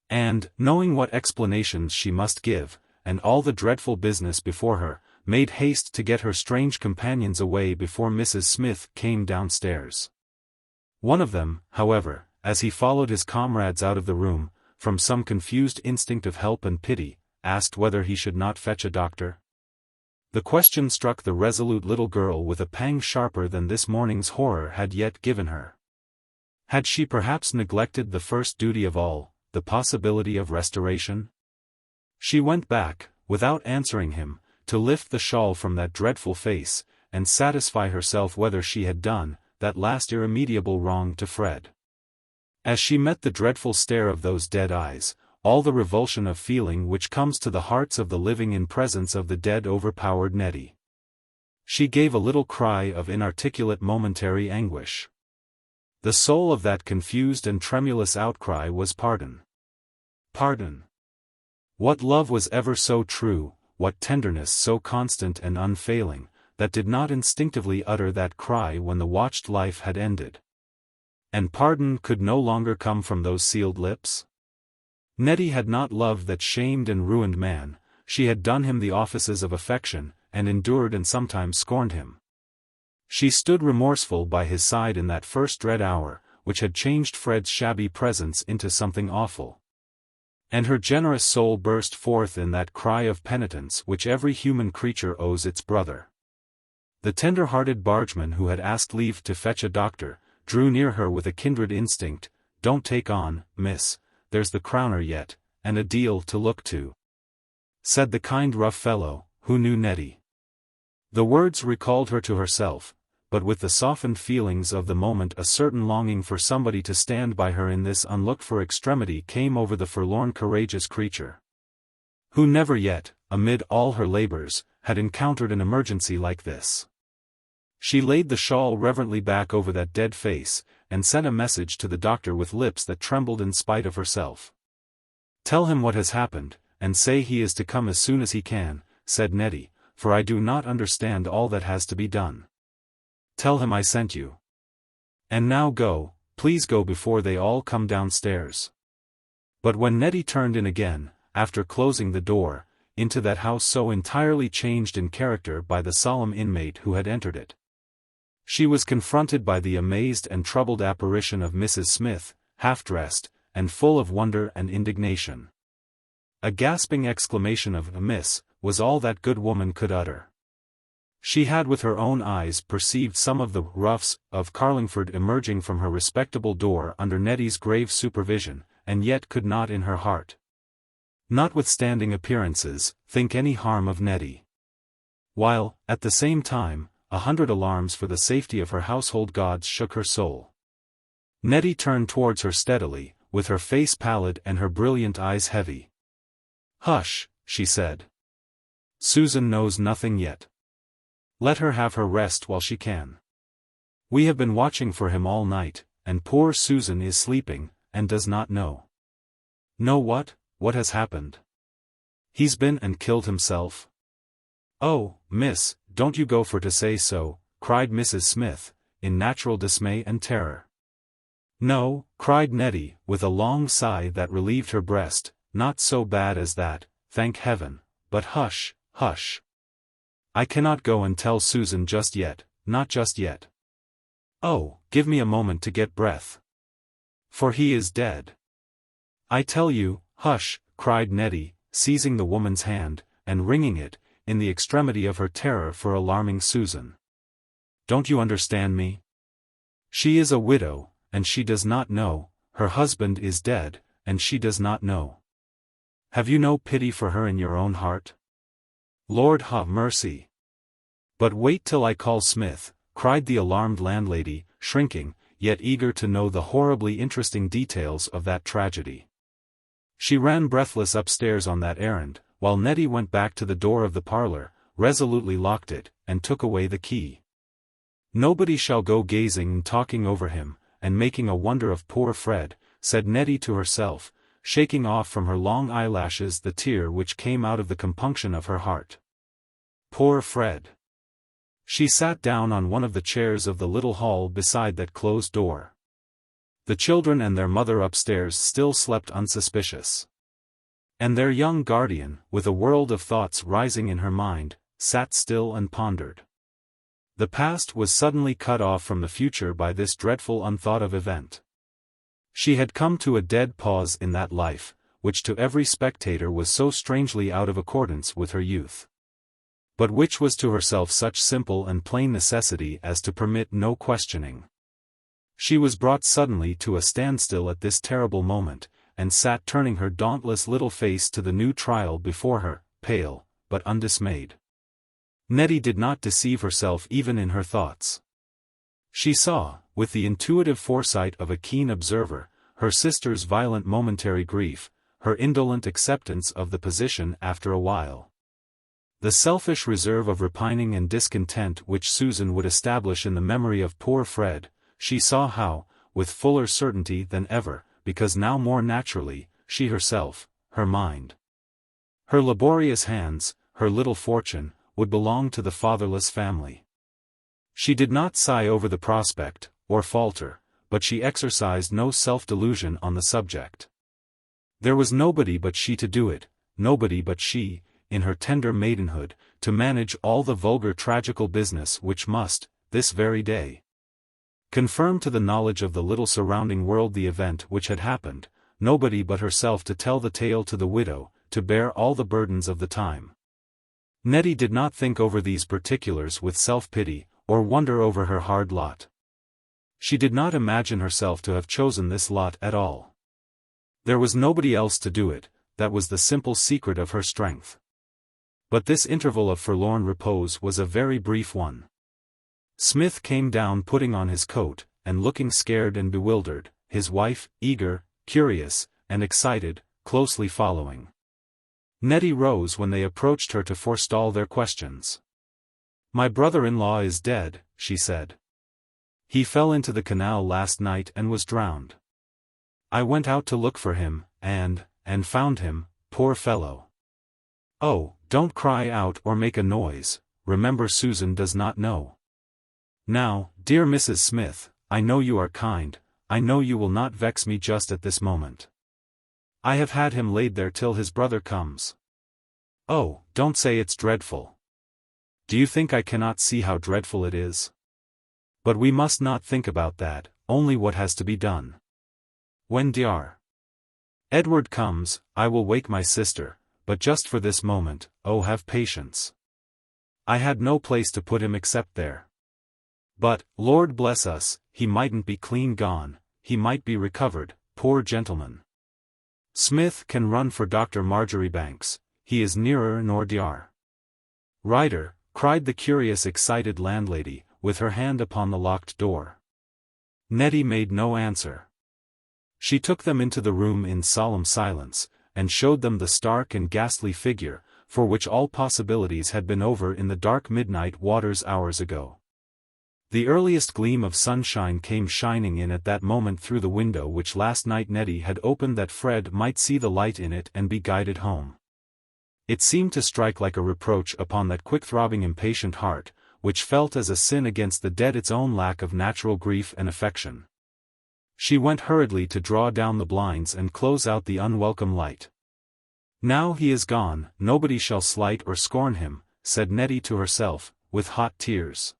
And, knowing what explanations she must give, and all the dreadful business before her, made haste to get her strange companions away before Mrs. Smith came downstairs. One of them, however, as he followed his comrades out of the room, from some confused instinct of help and pity, asked whether he should not fetch a doctor. The question struck the resolute little girl with a pang sharper than this morning's horror had yet given her. Had she perhaps neglected the first duty of all, the possibility of restoration? She went back, without answering him, to lift the shawl from that dreadful face, and satisfy herself whether she had done that last irremediable wrong to Fred. As she met the dreadful stare of those dead eyes, all the revulsion of feeling which comes to the hearts of the living in presence of the dead overpowered Nettie. She gave a little cry of inarticulate momentary anguish. The soul of that confused and tremulous outcry was pardon. Pardon. What love was ever so true, what tenderness so constant and unfailing, that did not instinctively utter that cry when the watched life had ended? And pardon could no longer come from those sealed lips? Nettie had not loved that shamed and ruined man, she had done him the offices of affection, and endured and sometimes scorned him. She stood remorseful by his side in that first dread hour, which had changed Fred's shabby presence into something awful. And her generous soul burst forth in that cry of penitence which every human creature owes its brother. The tender-hearted bargeman who had asked leave to fetch a doctor, drew near her with a kindred instinct. "Don't take on, miss, there's the crowner yet, and a deal to look to," said the kind rough fellow, who knew Nettie. The words recalled her to herself, but with the softened feelings of the moment a certain longing for somebody to stand by her in this unlooked-for extremity came over the forlorn courageous creature, who never yet, amid all her labors, had encountered an emergency like this. She laid the shawl reverently back over that dead face, and sent a message to the doctor with lips that trembled in spite of herself. "Tell him what has happened, and say he is to come as soon as he can," said Nettie, "for I do not understand all that has to be done. Tell him I sent you. And now go, please go before they all come downstairs." But when Nettie turned in again, after closing the door, into that house so entirely changed in character by the solemn inmate who had entered it, she was confronted by the amazed and troubled apparition of Mrs. Smith, half-dressed, and full of wonder and indignation. A gasping exclamation of "Miss" was all that good woman could utter. She had with her own eyes perceived some of the roughs of Carlingford emerging from her respectable door under Nettie's grave supervision, and yet could not in her heart, notwithstanding appearances, think any harm of Nettie. While, at the same time, 100 alarms for the safety of her household gods shook her soul. Nettie turned towards her steadily, with her face pallid and her brilliant eyes heavy. "Hush," she said. "Susan knows nothing yet. Let her have her rest while she can. We have been watching for him all night, and poor Susan is sleeping, and does not know." "Know what? What has happened?" "He's been and killed himself." "Oh, miss, don't you go for to say so," cried Mrs. Smith, in natural dismay and terror. "No," cried Nettie, with a long sigh that relieved her breast, "not so bad as that, thank heaven, but hush, hush. I cannot go and tell Susan just yet, not just yet. Oh, give me a moment to get breath. For he is dead. I tell you." "Hush," cried Nettie, seizing the woman's hand, and wringing it, in the extremity of her terror for alarming Susan. "Don't you understand me? She is a widow, and she does not know, her husband is dead, and she does not know. Have you no pity for her in your own heart? Lord ha' mercy." "But wait till I call Smith," cried the alarmed landlady, shrinking, yet eager to know the horribly interesting details of that tragedy. She ran breathless upstairs on that errand, while Nettie went back to the door of the parlor, resolutely locked it, and took away the key. "Nobody shall go gazing and talking over him, and making a wonder of poor Fred," said Nettie to herself, shaking off from her long eyelashes the tear which came out of the compunction of her heart. Poor Fred! She sat down on one of the chairs of the little hall beside that closed door. The children and their mother upstairs still slept unsuspicious. And their young guardian, with a world of thoughts rising in her mind, sat still and pondered. The past was suddenly cut off from the future by this dreadful unthought-of event. She had come to a dead pause in that life, which to every spectator was so strangely out of accordance with her youth, but which was to herself such simple and plain necessity as to permit no questioning. She was brought suddenly to a standstill at this terrible moment, and sat turning her dauntless little face to the new trial before her, pale, but undismayed. Nettie did not deceive herself even in her thoughts. She saw, with the intuitive foresight of a keen observer, her sister's violent momentary grief, her indolent acceptance of the position after a while, the selfish reserve of repining and discontent which Susan would establish in the memory of poor Fred. She saw how, with fuller certainty than ever, because now more naturally, she herself, her mind, her laborious hands, her little fortune, would belong to the fatherless family. She did not sigh over the prospect, or falter, but she exercised no self-delusion on the subject. There was nobody but she to do it, nobody but she, in her tender maidenhood, to manage all the vulgar tragical business which must, this very day, confirm to the knowledge of the little surrounding world the event which had happened, nobody but herself to tell the tale to the widow, to bear all the burdens of the time. Nettie did not think over these particulars with self-pity, or wonder over her hard lot. She did not imagine herself to have chosen this lot at all. There was nobody else to do it, that was the simple secret of her strength. But this interval of forlorn repose was a very brief one. Smith came down putting on his coat, and looking scared and bewildered, his wife, eager, curious, and excited, closely following. Nettie rose when they approached her to forestall their questions. "My brother-in-law is dead," she said. "He fell into the canal last night and was drowned. I went out to look for him, and found him, poor fellow. Oh, don't cry out or make a noise, remember Susan does not know. Now, dear Mrs. Smith, I know you are kind, I know you will not vex me just at this moment. I have had him laid there till his brother comes. Oh, don't say it's dreadful. Do you think I cannot see how dreadful it is? But we must not think about that, only what has to be done. When Dr. Edward comes, I will wake my sister, but just for this moment, oh have patience. I had no place to put him except there. But, Lord bless us, he mightn't be clean gone, he might be recovered, poor gentleman. Smith can run for Dr. Marjoribanks, he is nearer nor Dr. Ryder, cried the curious excited landlady, with her hand upon the locked door. Nettie made no answer. She took them into the room in solemn silence, and showed them the stark and ghastly figure, for which all possibilities had been over in the dark midnight waters hours ago. The earliest gleam of sunshine came shining in at that moment through the window which last night Nettie had opened that Fred might see the light in it and be guided home. It seemed to strike like a reproach upon that quick-throbbing impatient heart, which felt as a sin against the dead its own lack of natural grief and affection. She went hurriedly to draw down the blinds and close out the unwelcome light. Now he is gone, nobody shall slight or scorn him, said Nettie to herself, with hot tears.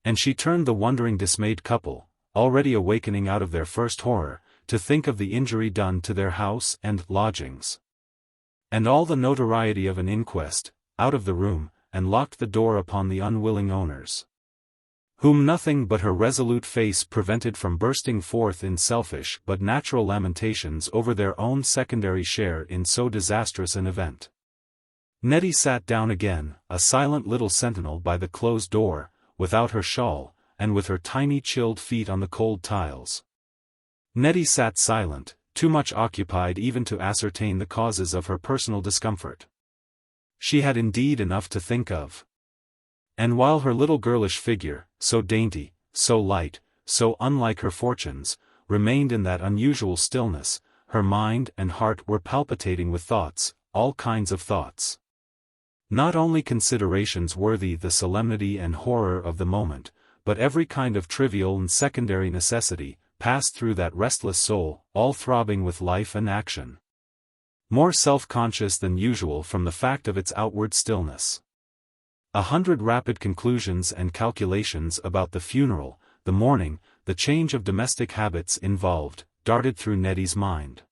And she turned the wondering dismayed couple, already awakening out of their first horror, to think of the injury done to their house and lodgings. And all the notoriety of an inquest, out of the room, and locked the door upon the unwilling owners, whom nothing but her resolute face prevented from bursting forth in selfish but natural lamentations over their own secondary share in so disastrous an event. Nettie sat down again, a silent little sentinel by the closed door, without her shawl, and with her tiny chilled feet on the cold tiles. Nettie sat silent, too much occupied even to ascertain the causes of her personal discomfort. She had indeed enough to think of. And while her little girlish figure, so dainty, so light, so unlike her fortunes, remained in that unusual stillness, her mind and heart were palpitating with thoughts, all kinds of thoughts. Not only considerations worthy the solemnity and horror of the moment, but every kind of trivial and secondary necessity, passed through that restless soul, all throbbing with life and action. More self-conscious than usual from the fact of its outward stillness. 100 rapid conclusions and calculations about the funeral, the mourning, the change of domestic habits involved, darted through Nettie's mind.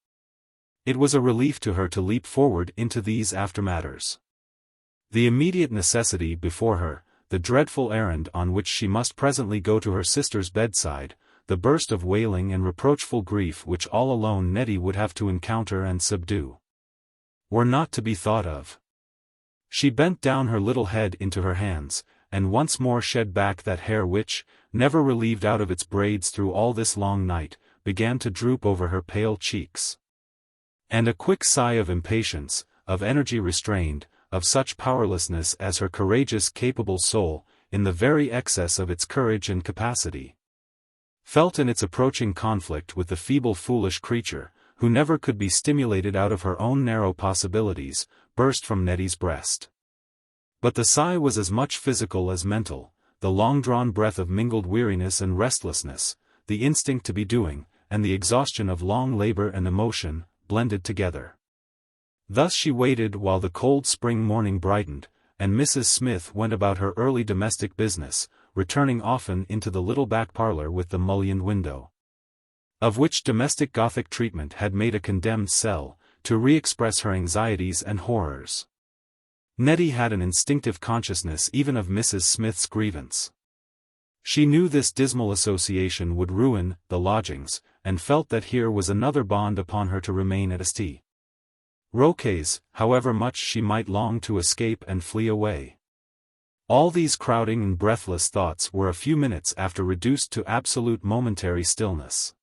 It was a relief to her to leap forward into these aftermatters. The immediate necessity before her, the dreadful errand on which she must presently go to her sister's bedside, the burst of wailing and reproachful grief which all alone Nettie would have to encounter and subdue, were not to be thought of. She bent down her little head into her hands, and once more shed back that hair which, never relieved out of its braids through all this long night, began to droop over her pale cheeks. And a quick sigh of impatience, of energy restrained, of such powerlessness as her courageous capable soul, in the very excess of its courage and capacity, felt in its approaching conflict with the feeble foolish creature, who never could be stimulated out of her own narrow possibilities, burst from Nettie's breast. But the sigh was as much physical as mental, the long-drawn breath of mingled weariness and restlessness, the instinct to be doing, and the exhaustion of long labor and emotion, blended together. Thus she waited while the cold spring morning brightened, and Mrs. Smith went about her early domestic business, returning often into the little back parlor with the mullioned window, of which domestic Gothic treatment had made a condemned cell, to re-express her anxieties and horrors. Nettie had an instinctive consciousness even of Mrs. Smith's grievance. She knew this dismal association would ruin the lodgings, and felt that here was another bond upon her to remain at St. Roque's, however much she might long to escape and flee away. All these crowding and breathless thoughts were a few minutes after reduced to absolute momentary stillness.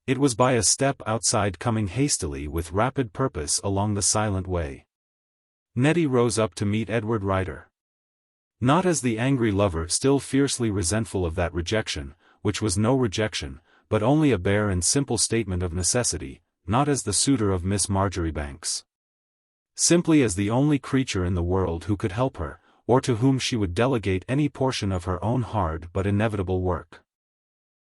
It was by a step outside coming hastily with rapid purpose along the silent way. Nettie rose up to meet Edward Ryder. Not as the angry lover still fiercely resentful of that rejection, which was no rejection, but only a bare and simple statement of necessity, not as the suitor of Miss Marjoribanks. Simply as the only creature in the world who could help her, or to whom she would delegate any portion of her own hard but inevitable work.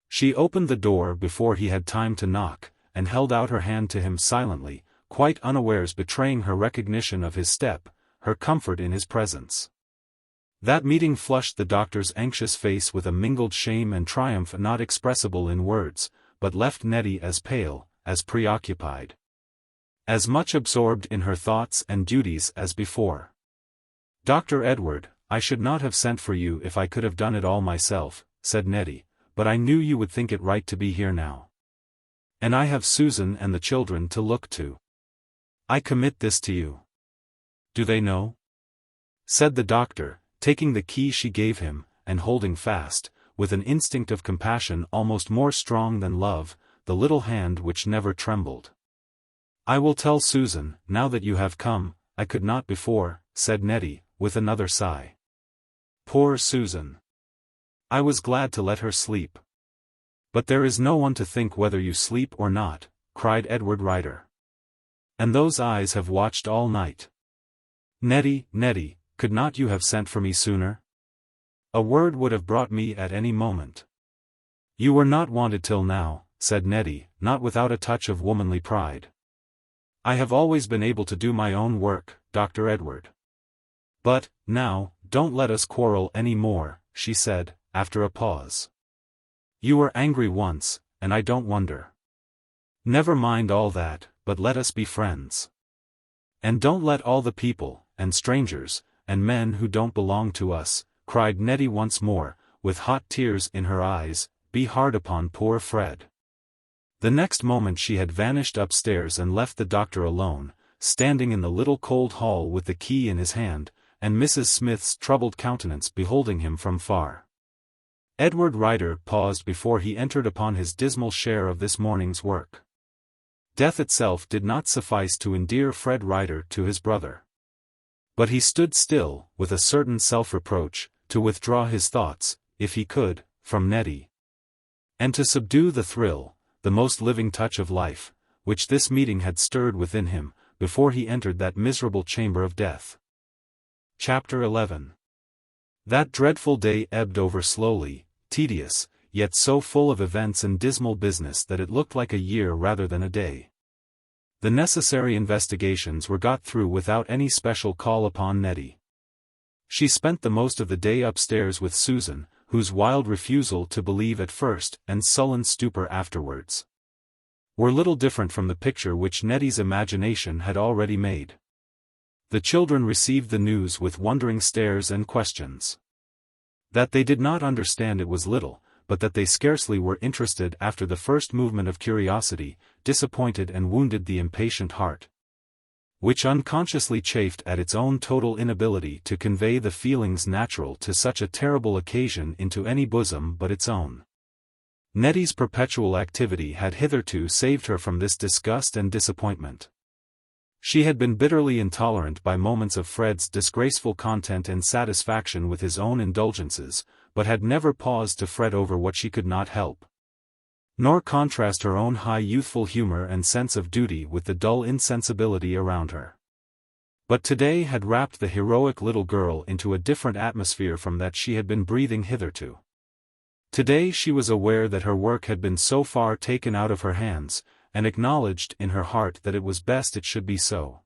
She opened the door before he had time to knock, and held out her hand to him silently, quite unawares betraying her recognition of his step, her comfort in his presence. That meeting flushed the doctor's anxious face with a mingled shame and triumph not expressible in words, but left Nettie as pale, as preoccupied, as much absorbed in her thoughts and duties as before. "Dr. Edward, I should not have sent for you if I could have done it all myself," said Nettie, "but I knew you would think it right to be here now. And I have Susan and the children to look to. I commit this to you." "Do they know?" said the doctor, taking the key she gave him, and holding fast, with an instinct of compassion almost more strong than love, the little hand which never trembled. "I will tell Susan, now that you have come. I could not before," said Nettie, with another sigh. "Poor Susan! I was glad to let her sleep." "But there is no one to think whether you sleep or not," cried Edward Ryder. "And those eyes have watched all night. Nettie, Nettie, could not you have sent for me sooner? A word would have brought me at any moment." "You were not wanted till now," said Nettie, not without a touch of womanly pride. "I have always been able to do my own work, Dr. Edward. But, now, don't let us quarrel any more," she said, after a pause. "You were angry once, and I don't wonder. Never mind all that, but let us be friends. And don't let all the people, and strangers, and men who don't belong to us," cried Nettie once more, with hot tears in her eyes, "be hard upon poor Fred." The next moment she had vanished upstairs and left the doctor alone, standing in the little cold hall with the key in his hand, and Mrs. Smith's troubled countenance beholding him from far. Edward Ryder paused before he entered upon his dismal share of this morning's work. Death itself did not suffice to endear Fred Ryder to his brother. But he stood still, with a certain self-reproach, to withdraw his thoughts, if he could, from Nettie, and to subdue the thrill, the most living touch of life, which this meeting had stirred within him, before he entered that miserable chamber of death. Chapter 11. That dreadful day ebbed over slowly, tedious, yet so full of events and dismal business that it looked like a year rather than a day. The necessary investigations were got through without any special call upon Nettie. She spent the most of the day upstairs with Susan, whose wild refusal to believe at first, and sullen stupor afterwards, were little different from the picture which Nettie's imagination had already made. The children received the news with wondering stares and questions. That they did not understand it was little, but that they scarcely were interested after the first movement of curiosity, disappointed and wounded the impatient heart, which unconsciously chafed at its own total inability to convey the feelings natural to such a terrible occasion into any bosom but its own. Nettie's perpetual activity had hitherto saved her from this disgust and disappointment. She had been bitterly intolerant by moments of Fred's disgraceful content and satisfaction with his own indulgences, but had never paused to fret over what she could not help, nor contrast her own high youthful humor and sense of duty with the dull insensibility around her. But today had wrapped the heroic little girl into a different atmosphere from that she had been breathing hitherto. Today she was aware that her work had been so far taken out of her hands, and acknowledged in her heart that it was best it should be so.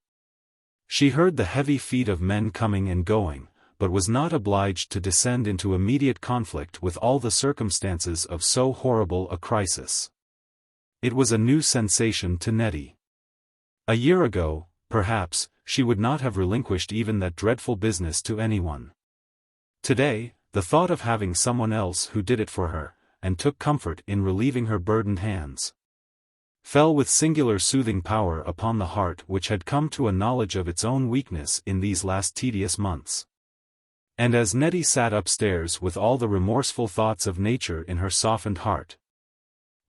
She heard the heavy feet of men coming and going, but was not obliged to descend into immediate conflict with all the circumstances of so horrible a crisis. It was a new sensation to Nettie. A year ago, perhaps, she would not have relinquished even that dreadful business to anyone. Today, the thought of having someone else who did it for her, and took comfort in relieving her burdened hands, fell with singular soothing power upon the heart which had come to a knowledge of its own weakness in these last tedious months. And as Nettie sat upstairs with all the remorseful thoughts of nature in her softened heart,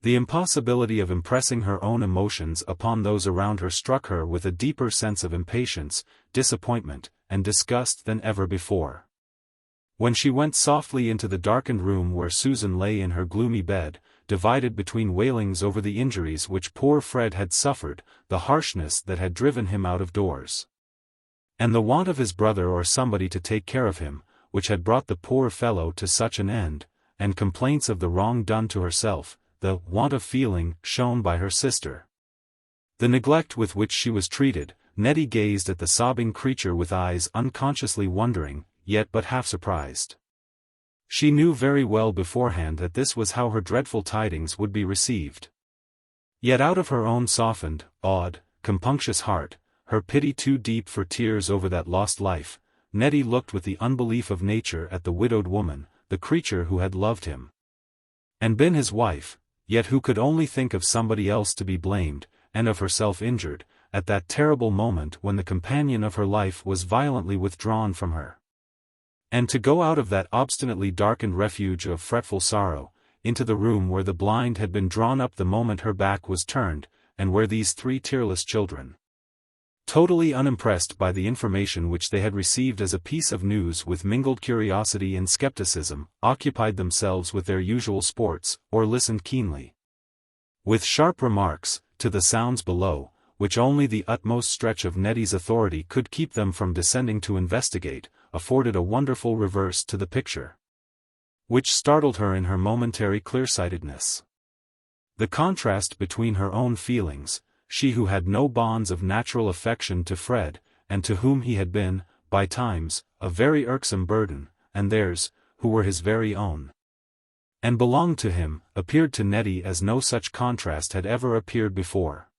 the impossibility of impressing her own emotions upon those around her struck her with a deeper sense of impatience, disappointment, and disgust than ever before. When she went softly into the darkened room where Susan lay in her gloomy bed, divided between wailings over the injuries which poor Fred had suffered, the harshness that had driven him out of doors, and the want of his brother or somebody to take care of him, which had brought the poor fellow to such an end, and complaints of the wrong done to herself, the want of feeling shown by her sister, the neglect with which she was treated, Nettie gazed at the sobbing creature with eyes unconsciously wondering, yet but half surprised. She knew very well beforehand that this was how her dreadful tidings would be received. Yet out of her own softened, awed, compunctious heart, her pity too deep for tears over that lost life, Nettie looked with the unbelief of nature at the widowed woman, the creature who had loved him and been his wife, yet who could only think of somebody else to be blamed, and of herself injured, at that terrible moment when the companion of her life was violently withdrawn from her. And to go out of that obstinately darkened refuge of fretful sorrow, into the room where the blind had been drawn up the moment her back was turned, and where these three tearless children, totally unimpressed by the information which they had received as a piece of news with mingled curiosity and skepticism, occupied themselves with their usual sports, or listened keenly, with sharp remarks, to the sounds below, which only the utmost stretch of Nettie's authority could keep them from descending to investigate, afforded a wonderful reverse to the picture, which startled her in her momentary clearsightedness. The contrast between her own feelings, she who had no bonds of natural affection to Fred, and to whom he had been, by times, a very irksome burden, and theirs, who were his very own, and belonged to him, appeared to Nettie as no such contrast had ever appeared before.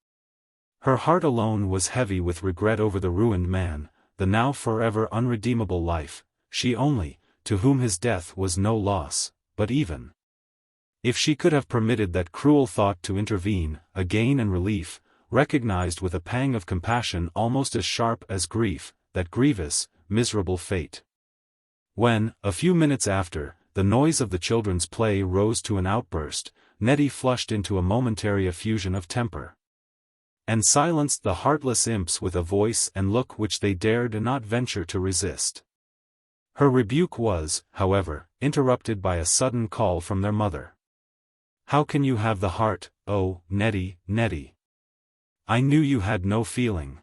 Her heart alone was heavy with regret over the ruined man, the now forever unredeemable life, she only, to whom his death was no loss, but even if she could have permitted that cruel thought to intervene, a gain and relief, recognized with a pang of compassion almost as sharp as grief, that grievous, miserable fate. When, a few minutes after, the noise of the children's play rose to an outburst, Nettie flushed into a momentary effusion of temper, and silenced the heartless imps with a voice and look which they dared not venture to resist. Her rebuke was, however, interrupted by a sudden call from their mother. "How can you have the heart, oh, Nettie, Nettie? I knew you had no feeling.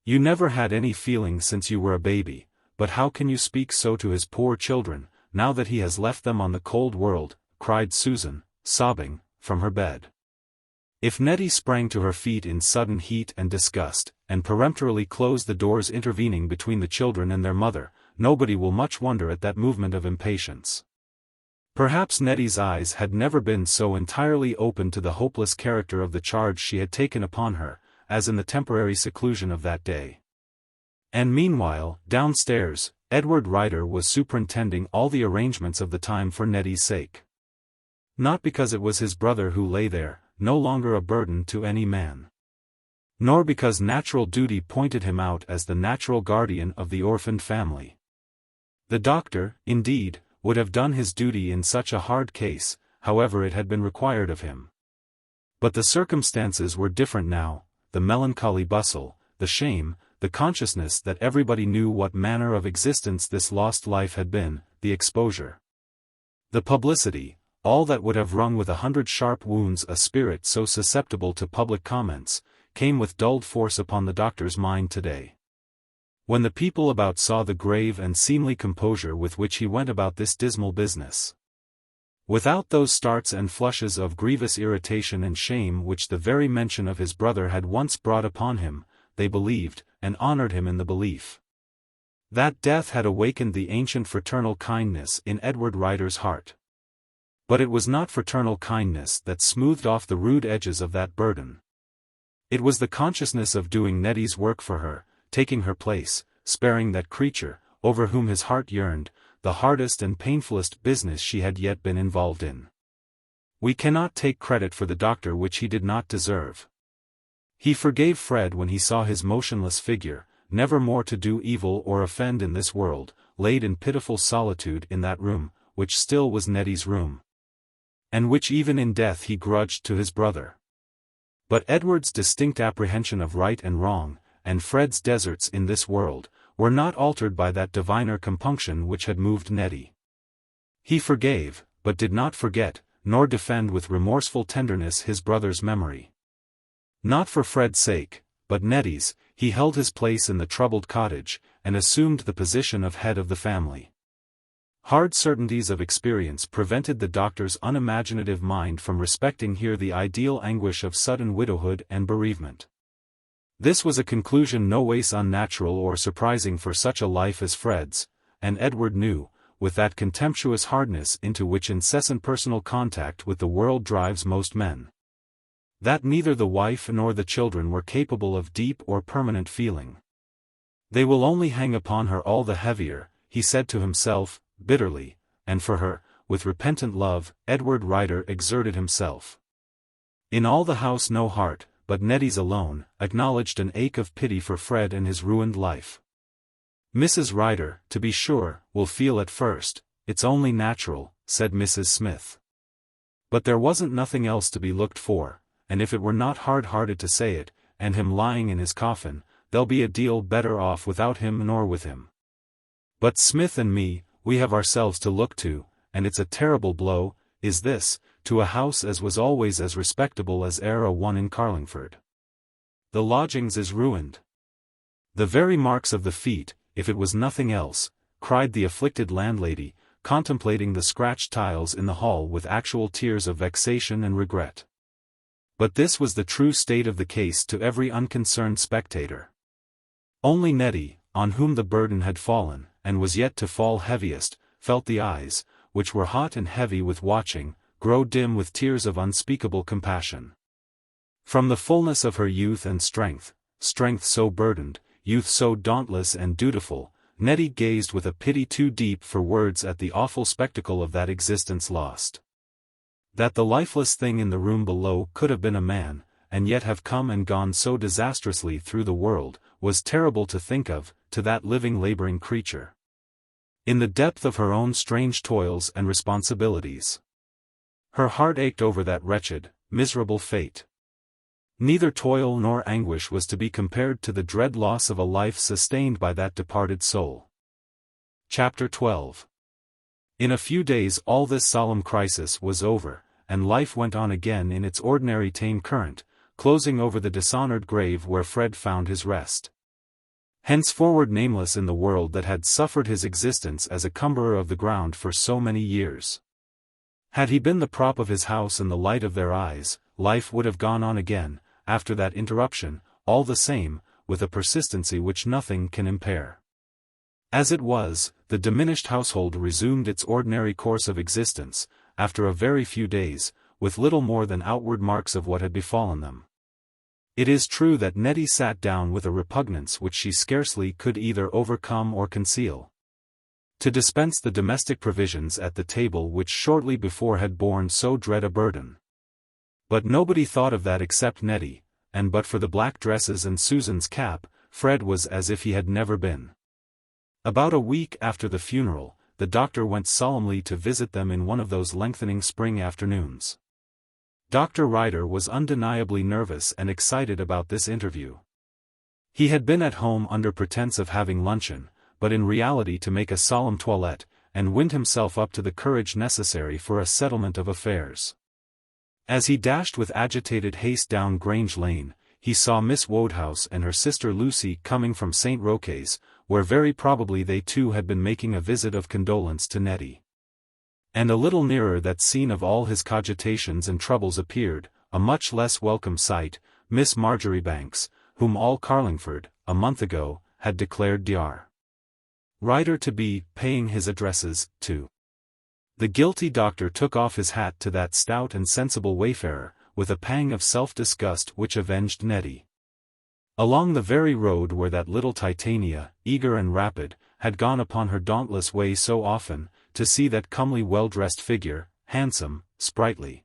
You never had any feeling since you were a baby, but how can you speak so to his poor children, now that he has left them on the cold world?" cried Susan, sobbing, from her bed. If Nettie sprang to her feet in sudden heat and disgust, and peremptorily closed the doors intervening between the children and their mother, nobody will much wonder at that movement of impatience. Perhaps Nettie's eyes had never been so entirely open to the hopeless character of the charge she had taken upon her, as in the temporary seclusion of that day. And meanwhile, downstairs, Edward Ryder was superintending all the arrangements of the time for Nettie's sake. Not because it was his brother who lay there, no longer a burden to any man, nor because natural duty pointed him out as the natural guardian of the orphaned family. The doctor, indeed, would have done his duty in such a hard case, however it had been required of him. But the circumstances were different now, the melancholy bustle, the shame, the consciousness that everybody knew what manner of existence this lost life had been, the exposure, the publicity, all that would have wrung with 100 sharp wounds a spirit so susceptible to public comments, came with dulled force upon the doctor's mind today. When the people about saw the grave and seemly composure with which he went about this dismal business, Without those starts and flushes of grievous irritation and shame which the very mention of his brother had once brought upon him, they believed, and honored him in the belief. That death had awakened the ancient fraternal kindness in Edward Ryder's heart. But it was not fraternal kindness that smoothed off the rude edges of that burden. It was the consciousness of doing Nettie's work for her, taking her place, sparing that creature, over whom his heart yearned, the hardest and painfulest business she had yet been involved in. We cannot take credit for the doctor which he did not deserve. He forgave Fred when he saw his motionless figure, never more to do evil or offend in this world, laid in pitiful solitude in that room, which still was Nettie's room, and which even in death he grudged to his brother. But Edward's distinct apprehension of right and wrong, and Fred's deserts in this world, were not altered by that diviner compunction which had moved Nettie. He forgave, but did not forget, nor defend with remorseful tenderness his brother's memory. Not for Fred's sake, but Nettie's, he held his place in the troubled cottage, and assumed the position of head of the family. Hard certainties of experience prevented the doctor's unimaginative mind from respecting here the ideal anguish of sudden widowhood and bereavement. This was a conclusion no ways unnatural or surprising for such a life as Fred's, and Edward knew, with that contemptuous hardness into which incessant personal contact with the world drives most men, that neither the wife nor the children were capable of deep or permanent feeling. They will only hang upon her all the heavier, he said to himself, bitterly, and for her, with repentant love, Edward Ryder exerted himself. In all the house no heart, but Nettie's alone, acknowledged an ache of pity for Fred and his ruined life. Mrs. Ryder, to be sure, will feel at first, it's only natural, said Mrs. Smith. But there wasn't nothing else to be looked for, and if it were not hard-hearted to say it, and him lying in his coffin, they'll be a deal better off without him nor with him. But Smith and me, we have ourselves to look to, and it's a terrible blow, is this, to a house as was always as respectable as e'er a one in Carlingford. The lodgings is ruined. The very marks of the feet, if it was nothing else, cried the afflicted landlady, contemplating the scratched tiles in the hall with actual tears of vexation and regret. But this was the true state of the case to every unconcerned spectator. Only Nettie, on whom the burden had fallen, and was yet to fall heaviest, felt the eyes, which were hot and heavy with watching, grow dim with tears of unspeakable compassion. From the fullness of her youth and strength so burdened, youth so dauntless and dutiful, Nettie gazed with a pity too deep for words at the awful spectacle of that existence lost. That the lifeless thing in the room below could have been a man, and yet have come and gone so disastrously through the world, was terrible to think of, to that living laboring creature, in the depth of her own strange toils and responsibilities. Her heart ached over that wretched, miserable fate. Neither toil nor anguish was to be compared to the dread loss of a life sustained by that departed soul. Chapter 12. In a few days all this solemn crisis was over, and life went on again in its ordinary tame current, closing over the dishonored grave where Fred found his rest. Henceforward nameless in the world that had suffered his existence as a cumberer of the ground for so many years. Had he been the prop of his house and the light of their eyes, life would have gone on again, after that interruption, all the same, with a persistency which nothing can impair. As it was, the diminished household resumed its ordinary course of existence, after a very few days, with little more than outward marks of what had befallen them. It is true that Nettie sat down with a repugnance which she scarcely could either overcome or conceal, to dispense the domestic provisions at the table which shortly before had borne so dread a burden. But nobody thought of that except Nettie, and but for the black dresses and Susan's cap, Fred was as if he had never been. About a week after the funeral, the doctor went solemnly to visit them in one of those lengthening spring afternoons. Dr. Ryder was undeniably nervous and excited about this interview. He had been at home under pretense of having luncheon, but in reality to make a solemn toilette, and wind himself up to the courage necessary for a settlement of affairs. As he dashed with agitated haste down Grange Lane, he saw Miss Wodehouse and her sister Lucy coming from St. Roque's, where very probably they too had been making a visit of condolence to Nettie. And a little nearer that scene of all his cogitations and troubles appeared, a much less welcome sight, Miss Marjoribanks, whom all Carlingford, a month ago, had declared Dr. Ryder to be paying his addresses to. The guilty doctor took off his hat to that stout and sensible wayfarer, with a pang of self-disgust which avenged Nettie. Along the very road where that little Titania, eager and rapid, had gone upon her dauntless way so often, to see that comely well-dressed figure, handsome, sprightly,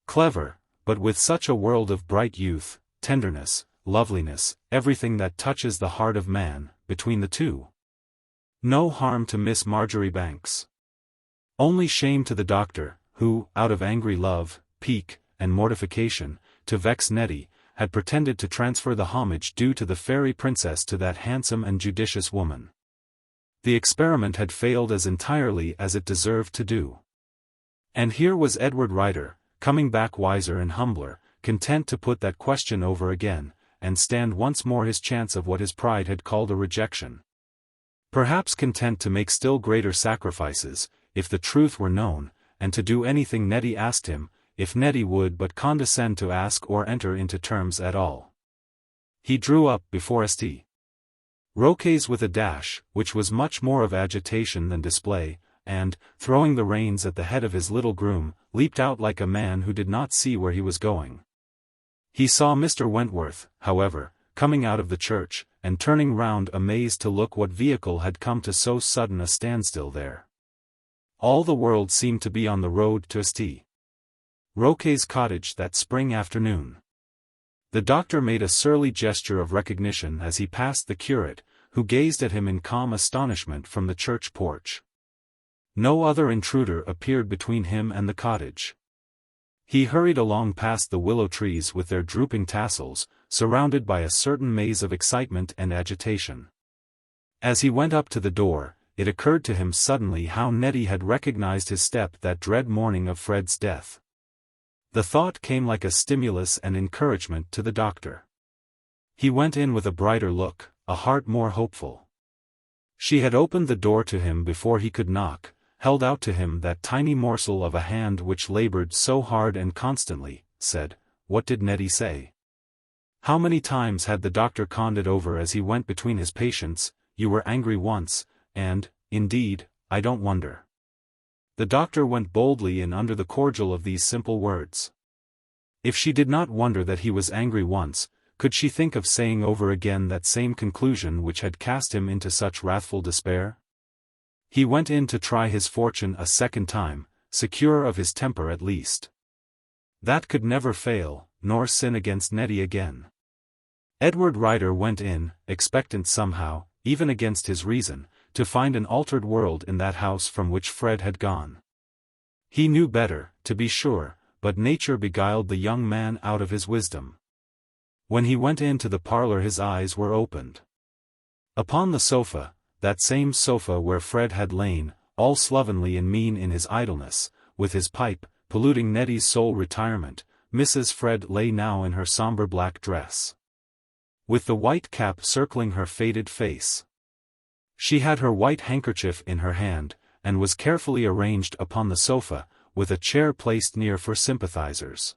clever, but with such a world of bright youth, tenderness, loveliness, everything that touches the heart of man, between the two. No harm to Miss Marjoribanks. Only shame to the doctor, who, out of angry love, pique, and mortification, to vex Nettie, had pretended to transfer the homage due to the fairy princess to that handsome and judicious woman. The experiment had failed as entirely as it deserved to do. And here was Edward Ryder, coming back wiser and humbler, content to put that question over again, and stand once more his chance of what his pride had called a rejection. Perhaps content to make still greater sacrifices, if the truth were known, and to do anything Nettie asked him, if Nettie would but condescend to ask or enter into terms at all. He drew up before St. Roquet's with a dash, which was much more of agitation than display, and, throwing the reins at the head of his little groom, leaped out like a man who did not see where he was going. He saw Mr. Wentworth, however, coming out of the church, and turning round amazed to look what vehicle had come to so sudden a standstill there. All the world seemed to be on the road to St. Roquet's cottage that spring afternoon. The doctor made a surly gesture of recognition as he passed the curate, who gazed at him in calm astonishment from the church porch. No other intruder appeared between him and the cottage. He hurried along past the willow trees with their drooping tassels, surrounded by a certain maze of excitement and agitation. As he went up to the door, it occurred to him suddenly how Nettie had recognized his step that dread morning of Fred's death. The thought came like a stimulus and encouragement to the doctor. He went in with a brighter look, a heart more hopeful. She had opened the door to him before he could knock, held out to him that tiny morsel of a hand which labored so hard and constantly, said, "What did Nettie say?" How many times had the doctor conned it over as he went between his patients, "You were angry once, and, indeed, I don't wonder." The doctor went boldly in under the cordial of these simple words. If she did not wonder that he was angry once, could she think of saying over again that same conclusion which had cast him into such wrathful despair? He went in to try his fortune a second time, secure of his temper at least. That could never fail, nor sin against Nettie again. Edward Ryder went in, expectant somehow, even against his reason, to find an altered world in that house from which Fred had gone. He knew better, to be sure, but nature beguiled the young man out of his wisdom. When he went into the parlor his eyes were opened. Upon the sofa, that same sofa where Fred had lain, all slovenly and mean in his idleness, with his pipe, polluting Nettie's sole retirement, Mrs. Fred lay now in her somber black dress, with the white cap circling her faded face. She had her white handkerchief in her hand, and was carefully arranged upon the sofa, with a chair placed near for sympathizers.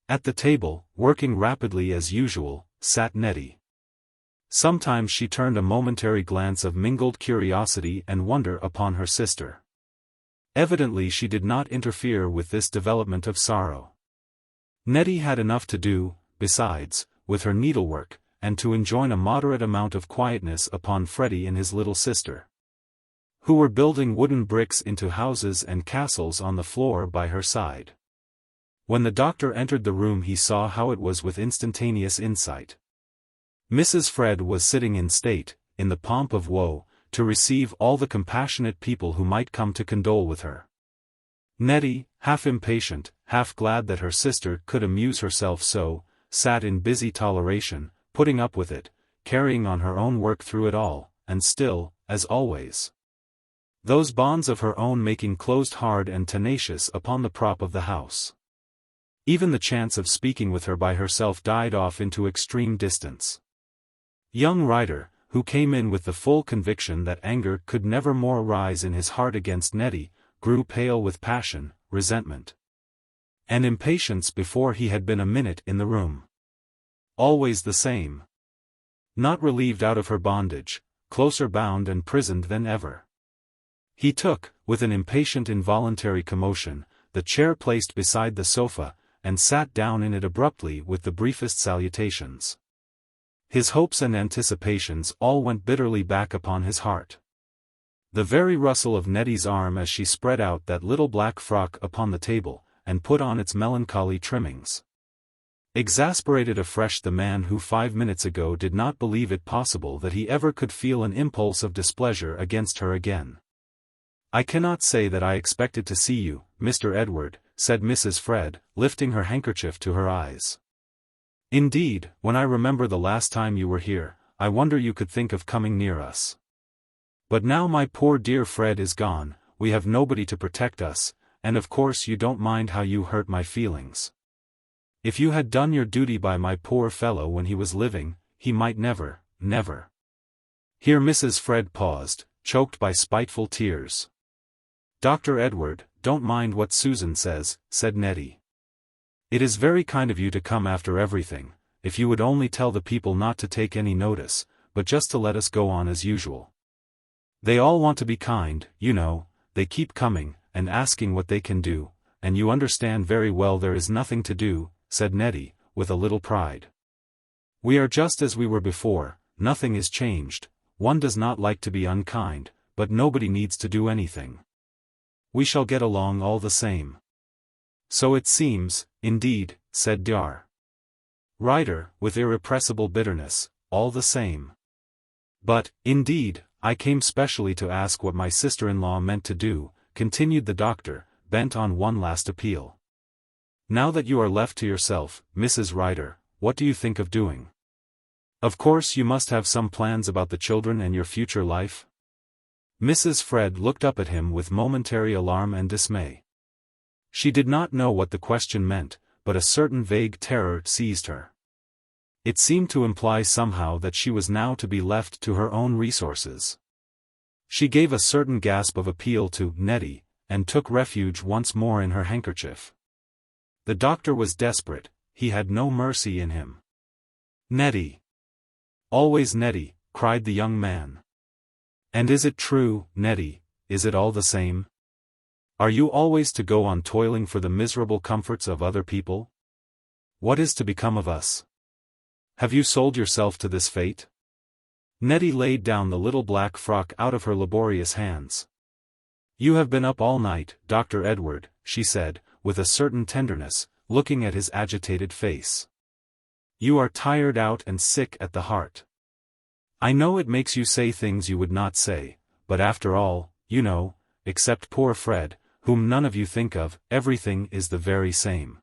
At the table, working rapidly as usual, sat Nettie. Sometimes she turned a momentary glance of mingled curiosity and wonder upon her sister. Evidently she did not interfere with this development of sorrow. Nettie had enough to do, besides, with her needlework, and to enjoin a moderate amount of quietness upon Freddie and his little sister, who were building wooden bricks into houses and castles on the floor by her side. When the doctor entered the room he saw how it was with instantaneous insight. Mrs. Fred was sitting in state, in the pomp of woe, to receive all the compassionate people who might come to condole with her. Nettie, half impatient, half glad that her sister could amuse herself so, sat in busy toleration, putting up with it, carrying on her own work through it all, and still, as always, those bonds of her own making closed hard and tenacious upon the prop of the house. Even the chance of speaking with her by herself died off into extreme distance. Young Ryder, who came in with the full conviction that anger could never more rise in his heart against Nettie, grew pale with passion, resentment, and impatience before he had been a minute in the room. Always the same. Not relieved out of her bondage, closer bound and prisoned than ever. He took, with an impatient involuntary commotion, the chair placed beside the sofa, and sat down in it abruptly with the briefest salutations. His hopes and anticipations all went bitterly back upon his heart. The very rustle of Nettie's arm as she spread out that little black frock upon the table, and put on its melancholy trimmings, exasperated afresh the man who 5 minutes ago did not believe it possible that he ever could feel an impulse of displeasure against her again. "I cannot say that I expected to see you, Mr. Edward," said Mrs. Fred, lifting her handkerchief to her eyes. "Indeed, when I remember the last time you were here, I wonder you could think of coming near us. But now my poor dear Fred is gone, we have nobody to protect us, and of course you don't mind how you hurt my feelings. If you had done your duty by my poor fellow when he was living, he might never, never." Here Mrs. Fred paused, choked by spiteful tears. "Dr. Edward, don't mind what Susan says," said Nettie. "It is very kind of you to come after everything, if you would only tell the people not to take any notice, but just to let us go on as usual. They all want to be kind, you know, they keep coming, and asking what they can do, and you understand very well there is nothing to do," said Nettie, with a little pride. "We are just as we were before, nothing is changed, one does not like to be unkind, but nobody needs to do anything. We shall get along all the same." "So it seems, indeed," said Dr. Ryder, with irrepressible bitterness, "all the same. But, indeed, I came specially to ask what my sister-in-law meant to do," continued the doctor, bent on one last appeal. "Now that you are left to yourself, Mrs. Ryder, what do you think of doing? Of course you must have some plans about the children and your future life?" Mrs. Fred looked up at him with momentary alarm and dismay. She did not know what the question meant, but a certain vague terror seized her. It seemed to imply somehow that she was now to be left to her own resources. She gave a certain gasp of appeal to Nettie, and took refuge once more in her handkerchief. The doctor was desperate, he had no mercy in him. "Nettie! Always Nettie!" cried the young man. "And is it true, Nettie, is it all the same? Are you always to go on toiling for the miserable comforts of other people? What is to become of us? Have you sold yourself to this fate?" Nettie laid down the little black frock out of her laborious hands. "You have been up all night, Dr. Edward," she said, with a certain tenderness, looking at his agitated face. "You are tired out and sick at the heart. I know it makes you say things you would not say, but after all, you know, except poor Fred, whom none of you think of, everything is the very same.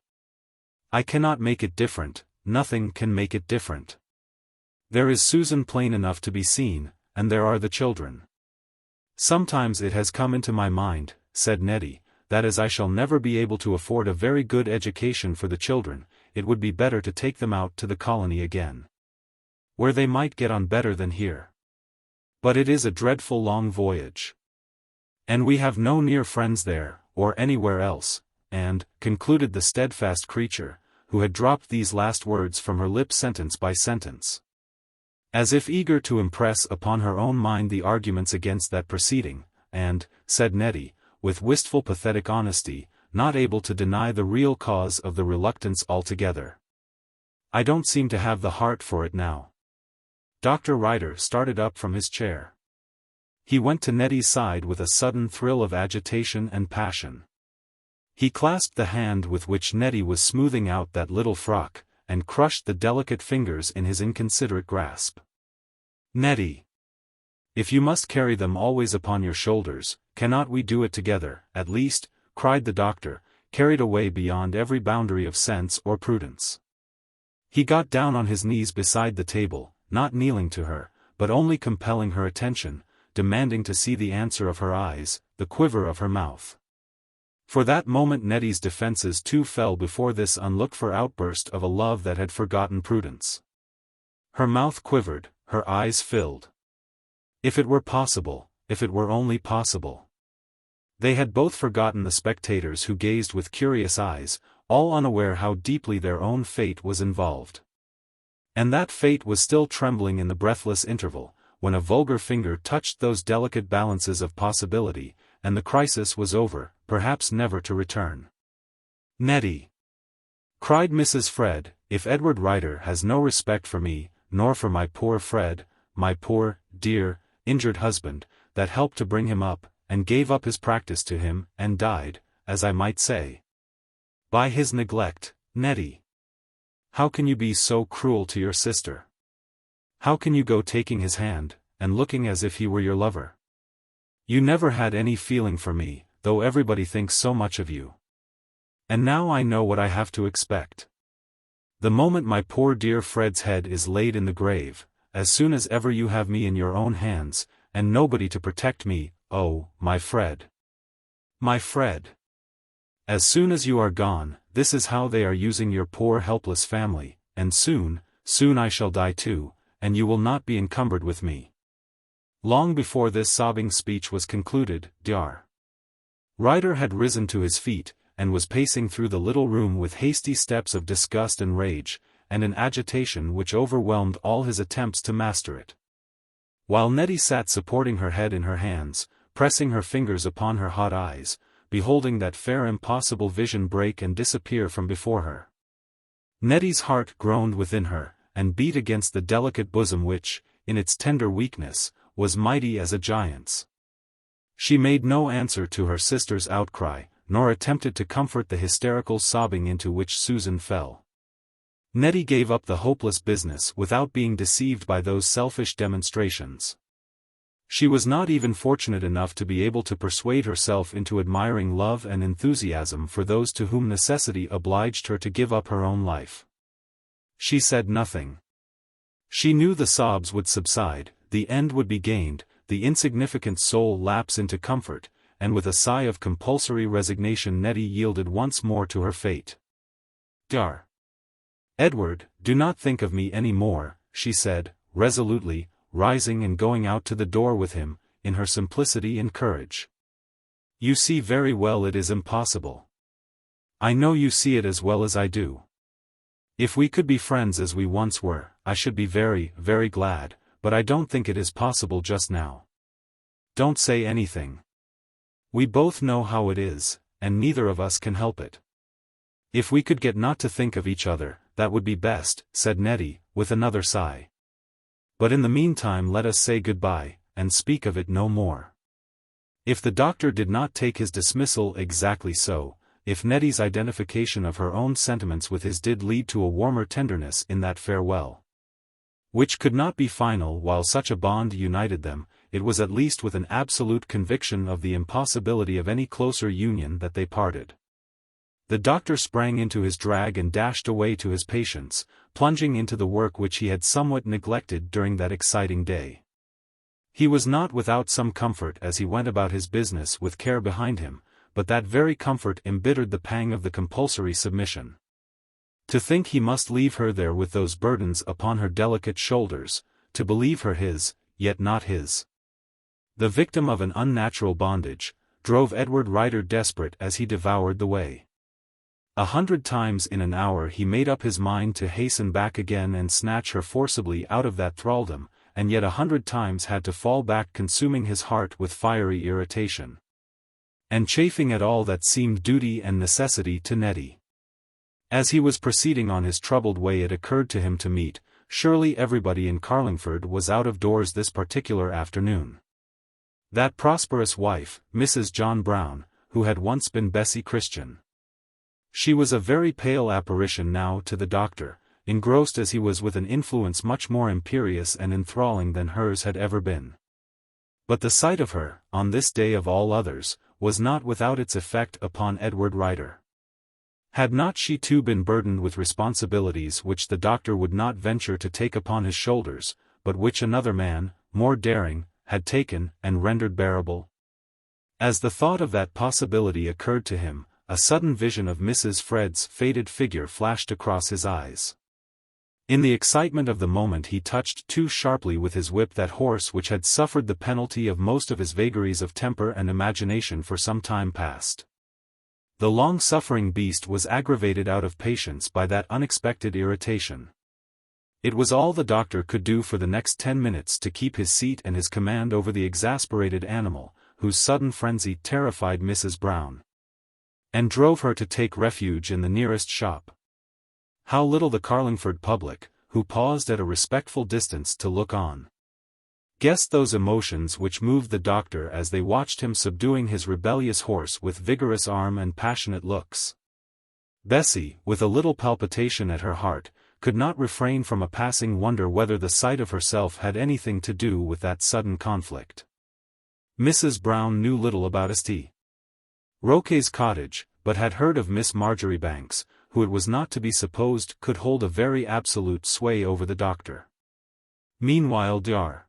I cannot make it different, nothing can make it different. There is Susan plain enough to be seen, and there are the children. Sometimes it has come into my mind," said Nettie, "that as I shall never be able to afford a very good education for the children, it would be better to take them out to the colony again, where they might get on better than here. But it is a dreadful long voyage. And we have no near friends there, or anywhere else, and," concluded the steadfast creature, who had dropped these last words from her lips sentence by sentence, as if eager to impress upon her own mind the arguments against that proceeding, "and," said Nettie, with wistful pathetic honesty, not able to deny the real cause of the reluctance altogether, "I don't seem to have the heart for it now." Dr. Ryder started up from his chair. He went to Nettie's side with a sudden thrill of agitation and passion. He clasped the hand with which Nettie was smoothing out that little frock, and crushed the delicate fingers in his inconsiderate grasp. "Nettie! If you must carry them always upon your shoulders, cannot we do it together, at least?" cried the doctor, carried away beyond every boundary of sense or prudence. He got down on his knees beside the table, not kneeling to her, but only compelling her attention, demanding to see the answer of her eyes, the quiver of her mouth. For that moment Nettie's defenses too fell before this unlooked-for outburst of a love that had forgotten prudence. Her mouth quivered, her eyes filled. If it were possible, if it were only possible. They had both forgotten the spectators who gazed with curious eyes, all unaware how deeply their own fate was involved. And that fate was still trembling in the breathless interval, when a vulgar finger touched those delicate balances of possibility, and the crisis was over, perhaps never to return. "Nettie!" cried Mrs. Fred, "if Edward Ryder has no respect for me, nor for my poor Fred, my poor, dear, injured husband, that helped to bring him up, and gave up his practice to him, and died, as I might say, by his neglect, Nettie. How can you be so cruel to your sister? How can you go taking his hand, and looking as if he were your lover? You never had any feeling for me, though everybody thinks so much of you. And now I know what I have to expect. The moment my poor dear Fred's head is laid in the grave, as soon as ever you have me in your own hands, and nobody to protect me, oh, my Fred. My Fred. As soon as you are gone, this is how they are using your poor helpless family, and soon I shall die too, and you will not be encumbered with me." Long before this sobbing speech was concluded, Dr. Ryder had risen to his feet, and was pacing through the little room with hasty steps of disgust and rage, and an agitation which overwhelmed all his attempts to master it. While Nettie sat supporting her head in her hands, pressing her fingers upon her hot eyes, beholding that fair impossible vision break and disappear from before her. Nettie's heart groaned within her, and beat against the delicate bosom which, in its tender weakness, was mighty as a giant's. She made no answer to her sister's outcry, nor attempted to comfort the hysterical sobbing into which Susan fell. Nettie gave up the hopeless business without being deceived by those selfish demonstrations. She was not even fortunate enough to be able to persuade herself into admiring love and enthusiasm for those to whom necessity obliged her to give up her own life. She said nothing. She knew the sobs would subside, the end would be gained, the insignificant soul lapse into comfort, and with a sigh of compulsory resignation Nettie yielded once more to her fate. "Dr. Edward, do not think of me any more," she said, resolutely, rising and going out to the door with him, in her simplicity and courage. "You see very well it is impossible. I know you see it as well as I do. If we could be friends as we once were, I should be very, very glad, but I don't think it is possible just now. Don't say anything. We both know how it is, and neither of us can help it. If we could get not to think of each other, that would be best," said Nettie, with another sigh. "But in the meantime let us say goodbye, and speak of it no more." If the doctor did not take his dismissal exactly so, if Nettie's identification of her own sentiments with his did lead to a warmer tenderness in that farewell, which could not be final while such a bond united them, it was at least with an absolute conviction of the impossibility of any closer union that they parted. The doctor sprang into his drag and dashed away to his patients, plunging into the work which he had somewhat neglected during that exciting day. He was not without some comfort as he went about his business with care behind him, but that very comfort embittered the pang of the compulsory submission. To think he must leave her there with those burdens upon her delicate shoulders, to believe her his, yet not his, the victim of an unnatural bondage, drove Edward Ryder desperate as he devoured the way. 100 times in an hour he made up his mind to hasten back again and snatch her forcibly out of that thraldom, and yet 100 times had to fall back consuming his heart with fiery irritation, and chafing at all that seemed duty and necessity to Nettie. As he was proceeding on his troubled way it occurred to him to meet, surely everybody in Carlingford was out of doors this particular afternoon. That prosperous wife, Mrs. John Brown, who had once been Bessie Christian. She was a very pale apparition now to the doctor, engrossed as he was with an influence much more imperious and enthralling than hers had ever been. But the sight of her, on this day of all others, was not without its effect upon Edward Ryder. Had not she too been burdened with responsibilities which the doctor would not venture to take upon his shoulders, but which another man, more daring, had taken and rendered bearable? As the thought of that possibility occurred to him, a sudden vision of Mrs. Fred's faded figure flashed across his eyes. In the excitement of the moment he touched too sharply with his whip that horse which had suffered the penalty of most of his vagaries of temper and imagination for some time past. The long-suffering beast was aggravated out of patience by that unexpected irritation. It was all the doctor could do for the next 10 minutes to keep his seat and his command over the exasperated animal, whose sudden frenzy terrified Mrs. Brown, and drove her to take refuge in the nearest shop. How little the Carlingford public, who paused at a respectful distance to look on, guessed those emotions which moved the doctor as they watched him subduing his rebellious horse with vigorous arm and passionate looks. Bessie, with a little palpitation at her heart, could not refrain from a passing wonder whether the sight of herself had anything to do with that sudden conflict. Mrs. Brown knew little about St. Roque's cottage, but had heard of Miss Marjoribanks, who it was not to be supposed could hold a very absolute sway over the doctor. Meanwhile Dr.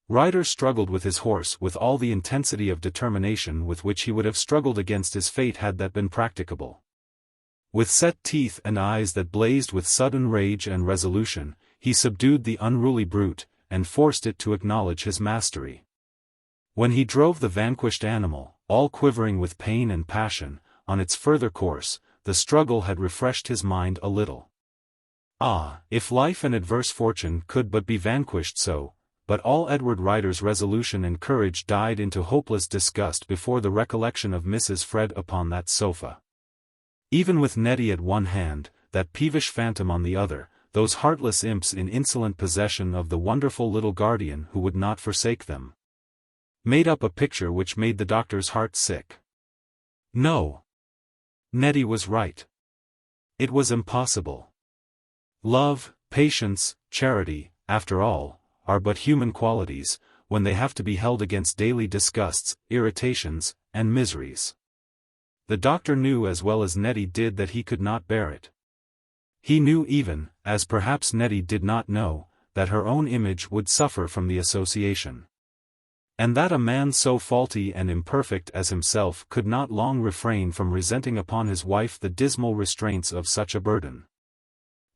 Ryder struggled with his horse with all the intensity of determination with which he would have struggled against his fate had that been practicable. With set teeth and eyes that blazed with sudden rage and resolution, he subdued the unruly brute, and forced it to acknowledge his mastery. When he drove the vanquished animal, all quivering with pain and passion, on its further course, the struggle had refreshed his mind a little. Ah, if life and adverse fortune could but be vanquished so! But all Edward Ryder's resolution and courage died into hopeless disgust before the recollection of Mrs. Fred upon that sofa. Even with Nettie at one hand, that peevish phantom on the other, those heartless imps in insolent possession of the wonderful little guardian who would not forsake them, made up a picture which made the doctor's heart sick. No. Nettie was right. It was impossible. Love, patience, charity, after all, are but human qualities, when they have to be held against daily disgusts, irritations, and miseries. The doctor knew as well as Nettie did that he could not bear it. He knew even, as perhaps Nettie did not know, that her own image would suffer from the association, and that a man so faulty and imperfect as himself could not long refrain from resenting upon his wife the dismal restraints of such a burden.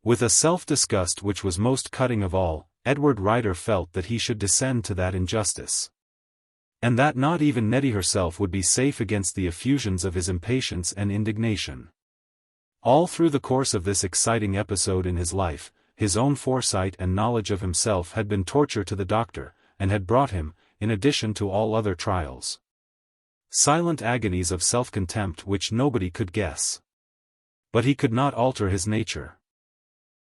With a self-disgust which was most cutting of all, Edward Ryder felt that he should descend to that injustice, and that not even Nettie herself would be safe against the effusions of his impatience and indignation. All through the course of this exciting episode in his life, his own foresight and knowledge of himself had been torture to the doctor, and had brought him, in addition to all other trials, silent agonies of self-contempt which nobody could guess. But he could not alter his nature.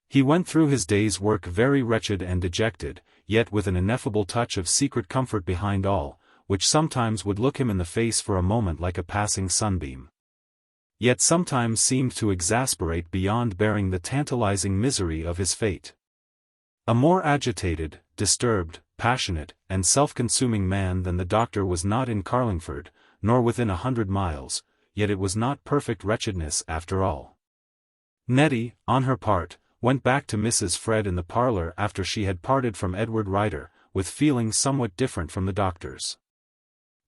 He went through his day's work very wretched and dejected, yet with an ineffable touch of secret comfort behind all, which sometimes would look him in the face for a moment like a passing sunbeam, yet sometimes seemed to exasperate beyond bearing the tantalizing misery of his fate. A more agitated, disturbed, passionate, and self-consuming man than the doctor was not in Carlingford, nor within 100 miles, yet it was not perfect wretchedness after all. Nettie, on her part, went back to Mrs. Fred in the parlour after she had parted from Edward Ryder, with feelings somewhat different from the doctor's.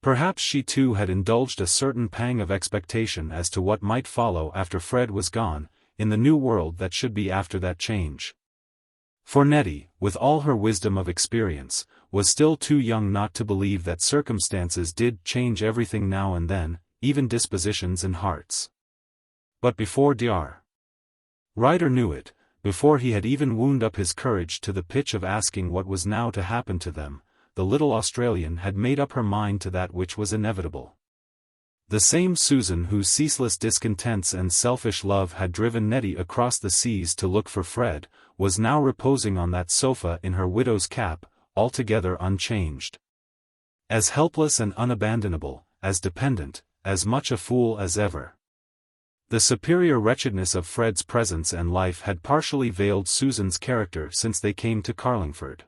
Perhaps she too had indulged a certain pang of expectation as to what might follow after Fred was gone, in the new world that should be after that change. For Nettie, with all her wisdom of experience, was still too young not to believe that circumstances did change everything now and then, even dispositions and hearts. But before Dr. Ryder knew it, before he had even wound up his courage to the pitch of asking what was now to happen to them, the little Australian had made up her mind to that which was inevitable. The same Susan whose ceaseless discontents and selfish love had driven Nettie across the seas to look for Fred, was now reposing on that sofa in her widow's cap, altogether unchanged. As helpless and unabandonable, as dependent, as much a fool as ever. The superior wretchedness of Fred's presence and life had partially veiled Susan's character since they came to Carlingford.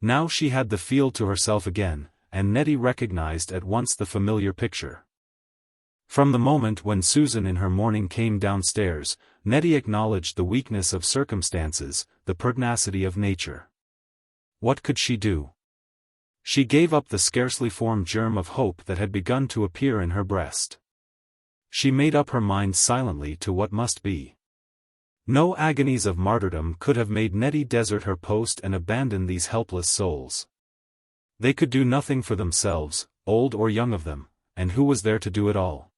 Now she had the field to herself again, and Nettie recognized at once the familiar picture. From the moment when Susan in her morning came downstairs, Nettie acknowledged the weakness of circumstances, the pertinacity of nature. What could she do? She gave up the scarcely formed germ of hope that had begun to appear in her breast. She made up her mind silently to what must be. No agonies of martyrdom could have made Nettie desert her post and abandon these helpless souls. They could do nothing for themselves, old or young of them, and who was there to do it all?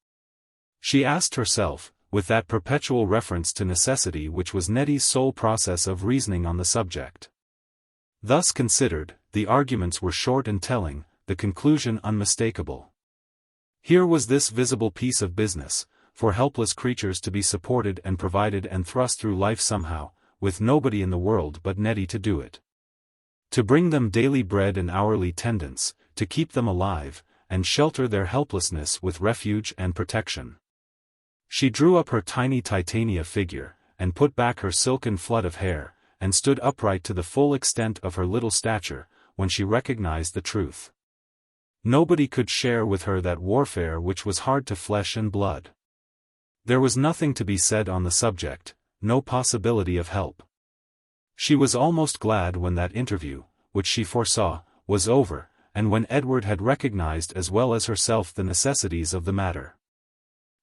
She asked herself, with that perpetual reference to necessity which was Nettie's sole process of reasoning on the subject. Thus considered, the arguments were short and telling, the conclusion unmistakable. Here was this visible piece of business, for helpless creatures to be supported and provided and thrust through life somehow, with nobody in the world but Nettie to do it. To bring them daily bread and hourly tendance, to keep them alive, and shelter their helplessness with refuge and protection. She drew up her tiny Titania figure, and put back her silken flood of hair, and stood upright to the full extent of her little stature, when she recognized the truth. Nobody could share with her that warfare which was hard to flesh and blood. There was nothing to be said on the subject, no possibility of help. She was almost glad when that interview, which she foresaw, was over, and when Edward had recognized as well as herself the necessities of the matter.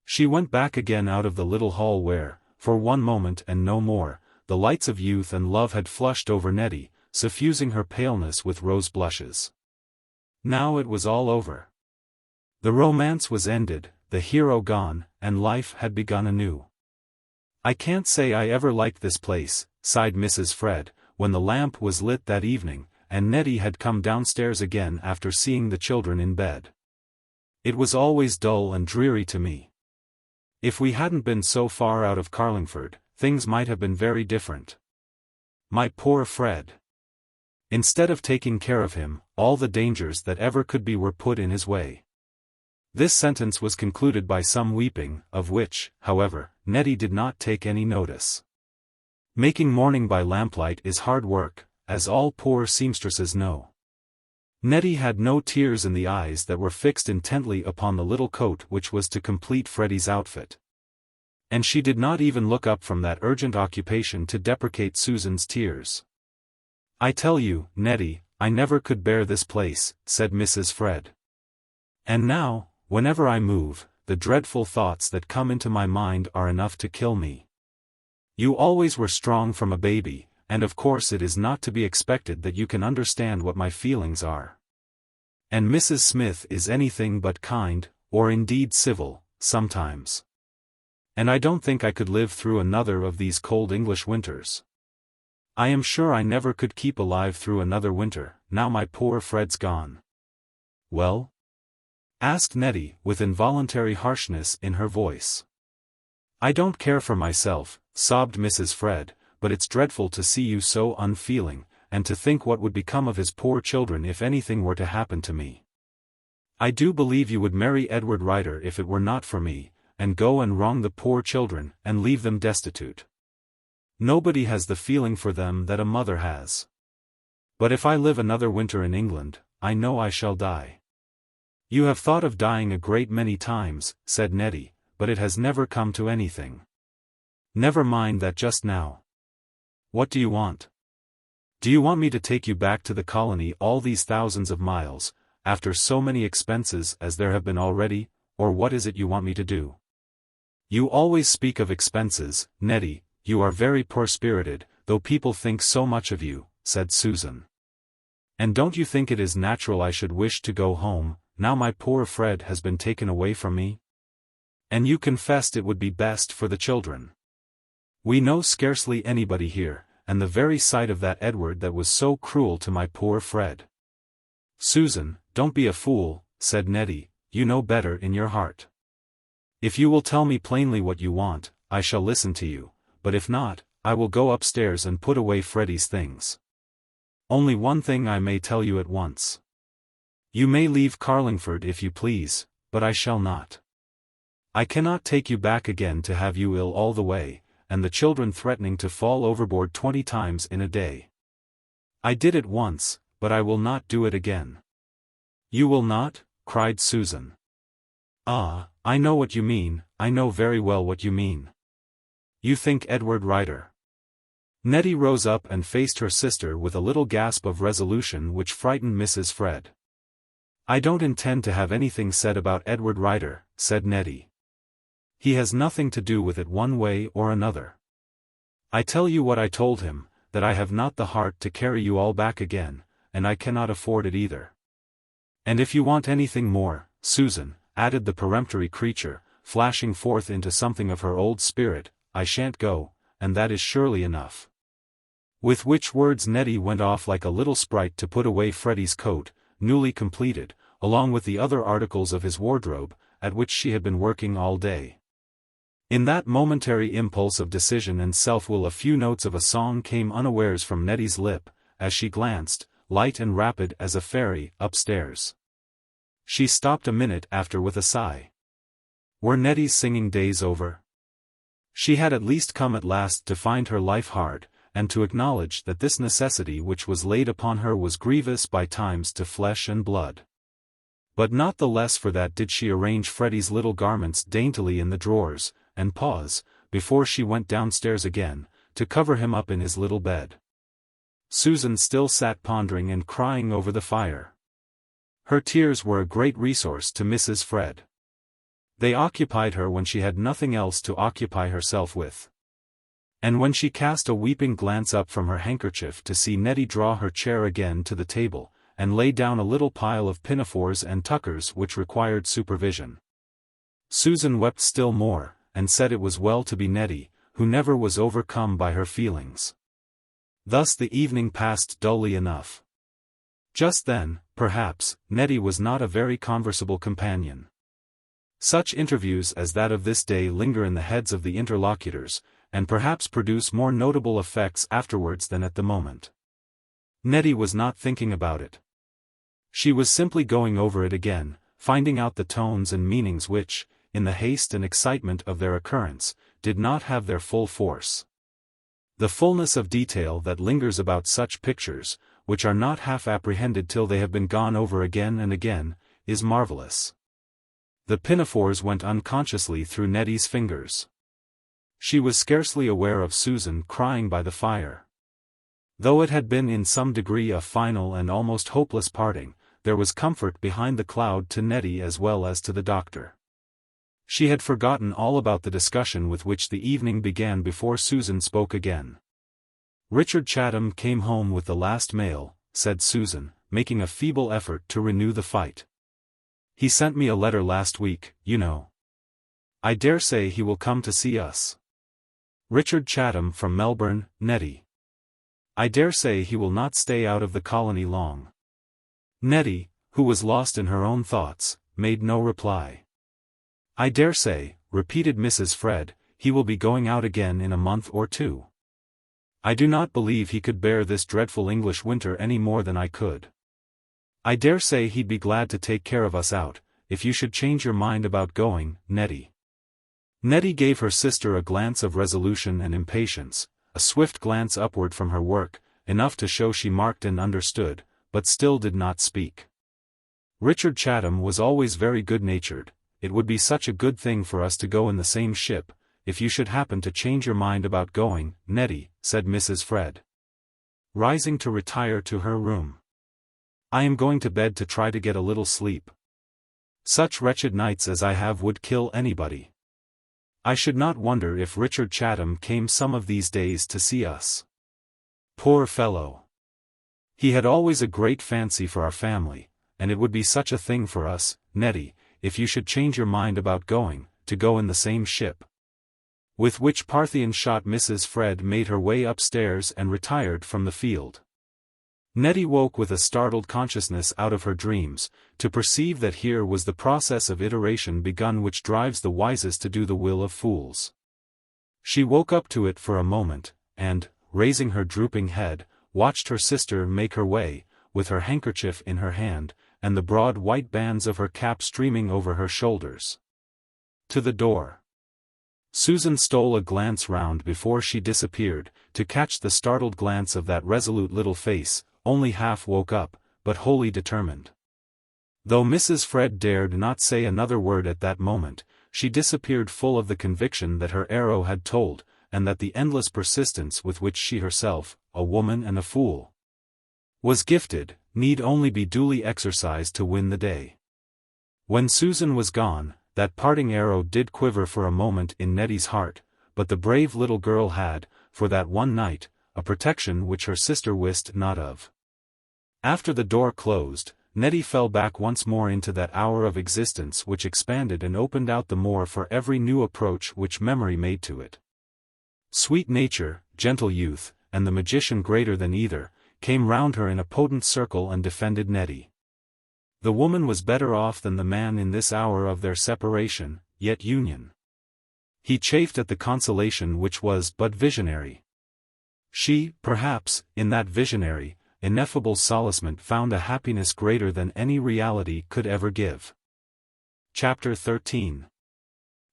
She went back again out of the little hall where, for one moment and no more, the lights of youth and love had flushed over Nettie, suffusing her paleness with rose blushes. Now it was all over. The romance was ended, the hero gone, and life had begun anew. "I can't say I ever liked this place," sighed Mrs. Fred, when the lamp was lit that evening, and Nettie had come downstairs again after seeing the children in bed. "It was always dull and dreary to me. If we hadn't been so far out of Carlingford, things might have been very different. My poor Fred. Instead of taking care of him, all the dangers that ever could be were put in his way." This sentence was concluded by some weeping, of which, however, Nettie did not take any notice. Making mourning by lamplight is hard work, as all poor seamstresses know. Nettie had no tears in the eyes that were fixed intently upon the little coat which was to complete Freddie's outfit. And she did not even look up from that urgent occupation to deprecate Susan's tears. "I tell you, Nettie, I never could bear this place," said Mrs. Fred. "And now, whenever I move, the dreadful thoughts that come into my mind are enough to kill me. You always were strong from a baby, and of course it is not to be expected that you can understand what my feelings are. And Mrs. Smith is anything but kind, or indeed civil, sometimes. And I don't think I could live through another of these cold English winters. I am sure I never could keep alive through another winter, now my poor Fred's gone." "Well?" asked Nettie, with involuntary harshness in her voice. "I don't care for myself," sobbed Mrs. Fred, "but it's dreadful to see you so unfeeling, and to think what would become of his poor children if anything were to happen to me. I do believe you would marry Edward Ryder if it were not for me, and go and wrong the poor children, and leave them destitute. Nobody has the feeling for them that a mother has. But if I live another winter in England, I know I shall die." "You have thought of dying a great many times," said Nettie, "but it has never come to anything. Never mind that just now. What do you want? Do you want me to take you back to the colony all these thousands of miles, after so many expenses as there have been already, or what is it you want me to do?" "You always speak of expenses, Nettie, you are very poor-spirited, though people think so much of you," said Susan. "And don't you think it is natural I should wish to go home, now my poor Fred has been taken away from me? And you confessed it would be best for the children. We know scarcely anybody here, and the very sight of that Edward that was so cruel to my poor Fred." "Susan, don't be a fool," said Nettie, "you know better in your heart. If you will tell me plainly what you want, I shall listen to you, but if not, I will go upstairs and put away Freddie's things. Only one thing I may tell you at once. You may leave Carlingford if you please, but I shall not. I cannot take you back again to have you ill all the way, and the children threatening to fall overboard 20 times in a day. I did it once, but I will not do it again." "You will not?" cried Susan. "Ah, I know what you mean, I know very well what you mean. You think Edward Ryder." Nettie rose up and faced her sister with a little gasp of resolution which frightened Mrs. Fred. "I don't intend to have anything said about Edward Ryder," said Nettie. "He has nothing to do with it one way or another. I tell you what I told him, that I have not the heart to carry you all back again, and I cannot afford it either. And if you want anything more, Susan, added the peremptory creature, flashing forth into something of her old spirit, I shan't go, and that is surely enough. With which words Nettie went off like a little sprite to put away Freddie's coat, newly completed, along with the other articles of his wardrobe, at which she had been working all day. In that momentary impulse of decision and self-will a few notes of a song came unawares from Nettie's lip, as she glanced, light and rapid as a fairy, upstairs. She stopped a minute after with a sigh. Were Nettie's singing days over? She had at least come at last to find her life hard, and to acknowledge that this necessity which was laid upon her was grievous by times to flesh and blood. But not the less for that did she arrange Freddie's little garments daintily in the drawers, and pause, before she went downstairs again, to cover him up in his little bed. Susan still sat pondering and crying over the fire. Her tears were a great resource to Mrs. Fred. They occupied her when she had nothing else to occupy herself with. And when she cast a weeping glance up from her handkerchief to see Nettie draw her chair again to the table, and lay down a little pile of pinafores and tuckers which required supervision, Susan wept still more, and said it was well to be Nettie, who never was overcome by her feelings. Thus the evening passed dully enough. Just then, perhaps, Nettie was not a very conversable companion. Such interviews as that of this day linger in the heads of the interlocutors, and perhaps produce more notable effects afterwards than at the moment. Nettie was not thinking about it. She was simply going over it again, finding out the tones and meanings which, in the haste and excitement of their occurrence, did not have their full force. The fullness of detail that lingers about such pictures, which are not half apprehended till they have been gone over again and again, is marvelous. The pinafores went unconsciously through Nettie's fingers. She was scarcely aware of Susan crying by the fire. Though it had been in some degree a final and almost hopeless parting, there was comfort behind the cloud to Nettie as well as to the doctor. She had forgotten all about the discussion with which the evening began before Susan spoke again. Richard Chatham came home with the last mail, said Susan, making a feeble effort to renew the fight. He sent me a letter last week, you know. I dare say he will come to see us. Richard Chatham from Melbourne, Nettie. I dare say he will not stay out of the colony long. Nettie, who was lost in her own thoughts, made no reply. I dare say, repeated Mrs. Fred, he will be going out again in a month or two. I do not believe he could bear this dreadful English winter any more than I could. I dare say he'd be glad to take care of us out, if you should change your mind about going, Nettie. Nettie gave her sister a glance of resolution and impatience, a swift glance upward from her work, enough to show she marked and understood, but still did not speak. Richard Chatham was always very good-natured. It would be such a good thing for us to go in the same ship, if you should happen to change your mind about going, Nettie, said Mrs. Fred, rising to retire to her room. I am going to bed to try to get a little sleep. Such wretched nights as I have would kill anybody. I should not wonder if Richard Chatham came some of these days to see us. Poor fellow! He had always a great fancy for our family, and it would be such a thing for us, Nettie, if you should change your mind about going, to go in the same ship. With which Parthian shot Mrs. Fred made her way upstairs and retired from the field. Nettie woke with a startled consciousness out of her dreams, to perceive that here was the process of iteration begun which drives the wisest to do the will of fools. She woke up to it for a moment, and, raising her drooping head, watched her sister make her way, with her handkerchief in her hand, and the broad white bands of her cap streaming over her shoulders, to the door. Susan stole a glance round before she disappeared, to catch the startled glance of that resolute little face, only half woke up, but wholly determined. Though Mrs. Fred dared not say another word at that moment, she disappeared full of the conviction that her arrow had told, and that the endless persistence with which she herself, a woman and a fool, was gifted, need only be duly exercised to win the day. When Susan was gone, that parting arrow did quiver for a moment in Nettie's heart, but the brave little girl had, for that one night, a protection which her sister wist not of. After the door closed, Nettie fell back once more into that hour of existence which expanded and opened out the more for every new approach which memory made to it. Sweet nature, gentle youth, and the magician greater than either, came round her in a potent circle and defended Nettie. The woman was better off than the man in this hour of their separation, yet union. He chafed at the consolation which was but visionary. She, perhaps, in that visionary, ineffable solacement found a happiness greater than any reality could ever give. Chapter 13.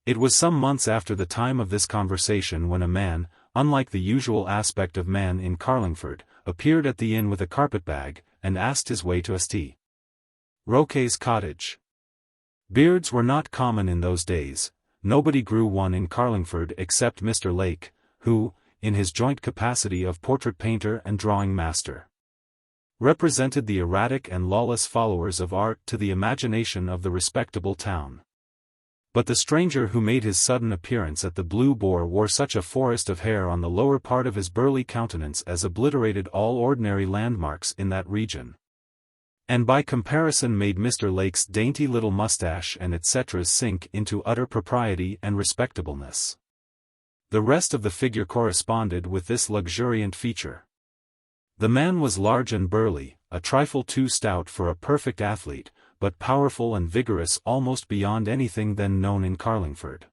It was some months after the time of this conversation when a man, unlike the usual aspect of man in Carlingford, appeared at the inn with a carpet-bag, and asked his way to St. Roque's cottage. Beards were not common in those days. Nobody grew one in Carlingford except Mr. Lake, who, in his joint capacity of portrait painter and drawing master, represented the erratic and lawless followers of art to the imagination of the respectable town. But the stranger who made his sudden appearance at the Blue Boar wore such a forest of hair on the lower part of his burly countenance as obliterated all ordinary landmarks in that region, and by comparison made Mr. Lake's dainty little mustache and etc. sink into utter propriety and respectableness. The rest of the figure corresponded with this luxuriant feature. The man was large and burly, a trifle too stout for a perfect athlete, but powerful and vigorous almost beyond anything then known in Carlingford.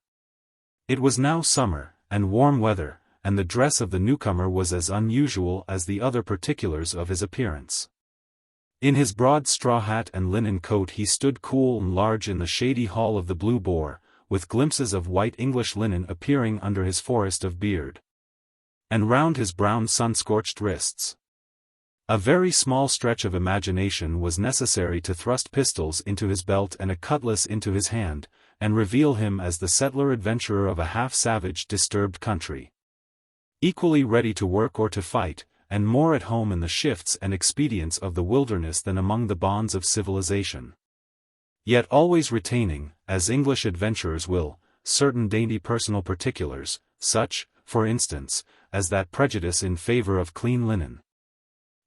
It was now summer, and warm weather, and the dress of the newcomer was as unusual as the other particulars of his appearance. In his broad straw hat and linen coat he stood cool and large in the shady hall of the Blue Boar, with glimpses of white English linen appearing under his forest of beard, and round his brown sun-scorched wrists. A very small stretch of imagination was necessary to thrust pistols into his belt and a cutlass into his hand, and reveal him as the settler adventurer of a half-savage disturbed country, equally ready to work or to fight, and more at home in the shifts and expedients of the wilderness than among the bonds of civilization, yet always retaining, as English adventurers will, certain dainty personal particulars, such, for instance, as that prejudice in favor of clean linen,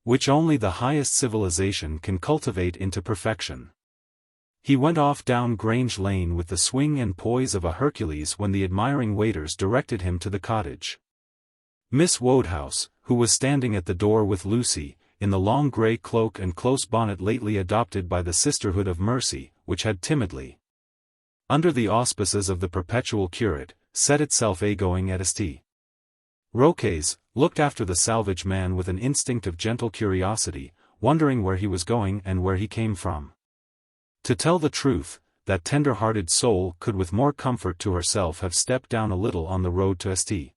which only the highest civilization can cultivate into perfection. He went off down Grange Lane with the swing and poise of a Hercules when the admiring waiters directed him to the cottage. Miss Wodehouse, who was standing at the door with Lucy, in the long grey cloak and close bonnet lately adopted by the Sisterhood of Mercy, which had timidly, under the auspices of the perpetual curate, set itself a-going at St. Roque's, looked after the salvage man with an instinct of gentle curiosity, wondering where he was going and where he came from. To tell the truth, that tender-hearted soul could with more comfort to herself have stepped down a little on the road to St.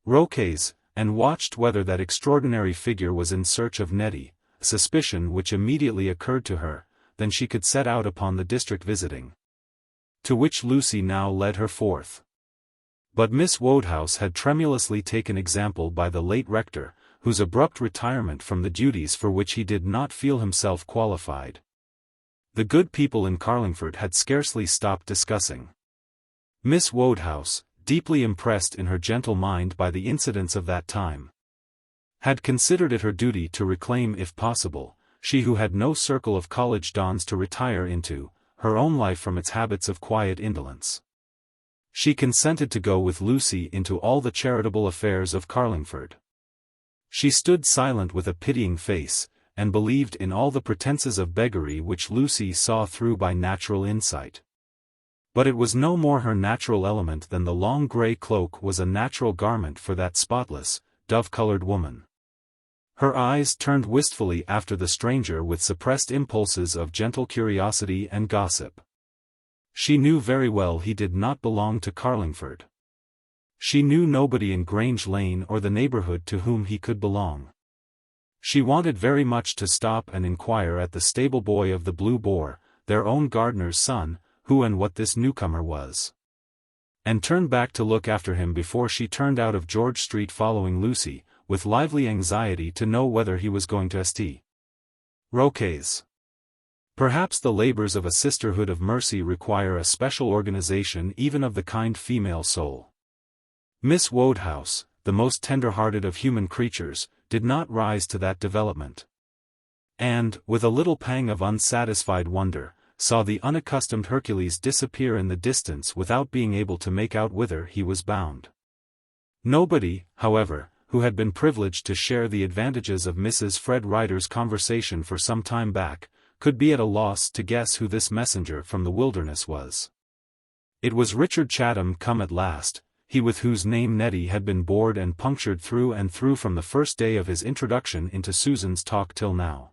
Roque's, and watched whether that extraordinary figure was in search of Nettie, a suspicion which immediately occurred to her, then she could set out upon the district visiting, to which Lucy now led her forth. But Miss Wodehouse had tremulously taken example by the late rector, whose abrupt retirement from the duties for which he did not feel himself qualified, the good people in Carlingford had scarcely stopped discussing. Miss Wodehouse, deeply impressed in her gentle mind by the incidents of that time, had considered it her duty to reclaim if possible, she who had no circle of college dons to retire into, her own life from its habits of quiet indolence. She consented to go with Lucy into all the charitable affairs of Carlingford. She stood silent with a pitying face, and believed in all the pretences of beggary which Lucy saw through by natural insight. But it was no more her natural element than the long grey cloak was a natural garment for that spotless, dove-coloured woman. Her eyes turned wistfully after the stranger with suppressed impulses of gentle curiosity and gossip. She knew very well he did not belong to Carlingford. She knew nobody in Grange Lane or the neighbourhood to whom he could belong. She wanted very much to stop and inquire at the stable boy of the Blue Boar, their own gardener's son, who and what this newcomer was, and turned back to look after him before she turned out of George Street following Lucy, with lively anxiety to know whether he was going to St. Roque's. Perhaps the labors of a sisterhood of mercy require a special organization even of the kind female soul. Miss Wodehouse, the most tender-hearted of human creatures, did not rise to that development. And, with a little pang of unsatisfied wonder, saw the unaccustomed Hercules disappear in the distance without being able to make out whither he was bound. Nobody, however, who had been privileged to share the advantages of Mrs. Fred Ryder's conversation for some time back, could be at a loss to guess who this messenger from the wilderness was. It was Richard Chatham come at last, he with whose name Nettie had been bored and punctured through and through from the first day of his introduction into Susan's talk till now.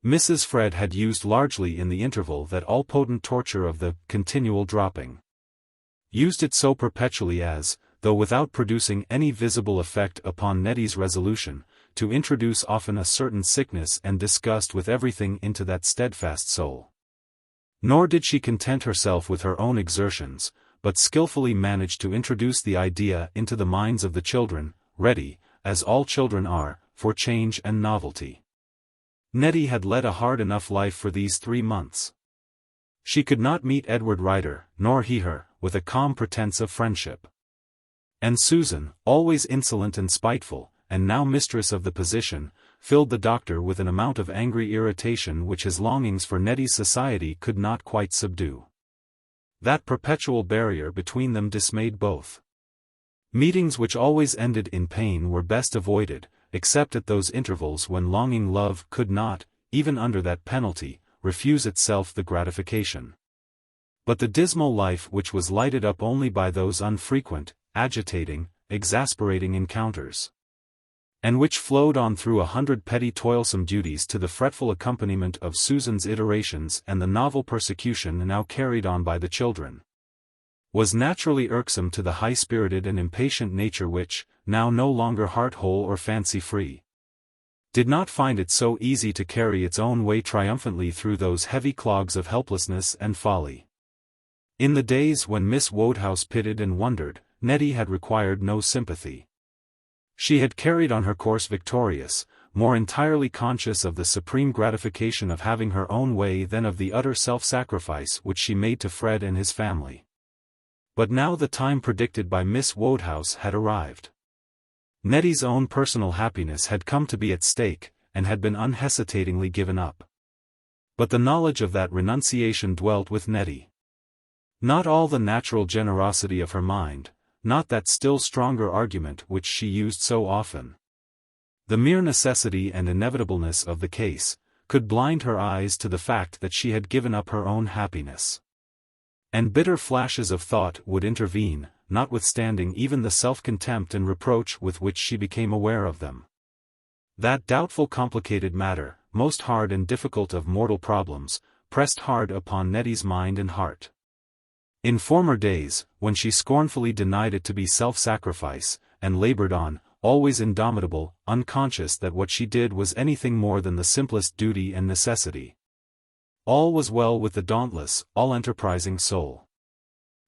Mrs. Fred had used largely in the interval that all-potent torture of the continual dropping. Used it so perpetually as, though without producing any visible effect upon Nettie's resolution, to introduce often a certain sickness and disgust with everything into that steadfast soul. Nor did she content herself with her own exertions, but skillfully managed to introduce the idea into the minds of the children, ready, as all children are, for change and novelty. Nettie had led a hard enough life for these 3 months. She could not meet Edward Ryder, nor he her, with a calm pretense of friendship. And Susan, always insolent and spiteful, and now mistress of the position, filled the doctor with an amount of angry irritation which his longings for Nettie's society could not quite subdue. That perpetual barrier between them dismayed both. Meetings which always ended in pain were best avoided, except at those intervals when longing love could not, even under that penalty, refuse itself the gratification. But the dismal life which was lighted up only by those unfrequent, agitating, exasperating encounters, and which flowed on through 100 petty toilsome duties to the fretful accompaniment of Susan's iterations and the novel persecution now carried on by the children, was naturally irksome to the high-spirited and impatient nature which, now no longer heart-whole or fancy-free, did not find it so easy to carry its own way triumphantly through those heavy clogs of helplessness and folly. In the days when Miss Wodehouse pitied and wondered, Nettie had required no sympathy. She had carried on her course victorious, more entirely conscious of the supreme gratification of having her own way than of the utter self-sacrifice which she made to Fred and his family. But now the time predicted by Miss Wodehouse had arrived. Nettie's own personal happiness had come to be at stake, and had been unhesitatingly given up. But the knowledge of that renunciation dwelt with Nettie. Not all the natural generosity of her mind, not that still stronger argument which she used so often. The mere necessity and inevitableness of the case, could blind her eyes to the fact that she had given up her own happiness. And bitter flashes of thought would intervene, notwithstanding even the self-contempt and reproach with which she became aware of them. That doubtful complicated matter, most hard and difficult of mortal problems, pressed hard upon Nettie's mind and heart. In former days, when she scornfully denied it to be self-sacrifice, and labored on, always indomitable, unconscious that what she did was anything more than the simplest duty and necessity, all was well with the dauntless, all-enterprising soul.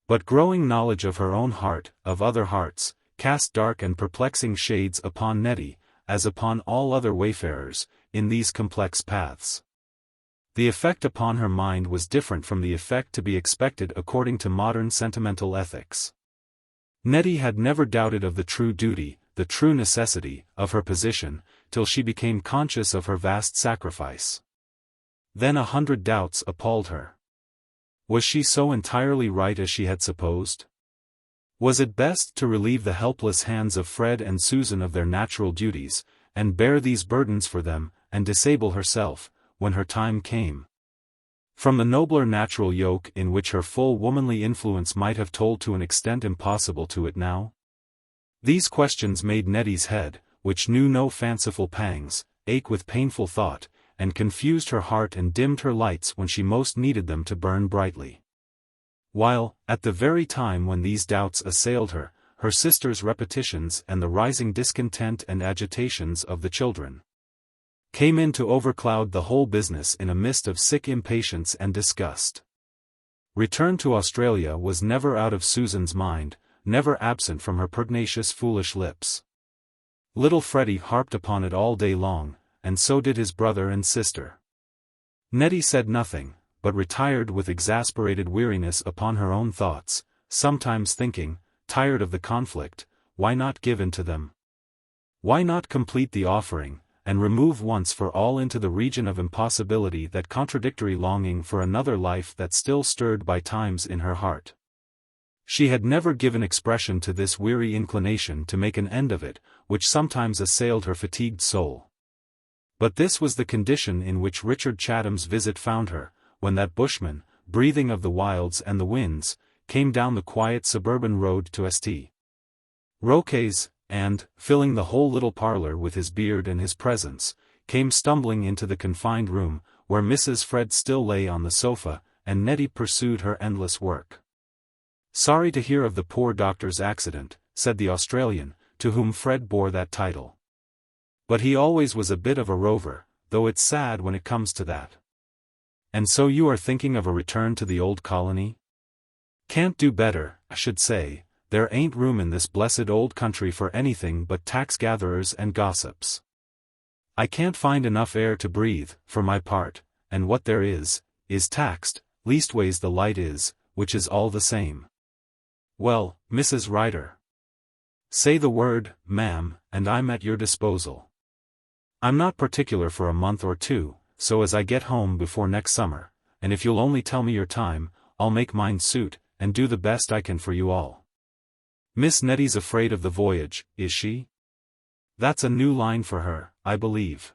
But growing knowledge of her own heart, of other hearts, cast dark and perplexing shades upon Nettie, as upon all other wayfarers, in these complex paths. The effect upon her mind was different from the effect to be expected according to modern sentimental ethics. Nettie had never doubted of the true duty, the true necessity, of her position, till she became conscious of her vast sacrifice. Then 100 doubts appalled her. Was she so entirely right as she had supposed? Was it best to relieve the helpless hands of Fred and Susan of their natural duties, and bear these burdens for them, and disable herself, when her time came, from the nobler natural yoke in which her full womanly influence might have told to an extent impossible to it now? These questions made Nettie's head, which knew no fanciful pangs, ache with painful thought, and confused her heart and dimmed her lights when she most needed them to burn brightly. While, at the very time when these doubts assailed her, her sister's repetitions and the rising discontent and agitations of the children came in to overcloud the whole business in a mist of sick impatience and disgust. Return to Australia was never out of Susan's mind, never absent from her pugnacious foolish lips. Little Freddie harped upon it all day long, and so did his brother and sister. Nettie said nothing, but retired with exasperated weariness upon her own thoughts, sometimes thinking, tired of the conflict, why not give in to them? Why not complete the offering, and remove once for all into the region of impossibility that contradictory longing for another life that still stirred by times in her heart? She had never given expression to this weary inclination to make an end of it, which sometimes assailed her fatigued soul. But this was the condition in which Richard Chatham's visit found her, when that bushman, breathing of the wilds and the winds, came down the quiet suburban road to St. Roque's, and, filling the whole little parlour with his beard and his presence, came stumbling into the confined room, where Mrs. Fred still lay on the sofa, and Nettie pursued her endless work. "Sorry to hear of the poor doctor's accident," said the Australian, to whom Fred bore that title. "But he always was a bit of a rover, though it's sad when it comes to that. And so you are thinking of a return to the old colony? Can't do better, I should say. There ain't room in this blessed old country for anything but tax-gatherers and gossips. I can't find enough air to breathe, for my part, and what there is taxed, leastways the light is, which is all the same. Well, Mrs. Ryder, say the word, ma'am, and I'm at your disposal. I'm not particular for a month or two, so as I get home before next summer, and if you'll only tell me your time, I'll make mine suit, and do the best I can for you all." "Miss Nettie's afraid of the voyage, is she? That's a new line for her, I believe.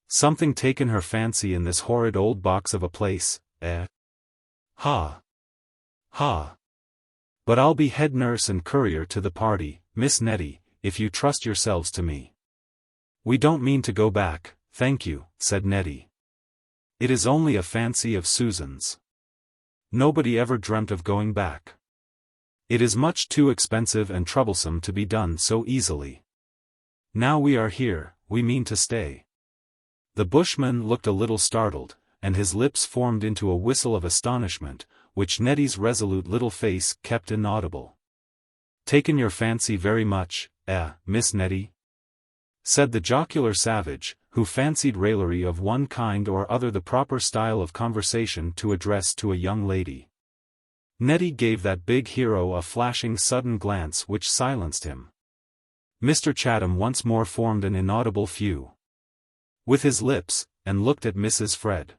Something taken her fancy in this horrid old box of a place, eh? Ha! Ha! But I'll be head nurse and courier to the party, Miss Nettie, if you trust yourselves to me." "We don't mean to go back, thank you," said Nettie. "It is only a fancy of Susan's. Nobody ever dreamt of going back. It is much too expensive and troublesome to be done so easily. Now we are here, we mean to stay." The bushman looked a little startled, and his lips formed into a whistle of astonishment, which Nettie's resolute little face kept inaudible. "Taken your fancy very much, Miss Nettie?" said the jocular savage, who fancied raillery of one kind or other the proper style of conversation to address to a young lady. Nettie gave that big hero a flashing sudden glance which silenced him. Mr. Chatham once more formed an inaudible few with his lips, and looked at Mrs. Fred.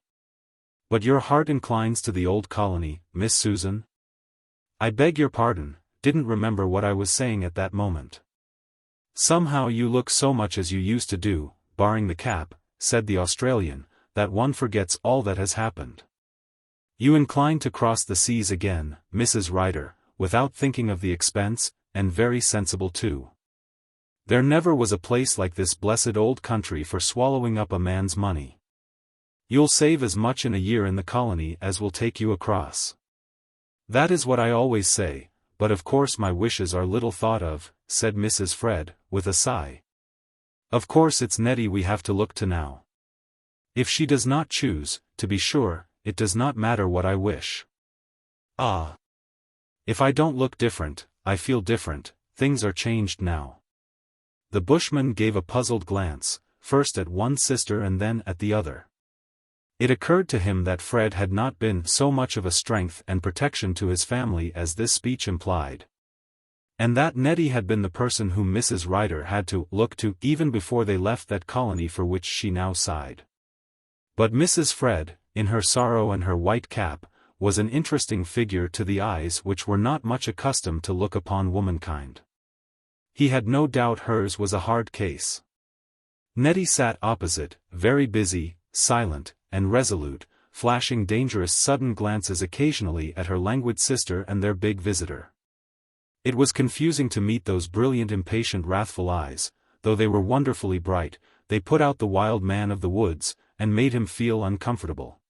"But your heart inclines to the old colony, Miss Susan?" "I beg your pardon, didn't remember what I was saying at that moment." "Somehow you look so much as you used to do, barring the cap," said the Australian, "that one forgets all that has happened. You incline to cross the seas again, Mrs. Ryder, without thinking of the expense, and very sensible too. There never was a place like this blessed old country for swallowing up a man's money. You'll save as much in a year in the colony as will take you across." "That is what I always say, but of course my wishes are little thought of," said Mrs. Fred, with a sigh. "Of course it's Nettie we have to look to now. If she does not choose, to be sure, it does not matter what I wish. Ah! If I don't look different, I feel different, things are changed now." The bushman gave a puzzled glance, first at one sister and then at the other. It occurred to him that Fred had not been so much of a strength and protection to his family as this speech implied. And that Nettie had been the person whom Mrs. Ryder had to look to even before they left that colony for which she now sighed. But Mrs. Fred, in her sorrow and her white cap, was an interesting figure to the eyes which were not much accustomed to look upon womankind. He had no doubt hers was a hard case. Nettie sat opposite, very busy, silent, and resolute, flashing dangerous sudden glances occasionally at her languid sister and their big visitor. It was confusing to meet those brilliant impatient wrathful eyes, though they were wonderfully bright, they put out the wild man of the woods, and made him feel uncomfortable.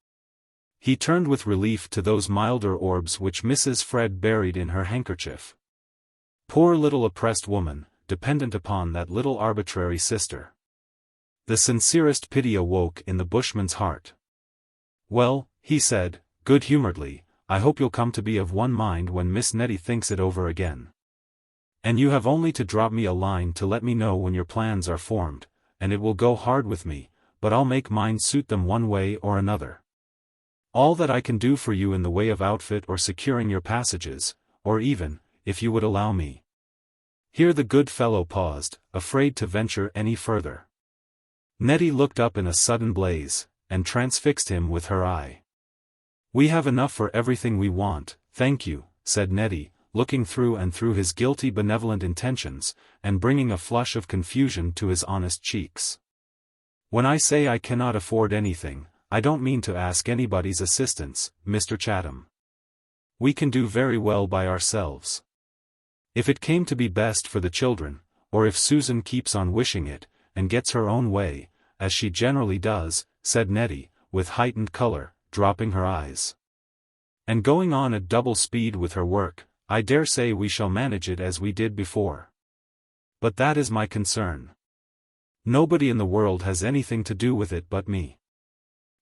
He turned with relief to those milder orbs which Mrs. Fred buried in her handkerchief. Poor little oppressed woman, dependent upon that little arbitrary sister. The sincerest pity awoke in the bushman's heart. "Well," he said, good-humoredly, "I hope you'll come to be of one mind when Miss Nettie thinks it over again. And you have only to drop me a line to let me know when your plans are formed, and it will go hard with me, but I'll make mine suit them one way or another. All that I can do for you in the way of outfit or securing your passages, or even, if you would allow me." Here the good fellow paused, afraid to venture any further. Nettie looked up in a sudden blaze, and transfixed him with her eye. "We have enough for everything we want, thank you," said Nettie, looking through and through his guilty benevolent intentions, and bringing a flush of confusion to his honest cheeks. "When I say I cannot afford anything, I don't mean to ask anybody's assistance, Mr. Chatham. We can do very well by ourselves. If it came to be best for the children, or if Susan keeps on wishing it, and gets her own way, as she generally does," said Nettie, with heightened color, dropping her eyes, "and going on at double speed with her work, I dare say we shall manage it as we did before. But that is my concern. Nobody in the world has anything to do with it but me."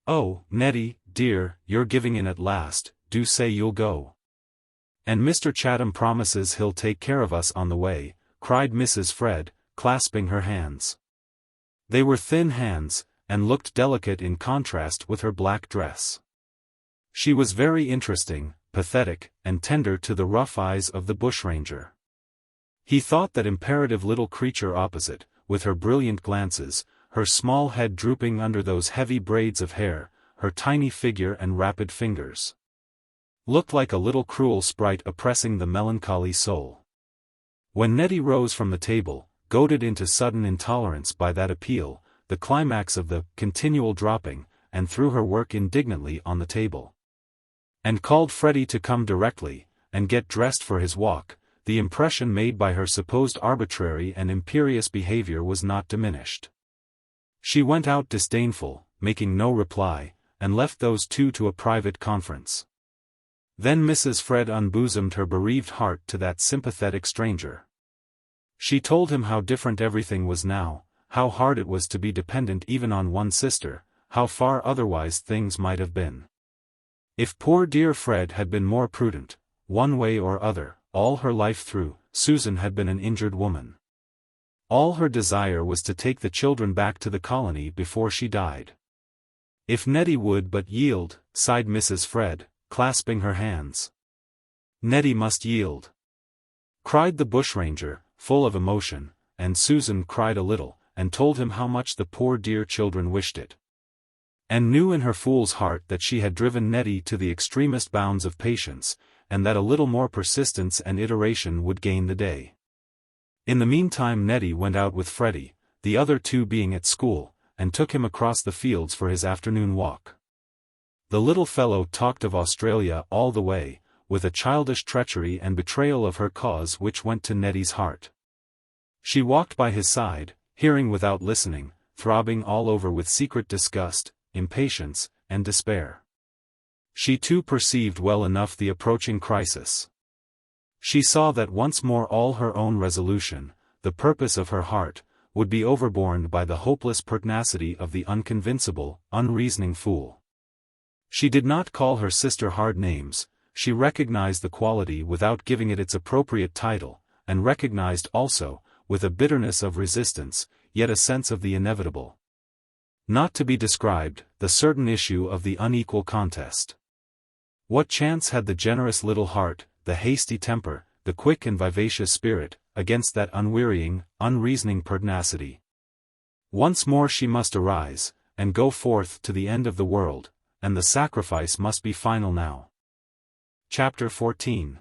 "Oh, Nettie, dear, you're giving in at last, do say you'll go. And Mr. Chatham promises he'll take care of us on the way," cried Mrs. Fred, clasping her hands. They were thin hands, and looked delicate in contrast with her black dress. She was very interesting, pathetic, and tender to the rough eyes of the bushranger. He thought that imperative little creature opposite, with her brilliant glances, her small head drooping under those heavy braids of hair, her tiny figure and rapid fingers, looked like a little cruel sprite oppressing the melancholy soul. When Nettie rose from the table, goaded into sudden intolerance by that appeal, the climax of the continual dropping, and threw her work indignantly on the table, and called Freddie to come directly, and get dressed for his walk, the impression made by her supposed arbitrary and imperious behavior was not diminished. She went out disdainful, making no reply, and left those two to a private conference. Then Mrs. Fred unbosomed her bereaved heart to that sympathetic stranger. She told him how different everything was now, how hard it was to be dependent even on one sister, how far otherwise things might have been. If poor dear Fred had been more prudent, one way or other, all her life through, Susan had been an injured woman. All her desire was to take the children back to the colony before she died. If Nettie would but yield, sighed Mrs. Fred, clasping her hands. "Nettie must yield," cried the bushranger, full of emotion, and Susan cried a little, and told him how much the poor dear children wished it, and knew in her fool's heart that she had driven Nettie to the extremest bounds of patience, and that a little more persistence and iteration would gain the day. In the meantime Nettie went out with Freddie, the other two being at school, and took him across the fields for his afternoon walk. The little fellow talked of Australia all the way, with a childish treachery and betrayal of her cause which went to Nettie's heart. She walked by his side, hearing without listening, throbbing all over with secret disgust, impatience, and despair. She too perceived well enough the approaching crisis. She saw that once more all her own resolution, the purpose of her heart, would be overborne by the hopeless pertinacity of the unconvincible, unreasoning fool. She did not call her sister hard names, she recognized the quality without giving it its appropriate title, and recognized also, with a bitterness of resistance, yet a sense of the inevitable, not to be described, the certain issue of the unequal contest. What chance had the generous little heart, the hasty temper, the quick and vivacious spirit, against that unwearying, unreasoning pertinacity? Once more she must arise, and go forth to the end of the world, and the sacrifice must be final now. Chapter 14.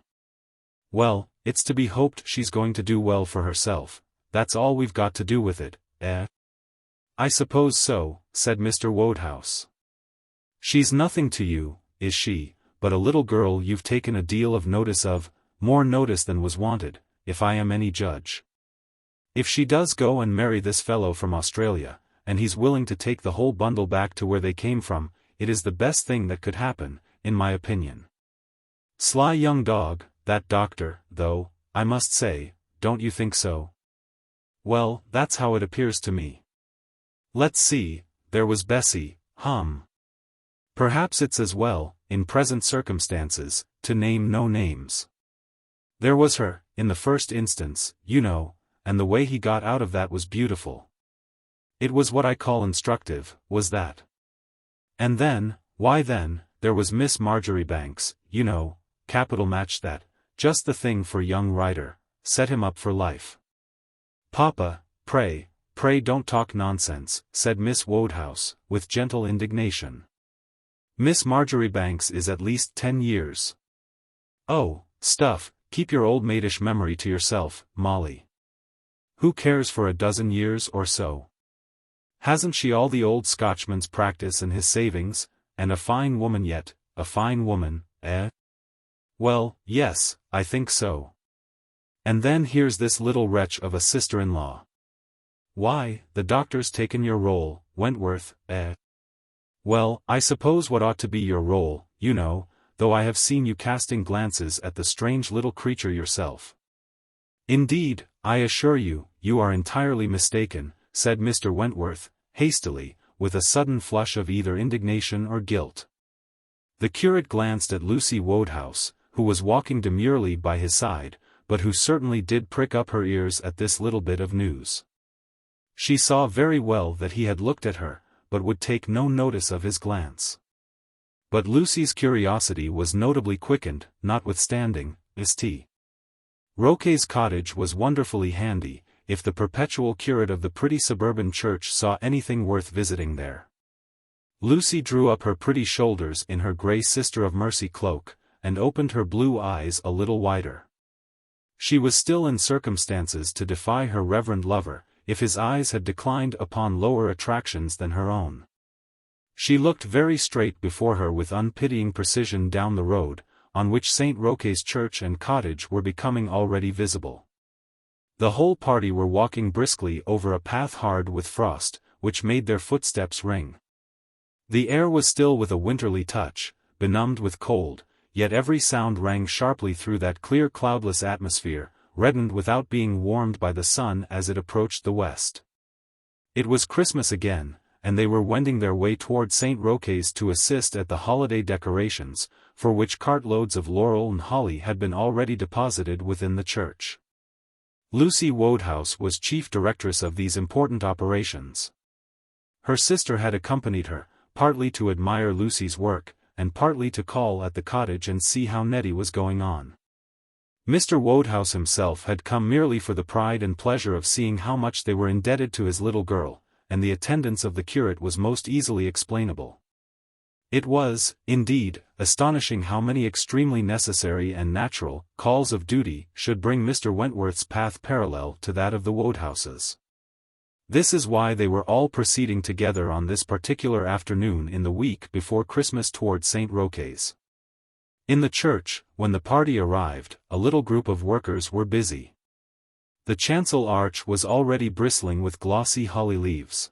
Well, it's to be hoped she's going to do well for herself, that's all we've got to do with it, eh? I suppose so, said Mr. Wodehouse. She's nothing to you, is she, but a little girl you've taken a deal of notice of, more notice than was wanted, if I am any judge. If she does go and marry this fellow from Australia, and he's willing to take the whole bundle back to where they came from, it is the best thing that could happen, in my opinion. Sly young dog, that doctor, though, I must say, don't you think so? Well, that's how it appears to me. Let's see, there was Bessie, Perhaps it's as well, in present circumstances, to name no names. There was her, in the first instance, you know, and the way he got out of that was beautiful. It was what I call instructive, was that. And then, why then, there was Miss Marjoribanks, you know, capital match that, just the thing for young Ryder, set him up for life. "Papa, pray don't talk nonsense," said Miss Wodehouse, with gentle indignation. "Miss Marjoribanks is at least 10 years. "Oh, stuff, keep your old maidish memory to yourself, Molly. Who cares for a dozen years or so? Hasn't she all the old Scotchman's practice and his savings, and a fine woman yet, a fine woman, eh?" "Well, yes, I think so. And then here's this little wretch of a sister-in-law. Why, the doctor's taken your role, Wentworth, eh?" "Well, I suppose what ought to be your role, you know, though I have seen you casting glances at the strange little creature yourself." "Indeed, I assure you, you are entirely mistaken," said Mr. Wentworth, hastily, with a sudden flush of either indignation or guilt. The curate glanced at Lucy Wodehouse, who was walking demurely by his side, but who certainly did prick up her ears at this little bit of news. She saw very well that he had looked at her, but would take no notice of his glance. But Lucy's curiosity was notably quickened, notwithstanding. St. Roque's cottage was wonderfully handy, if the perpetual curate of the pretty suburban church saw anything worth visiting there. Lucy drew up her pretty shoulders in her grey Sister of Mercy cloak, and opened her blue eyes a little wider. She was still in circumstances to defy her reverend lover, if his eyes had declined upon lower attractions than her own. She looked very straight before her with unpitying precision down the road, on which St. Roque's church and cottage were becoming already visible. The whole party were walking briskly over a path hard with frost, which made their footsteps ring. The air was still with a winterly touch, benumbed with cold, yet every sound rang sharply through that clear cloudless atmosphere, reddened without being warmed by the sun as it approached the west. It was Christmas again, and they were wending their way toward St. Roque's to assist at the holiday decorations, for which cartloads of laurel and holly had been already deposited within the church. Lucy Wodehouse was chief directress of these important operations. Her sister had accompanied her, partly to admire Lucy's work, and partly to call at the cottage and see how Nettie was going on. Mr. Wodehouse himself had come merely for the pride and pleasure of seeing how much they were indebted to his little girl, and the attendance of the curate was most easily explainable. It was, indeed, astonishing how many extremely necessary and natural calls of duty should bring Mr. Wentworth's path parallel to that of the Wodehouses. This is why they were all proceeding together on this particular afternoon in the week before Christmas toward St. Roque's. In the church, when the party arrived, a little group of workers were busy. The chancel arch was already bristling with glossy holly leaves.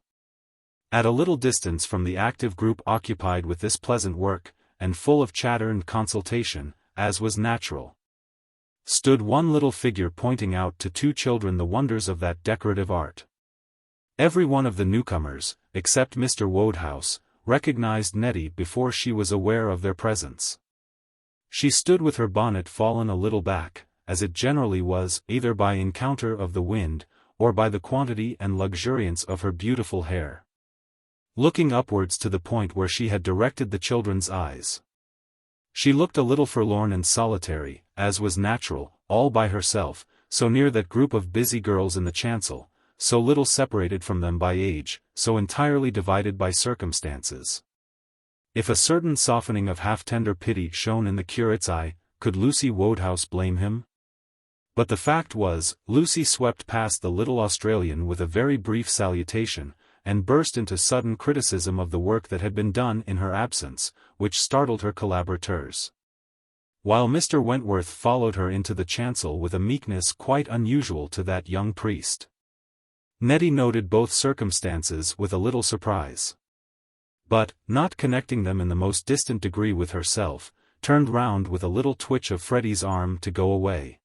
At a little distance from the active group occupied with this pleasant work, and full of chatter and consultation, as was natural, stood one little figure pointing out to two children the wonders of that decorative art. Every one of the newcomers, except Mr. Wodehouse, recognized Nettie before she was aware of their presence. She stood with her bonnet fallen a little back, as it generally was, either by encounter of the wind, or by the quantity and luxuriance of her beautiful hair, looking upwards to the point where she had directed the children's eyes. She looked a little forlorn and solitary, as was natural, all by herself, so near that group of busy girls in the chancel, so little separated from them by age, so entirely divided by circumstances. If a certain softening of half-tender pity shone in the curate's eye, could Lucy Wodehouse blame him? But the fact was, Lucy swept past the little Australian with a very brief salutation, and burst into sudden criticism of the work that had been done in her absence, which startled her collaborateurs. While Mr. Wentworth followed her into the chancel with a meekness quite unusual to that young priest. Nettie noted both circumstances with a little surprise, but, not connecting them in the most distant degree with herself, turned round with a little twitch of Freddie's arm to go away.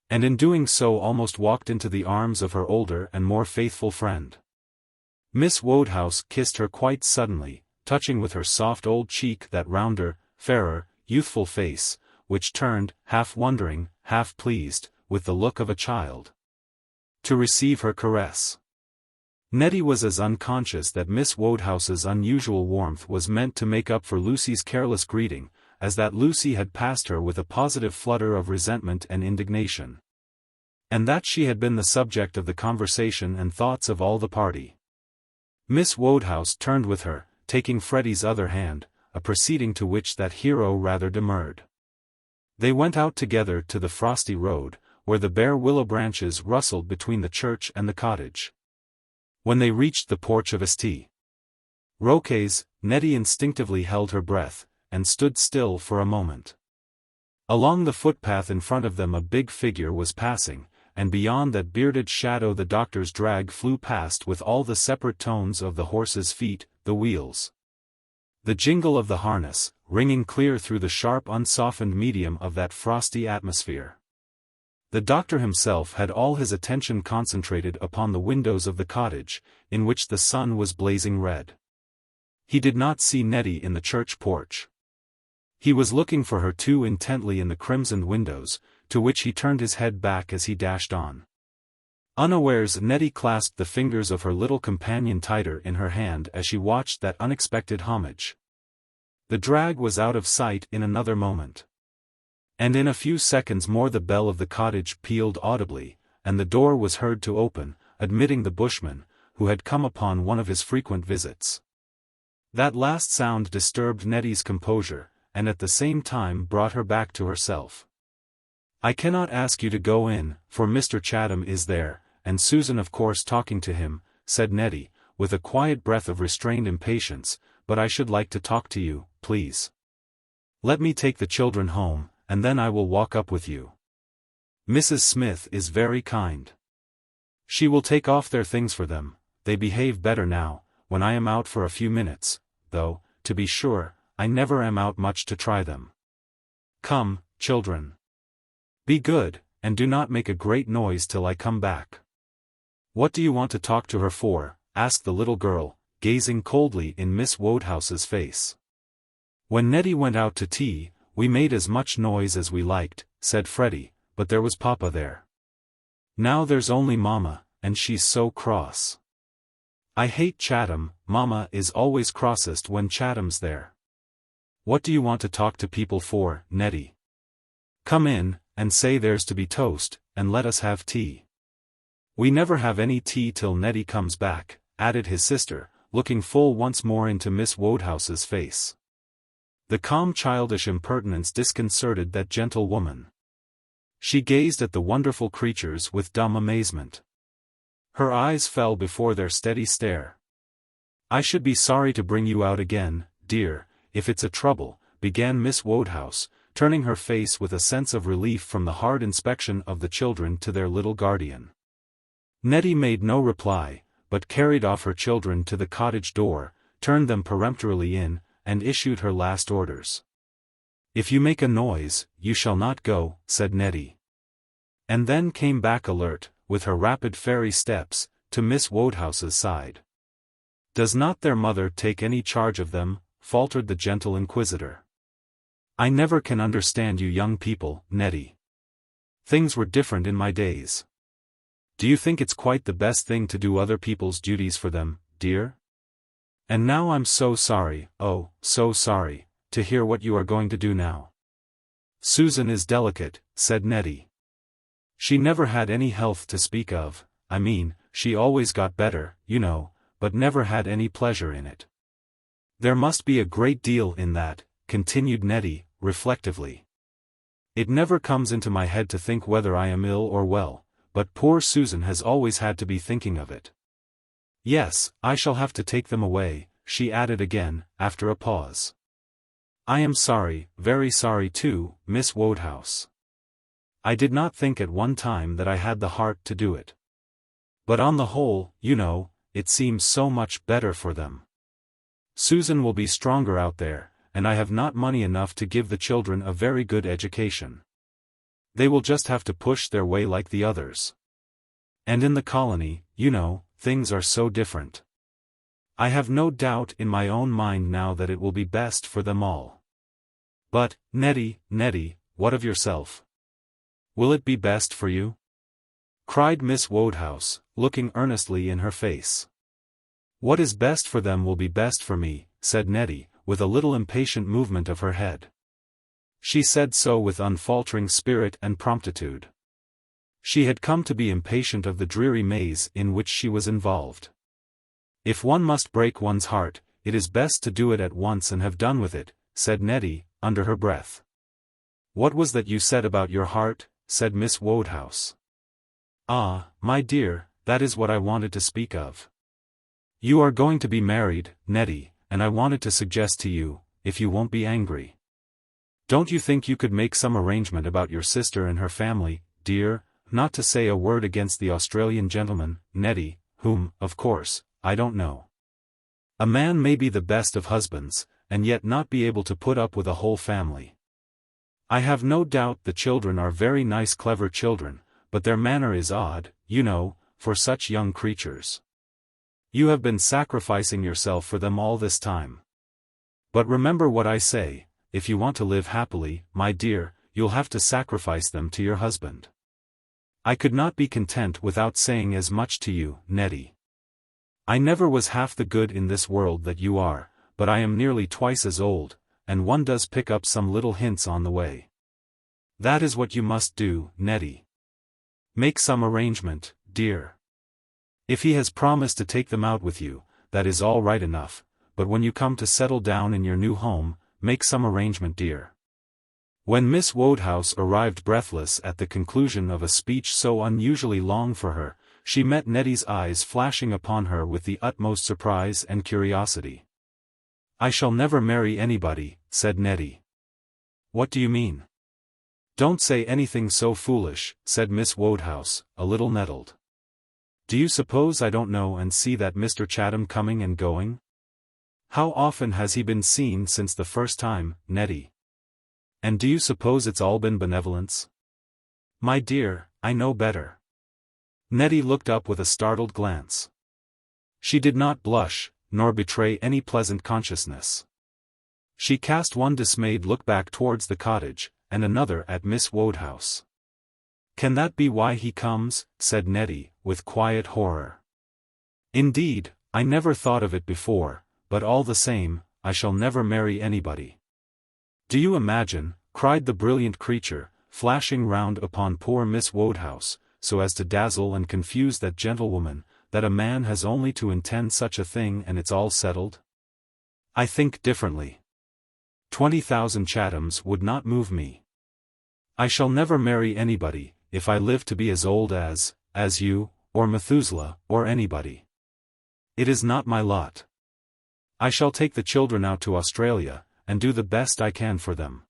And in doing so almost walked into the arms of her older and more faithful friend. Miss Wodehouse kissed her quite suddenly, touching with her soft old cheek that rounder, fairer, youthful face, which turned, half wondering, half pleased, with the look of a child, to receive her caress. Nettie was as unconscious that Miss Wodehouse's unusual warmth was meant to make up for Lucy's careless greeting, as that Lucy had passed her with a positive flutter of resentment and indignation. and that she had been the subject of the conversation and thoughts of all the party. Miss Wodehouse turned with her, taking Freddie's other hand, a proceeding to which that hero rather demurred. They went out together to the frosty road, where the bare willow branches rustled between the church and the cottage. When they reached the porch of St. Roque's, Nettie instinctively held her breath, and stood still for a moment. Along the footpath in front of them a big figure was passing, and beyond that bearded shadow the doctor's drag flew past with all the separate tones of the horse's feet, the wheels. The jingle of the harness, ringing clear through the sharp unsoftened medium of that frosty atmosphere. The doctor himself had all his attention concentrated upon the windows of the cottage, in which the sun was blazing red. He did not see Nettie in the church porch. He was looking for her too intently in the crimsoned windows, to which he turned his head back as he dashed on. Unawares Nettie clasped the fingers of her little companion tighter in her hand as she watched that unexpected homage. The drag was out of sight in another moment. And in a few seconds more the bell of the cottage pealed audibly, and the door was heard to open, admitting the bushman, who had come upon one of his frequent visits. That last sound disturbed Nettie's composure, and at the same time brought her back to herself. "I cannot ask you to go in, for Mr. Chatham is there, and Susan of course talking to him," said Nettie, with a quiet breath of restrained impatience, "but I should like to talk to you, please. Let me take the children home, and then I will walk up with you. Mrs. Smith is very kind. She will take off their things for them. They behave better now, when I am out for a few minutes, though, to be sure, I never am out much to try them. Come, children. Be good, and do not make a great noise till I come back." "What do you want to talk to her for?" asked the little girl, gazing coldly in Miss Wodehouse's face. "When Nettie went out to tea, we made as much noise as we liked," said Freddie, "but there was Papa there. Now there's only Mama, and she's so cross. I hate Chatham. Mama is always crossest when Chatham's there. What do you want to talk to people for, Nettie? Come in, and say there's to be toast, and let us have tea." "We never have any tea till Nettie comes back," added his sister, looking full once more into Miss Wodehouse's face. The calm childish impertinence disconcerted that gentle woman. She gazed at the wonderful creatures with dumb amazement. Her eyes fell before their steady stare. "I should be sorry to bring you out again, dear, if it's a trouble," began Miss Wodehouse, turning her face with a sense of relief from the hard inspection of the children to their little guardian. Nettie made no reply, but carried off her children to the cottage door, turned them peremptorily in, and issued her last orders. "If you make a noise, you shall not go," said Nettie. And then came back alert, with her rapid fairy steps, to Miss Wodehouse's side. "Does not their mother take any charge of them?" faltered the gentle inquisitor. "I never can understand you young people, Nettie. Things were different in my days. Do you think it's quite the best thing to do other people's duties for them, dear? And now I'm so sorry, oh, so sorry, to hear what you are going to do now." "Susan is delicate," said Nettie. "She never had any health to speak of. I mean, she always got better, you know, but never had any pleasure in it." "There must be a great deal in that," continued Nettie, reflectively. "It never comes into my head to think whether I am ill or well, but poor Susan has always had to be thinking of it. Yes, I shall have to take them away," she added again, after a pause. "I am sorry, very sorry too, Miss Wodehouse. I did not think at one time that I had the heart to do it. But on the whole, you know, it seems so much better for them. Susan will be stronger out there, and I have not money enough to give the children a very good education. They will just have to push their way like the others. And in the colony, you know, things are so different. I have no doubt in my own mind now that it will be best for them all. But, Nettie, what of yourself? Will it be best for you?" cried Miss Wodehouse, looking earnestly in her face. "What is best for them will be best for me," said Nettie, with a little impatient movement of her head. She said so with unfaltering spirit and promptitude. She had come to be impatient of the dreary maze in which she was involved. "If one must break one's heart, it is best to do it at once and have done with it," said Nettie, under her breath. "What was that you said about your heart?" said Miss Wodehouse. "Ah, my dear, that is what I wanted to speak of. You are going to be married, Nettie, and I wanted to suggest to you, if you won't be angry. Don't you think you could make some arrangement about your sister and her family, dear, not to say a word against the Australian gentleman, Nettie, whom, of course, I don't know. A man may be the best of husbands, and yet not be able to put up with a whole family. I have no doubt the children are very nice clever children, but their manner is odd, you know, for such young creatures. You have been sacrificing yourself for them all this time. But remember what I say, if you want to live happily, my dear, you'll have to sacrifice them to your husband. I could not be content without saying as much to you, Nettie. I never was half the good in this world that you are, but I am nearly twice as old, and one does pick up some little hints on the way. That is what you must do, Nettie. Make some arrangement, dear. If he has promised to take them out with you, that is all right enough, but when you come to settle down in your new home, make some arrangement, dear." When Miss Wodehouse arrived breathless at the conclusion of a speech so unusually long for her, she met Nettie's eyes flashing upon her with the utmost surprise and curiosity. "I shall never marry anybody," said Nettie. "What do you mean?" "Don't say anything so foolish," said Miss Wodehouse, a little nettled. "Do you suppose I don't know and see that Mr. Chatham coming and going? How often has he been seen since the first time, Nettie? And do you suppose it's all been benevolence?" "My dear, I know better." Nettie looked up with a startled glance. She did not blush, nor betray any pleasant consciousness. She cast one dismayed look back towards the cottage, and another at Miss Wodehouse. "Can that be why he comes?" said Nettie, with quiet horror. "Indeed, I never thought of it before, but all the same, I shall never marry anybody." "Do you imagine," cried the brilliant creature, flashing round upon poor Miss Wodehouse, so as to dazzle and confuse that gentlewoman, "that a man has only to intend such a thing and it's all settled? I think differently. 20,000 Chathams would not move me. I shall never marry anybody, if I live to be as old as you, or Methuselah, or anybody. It is not my lot. I shall take the children out to Australia, and do the best I can for them.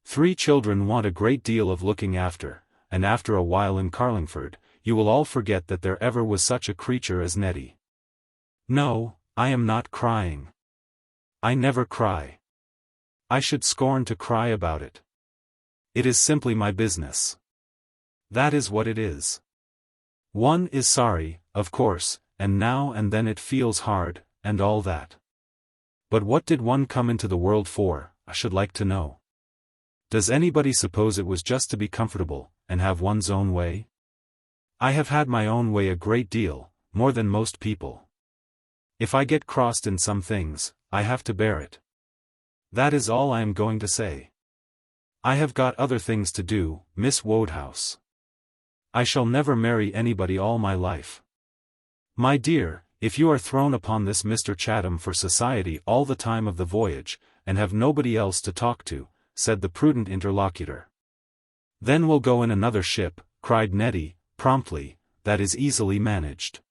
3 children want a great deal of looking after, and after a while in Carlingford, you will all forget that there ever was such a creature as Nettie. No, I am not crying. I never cry. I should scorn to cry about it. It is simply my business. That is what it is. One is sorry, of course, and now and then it feels hard, and all that. But what did one come into the world for, I should like to know? Does anybody suppose it was just to be comfortable, and have one's own way? I have had my own way a great deal, more than most people. If I get crossed in some things, I have to bear it. That is all I am going to say. I have got other things to do, Miss Wodehouse. I shall never marry anybody all my life. My dear, if you are thrown upon this Mr. Chatham for society all the time of the voyage, and have nobody else to talk to," said the prudent interlocutor. "Then we'll go in another ship," cried Nettie, promptly, "that is easily managed.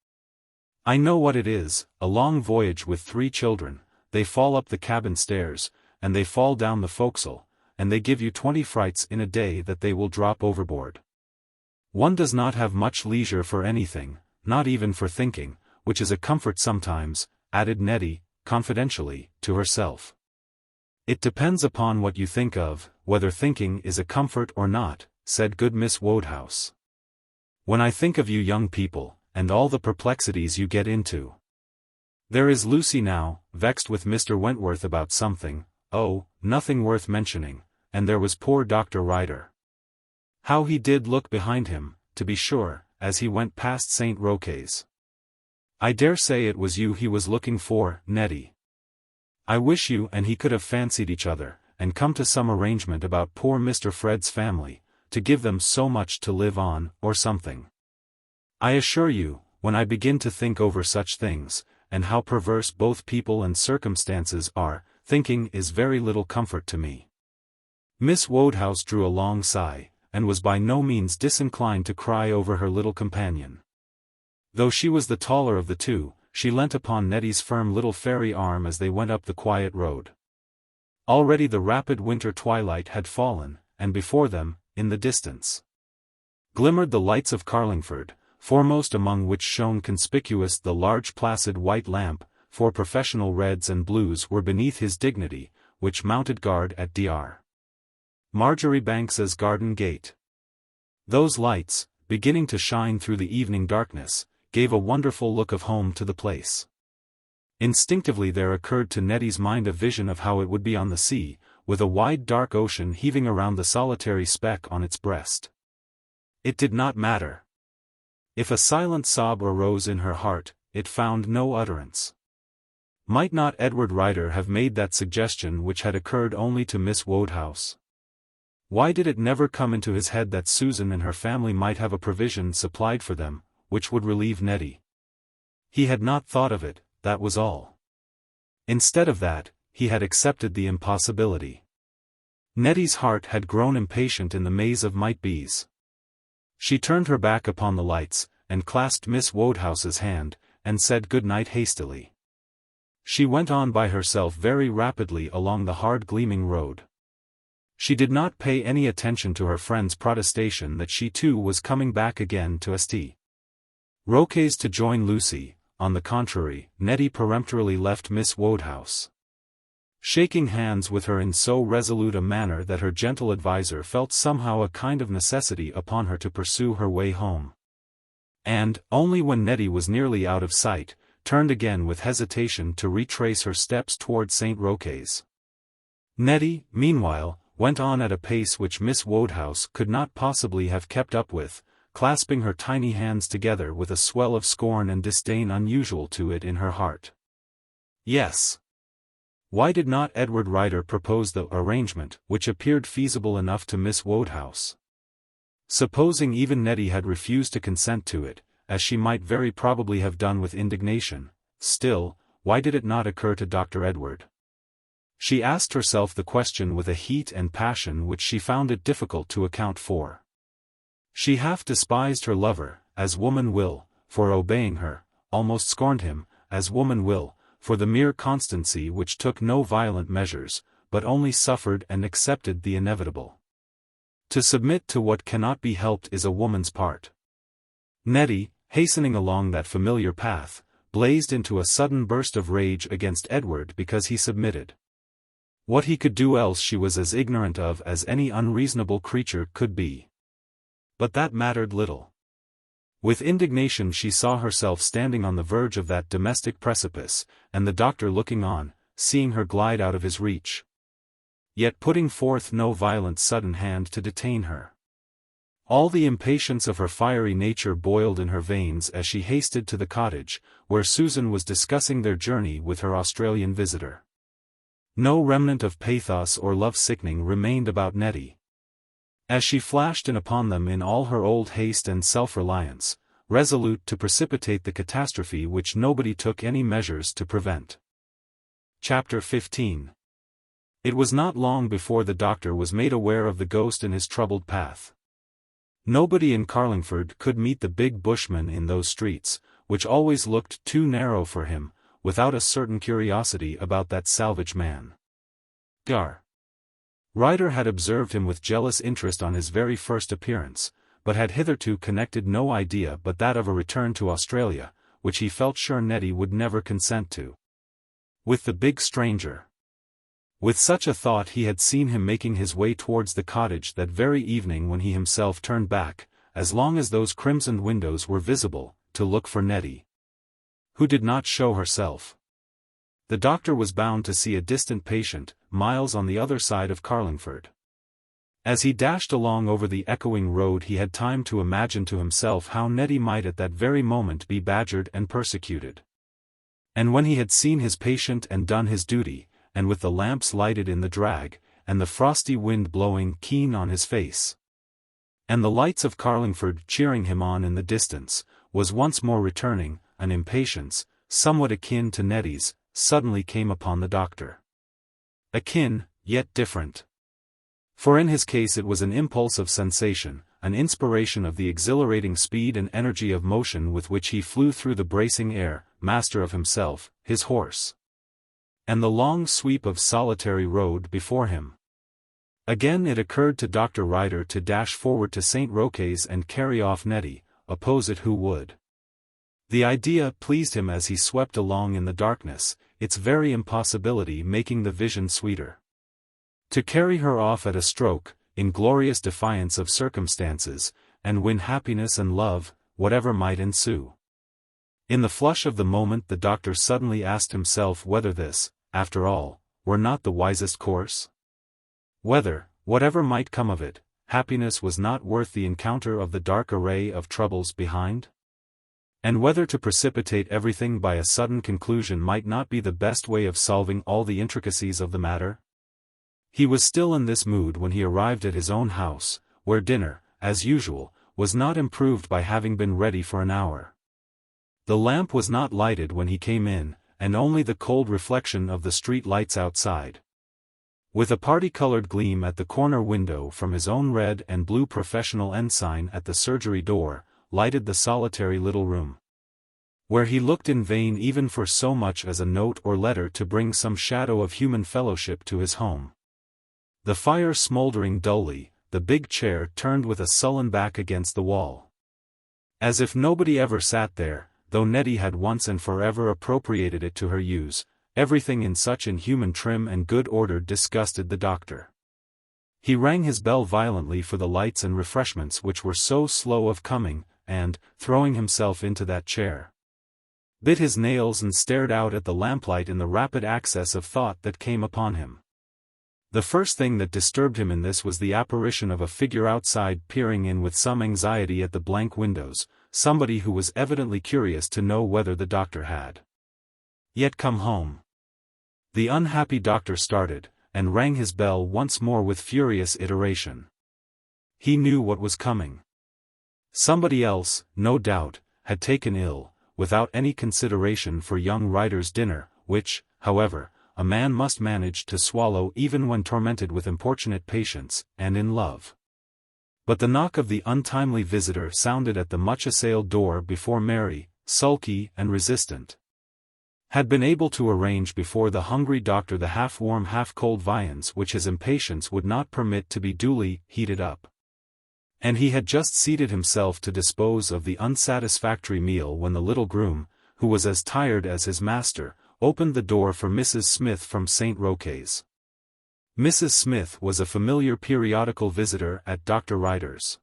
I know what it is, a long voyage with 3 children, they fall up the cabin stairs, and they fall down the forecastle, and they give you 20 frights in a day that they will drop overboard. One does not have much leisure for anything, not even for thinking, which is a comfort sometimes," added Nettie, confidentially, to herself. "It depends upon what you think of, whether thinking is a comfort or not," said good Miss Wodehouse. "When I think of you young people, and all the perplexities you get into. There is Lucy now, vexed with Mr. Wentworth about something, oh, nothing worth mentioning, and there was poor Dr. Ryder. How he did look behind him, to be sure, as he went past St. Roquet's. I dare say it was you he was looking for, Nettie. I wish you and he could have fancied each other, and come to some arrangement about poor Mr. Fred's family, to give them so much to live on, or something. I assure you, when I begin to think over such things, and how perverse both people and circumstances are, thinking is very little comfort to me." Miss Wodehouse drew a long sigh, and was by no means disinclined to cry over her little companion. Though she was the taller of the two, she leant upon Nettie's firm little fairy arm as they went up the quiet road. Already the rapid winter twilight had fallen, and before them, in the distance, glimmered the lights of Carlingford, foremost among which shone conspicuous the large placid white lamp, for professional reds and blues were beneath his dignity, which mounted guard at Dr. Marjoribanks's garden gate. Those lights, beginning to shine through the evening darkness, gave a wonderful look of home to the place. Instinctively there occurred to Nettie's mind a vision of how it would be on the sea, with a wide dark ocean heaving around the solitary speck on its breast. It did not matter. If a silent sob arose in her heart, it found no utterance. Might not Edward Rider have made that suggestion which had occurred only to Miss Wodehouse? Why did it never come into his head that Susan and her family might have a provision supplied for them, which would relieve Nettie? He had not thought of it, that was all. Instead of that, he had accepted the impossibility. Nettie's heart had grown impatient in the maze of might-be's. She turned her back upon the lights, and clasped Miss Wodehouse's hand, and said good night hastily. She went on by herself very rapidly along the hard gleaming road. She did not pay any attention to her friend's protestation that she too was coming back again to St. Roque's to join Lucy. On the contrary, Nettie peremptorily left Miss Wodehouse, shaking hands with her in so resolute a manner that her gentle adviser felt somehow a kind of necessity upon her to pursue her way home. And, only when Nettie was nearly out of sight, turned again with hesitation to retrace her steps toward St. Roque's. Nettie, meanwhile, went on at a pace which Miss Wodehouse could not possibly have kept up with, clasping her tiny hands together with a swell of scorn and disdain unusual to it in her heart. Yes. Why did not Edward Rider propose the arrangement which appeared feasible enough to Miss Wodehouse? Supposing even Nettie had refused to consent to it, as she might very probably have done with indignation, still, why did it not occur to Dr. Edward? She asked herself the question with a heat and passion which she found it difficult to account for. She half despised her lover, as woman will, for obeying her, almost scorned him, as woman will, for the mere constancy which took no violent measures, but only suffered and accepted the inevitable. To submit to what cannot be helped is a woman's part. Nettie, hastening along that familiar path, blazed into a sudden burst of rage against Edward because he submitted. What he could do else she was as ignorant of as any unreasonable creature could be. But that mattered little. With indignation she saw herself standing on the verge of that domestic precipice, and the doctor looking on, seeing her glide out of his reach, yet putting forth no violent sudden hand to detain her. All the impatience of her fiery nature boiled in her veins as she hasted to the cottage, where Susan was discussing their journey with her Australian visitor. No remnant of pathos or love-sickening remained about Nettie. As she flashed in upon them in all her old haste and self-reliance, resolute to precipitate the catastrophe which nobody took any measures to prevent. Chapter 15. It was not long before the doctor was made aware of the ghost in his troubled path. Nobody in Carlingford could meet the big bushman in those streets, which always looked too narrow for him, without a certain curiosity about that salvage man. Dr. Rider had observed him with jealous interest on his very first appearance, but had hitherto connected no idea but that of a return to Australia, which he felt sure Nettie would never consent to, with the big stranger. With such a thought he had seen him making his way towards the cottage that very evening when he himself turned back, as long as those crimsoned windows were visible, to look for Nettie, who did not show herself. The doctor was bound to see a distant patient, miles on the other side of Carlingford. As he dashed along over the echoing road he had time to imagine to himself how Nettie might at that very moment be badgered and persecuted. And when he had seen his patient and done his duty, and with the lamps lighted in the drag, and the frosty wind blowing keen on his face, And the lights of Carlingford cheering him on in the distance, was once more returning. An impatience, somewhat akin to Nettie's, suddenly came upon the doctor. Akin, yet different. For in his case it was an impulse of sensation, an inspiration of the exhilarating speed and energy of motion with which he flew through the bracing air, master of himself, his horse, and the long sweep of solitary road before him. Again it occurred to Dr. Ryder to dash forward to St. Roque's and carry off Nettie, oppose it who would. The idea pleased him as he swept along in the darkness, its very impossibility making the vision sweeter. To carry her off at a stroke, in glorious defiance of circumstances, and win happiness and love, whatever might ensue. In the flush of the moment the doctor suddenly asked himself whether this, after all, were not the wisest course? Whether, whatever might come of it, happiness was not worth the encounter of the dark array of troubles behind? And whether to precipitate everything by a sudden conclusion might not be the best way of solving all the intricacies of the matter? He was still in this mood when he arrived at his own house, where dinner, as usual, was not improved by having been ready for an hour. The lamp was not lighted when he came in, and only the cold reflection of the street lights outside, with a party-colored gleam at the corner window from his own red and blue professional ensign at the surgery door, lighted the solitary little room, where he looked in vain even for so much as a note or letter to bring some shadow of human fellowship to his home. The fire smoldering dully, the big chair turned with a sullen back against the wall, as if nobody ever sat there, though Nettie had once and forever appropriated it to her use. Everything in such inhuman trim and good order disgusted the doctor. He rang his bell violently for the lights and refreshments which were so slow of coming, and, throwing himself into that chair, bit his nails and stared out at the lamplight in the rapid access of thought that came upon him. The first thing that disturbed him in this was the apparition of a figure outside peering in with some anxiety at the blank windows, somebody who was evidently curious to know whether the doctor had yet come home. The unhappy doctor started, and rang his bell once more with furious iteration. He knew what was coming. Somebody else, no doubt, had taken ill, without any consideration for young Ryder's dinner, which, however, a man must manage to swallow even when tormented with importunate patience, and in love. But the knock of the untimely visitor sounded at the much-assailed door before Mary, sulky and resistant, had been able to arrange before the hungry doctor the half-warm half-cold viands which his impatience would not permit to be duly heated up. And he had just seated himself to dispose of the unsatisfactory meal when the little groom, who was as tired as his master, opened the door for Mrs. Smith from St. Roque's. Mrs. Smith was a familiar periodical visitor at Dr. Ryder's.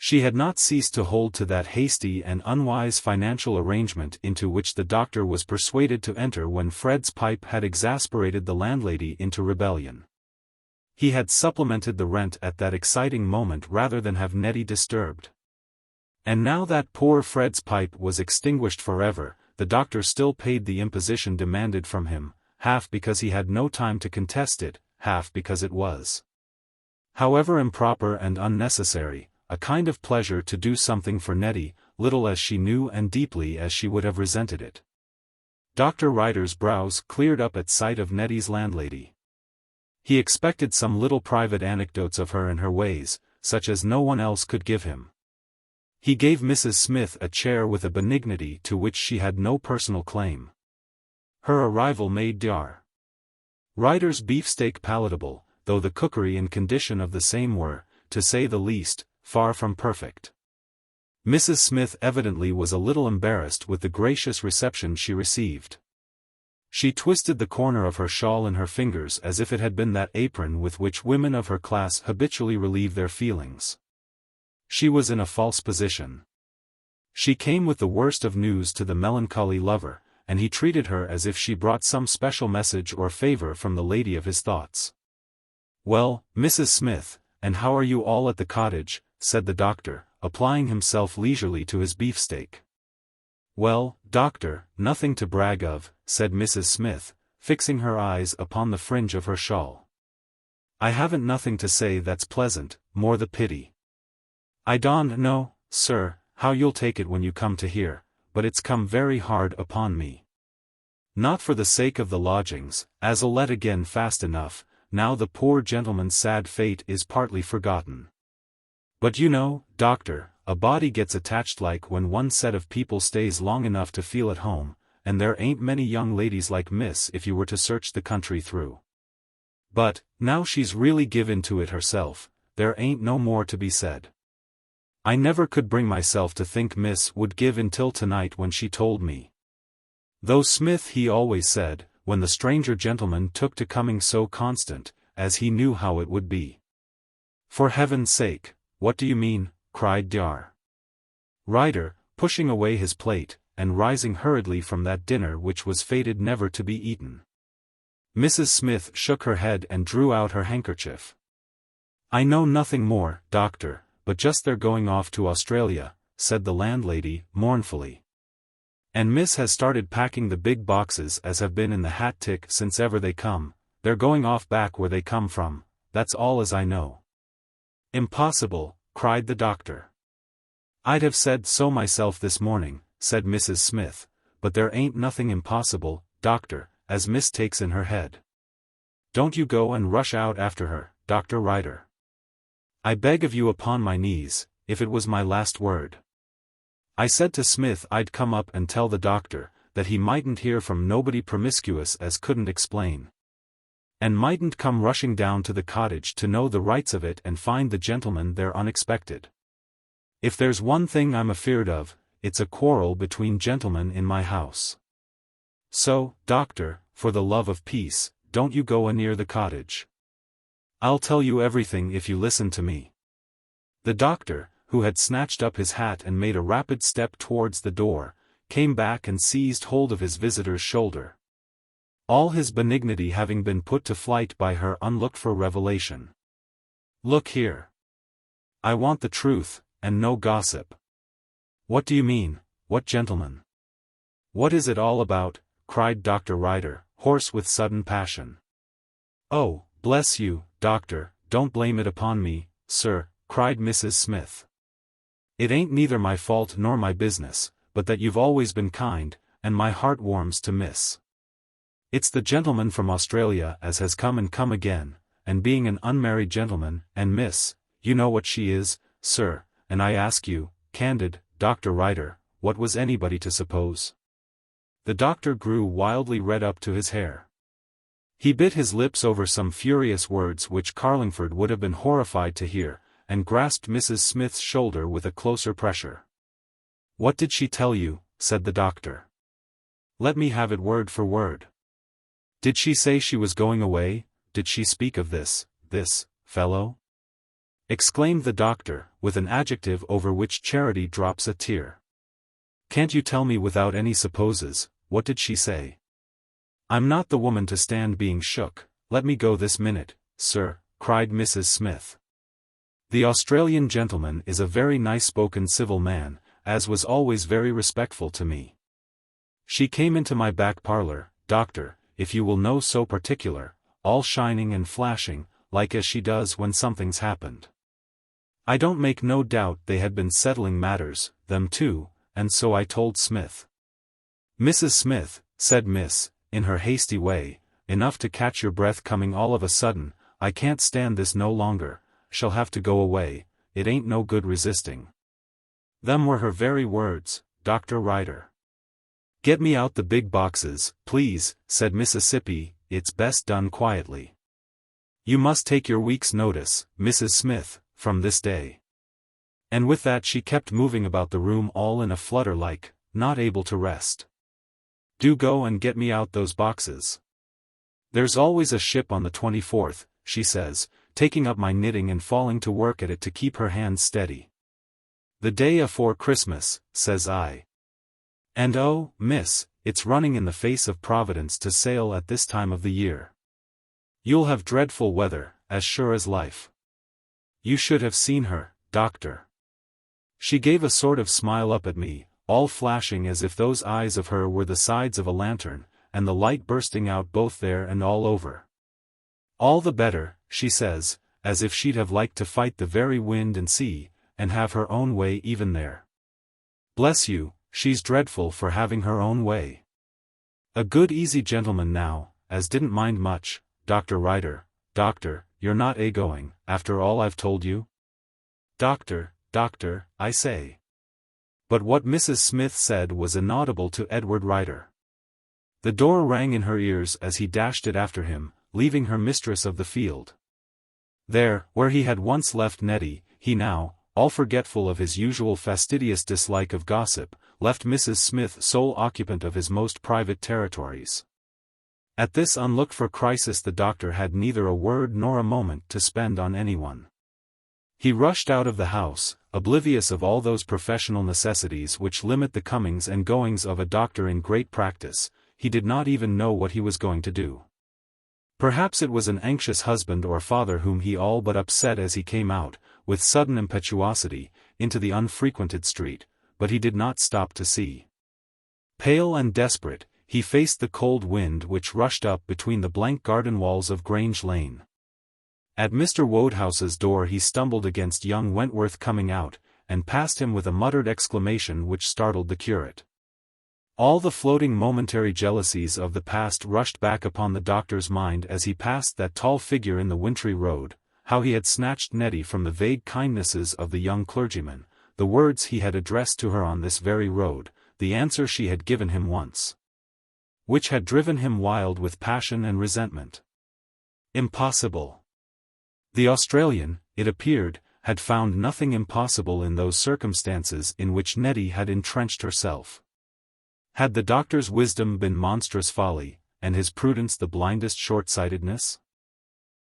She had not ceased to hold to that hasty and unwise financial arrangement into which the doctor was persuaded to enter when Fred's pipe had exasperated the landlady into rebellion. He had supplemented the rent at that exciting moment rather than have Nettie disturbed. And now that poor Fred's pipe was extinguished forever, the doctor still paid the imposition demanded from him, half because he had no time to contest it, half because it was, however improper and unnecessary, a kind of pleasure to do something for Nettie, little as she knew and deeply as she would have resented it. Dr. Ryder's brows cleared up at sight of Nettie's landlady. He expected some little private anecdotes of her and her ways, such as no one else could give him. He gave Mrs. Smith a chair with a benignity to which she had no personal claim. Her arrival made Dr. Ryder's beefsteak palatable, though the cookery and condition of the same were, to say the least, far from perfect. Mrs. Smith evidently was a little embarrassed with the gracious reception she received. She twisted the corner of her shawl in her fingers as if it had been that apron with which women of her class habitually relieve their feelings. She was in a false position. She came with the worst of news to the melancholy lover, and he treated her as if she brought some special message or favor from the lady of his thoughts. "Well, Mrs. Smith, and how are you all at the cottage?" said the doctor, applying himself leisurely to his beefsteak. "Well, doctor, nothing to brag of," said Mrs. Smith, fixing her eyes upon the fringe of her shawl. "I haven't nothing to say that's pleasant, more the pity. I don't know, sir, how you'll take it when you come to hear, but it's come very hard upon me. Not for the sake of the lodgings, as I'll let again fast enough, now the poor gentleman's sad fate is partly forgotten. But you know, doctor, a body gets attached like when one set of people stays long enough to feel at home, and there ain't many young ladies like Miss if you were to search the country through. But, now she's really given to it herself, there ain't no more to be said. I never could bring myself to think Miss would give in till tonight when she told me. Though Smith he always said, when the stranger gentleman took to coming so constant, as he knew how it would be. For heaven's sake, what do you mean? Cried Dr. Ryder, pushing away his plate, and rising hurriedly from that dinner which was fated never to be eaten. Mrs. Smith shook her head and drew out her handkerchief. I know nothing more, doctor, but just they're going off to Australia, said the landlady, mournfully. And Miss has started packing the big boxes as have been in the hat tick since ever they come, they're going off back where they come from, that's all as I know. Impossible, cried the doctor. I'd have said so myself this morning, said Mrs. Smith, but there ain't nothing impossible, doctor, as Miss takes in her head. Don't you go and rush out after her, Dr. Ryder. I beg of you upon my knees, if it was my last word. I said to Smith I'd come up and tell the doctor, that he mightn't hear from nobody promiscuous as couldn't explain. And mightn't come rushing down to the cottage to know the rights of it and find the gentleman there unexpected. If there's one thing I'm afeard of, it's a quarrel between gentlemen in my house. So, doctor, for the love of peace, don't you go a-near the cottage. I'll tell you everything if you listen to me. The doctor, who had snatched up his hat and made a rapid step towards the door, came back and seized hold of his visitor's shoulder. All his benignity having been put to flight by her unlooked-for revelation. Look here. I want the truth, and no gossip. What do you mean, what gentleman? What is it all about? Cried Dr. Ryder, hoarse with sudden passion. Oh, bless you, doctor, don't blame it upon me, sir, cried Mrs. Smith. It ain't neither my fault nor my business, but that you've always been kind, and my heart warms to Miss. It's the gentleman from Australia as has come and come again, and being an unmarried gentleman, and Miss, you know what she is, sir, and I ask you, candid, Dr. Ryder, what was anybody to suppose? The doctor grew wildly red up to his hair. He bit his lips over some furious words which Carlingford would have been horrified to hear, and grasped Mrs. Smith's shoulder with a closer pressure. What did she tell you? Said the doctor. Let me have it word for word. Did she say she was going away? Did she speak of this fellow? Exclaimed the doctor, with an adjective over which charity drops a tear. Can't you tell me without any supposes, what did she say? I'm not the woman to stand being shook, let me go this minute, sir, cried Mrs. Smith. The Australian gentleman is a very nice-spoken civil man, as was always very respectful to me. She came into my back parlour, doctor, if you will know so particular, all shining and flashing, like as she does when something's happened. I don't make no doubt they had been settling matters, them two, and so I told Smith. Mrs. Smith, said Miss, in her hasty way, enough to catch your breath coming all of a sudden, I can't stand this no longer, shall have to go away, it ain't no good resisting. Them were her very words, Dr. Ryder. Get me out the big boxes, please, said Mississippi, it's best done quietly. You must take your week's notice, Mrs. Smith, from this day. And with that she kept moving about the room all in a flutter like, not able to rest. Do go and get me out those boxes. There's always a ship on the 24th, she says, taking up my knitting and falling to work at it to keep her hands steady. The day afore Christmas, says I. And oh, miss, it's running in the face of Providence to sail at this time of the year. You'll have dreadful weather, as sure as life. You should have seen her, doctor. She gave a sort of smile up at me, all flashing as if those eyes of her were the sides of a lantern, and the light bursting out both there and all over. All the better, she says, as if she'd have liked to fight the very wind and sea, and have her own way even there. Bless you, she's dreadful for having her own way. A good easy gentleman now, as didn't mind much. Dr. Ryder, doctor, you're not going, after all I've told you? Doctor, I say. But what Mrs. Smith said was inaudible to Edward Ryder. The door rang in her ears as he dashed it after him, leaving her mistress of the field. There, where he had once left Nettie, he now, all forgetful of his usual fastidious dislike of gossip, left Mrs. Smith sole occupant of his most private territories. At this unlooked-for crisis the doctor had neither a word nor a moment to spend on anyone. He rushed out of the house, oblivious of all those professional necessities which limit the comings and goings of a doctor in great practice. He did not even know what he was going to do. Perhaps it was an anxious husband or father whom he all but upset as he came out, with sudden impetuosity, into the unfrequented street, but he did not stop to see. Pale and desperate, he faced the cold wind which rushed up between the blank garden walls of Grange Lane. At Mr. Wodehouse's door he stumbled against young Wentworth coming out, and passed him with a muttered exclamation which startled the curate. All the floating momentary jealousies of the past rushed back upon the doctor's mind as he passed that tall figure in the wintry road, how he had snatched Nettie from the vague kindnesses of the young clergyman, the words he had addressed to her on this very road, the answer she had given him once, which had driven him wild with passion and resentment. Impossible. The Australian, it appeared, had found nothing impossible in those circumstances in which Nettie had entrenched herself. Had the doctor's wisdom been monstrous folly, and his prudence the blindest short-sightedness?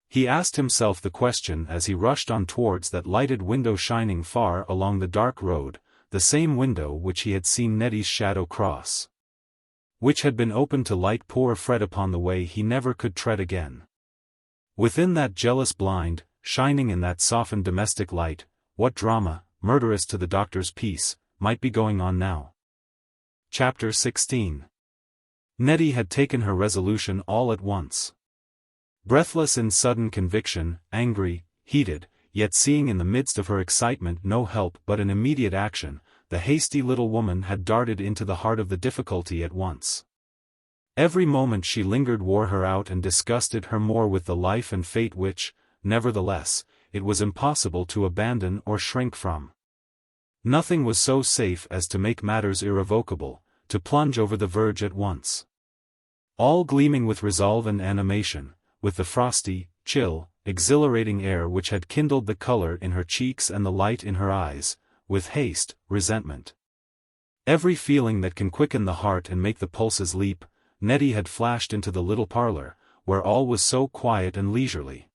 He asked himself the question as he rushed on towards that lighted window shining far along the dark road, the same window which he had seen Nettie's shadow cross, which had been opened to light poor Fred upon the way he never could tread again. Within that jealous blind, shining in that softened domestic light, what drama, murderous to the doctor's peace, might be going on now? Chapter 16. Nettie had taken her resolution all at once. Breathless in sudden conviction, angry, heated, yet seeing in the midst of her excitement no help but an immediate action, the hasty little woman had darted into the heart of the difficulty at once. Every moment she lingered wore her out and disgusted her more with the life and fate which, nevertheless, it was impossible to abandon or shrink from. Nothing was so safe as to make matters irrevocable, to plunge over the verge at once. All gleaming with resolve and animation, with the frosty, chill, exhilarating air which had kindled the color in her cheeks and the light in her eyes, with haste, resentment. Every feeling that can quicken the heart and make the pulses leap, Nettie had flashed into the little parlor, where all was so quiet and leisurely.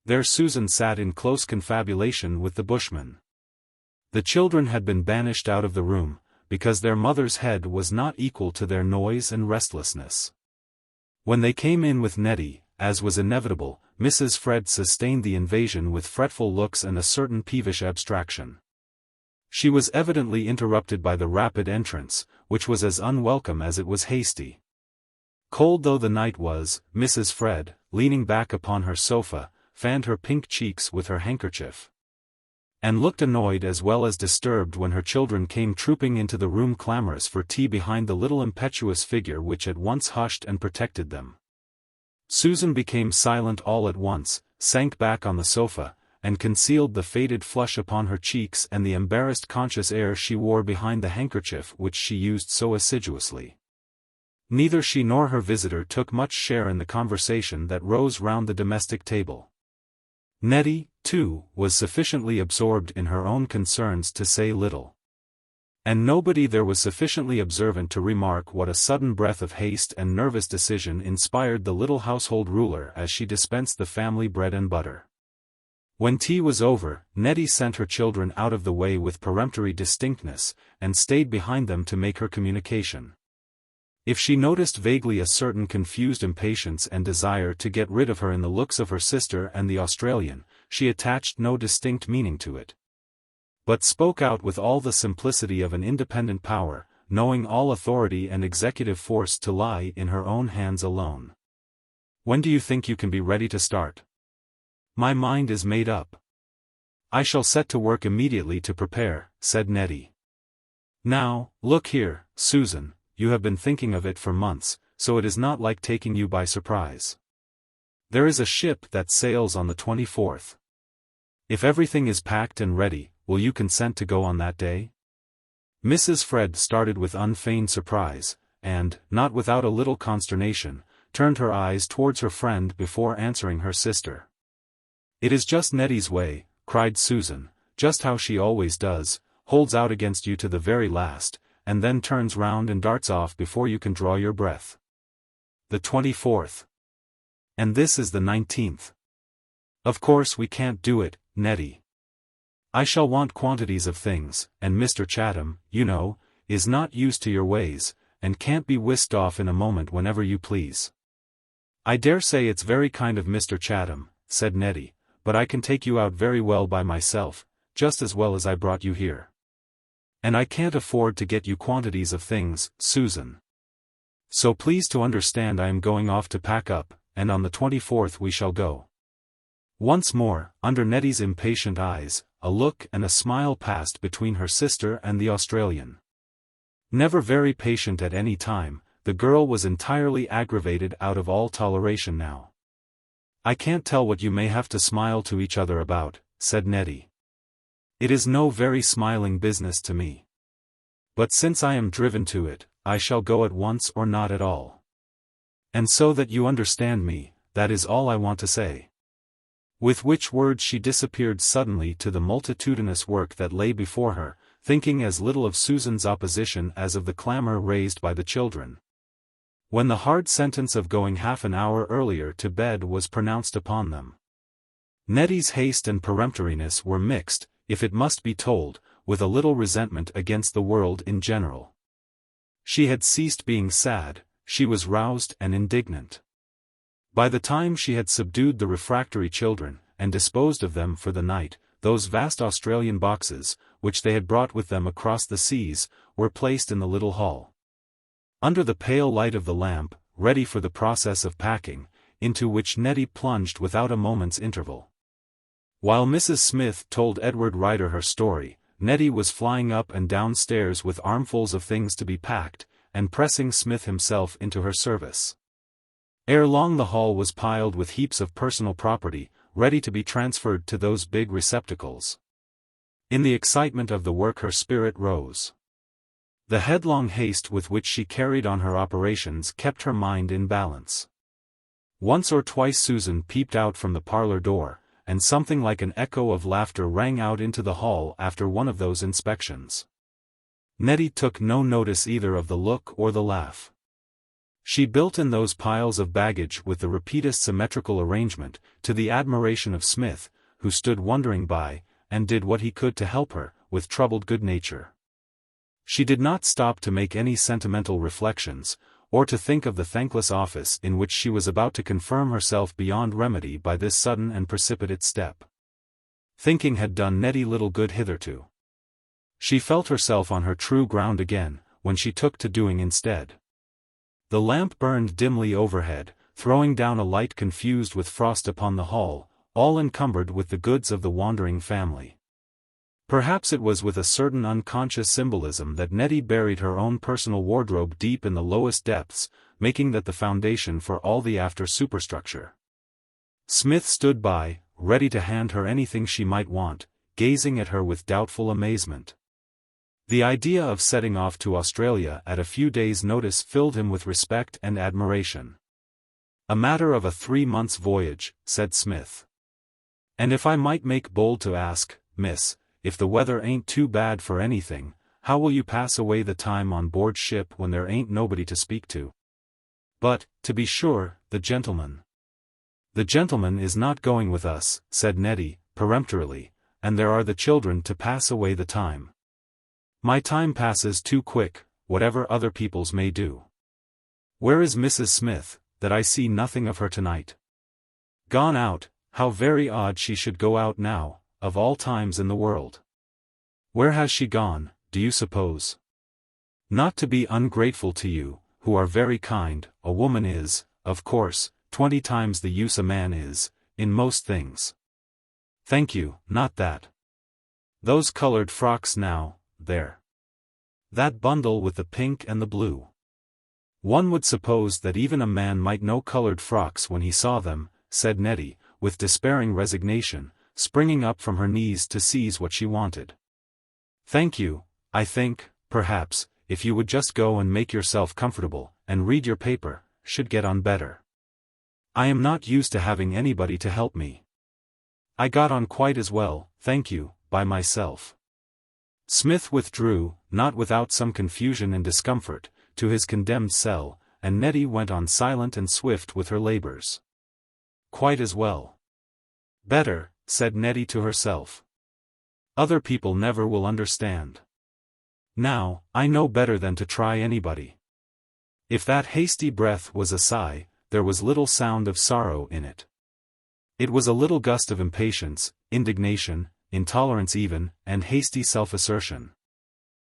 There Susan sat in close confabulation with the bushman. The children had been banished out of the room, because their mother's head was not equal to their noise and restlessness. When they came in with Nettie, as was inevitable, Mrs. Fred sustained the invasion with fretful looks and a certain peevish abstraction. She was evidently interrupted by the rapid entrance, which was as unwelcome as it was hasty. Cold though the night was, Mrs. Fred, leaning back upon her sofa, fanned her pink cheeks with her handkerchief, and looked annoyed as well as disturbed when her children came trooping into the room clamorous for tea behind the little impetuous figure which at once hushed and protected them. Susan became silent all at once, sank back on the sofa, and concealed the faded flush upon her cheeks and the embarrassed conscious air she wore behind the handkerchief which she used so assiduously. Neither she nor her visitor took much share in the conversation that rose round the domestic table. Nettie, too, was sufficiently absorbed in her own concerns to say little. And nobody there was sufficiently observant to remark what a sudden breath of haste and nervous decision inspired the little household ruler as she dispensed the family bread and butter. When tea was over, Nettie sent her children out of the way with peremptory distinctness, and stayed behind them to make her communication. If she noticed vaguely a certain confused impatience and desire to get rid of her in the looks of her sister and the Australian, she attached no distinct meaning to it, but spoke out with all the simplicity of an independent power, knowing all authority and executive force to lie in her own hands alone. "When do you think you can be ready to start?" "My mind is made up. I shall set to work immediately to prepare, said Nettie. Now, look here, Susan, you have been thinking of it for months, so it is not like taking you by surprise. There is a ship that sails on the 24th. If everything is packed and ready, will you consent to go on that day? Mrs. Fred started with unfeigned surprise, and, not without a little consternation, turned her eyes towards her friend before answering her sister. It is just Nettie's way, cried Susan, just how she always does, holds out against you to the very last, and then turns round and darts off before you can draw your breath. The 24th. And this is the 19th. Of course we can't do it, Nettie. I shall want quantities of things, and Mr. Chatham, you know, is not used to your ways, and can't be whisked off in a moment whenever you please. I dare say it's very kind of Mr. Chatham, said Nettie, but I can take you out very well by myself, just as well as I brought you here. And I can't afford to get you quantities of things, Susan. So please to understand I am going off to pack up, and on the 24th we shall go. Once more, under Nettie's impatient eyes, a look and a smile passed between her sister and the Australian. Never very patient at any time, the girl was entirely aggravated out of all toleration now. I can't tell what you may have to smile to each other about, said Nettie. It is no very smiling business to me. But since I am driven to it, I shall go at once or not at all. And so that you understand me, that is all I want to say. With which words she disappeared suddenly to the multitudinous work that lay before her, thinking as little of Susan's opposition as of the clamor raised by the children. When the hard sentence of going half an hour earlier to bed was pronounced upon them, Nettie's haste and peremptoriness were mixed, if it must be told, with a little resentment against the world in general. She had ceased being sad, she was roused and indignant. By the time she had subdued the refractory children, and disposed of them for the night, those vast Australian boxes, which they had brought with them across the seas, were placed in the little hall. Under the pale light of the lamp, ready for the process of packing, into which Nettie plunged without a moment's interval. While Mrs. Smith told Edward Ryder her story, Nettie was flying up and down stairs with armfuls of things to be packed, and pressing Smith himself into her service. Ere long the hall was piled with heaps of personal property, ready to be transferred to those big receptacles. In the excitement of the work her spirit rose. The headlong haste with which she carried on her operations kept her mind in balance. Once or twice Susan peeped out from the parlor door, and something like an echo of laughter rang out into the hall after one of those inspections. Nettie took no notice either of the look or the laugh. She built in those piles of baggage with the repeatest symmetrical arrangement, to the admiration of Smith, who stood wondering by, and did what he could to help her, with troubled good nature. She did not stop to make any sentimental reflections, or to think of the thankless office in which she was about to confirm herself beyond remedy by this sudden and precipitate step. Thinking had done Nettie little good hitherto. She felt herself on her true ground again, when she took to doing instead. The lamp burned dimly overhead, throwing down a light confused with frost upon the hall, all encumbered with the goods of the wandering family. Perhaps it was with a certain unconscious symbolism that Nettie buried her own personal wardrobe deep in the lowest depths, making that the foundation for all the after superstructure. Smith stood by, ready to hand her anything she might want, gazing at her with doubtful amazement. The idea of setting off to Australia at a few days' notice filled him with respect and admiration. A matter of a 3 months' voyage, said Smith. And if I might make bold to ask, miss, if the weather ain't too bad for anything, how will you pass away the time on board ship when there ain't nobody to speak to? But, to be sure, the gentleman. The gentleman is not going with us, said Nettie, peremptorily, and there are the children to pass away the time. My time passes too quick, whatever other people's may do. Where is Mrs. Smith, that I see nothing of her tonight? Gone out, how very odd she should go out now, of all times in the world. Where has she gone, do you suppose? Not to be ungrateful to you, who are very kind, a woman is, of course, 20 times the use a man is, in most things. Thank you, not that. Those colored frocks now, there. That bundle with the pink and the blue. One would suppose that even a man might know colored frocks when he saw them, said Nettie, with despairing resignation, springing up from her knees to seize what she wanted. Thank you, I think, perhaps, if you would just go and make yourself comfortable, and read your paper, should get on better. I am not used to having anybody to help me. I got on quite as well, thank you, by myself. Smith withdrew, not without some confusion and discomfort, to his condemned cell, and Nettie went on silent and swift with her labors. Quite as well. Better, said Nettie to herself. Other people never will understand. Now, I know better than to try anybody. If that hasty breath was a sigh, there was little sound of sorrow in it. It was a little gust of impatience, indignation, intolerance even, and hasty self-assertion.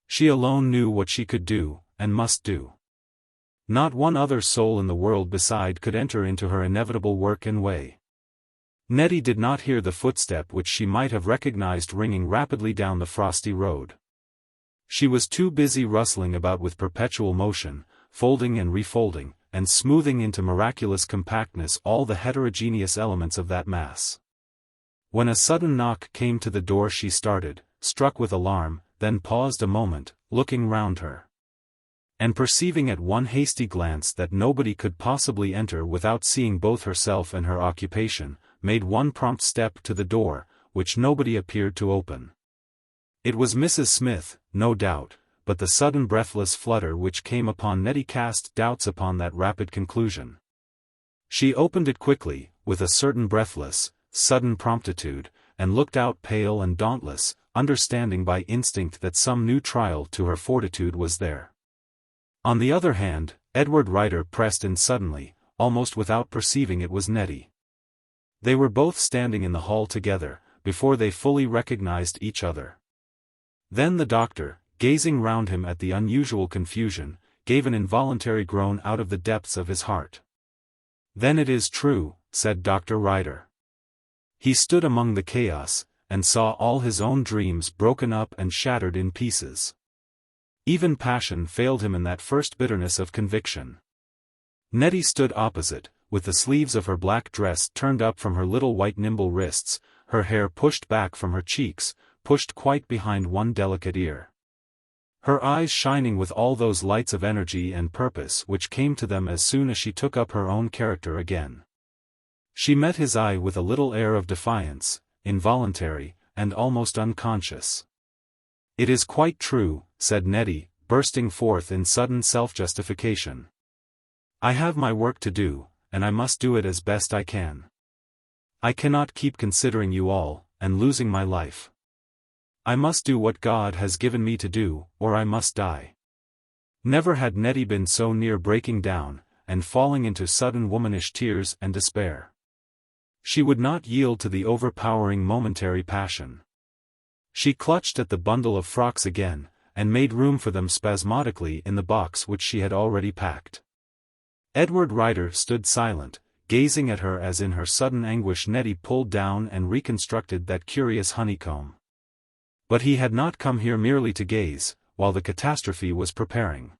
She alone knew what she could do, and must do. Not one other soul in the world beside could enter into her inevitable work and way. Nettie did not hear the footstep which she might have recognized ringing rapidly down the frosty road. She was too busy rustling about with perpetual motion, folding and refolding, and smoothing into miraculous compactness all the heterogeneous elements of that mass. When a sudden knock came to the door she started, struck with alarm, then paused a moment, looking round her. And perceiving at one hasty glance that nobody could possibly enter without seeing both herself and her occupation, made one prompt step to the door, which nobody appeared to open. It was Mrs. Smith, no doubt, but the sudden breathless flutter which came upon Nettie cast doubts upon that rapid conclusion. She opened it quickly, with a certain breathless, sudden promptitude, and looked out pale and dauntless, understanding by instinct that some new trial to her fortitude was there. On the other hand, Edward Ryder pressed in suddenly, almost without perceiving it was Nettie. They were both standing in the hall together, before they fully recognized each other. Then the doctor, gazing round him at the unusual confusion, gave an involuntary groan out of the depths of his heart. Then it is true, said Dr. Ryder. He stood among the chaos, and saw all his own dreams broken up and shattered in pieces. Even passion failed him in that first bitterness of conviction. Nettie stood opposite, with the sleeves of her black dress turned up from her little white nimble wrists, her hair pushed back from her cheeks, pushed quite behind one delicate ear. Her eyes shining with all those lights of energy and purpose which came to them as soon as she took up her own character again. She met his eye with a little air of defiance, involuntary, and almost unconscious. It is quite true, said Nettie, bursting forth in sudden self-justification. I have my work to do, and I must do it as best I can. I cannot keep considering you all, and losing my life. I must do what God has given me to do, or I must die. Never had Nettie been so near breaking down, and falling into sudden womanish tears and despair. She would not yield to the overpowering momentary passion. She clutched at the bundle of frocks again, and made room for them spasmodically in the box which she had already packed. Edward Ryder stood silent, gazing at her as in her sudden anguish Nettie pulled down and reconstructed that curious honeycomb. But he had not come here merely to gaze, while the catastrophe was preparing.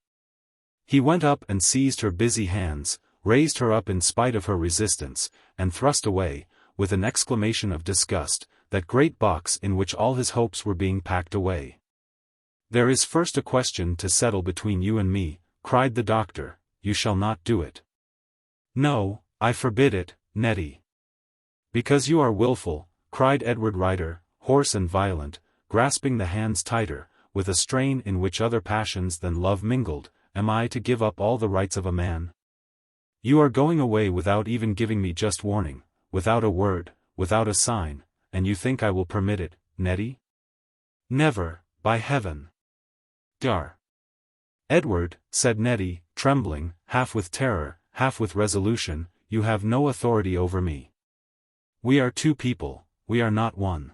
He went up and seized her busy hands, raised her up in spite of her resistance, and thrust away, with an exclamation of disgust, that great box in which all his hopes were being packed away. There is first a question to settle between you and me, cried the doctor, you shall not do it. No, I forbid it, Nettie. Because you are wilful, cried Edward Ryder, hoarse and violent, grasping the hands tighter, with a strain in which other passions than love mingled, am I to give up all the rights of a man? You are going away without even giving me just warning, without a word, without a sign, and you think I will permit it, Nettie? Never, by heaven. Dar. Edward, said Nettie, trembling, half with terror, half with resolution, you have no authority over me. We are two people, we are not one.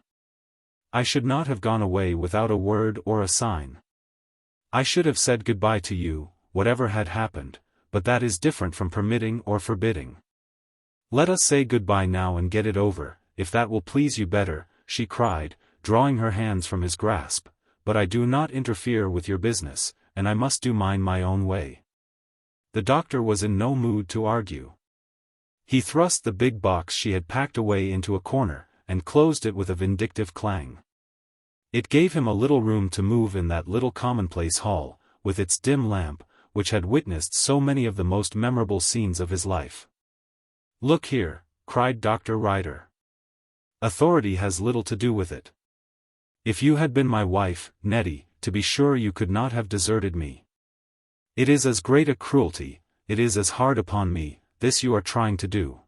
I should not have gone away without a word or a sign. I should have said goodbye to you, whatever had happened, but that is different from permitting or forbidding. Let us say goodbye now and get it over, if that will please you better, she cried, drawing her hands from his grasp, "but I do not interfere with your business, and I must do mine my own way." The doctor was in no mood to argue. He thrust the big box she had packed away into a corner, and closed it with a vindictive clang. It gave him a little room to move in that little commonplace hall, with its dim lamp, which had witnessed so many of the most memorable scenes of his life. "Look here," cried Dr. Ryder. "Authority has little to do with it. If you had been my wife, Nettie, to be sure you could not have deserted me. It is as great a cruelty, it is as hard upon me, this you are trying to do.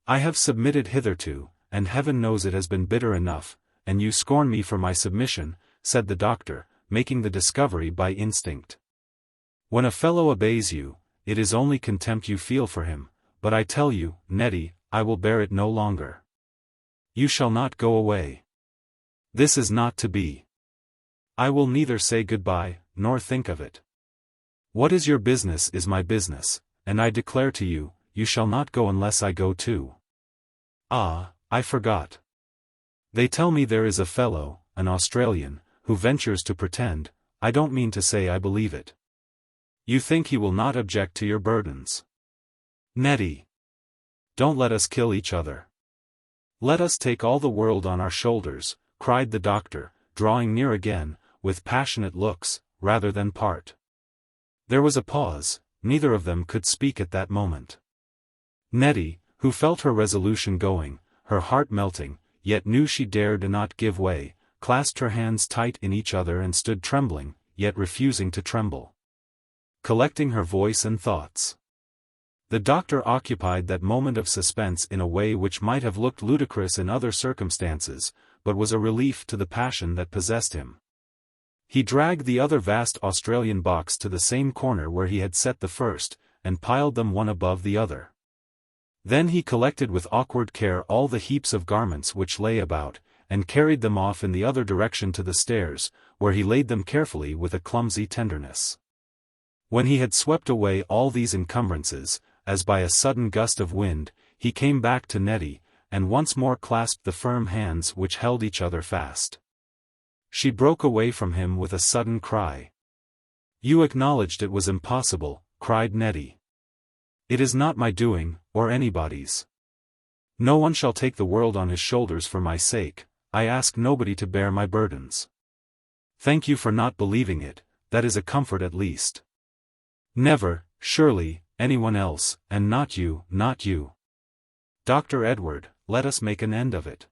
I have submitted hitherto, and heaven knows it has been bitter enough, and you scorn me for my submission," said the doctor, making the discovery by instinct. "When a fellow obeys you, it is only contempt you feel for him, but I tell you, Nettie, I will bear it no longer. You shall not go away. This is not to be. I will neither say goodbye, nor think of it. What is your business is my business, and I declare to you, you shall not go unless I go too. Ah, I forgot. They tell me there is a fellow, an Australian, who ventures to pretend, I don't mean to say I believe it. You think he will not object to your burdens. Nettie. Don't let us kill each other. Let us take all the world on our shoulders," cried the doctor, drawing near again, with passionate looks, rather than part. There was a pause, neither of them could speak at that moment. Nettie, who felt her resolution going, her heart melting, yet knew she dared not give way, clasped her hands tight in each other and stood trembling, yet refusing to tremble. Collecting her voice and thoughts. The doctor occupied that moment of suspense in a way which might have looked ludicrous in other circumstances, but was a relief to the passion that possessed him. He dragged the other vast Australian box to the same corner where he had set the first, and piled them one above the other. Then he collected with awkward care all the heaps of garments which lay about, and carried them off in the other direction to the stairs, where he laid them carefully with a clumsy tenderness. When he had swept away all these encumbrances, as by a sudden gust of wind, he came back to Nettie, and once more clasped the firm hands which held each other fast. She broke away from him with a sudden cry. "You acknowledged it was impossible," cried Nettie. "It is not my doing, or anybody's. No one shall take the world on his shoulders for my sake, I ask nobody to bear my burdens. Thank you for not believing it, that is a comfort at least. Never, surely, anyone else, and not you, not you. Dr. Edward, let us make an end of it.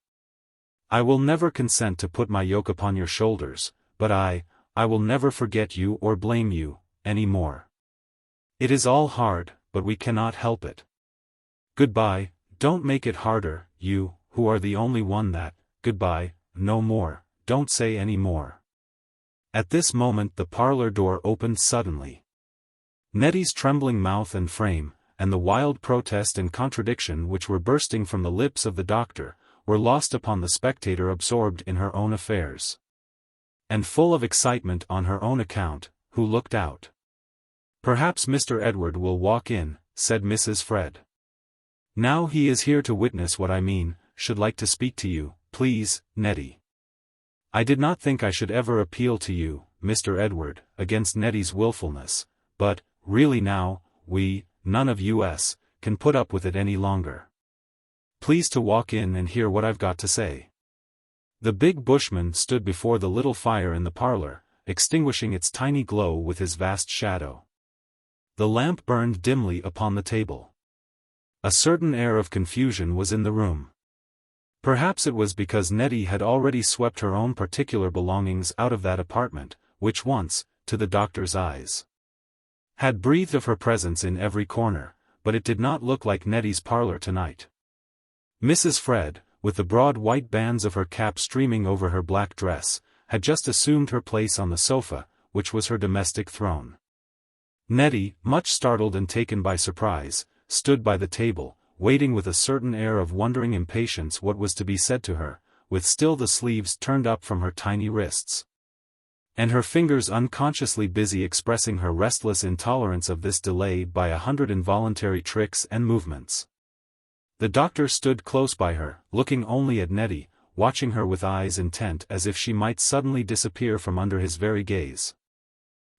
I will never consent to put my yoke upon your shoulders, but I will never forget you or blame you, any more. It is all hard, but we cannot help it. Goodbye, don't make it harder, you, who are the only one that, goodbye, no more, don't say any more." At this moment the parlor door opened suddenly. Nettie's trembling mouth and frame, and the wild protest and contradiction which were bursting from the lips of the doctor, were lost upon the spectator absorbed in her own affairs, and full of excitement on her own account, who looked out. "Perhaps Mr. Edward will walk in," said Mrs. Fred. "Now he is here to witness what I mean, should like to speak to you, please, Nettie. I did not think I should ever appeal to you, Mr. Edward, against Nettie's willfulness, but, really now, we, none of us, can put up with it any longer. Please to walk in and hear what I've got to say." The big bushman stood before the little fire in the parlor, extinguishing its tiny glow with his vast shadow. The lamp burned dimly upon the table. A certain air of confusion was in the room. Perhaps it was because Nettie had already swept her own particular belongings out of that apartment, which once, to the doctor's eyes, had breathed of her presence in every corner, but it did not look like Nettie's parlor tonight. Mrs. Fred, with the broad white bands of her cap streaming over her black dress, had just assumed her place on the sofa, which was her domestic throne. Nettie, much startled and taken by surprise, stood by the table, waiting with a certain air of wondering impatience what was to be said to her, with still the sleeves turned up from her tiny wrists, and her fingers unconsciously busy expressing her restless intolerance of this delay by 100 involuntary tricks and movements. The doctor stood close by her, looking only at Nettie, watching her with eyes intent as if she might suddenly disappear from under his very gaze.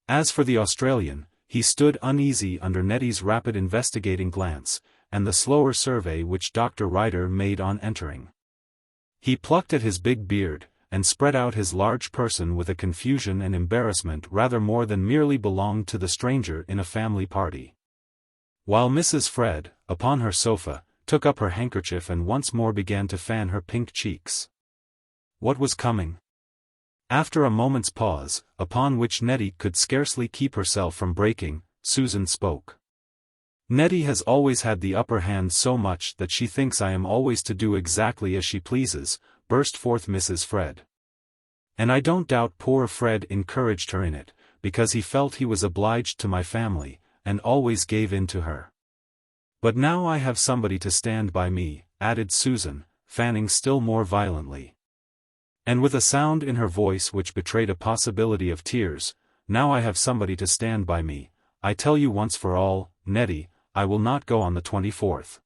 As for the Australian, he stood uneasy under Nettie's rapid investigating glance, and the slower survey which Dr. Ryder made on entering. He plucked at his big beard, and spread out his large person with a confusion and embarrassment rather more than merely belonged to the stranger in a family party. While Mrs. Fred, upon her sofa, took up her handkerchief and once more began to fan her pink cheeks. What was coming? After a moment's pause, upon which Nettie could scarcely keep herself from breaking, Susan spoke. Nettie has always had the upper hand so much that she thinks I am always to do exactly as she pleases, burst forth Mrs. Fred. And I don't doubt poor Fred encouraged her in it, because he felt he was obliged to my family, and always gave in to her. But now I have somebody to stand by me, added Susan, fanning still more violently. And with a sound in her voice which betrayed a possibility of tears, now I have somebody to stand by me. I tell you once for all, Nettie, I will not go on the 24th.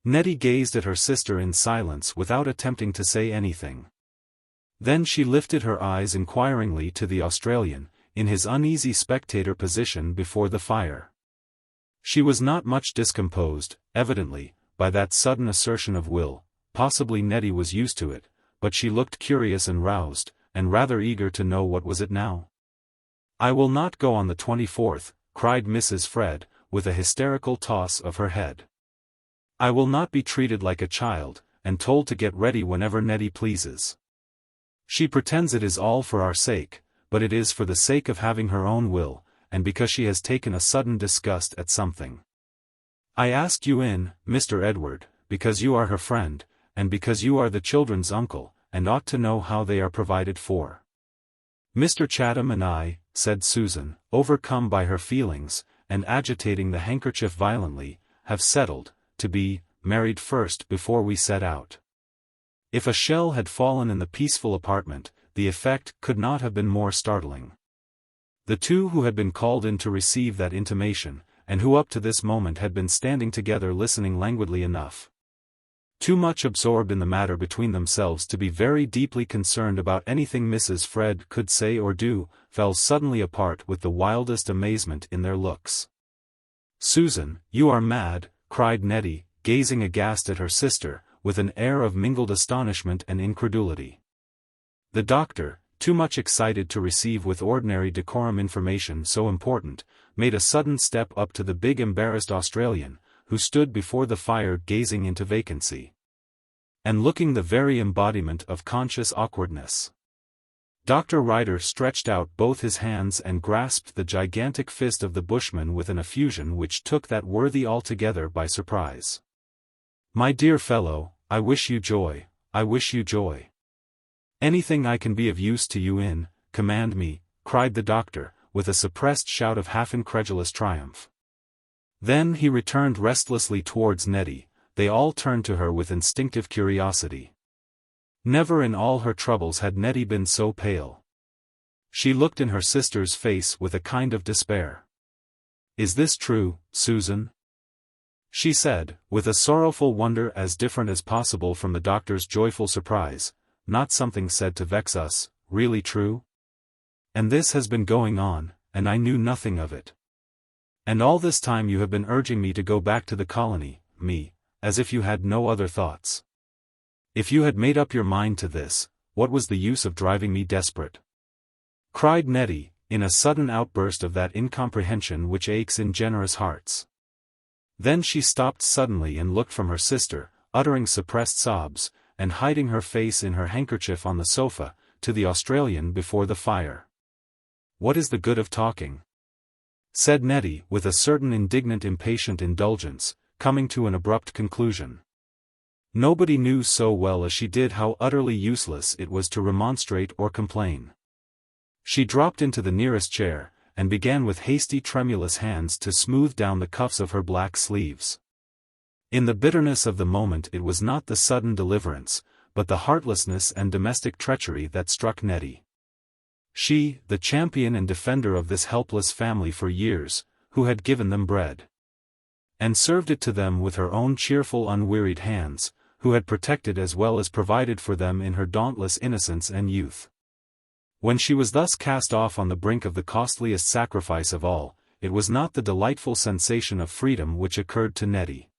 Nettie gazed at her sister in silence without attempting to say anything. Then she lifted her eyes inquiringly to the Australian, in his uneasy spectator position before the fire. She was not much discomposed, evidently, by that sudden assertion of will. Possibly Nettie was used to it, but she looked curious and roused, and rather eager to know what was it now. I will not go on the 24th, cried Mrs. Fred, with a hysterical toss of her head. I will not be treated like a child, and told to get ready whenever Nettie pleases. She pretends it is all for our sake, but it is for the sake of having her own will, and because she has taken a sudden disgust at something. I asked you in, Mr. Edward, because you are her friend, and because you are the children's uncle, and ought to know how they are provided for. Mr. Chatham and I, said Susan, overcome by her feelings, and agitating the handkerchief violently, have settled, to be, married first before we set out. If a shell had fallen in the peaceful apartment, the effect could not have been more startling. The two who had been called in to receive that intimation, and who up to this moment had been standing together listening languidly enough, too much absorbed in the matter between themselves to be very deeply concerned about anything Mrs. Fred could say or do, fell suddenly apart with the wildest amazement in their looks. Susan, you are mad, cried Nettie, gazing aghast at her sister, with an air of mingled astonishment and incredulity. The doctor, too much excited to receive with ordinary decorum information so important, made a sudden step up to the big embarrassed Australian, who stood before the fire gazing into vacancy, and looking the very embodiment of conscious awkwardness. Dr. Ryder stretched out both his hands and grasped the gigantic fist of the bushman with an effusion which took that worthy altogether by surprise. My dear fellow, I wish you joy, I wish you joy. Anything I can be of use to you in, command me, cried the doctor, with a suppressed shout of half-incredulous triumph. Then he returned restlessly towards Nettie. They all turned to her with instinctive curiosity. Never in all her troubles had Nettie been so pale. She looked in her sister's face with a kind of despair. Is this true, Susan? She said, with a sorrowful wonder as different as possible from the doctor's joyful surprise. Not something said to vex us, really true? And this has been going on, and I knew nothing of it. And all this time you have been urging me to go back to the colony, me, as if you had no other thoughts. If you had made up your mind to this, what was the use of driving me desperate? Cried Nettie, in a sudden outburst of that incomprehension which aches in generous hearts. Then she stopped suddenly and looked from her sister, uttering suppressed sobs, and hiding her face in her handkerchief on the sofa, to the Australian before the fire. What is the good of talking? Said Nettie, with a certain indignant impatient indulgence, coming to an abrupt conclusion. Nobody knew so well as she did how utterly useless it was to remonstrate or complain. She dropped into the nearest chair, and began with hasty tremulous hands to smooth down the cuffs of her black sleeves. In the bitterness of the moment it was not the sudden deliverance, but the heartlessness and domestic treachery that struck Nettie. She, the champion and defender of this helpless family for years, who had given them bread, and served it to them with her own cheerful unwearied hands, who had protected as well as provided for them in her dauntless innocence and youth. When she was thus cast off on the brink of the costliest sacrifice of all, it was not the delightful sensation of freedom which occurred to Nettie.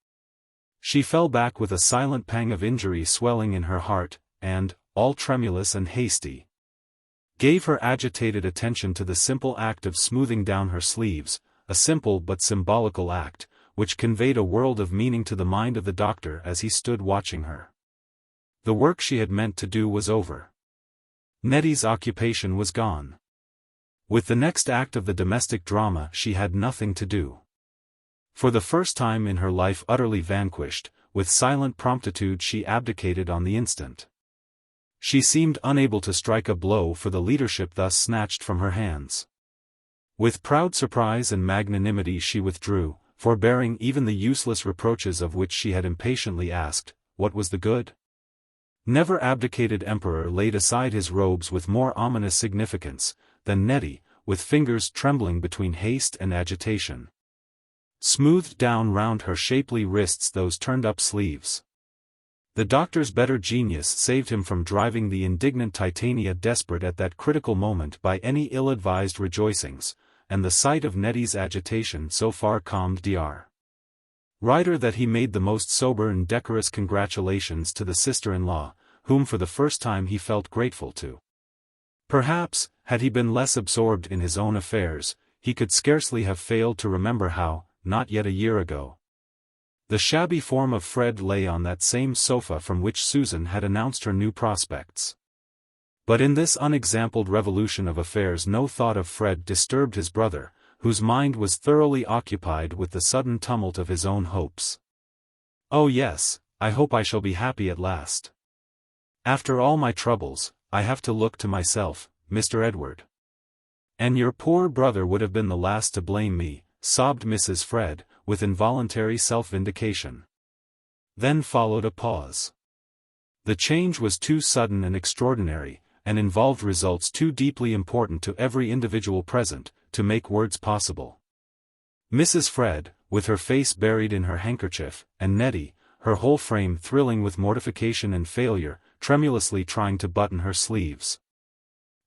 She fell back with a silent pang of injury swelling in her heart, and, all tremulous and hasty, gave her agitated attention to the simple act of smoothing down her sleeves, a simple but symbolical act, which conveyed a world of meaning to the mind of the doctor as he stood watching her. The work she had meant to do was over. Nettie's occupation was gone. With the next act of the domestic drama she had nothing to do. For the first time in her life utterly vanquished, with silent promptitude she abdicated on the instant. She seemed unable to strike a blow for the leadership thus snatched from her hands. With proud surprise and magnanimity she withdrew, forbearing even the useless reproaches of which she had impatiently asked, what was the good? Never abdicated emperor laid aside his robes with more ominous significance, than Nettie, with fingers trembling between haste and agitation, smoothed down round her shapely wrists those turned-up sleeves. The doctor's better genius saved him from driving the indignant Titania desperate at that critical moment by any ill-advised rejoicings, and the sight of Nettie's agitation so far calmed Dr. Ryder that he made the most sober and decorous congratulations to the sister-in-law, whom for the first time he felt grateful to. Perhaps, had he been less absorbed in his own affairs, he could scarcely have failed to remember how, not yet a year ago, the shabby form of Fred lay on that same sofa from which Susan had announced her new prospects. But in this unexampled revolution of affairs no thought of Fred disturbed his brother, whose mind was thoroughly occupied with the sudden tumult of his own hopes. "Oh yes, I hope I shall be happy at last. After all my troubles, I have to look to myself, Mr. Edward. And your poor brother would have been the last to blame me," sobbed Mrs. Fred, with involuntary self-vindication. Then followed a pause. The change was too sudden and extraordinary, and involved results too deeply important to every individual present, to make words possible. Mrs. Fred, with her face buried in her handkerchief, and Nettie, her whole frame thrilling with mortification and failure, tremulously trying to button her sleeves,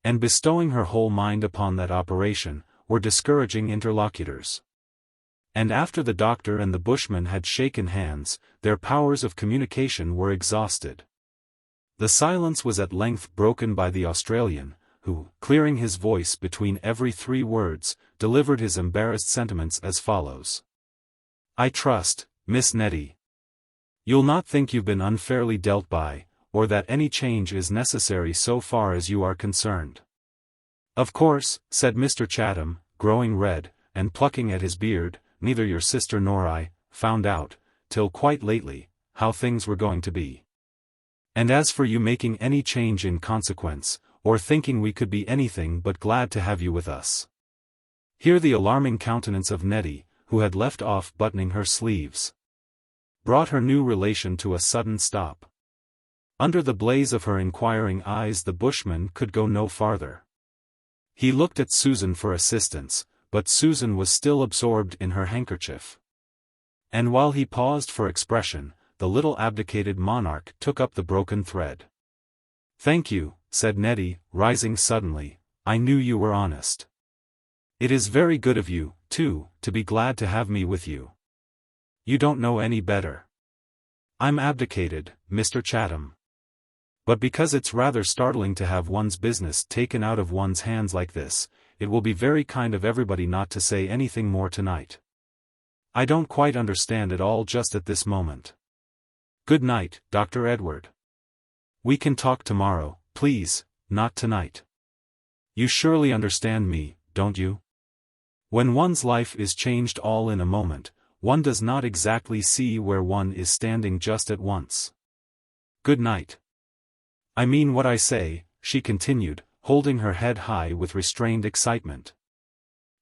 and bestowing her whole mind upon that operation, were discouraging interlocutors. And after the doctor and the bushman had shaken hands, their powers of communication were exhausted. The silence was at length broken by the Australian, who, clearing his voice between every 3 words, delivered his embarrassed sentiments as follows. "I trust, Miss Nettie, you'll not think you've been unfairly dealt by, or that any change is necessary so far as you are concerned." "Of course," said Mr. Chatham, growing red, and plucking at his beard, "neither your sister nor I found out, till quite lately, how things were going to be. And as for you making any change in consequence, or thinking we could be anything but glad to have you with us." Here the alarming countenance of Nettie, who had left off buttoning her sleeves, brought her new relation to a sudden stop. Under the blaze of her inquiring eyes the bushman could go no farther. He looked at Susan for assistance, but Susan was still absorbed in her handkerchief. And while he paused for expression, the little abdicated monarch took up the broken thread. "Thank you," said Nettie, rising suddenly, "I knew you were honest. It is very good of you, too, to be glad to have me with you. You don't know any better. I'm abdicated, Mr. Chatham. But because it's rather startling to have one's business taken out of one's hands like this, it will be very kind of everybody not to say anything more tonight. I don't quite understand it all just at this moment. Good night, Dr. Edward. We can talk tomorrow, please, not tonight. You surely understand me, don't you? When one's life is changed all in a moment, one does not exactly see where one is standing just at once. Good night. I mean what I say," she continued, holding her head high with restrained excitement,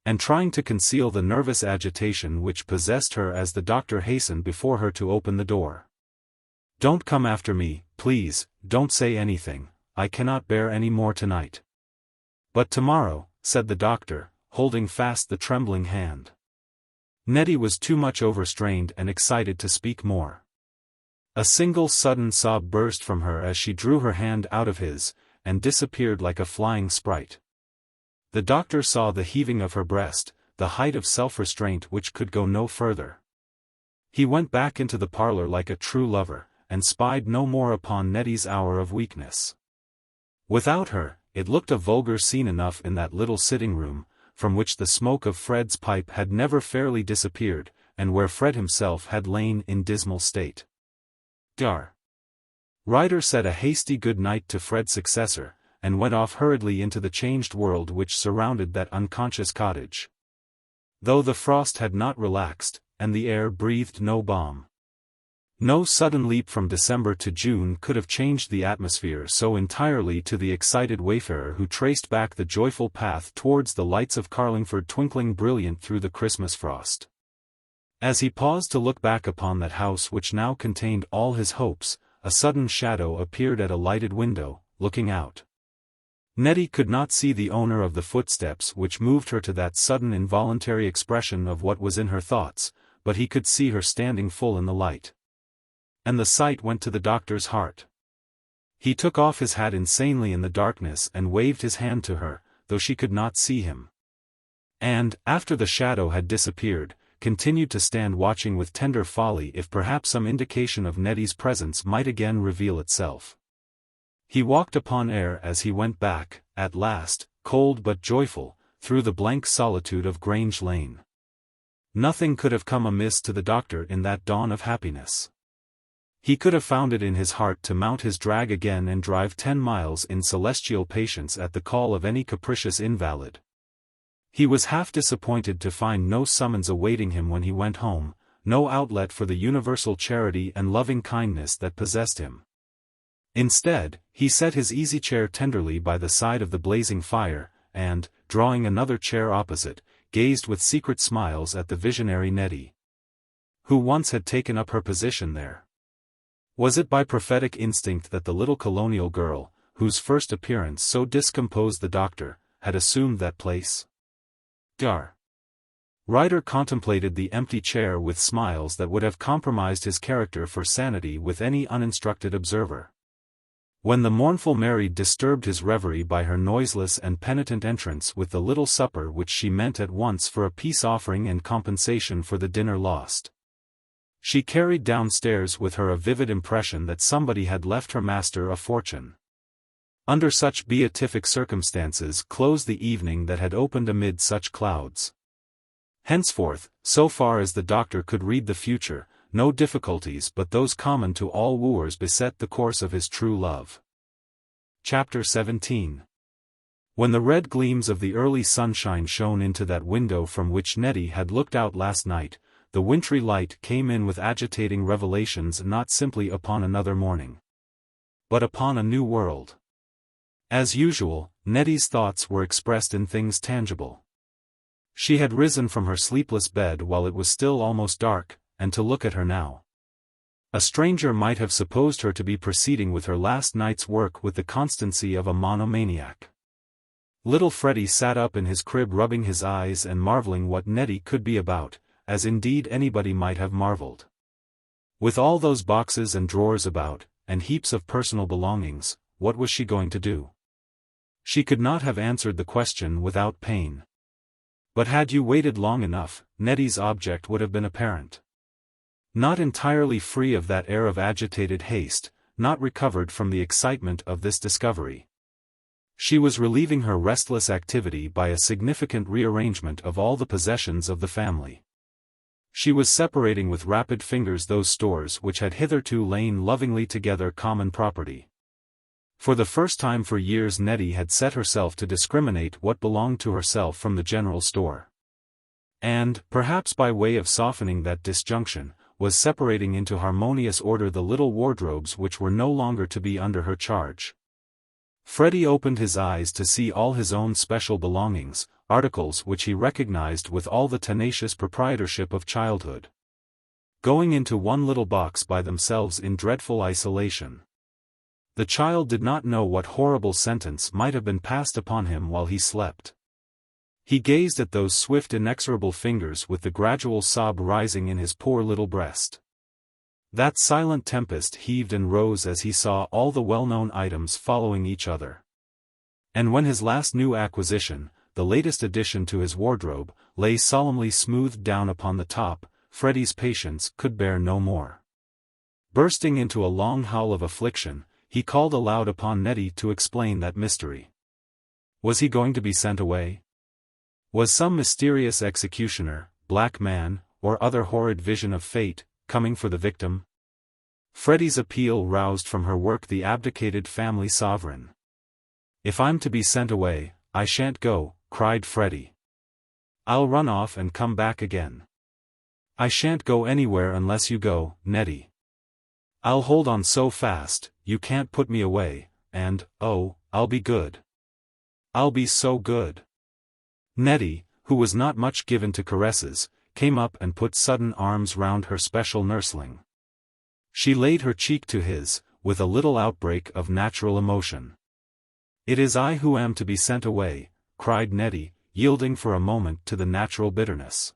and trying to conceal the nervous agitation which possessed her as the doctor hastened before her to open the door. "Don't come after me, please, don't say anything, I cannot bear any more tonight." "But tomorrow," said the doctor, holding fast the trembling hand. Nettie was too much overstrained and excited to speak more. A single sudden sob burst from her as she drew her hand out of his, and disappeared like a flying sprite. The doctor saw the heaving of her breast, the height of self-restraint which could go no further. He went back into the parlour like a true lover, and spied no more upon Nettie's hour of weakness. Without her, it looked a vulgar scene enough in that little sitting-room, from which the smoke of Fred's pipe had never fairly disappeared, and where Fred himself had lain in dismal state. Ryder said a hasty good night to Fred's successor, and went off hurriedly into the changed world which surrounded that unconscious cottage. Though the frost had not relaxed, and the air breathed no balm. No sudden leap from December to June could have changed the atmosphere so entirely to the excited wayfarer who traced back the joyful path towards the lights of Carlingford twinkling brilliant through the Christmas frost. As he paused to look back upon that house which now contained all his hopes, a sudden shadow appeared at a lighted window, looking out. Nettie could not see the owner of the footsteps which moved her to that sudden involuntary expression of what was in her thoughts, but he could see her standing full in the light. And the sight went to the doctor's heart. He took off his hat insanely in the darkness and waved his hand to her, though she could not see him. And, after the shadow had disappeared, continued to stand watching with tender folly if perhaps some indication of Nettie's presence might again reveal itself. He walked upon air as he went back, at last, cold but joyful, through the blank solitude of Grange Lane. Nothing could have come amiss to the doctor in that dawn of happiness. He could have found it in his heart to mount his drag again and drive 10 miles in celestial patience at the call of any capricious invalid. He was half disappointed to find no summons awaiting him when he went home, no outlet for the universal charity and loving kindness that possessed him. Instead, he set his easy chair tenderly by the side of the blazing fire, and, drawing another chair opposite, gazed with secret smiles at the visionary Nettie, who once had taken up her position there. Was it by prophetic instinct that the little colonial girl, whose first appearance so discomposed the doctor, had assumed that place? Ryder contemplated the empty chair with smiles that would have compromised his character for sanity with any uninstructed observer. When the mournful Mary disturbed his reverie by her noiseless and penitent entrance with the little supper which she meant at once for a peace offering and compensation for the dinner lost, she carried downstairs with her a vivid impression that somebody had left her master a fortune. Under such beatific circumstances closed the evening that had opened amid such clouds. Henceforth, so far as the doctor could read the future, no difficulties but those common to all wooers beset the course of his true love. Chapter 17. When the red gleams of the early sunshine shone into that window from which Nettie had looked out last night, the wintry light came in with agitating revelations not simply upon another morning, but upon a new world. As usual, Nettie's thoughts were expressed in things tangible. She had risen from her sleepless bed while it was still almost dark, and to look at her now. A stranger might have supposed her to be proceeding with her last night's work with the constancy of a monomaniac. Little Freddie sat up in his crib rubbing his eyes and marveling what Nettie could be about, as indeed anybody might have marveled. With all those boxes and drawers about, and heaps of personal belongings, what was she going to do? She could not have answered the question without pain. But had you waited long enough, Nettie's object would have been apparent. Not entirely free of that air of agitated haste, not recovered from the excitement of this discovery, she was relieving her restless activity by a significant rearrangement of all the possessions of the family. She was separating with rapid fingers those stores which had hitherto lain lovingly together common property. For the first time for years Nettie had set herself to discriminate what belonged to herself from the general store. And, perhaps by way of softening that disjunction, was separating into harmonious order the little wardrobes which were no longer to be under her charge. Freddie opened his eyes to see all his own special belongings, articles which he recognized with all the tenacious proprietorship of childhood, going into one little box by themselves in dreadful isolation. The child did not know what horrible sentence might have been passed upon him while he slept. He gazed at those swift inexorable fingers with the gradual sob rising in his poor little breast. That silent tempest heaved and rose as he saw all the well-known items following each other. And when his last new acquisition, the latest addition to his wardrobe, lay solemnly smoothed down upon the top, Freddie's patience could bear no more. Bursting into a long howl of affliction, he called aloud upon Nettie to explain that mystery. Was he going to be sent away? Was some mysterious executioner, black man, or other horrid vision of fate, coming for the victim? Freddie's appeal roused from her work the abdicated family sovereign. "If I'm to be sent away, I shan't go," cried Freddie. "I'll run off and come back again. I shan't go anywhere unless you go, Nettie. I'll hold on so fast, you can't put me away, and, oh, I'll be good. I'll be so good." Nettie, who was not much given to caresses, came up and put sudden arms round her special nursling. She laid her cheek to his, with a little outbreak of natural emotion. "It is I who am to be sent away," cried Nettie, yielding for a moment to the natural bitterness.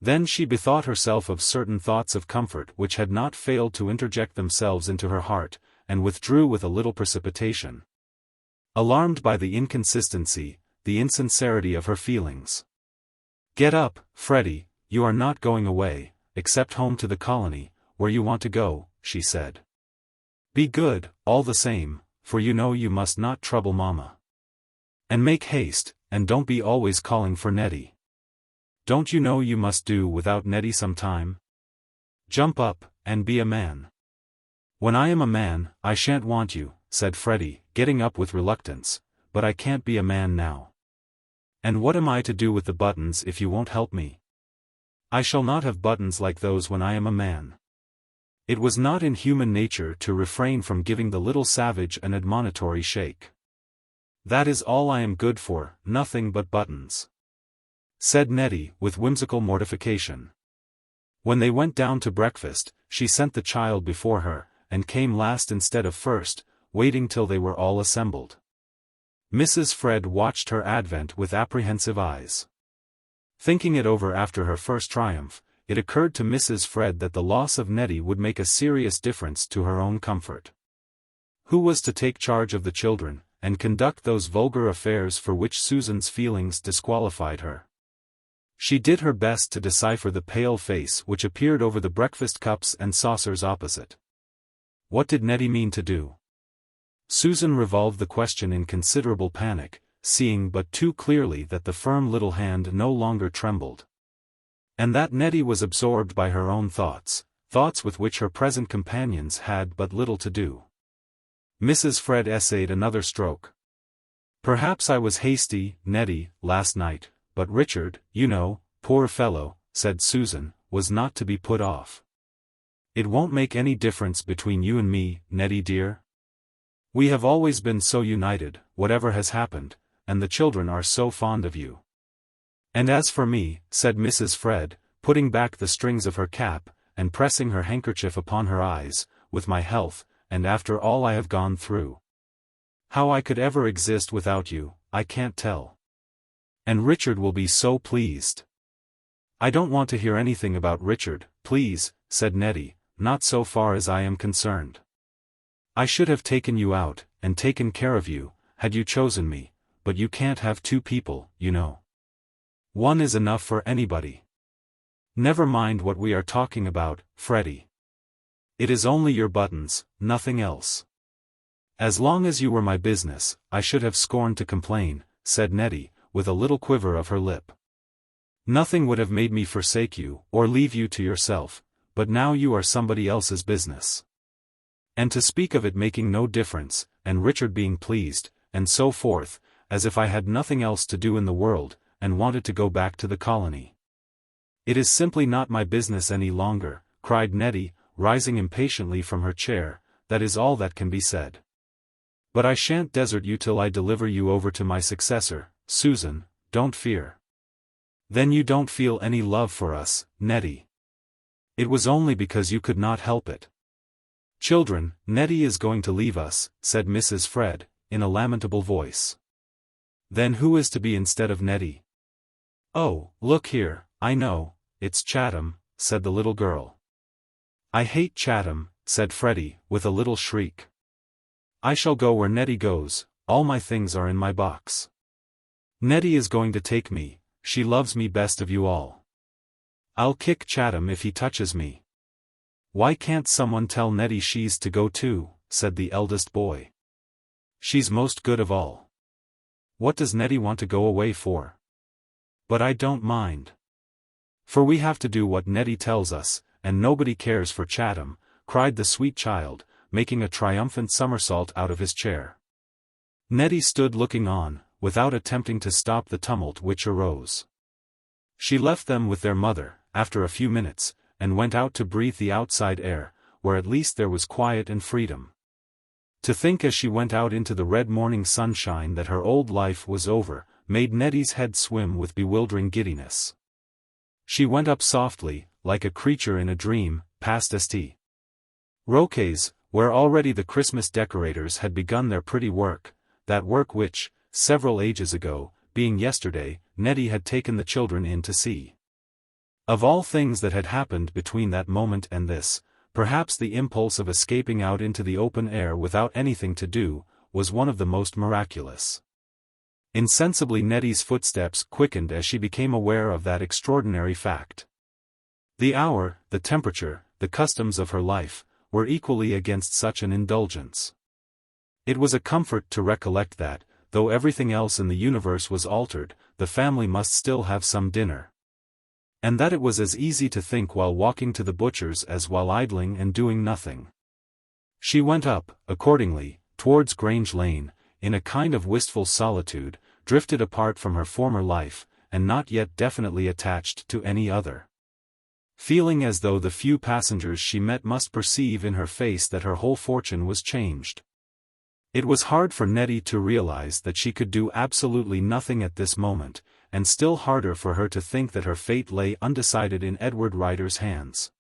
Then she bethought herself of certain thoughts of comfort which had not failed to interject themselves into her heart, and withdrew with a little precipitation. Alarmed by the inconsistency, the insincerity of her feelings. "Get up, Freddie, you are not going away, except home to the colony, where you want to go," she said. "Be good, all the same, for you know you must not trouble Mama. And make haste, and don't be always calling for Nettie. Don't you know you must do without Nettie sometime? Jump up, and be a man." "When I am a man, I shan't want you," said Freddie, getting up with reluctance, "but I can't be a man now. And what am I to do with the buttons if you won't help me? I shall not have buttons like those when I am a man." It was not in human nature to refrain from giving the little savage an admonitory shake. "That is all I am good for, nothing but buttons," said Nettie with whimsical mortification. When they went down to breakfast, she sent the child before her, and came last instead of first, waiting till they were all assembled. Mrs. Fred watched her advent with apprehensive eyes. Thinking it over after her first triumph, it occurred to Mrs. Fred that the loss of Nettie would make a serious difference to her own comfort. Who was to take charge of the children, and conduct those vulgar affairs for which Susan's feelings disqualified her? She did her best to decipher the pale face which appeared over the breakfast cups and saucers opposite. What did Nettie mean to do? Susan revolved the question in considerable panic, seeing but too clearly that the firm little hand no longer trembled. And that Nettie was absorbed by her own thoughts, thoughts with which her present companions had but little to do. Mrs. Fred essayed another stroke. "Perhaps I was hasty, Nettie, last night, but Richard, you know, poor fellow," said Susan, "was not to be put off. It won't make any difference between you and me, Nettie dear. We have always been so united, whatever has happened, and the children are so fond of you. And as for me," said Mrs. Fred, putting back the strings of her cap, and pressing her handkerchief upon her eyes, "with my health, and after all I have gone through. How I could ever exist without you, I can't tell. And Richard will be so pleased." "I don't want to hear anything about Richard, please," said Nettie, "not so far as I am concerned. I should have taken you out, and taken care of you, had you chosen me, but you can't have two people, you know. One is enough for anybody. Never mind what we are talking about, Freddie. It is only your buttons, nothing else." "As long as you were my business, I should have scorned to complain," said Nettie, with a little quiver of her lip. "Nothing would have made me forsake you, or leave you to yourself, but now you are somebody else's business. And to speak of it making no difference, and Richard being pleased, and so forth, as if I had nothing else to do in the world, and wanted to go back to the colony. It is simply not my business any longer," cried Nettie, rising impatiently from her chair, "that is all that can be said. But I shan't desert you till I deliver you over to my successor, Susan, don't fear." "Then you don't feel any love for us, Nettie. It was only because you could not help it." "Children, Nettie is going to leave us," said Mrs. Fred, in a lamentable voice. "Then who is to be instead of Nettie?" "Oh, look here, I know, it's Chatham," said the little girl. "I hate Chatham," said Freddie, with a little shriek. "I shall go where Nettie goes, all my things are in my box. Nettie is going to take me, she loves me best of you all. I'll kick Chatham if he touches me." "Why can't someone tell Nettie she's to go too?" said the eldest boy. "She's most good of all. What does Nettie want to go away for?" "But I don't mind. For we have to do what Nettie tells us, and nobody cares for Chatham," cried the sweet child, making a triumphant somersault out of his chair. Nettie stood looking on, without attempting to stop the tumult which arose. She left them with their mother, after a few minutes, and went out to breathe the outside air, where at least there was quiet and freedom. To think as she went out into the red morning sunshine that her old life was over, made Nettie's head swim with bewildering giddiness. She went up softly, like a creature in a dream, past St. Roque's, where already the Christmas decorators had begun their pretty work, that work which, several ages ago, being yesterday, Nettie had taken the children in to see. Of all things that had happened between that moment and this, perhaps the impulse of escaping out into the open air without anything to do, was one of the most miraculous. Insensibly Nettie's footsteps quickened as she became aware of that extraordinary fact. The hour, the temperature, the customs of her life, were equally against such an indulgence. It was a comfort to recollect that, though everything else in the universe was altered, the family must still have some dinner. And that it was as easy to think while walking to the butcher's as while idling and doing nothing. She went up, accordingly, towards Grange Lane, in a kind of wistful solitude, drifted apart from her former life, and not yet definitely attached to any other. Feeling as though the few passengers she met must perceive in her face that her whole fortune was changed. It was hard for Nettie to realize that she could do absolutely nothing at this moment, and still harder for her to think that her fate lay undecided in Edward Ryder's hands.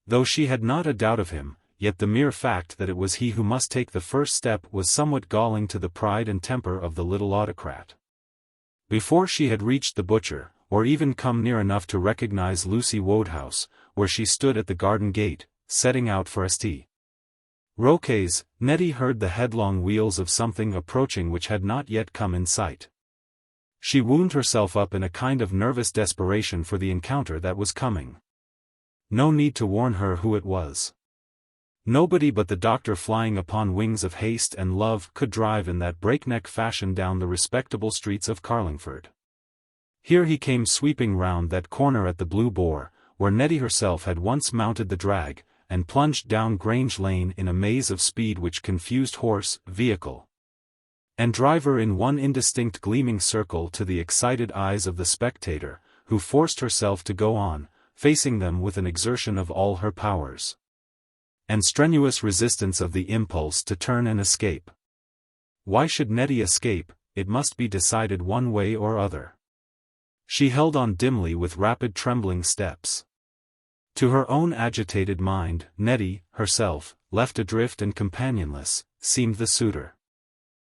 Though she had not a doubt of him, yet the mere fact that it was he who must take the first step was somewhat galling to the pride and temper of the little autocrat. Before she had reached the butcher, or even come near enough to recognize Lucy Wodehouse, where she stood at the garden gate, setting out for St. Roque's, Nettie heard the headlong wheels of something approaching which had not yet come in sight. She wound herself up in a kind of nervous desperation for the encounter that was coming. No need to warn her who it was. Nobody but the doctor flying upon wings of haste and love could drive in that breakneck fashion down the respectable streets of Carlingford. Here he came sweeping round that corner at the Blue Boar, where Nettie herself had once mounted the drag, and plunged down Grange Lane in a maze of speed which confused horse, vehicle, and driver in one indistinct gleaming circle to the excited eyes of the spectator, who forced herself to go on, facing them with an exertion of all her powers, and strenuous resistance of the impulse to turn and escape. Why should Nettie escape? It must be decided one way or other. She held on dimly with rapid trembling steps. To her own agitated mind, Nettie, herself, left adrift and companionless, seemed the suitor.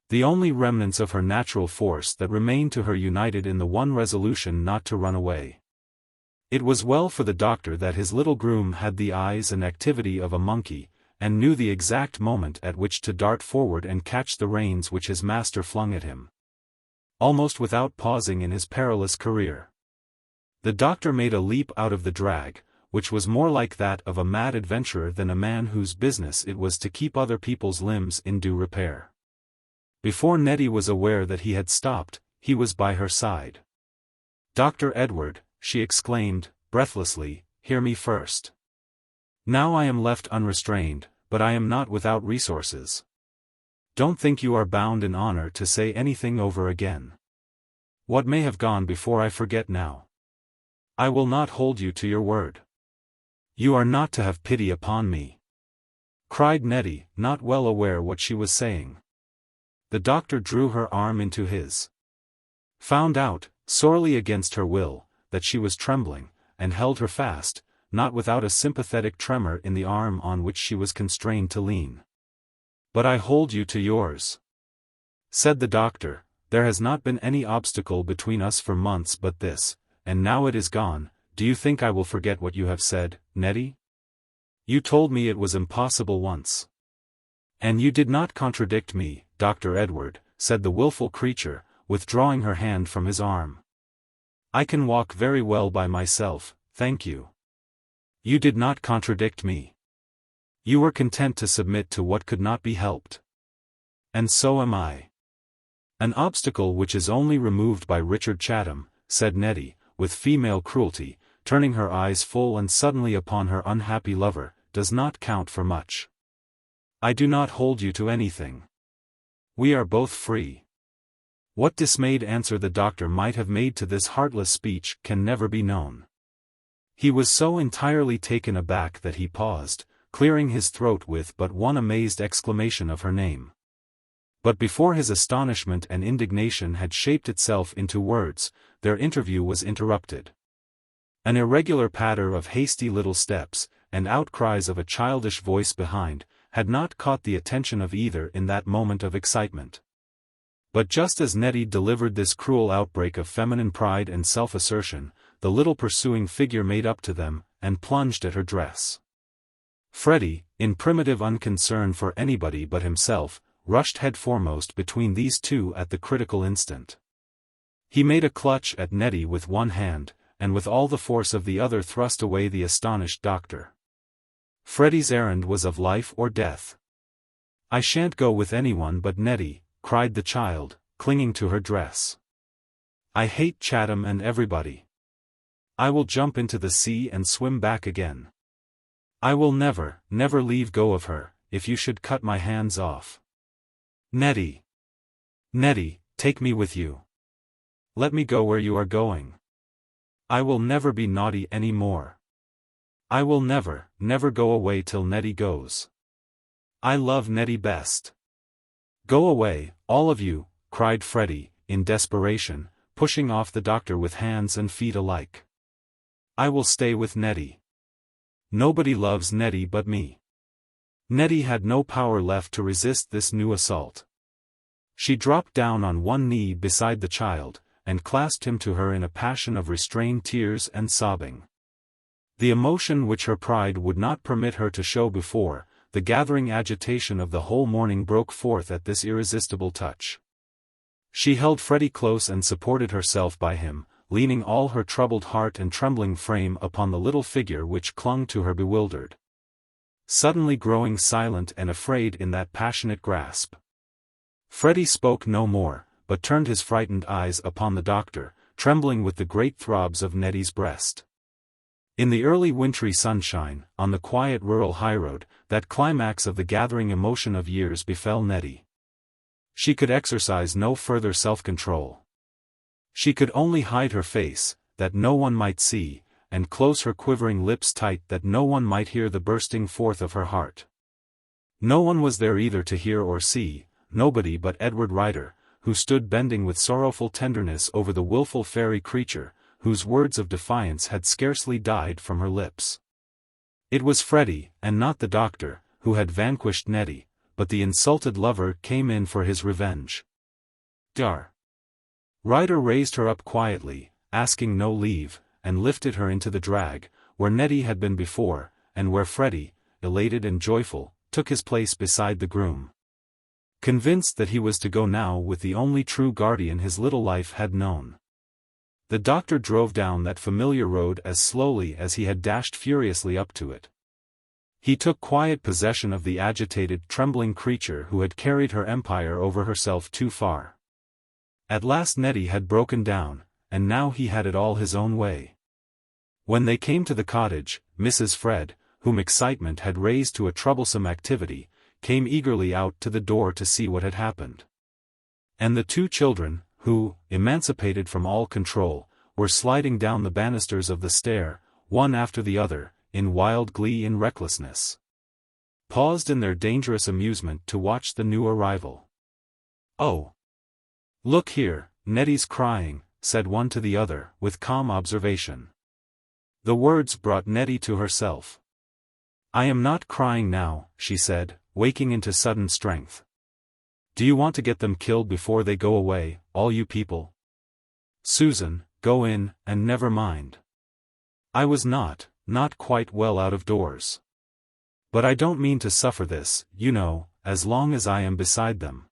The only remnants of her natural force that remained to her united in the one resolution not to run away. It was well for the doctor that his little groom had the eyes and activity of a monkey, and knew the exact moment at which to dart forward and catch the reins which his master flung at him, almost without pausing in his perilous career. The doctor made a leap out of the drag, which was more like that of a mad adventurer than a man whose business it was to keep other people's limbs in due repair. Before Nettie was aware that he had stopped, he was by her side. "Dr. Edward," she exclaimed, breathlessly, "hear me first. Now I am left unrestrained, but I am not without resources. Don't think you are bound in honor to say anything over again. What may have gone before I forget now. I will not hold you to your word. You are not to have pity upon me," cried Nettie, not well aware what she was saying. The doctor drew her arm into his. Found out, sorely against her will, that she was trembling, and held her fast, not without a sympathetic tremor in the arm on which she was constrained to lean. "But I hold you to yours," said the doctor. "There has not been any obstacle between us for months but this, and now it is gone. Do you think I will forget what you have said, Nettie? You told me it was impossible once. And you did not contradict me, Dr. Edward, said the wilful creature, withdrawing her hand from his arm. I can walk very well by myself, thank you. You did not contradict me. You were content to submit to what could not be helped. And so am I. An obstacle which is only removed by Richard Chatham, said Nettie, with female cruelty, turning her eyes full and suddenly upon her unhappy lover, does not count for much. I do not hold you to anything. We are both free. What dismayed answer the doctor might have made to this heartless speech can never be known. He was so entirely taken aback that he paused, clearing his throat with but one amazed exclamation of her name. But before his astonishment and indignation had shaped itself into words, their interview was interrupted. An irregular patter of hasty little steps, and outcries of a childish voice behind, had not caught the attention of either in that moment of excitement. But just as Nettie delivered this cruel outbreak of feminine pride and self-assertion, the little pursuing figure made up to them, and plunged at her dress. Freddie, in primitive unconcern for anybody but himself, rushed headforemost between these two at the critical instant. He made a clutch at Nettie with one hand, and with all the force of the other thrust away the astonished doctor. Freddie's errand was of life or death. I shan't go with anyone but Nettie, cried the child, clinging to her dress. I hate Chatham and everybody. I will jump into the sea and swim back again. I will never, never leave go of her, if you should cut my hands off. Nettie. Nettie, take me with you. Let me go where you are going. I will never be naughty any more. I will never, never go away till Nettie goes. I love Nettie best. Go away, all of you, cried Freddie, in desperation, pushing off the doctor with hands and feet alike. I will stay with Nettie. Nobody loves Nettie but me. Nettie had no power left to resist this new assault. She dropped down on one knee beside the child, and clasped him to her in a passion of restrained tears and sobbing. The emotion which her pride would not permit her to show before, the gathering agitation of the whole morning broke forth at this irresistible touch. She held Freddie close and supported herself by him, leaning all her troubled heart and trembling frame upon the little figure which clung to her bewildered. Suddenly growing silent and afraid in that passionate grasp. Freddie spoke no more, but turned his frightened eyes upon the doctor, trembling with the great throbs of Nettie's breast. In the early wintry sunshine, on the quiet rural highroad, that climax of the gathering emotion of years befell Nettie. She could exercise no further self-control. She could only hide her face, that no one might see, and close her quivering lips tight that no one might hear the bursting forth of her heart. No one was there either to hear or see, nobody but Edward Ryder, who stood bending with sorrowful tenderness over the wilful fairy creature, whose words of defiance had scarcely died from her lips. It was Freddie, and not the doctor, who had vanquished Nettie, but the insulted lover came in for his revenge. Dar. Ryder raised her up quietly, asking no leave, and lifted her into the drag, where Nettie had been before, and where Freddie, elated and joyful, took his place beside the groom. Convinced that he was to go now with the only true guardian his little life had known. The doctor drove down that familiar road as slowly as he had dashed furiously up to it. He took quiet possession of the agitated, trembling creature who had carried her empire over herself too far. At last Nettie had broken down, and now he had it all his own way. When they came to the cottage, Mrs. Fred, whom excitement had raised to a troublesome activity, came eagerly out to the door to see what had happened. And the two children, who, emancipated from all control, were sliding down the banisters of the stair, one after the other, in wild glee and recklessness, paused in their dangerous amusement to watch the new arrival. "Oh! Look here, Nettie's crying," said one to the other, with calm observation. The words brought Nettie to herself. "I am not crying now," she said, waking into sudden strength. "Do you want to get them killed before they go away, all you people? Susan, go in, and never mind. I was not quite well out of doors. But I don't mean to suffer this, you know, as long as I am beside them.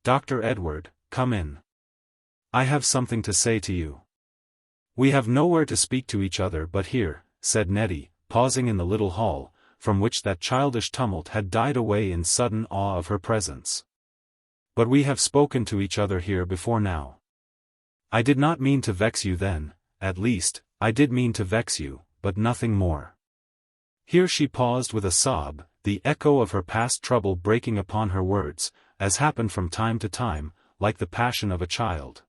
Dr. Edward, come in. I have something to say to you. We have nowhere to speak to each other but here, said Nettie, pausing in the little hall, from which that childish tumult had died away in sudden awe of her presence. But we have spoken to each other here before now. I did not mean to vex you then, at least, I did mean to vex you, but nothing more. Here she paused with a sob, the echo of her past trouble breaking upon her words, as happened from time to time, like the passion of a child.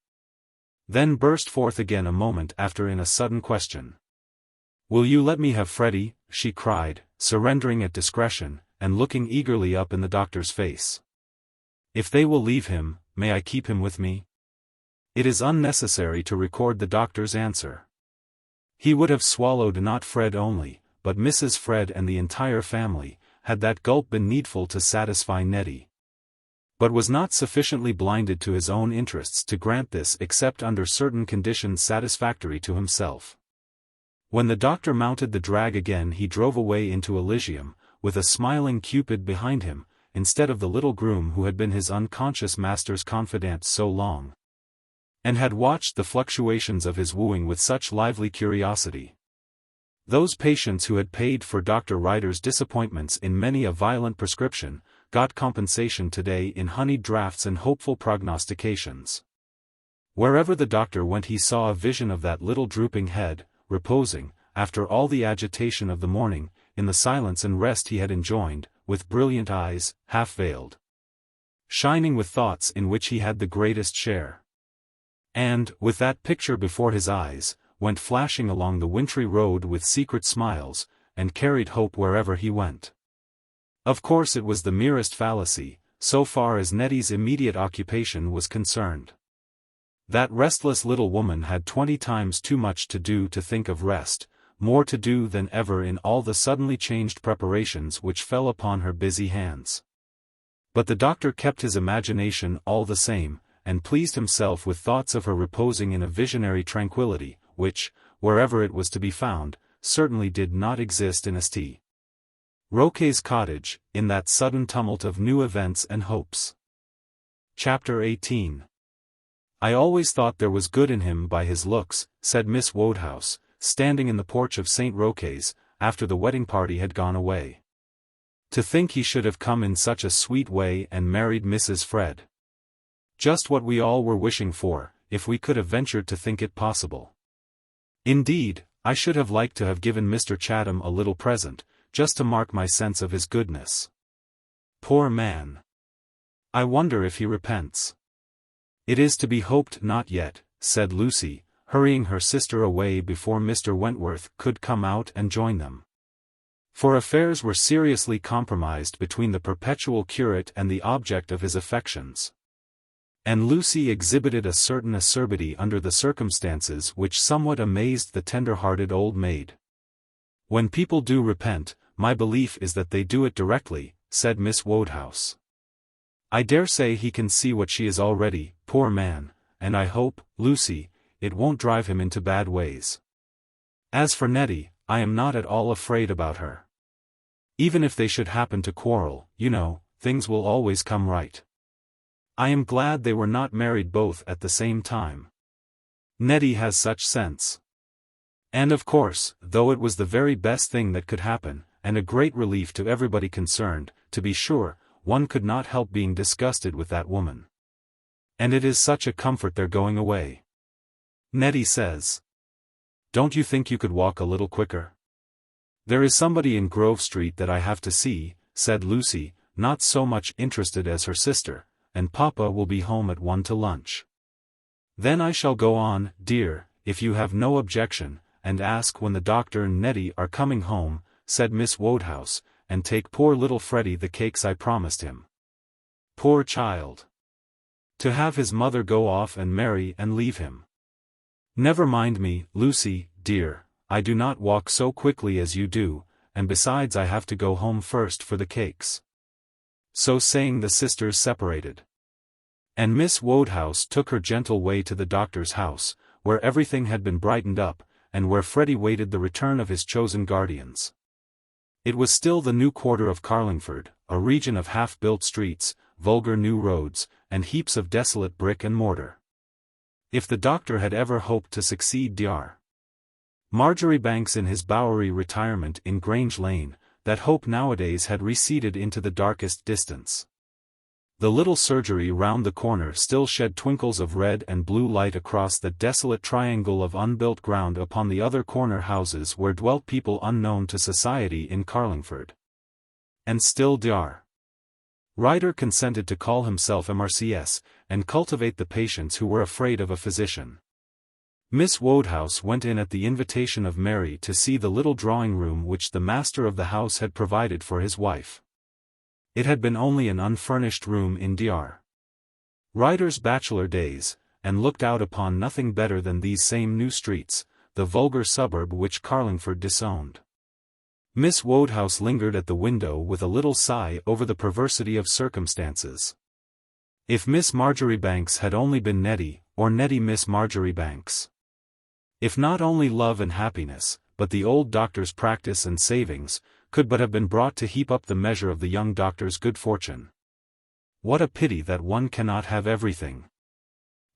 Then burst forth again a moment after in a sudden question. Will you let me have Freddie? She cried, surrendering at discretion, and looking eagerly up in the doctor's face. If they will leave him, may I keep him with me? It is unnecessary to record the doctor's answer. He would have swallowed not Fred only, but Mrs. Fred and the entire family, had that gulp been needful to satisfy Nettie. But was not sufficiently blinded to his own interests to grant this except under certain conditions satisfactory to himself. When the doctor mounted the drag again he drove away into Elysium, with a smiling Cupid behind him, instead of the little groom who had been his unconscious master's confidant so long, and had watched the fluctuations of his wooing with such lively curiosity. Those patients who had paid for Dr. Ryder's disappointments in many a violent prescription, got compensation today in honeyed draughts and hopeful prognostications. Wherever the doctor went he saw a vision of that little drooping head, reposing, after all the agitation of the morning, in the silence and rest he had enjoined, with brilliant eyes, half-veiled, shining with thoughts in which he had the greatest share. And, with that picture before his eyes, went flashing along the wintry road with secret smiles, and carried hope wherever he went. Of course it was the merest fallacy, so far as Nettie's immediate occupation was concerned. That restless little woman had 20 times too much to do to think of rest, more to do than ever in all the suddenly changed preparations which fell upon her busy hands. But the doctor kept his imagination all the same, and pleased himself with thoughts of her reposing in a visionary tranquillity, which, wherever it was to be found, certainly did not exist in St. Roquet's cottage, in that sudden tumult of new events and hopes. Chapter 18. I always thought there was good in him by his looks, said Miss Wodehouse, standing in the porch of St. Roquet's, after the wedding party had gone away. To think he should have come in such a sweet way and married Mrs. Fred. Just what we all were wishing for, if we could have ventured to think it possible. Indeed, I should have liked to have given Mr. Chatham a little present, just to mark my sense of his goodness. Poor man! I wonder if he repents. It is to be hoped not yet, said Lucy, hurrying her sister away before Mr. Wentworth could come out and join them. For affairs were seriously compromised between the perpetual curate and the object of his affections. And Lucy exhibited a certain acerbity under the circumstances which somewhat amazed the tender-hearted old maid. When people do repent, my belief is that they do it directly, said Miss Wodehouse. I dare say he can see what she is already, poor man, and I hope, Lucy, it won't drive him into bad ways. As for Nettie, I am not at all afraid about her. Even if they should happen to quarrel, you know, things will always come right. I am glad they were not married both at the same time. Nettie has such sense. And of course, though it was the very best thing that could happen, and a great relief to everybody concerned, to be sure, one could not help being disgusted with that woman. And it is such a comfort their going away. Nettie says. Don't you think you could walk a little quicker? There is somebody in Grove Street that I have to see, said Lucy, not so much interested as her sister, and Papa will be home at 1 to lunch. Then I shall go on, dear, if you have no objection, and ask when the doctor and Nettie are coming home, said Miss Wodehouse, and take poor little Freddie the cakes I promised him. Poor child! To have his mother go off and marry and leave him. Never mind me, Lucy, dear, I do not walk so quickly as you do, and besides I have to go home first for the cakes. So saying the sisters separated. And Miss Wodehouse took her gentle way to the doctor's house, where everything had been brightened up, and where Freddie waited the return of his chosen guardians. It was still the new quarter of Carlingford, a region of half-built streets, vulgar new roads, and heaps of desolate brick and mortar. If the doctor had ever hoped to succeed Dr. Marjoribanks in his Bowery retirement in Grange Lane, that hope nowadays had receded into the darkest distance. The little surgery round the corner still shed twinkles of red and blue light across the desolate triangle of unbuilt ground upon the other corner houses where dwelt people unknown to society in Carlingford. And still Dr. Ryder consented to call himself MRCS, and cultivate the patients who were afraid of a physician. Miss Wodehouse went in at the invitation of Mary to see the little drawing-room which the master of the house had provided for his wife. It had been only an unfurnished room in Dr. Ryder's bachelor days, and looked out upon nothing better than these same new streets, the vulgar suburb which Carlingford disowned. Miss Wodehouse lingered at the window with a little sigh over the perversity of circumstances. If Miss Marjoribanks had only been Nettie, or Nettie Miss Marjoribanks. If not only love and happiness, but the old doctor's practice and savings, could but have been brought to heap up the measure of the young doctor's good fortune. What a pity that one cannot have everything.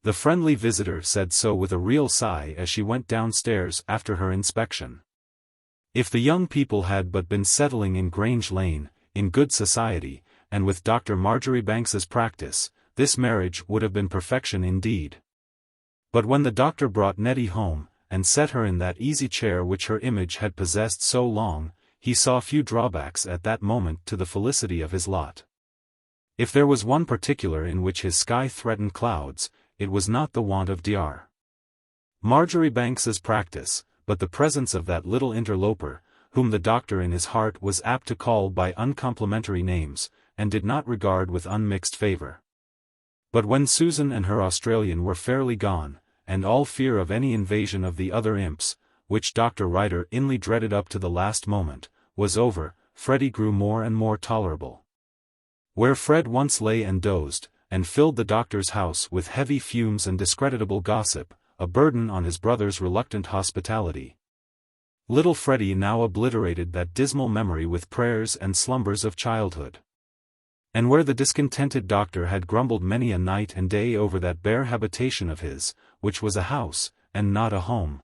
The friendly visitor said so with a real sigh as she went downstairs after her inspection. If the young people had but been settling in Grange Lane, in good society, and with Dr. Marjoribanks's practice, this marriage would have been perfection indeed. But when the doctor brought Nettie home, and set her in that easy chair which her image had possessed so long, he saw few drawbacks at that moment to the felicity of his lot. If there was one particular in which his sky threatened clouds, it was not the want of Dr. Marjoribanks's practice, but the presence of that little interloper, whom the doctor in his heart was apt to call by uncomplimentary names, and did not regard with unmixed favour. But when Susan and her Australian were fairly gone, and all fear of any invasion of the other imps, which Dr. Ryder inly dreaded up to the last moment, was over, Freddie grew more and more tolerable. Where Fred once lay and dozed, and filled the doctor's house with heavy fumes and discreditable gossip, a burden on his brother's reluctant hospitality. Little Freddie now obliterated that dismal memory with prayers and slumbers of childhood. And where the discontented doctor had grumbled many a night and day over that bare habitation of his, which was a house, and not a home,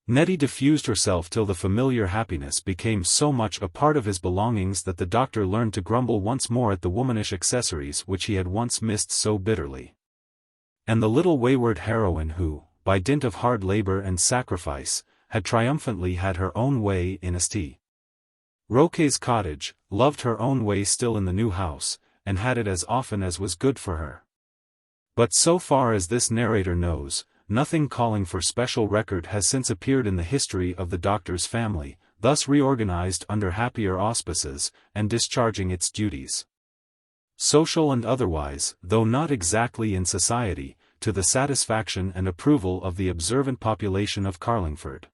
Nettie diffused herself till the familiar happiness became so much a part of his belongings that the doctor learned to grumble once more at the womanish accessories which he had once missed so bitterly. And the little wayward heroine who, by dint of hard labor and sacrifice, had triumphantly had her own way in St. Roquet's cottage, loved her own way still in the new house, and had it as often as was good for her. But so far as this narrator knows, nothing calling for special record has since appeared in the history of the doctor's family, thus reorganized under happier auspices, and discharging its duties, social and otherwise, though not exactly in society, to the satisfaction and approval of the observant population of Carlingford.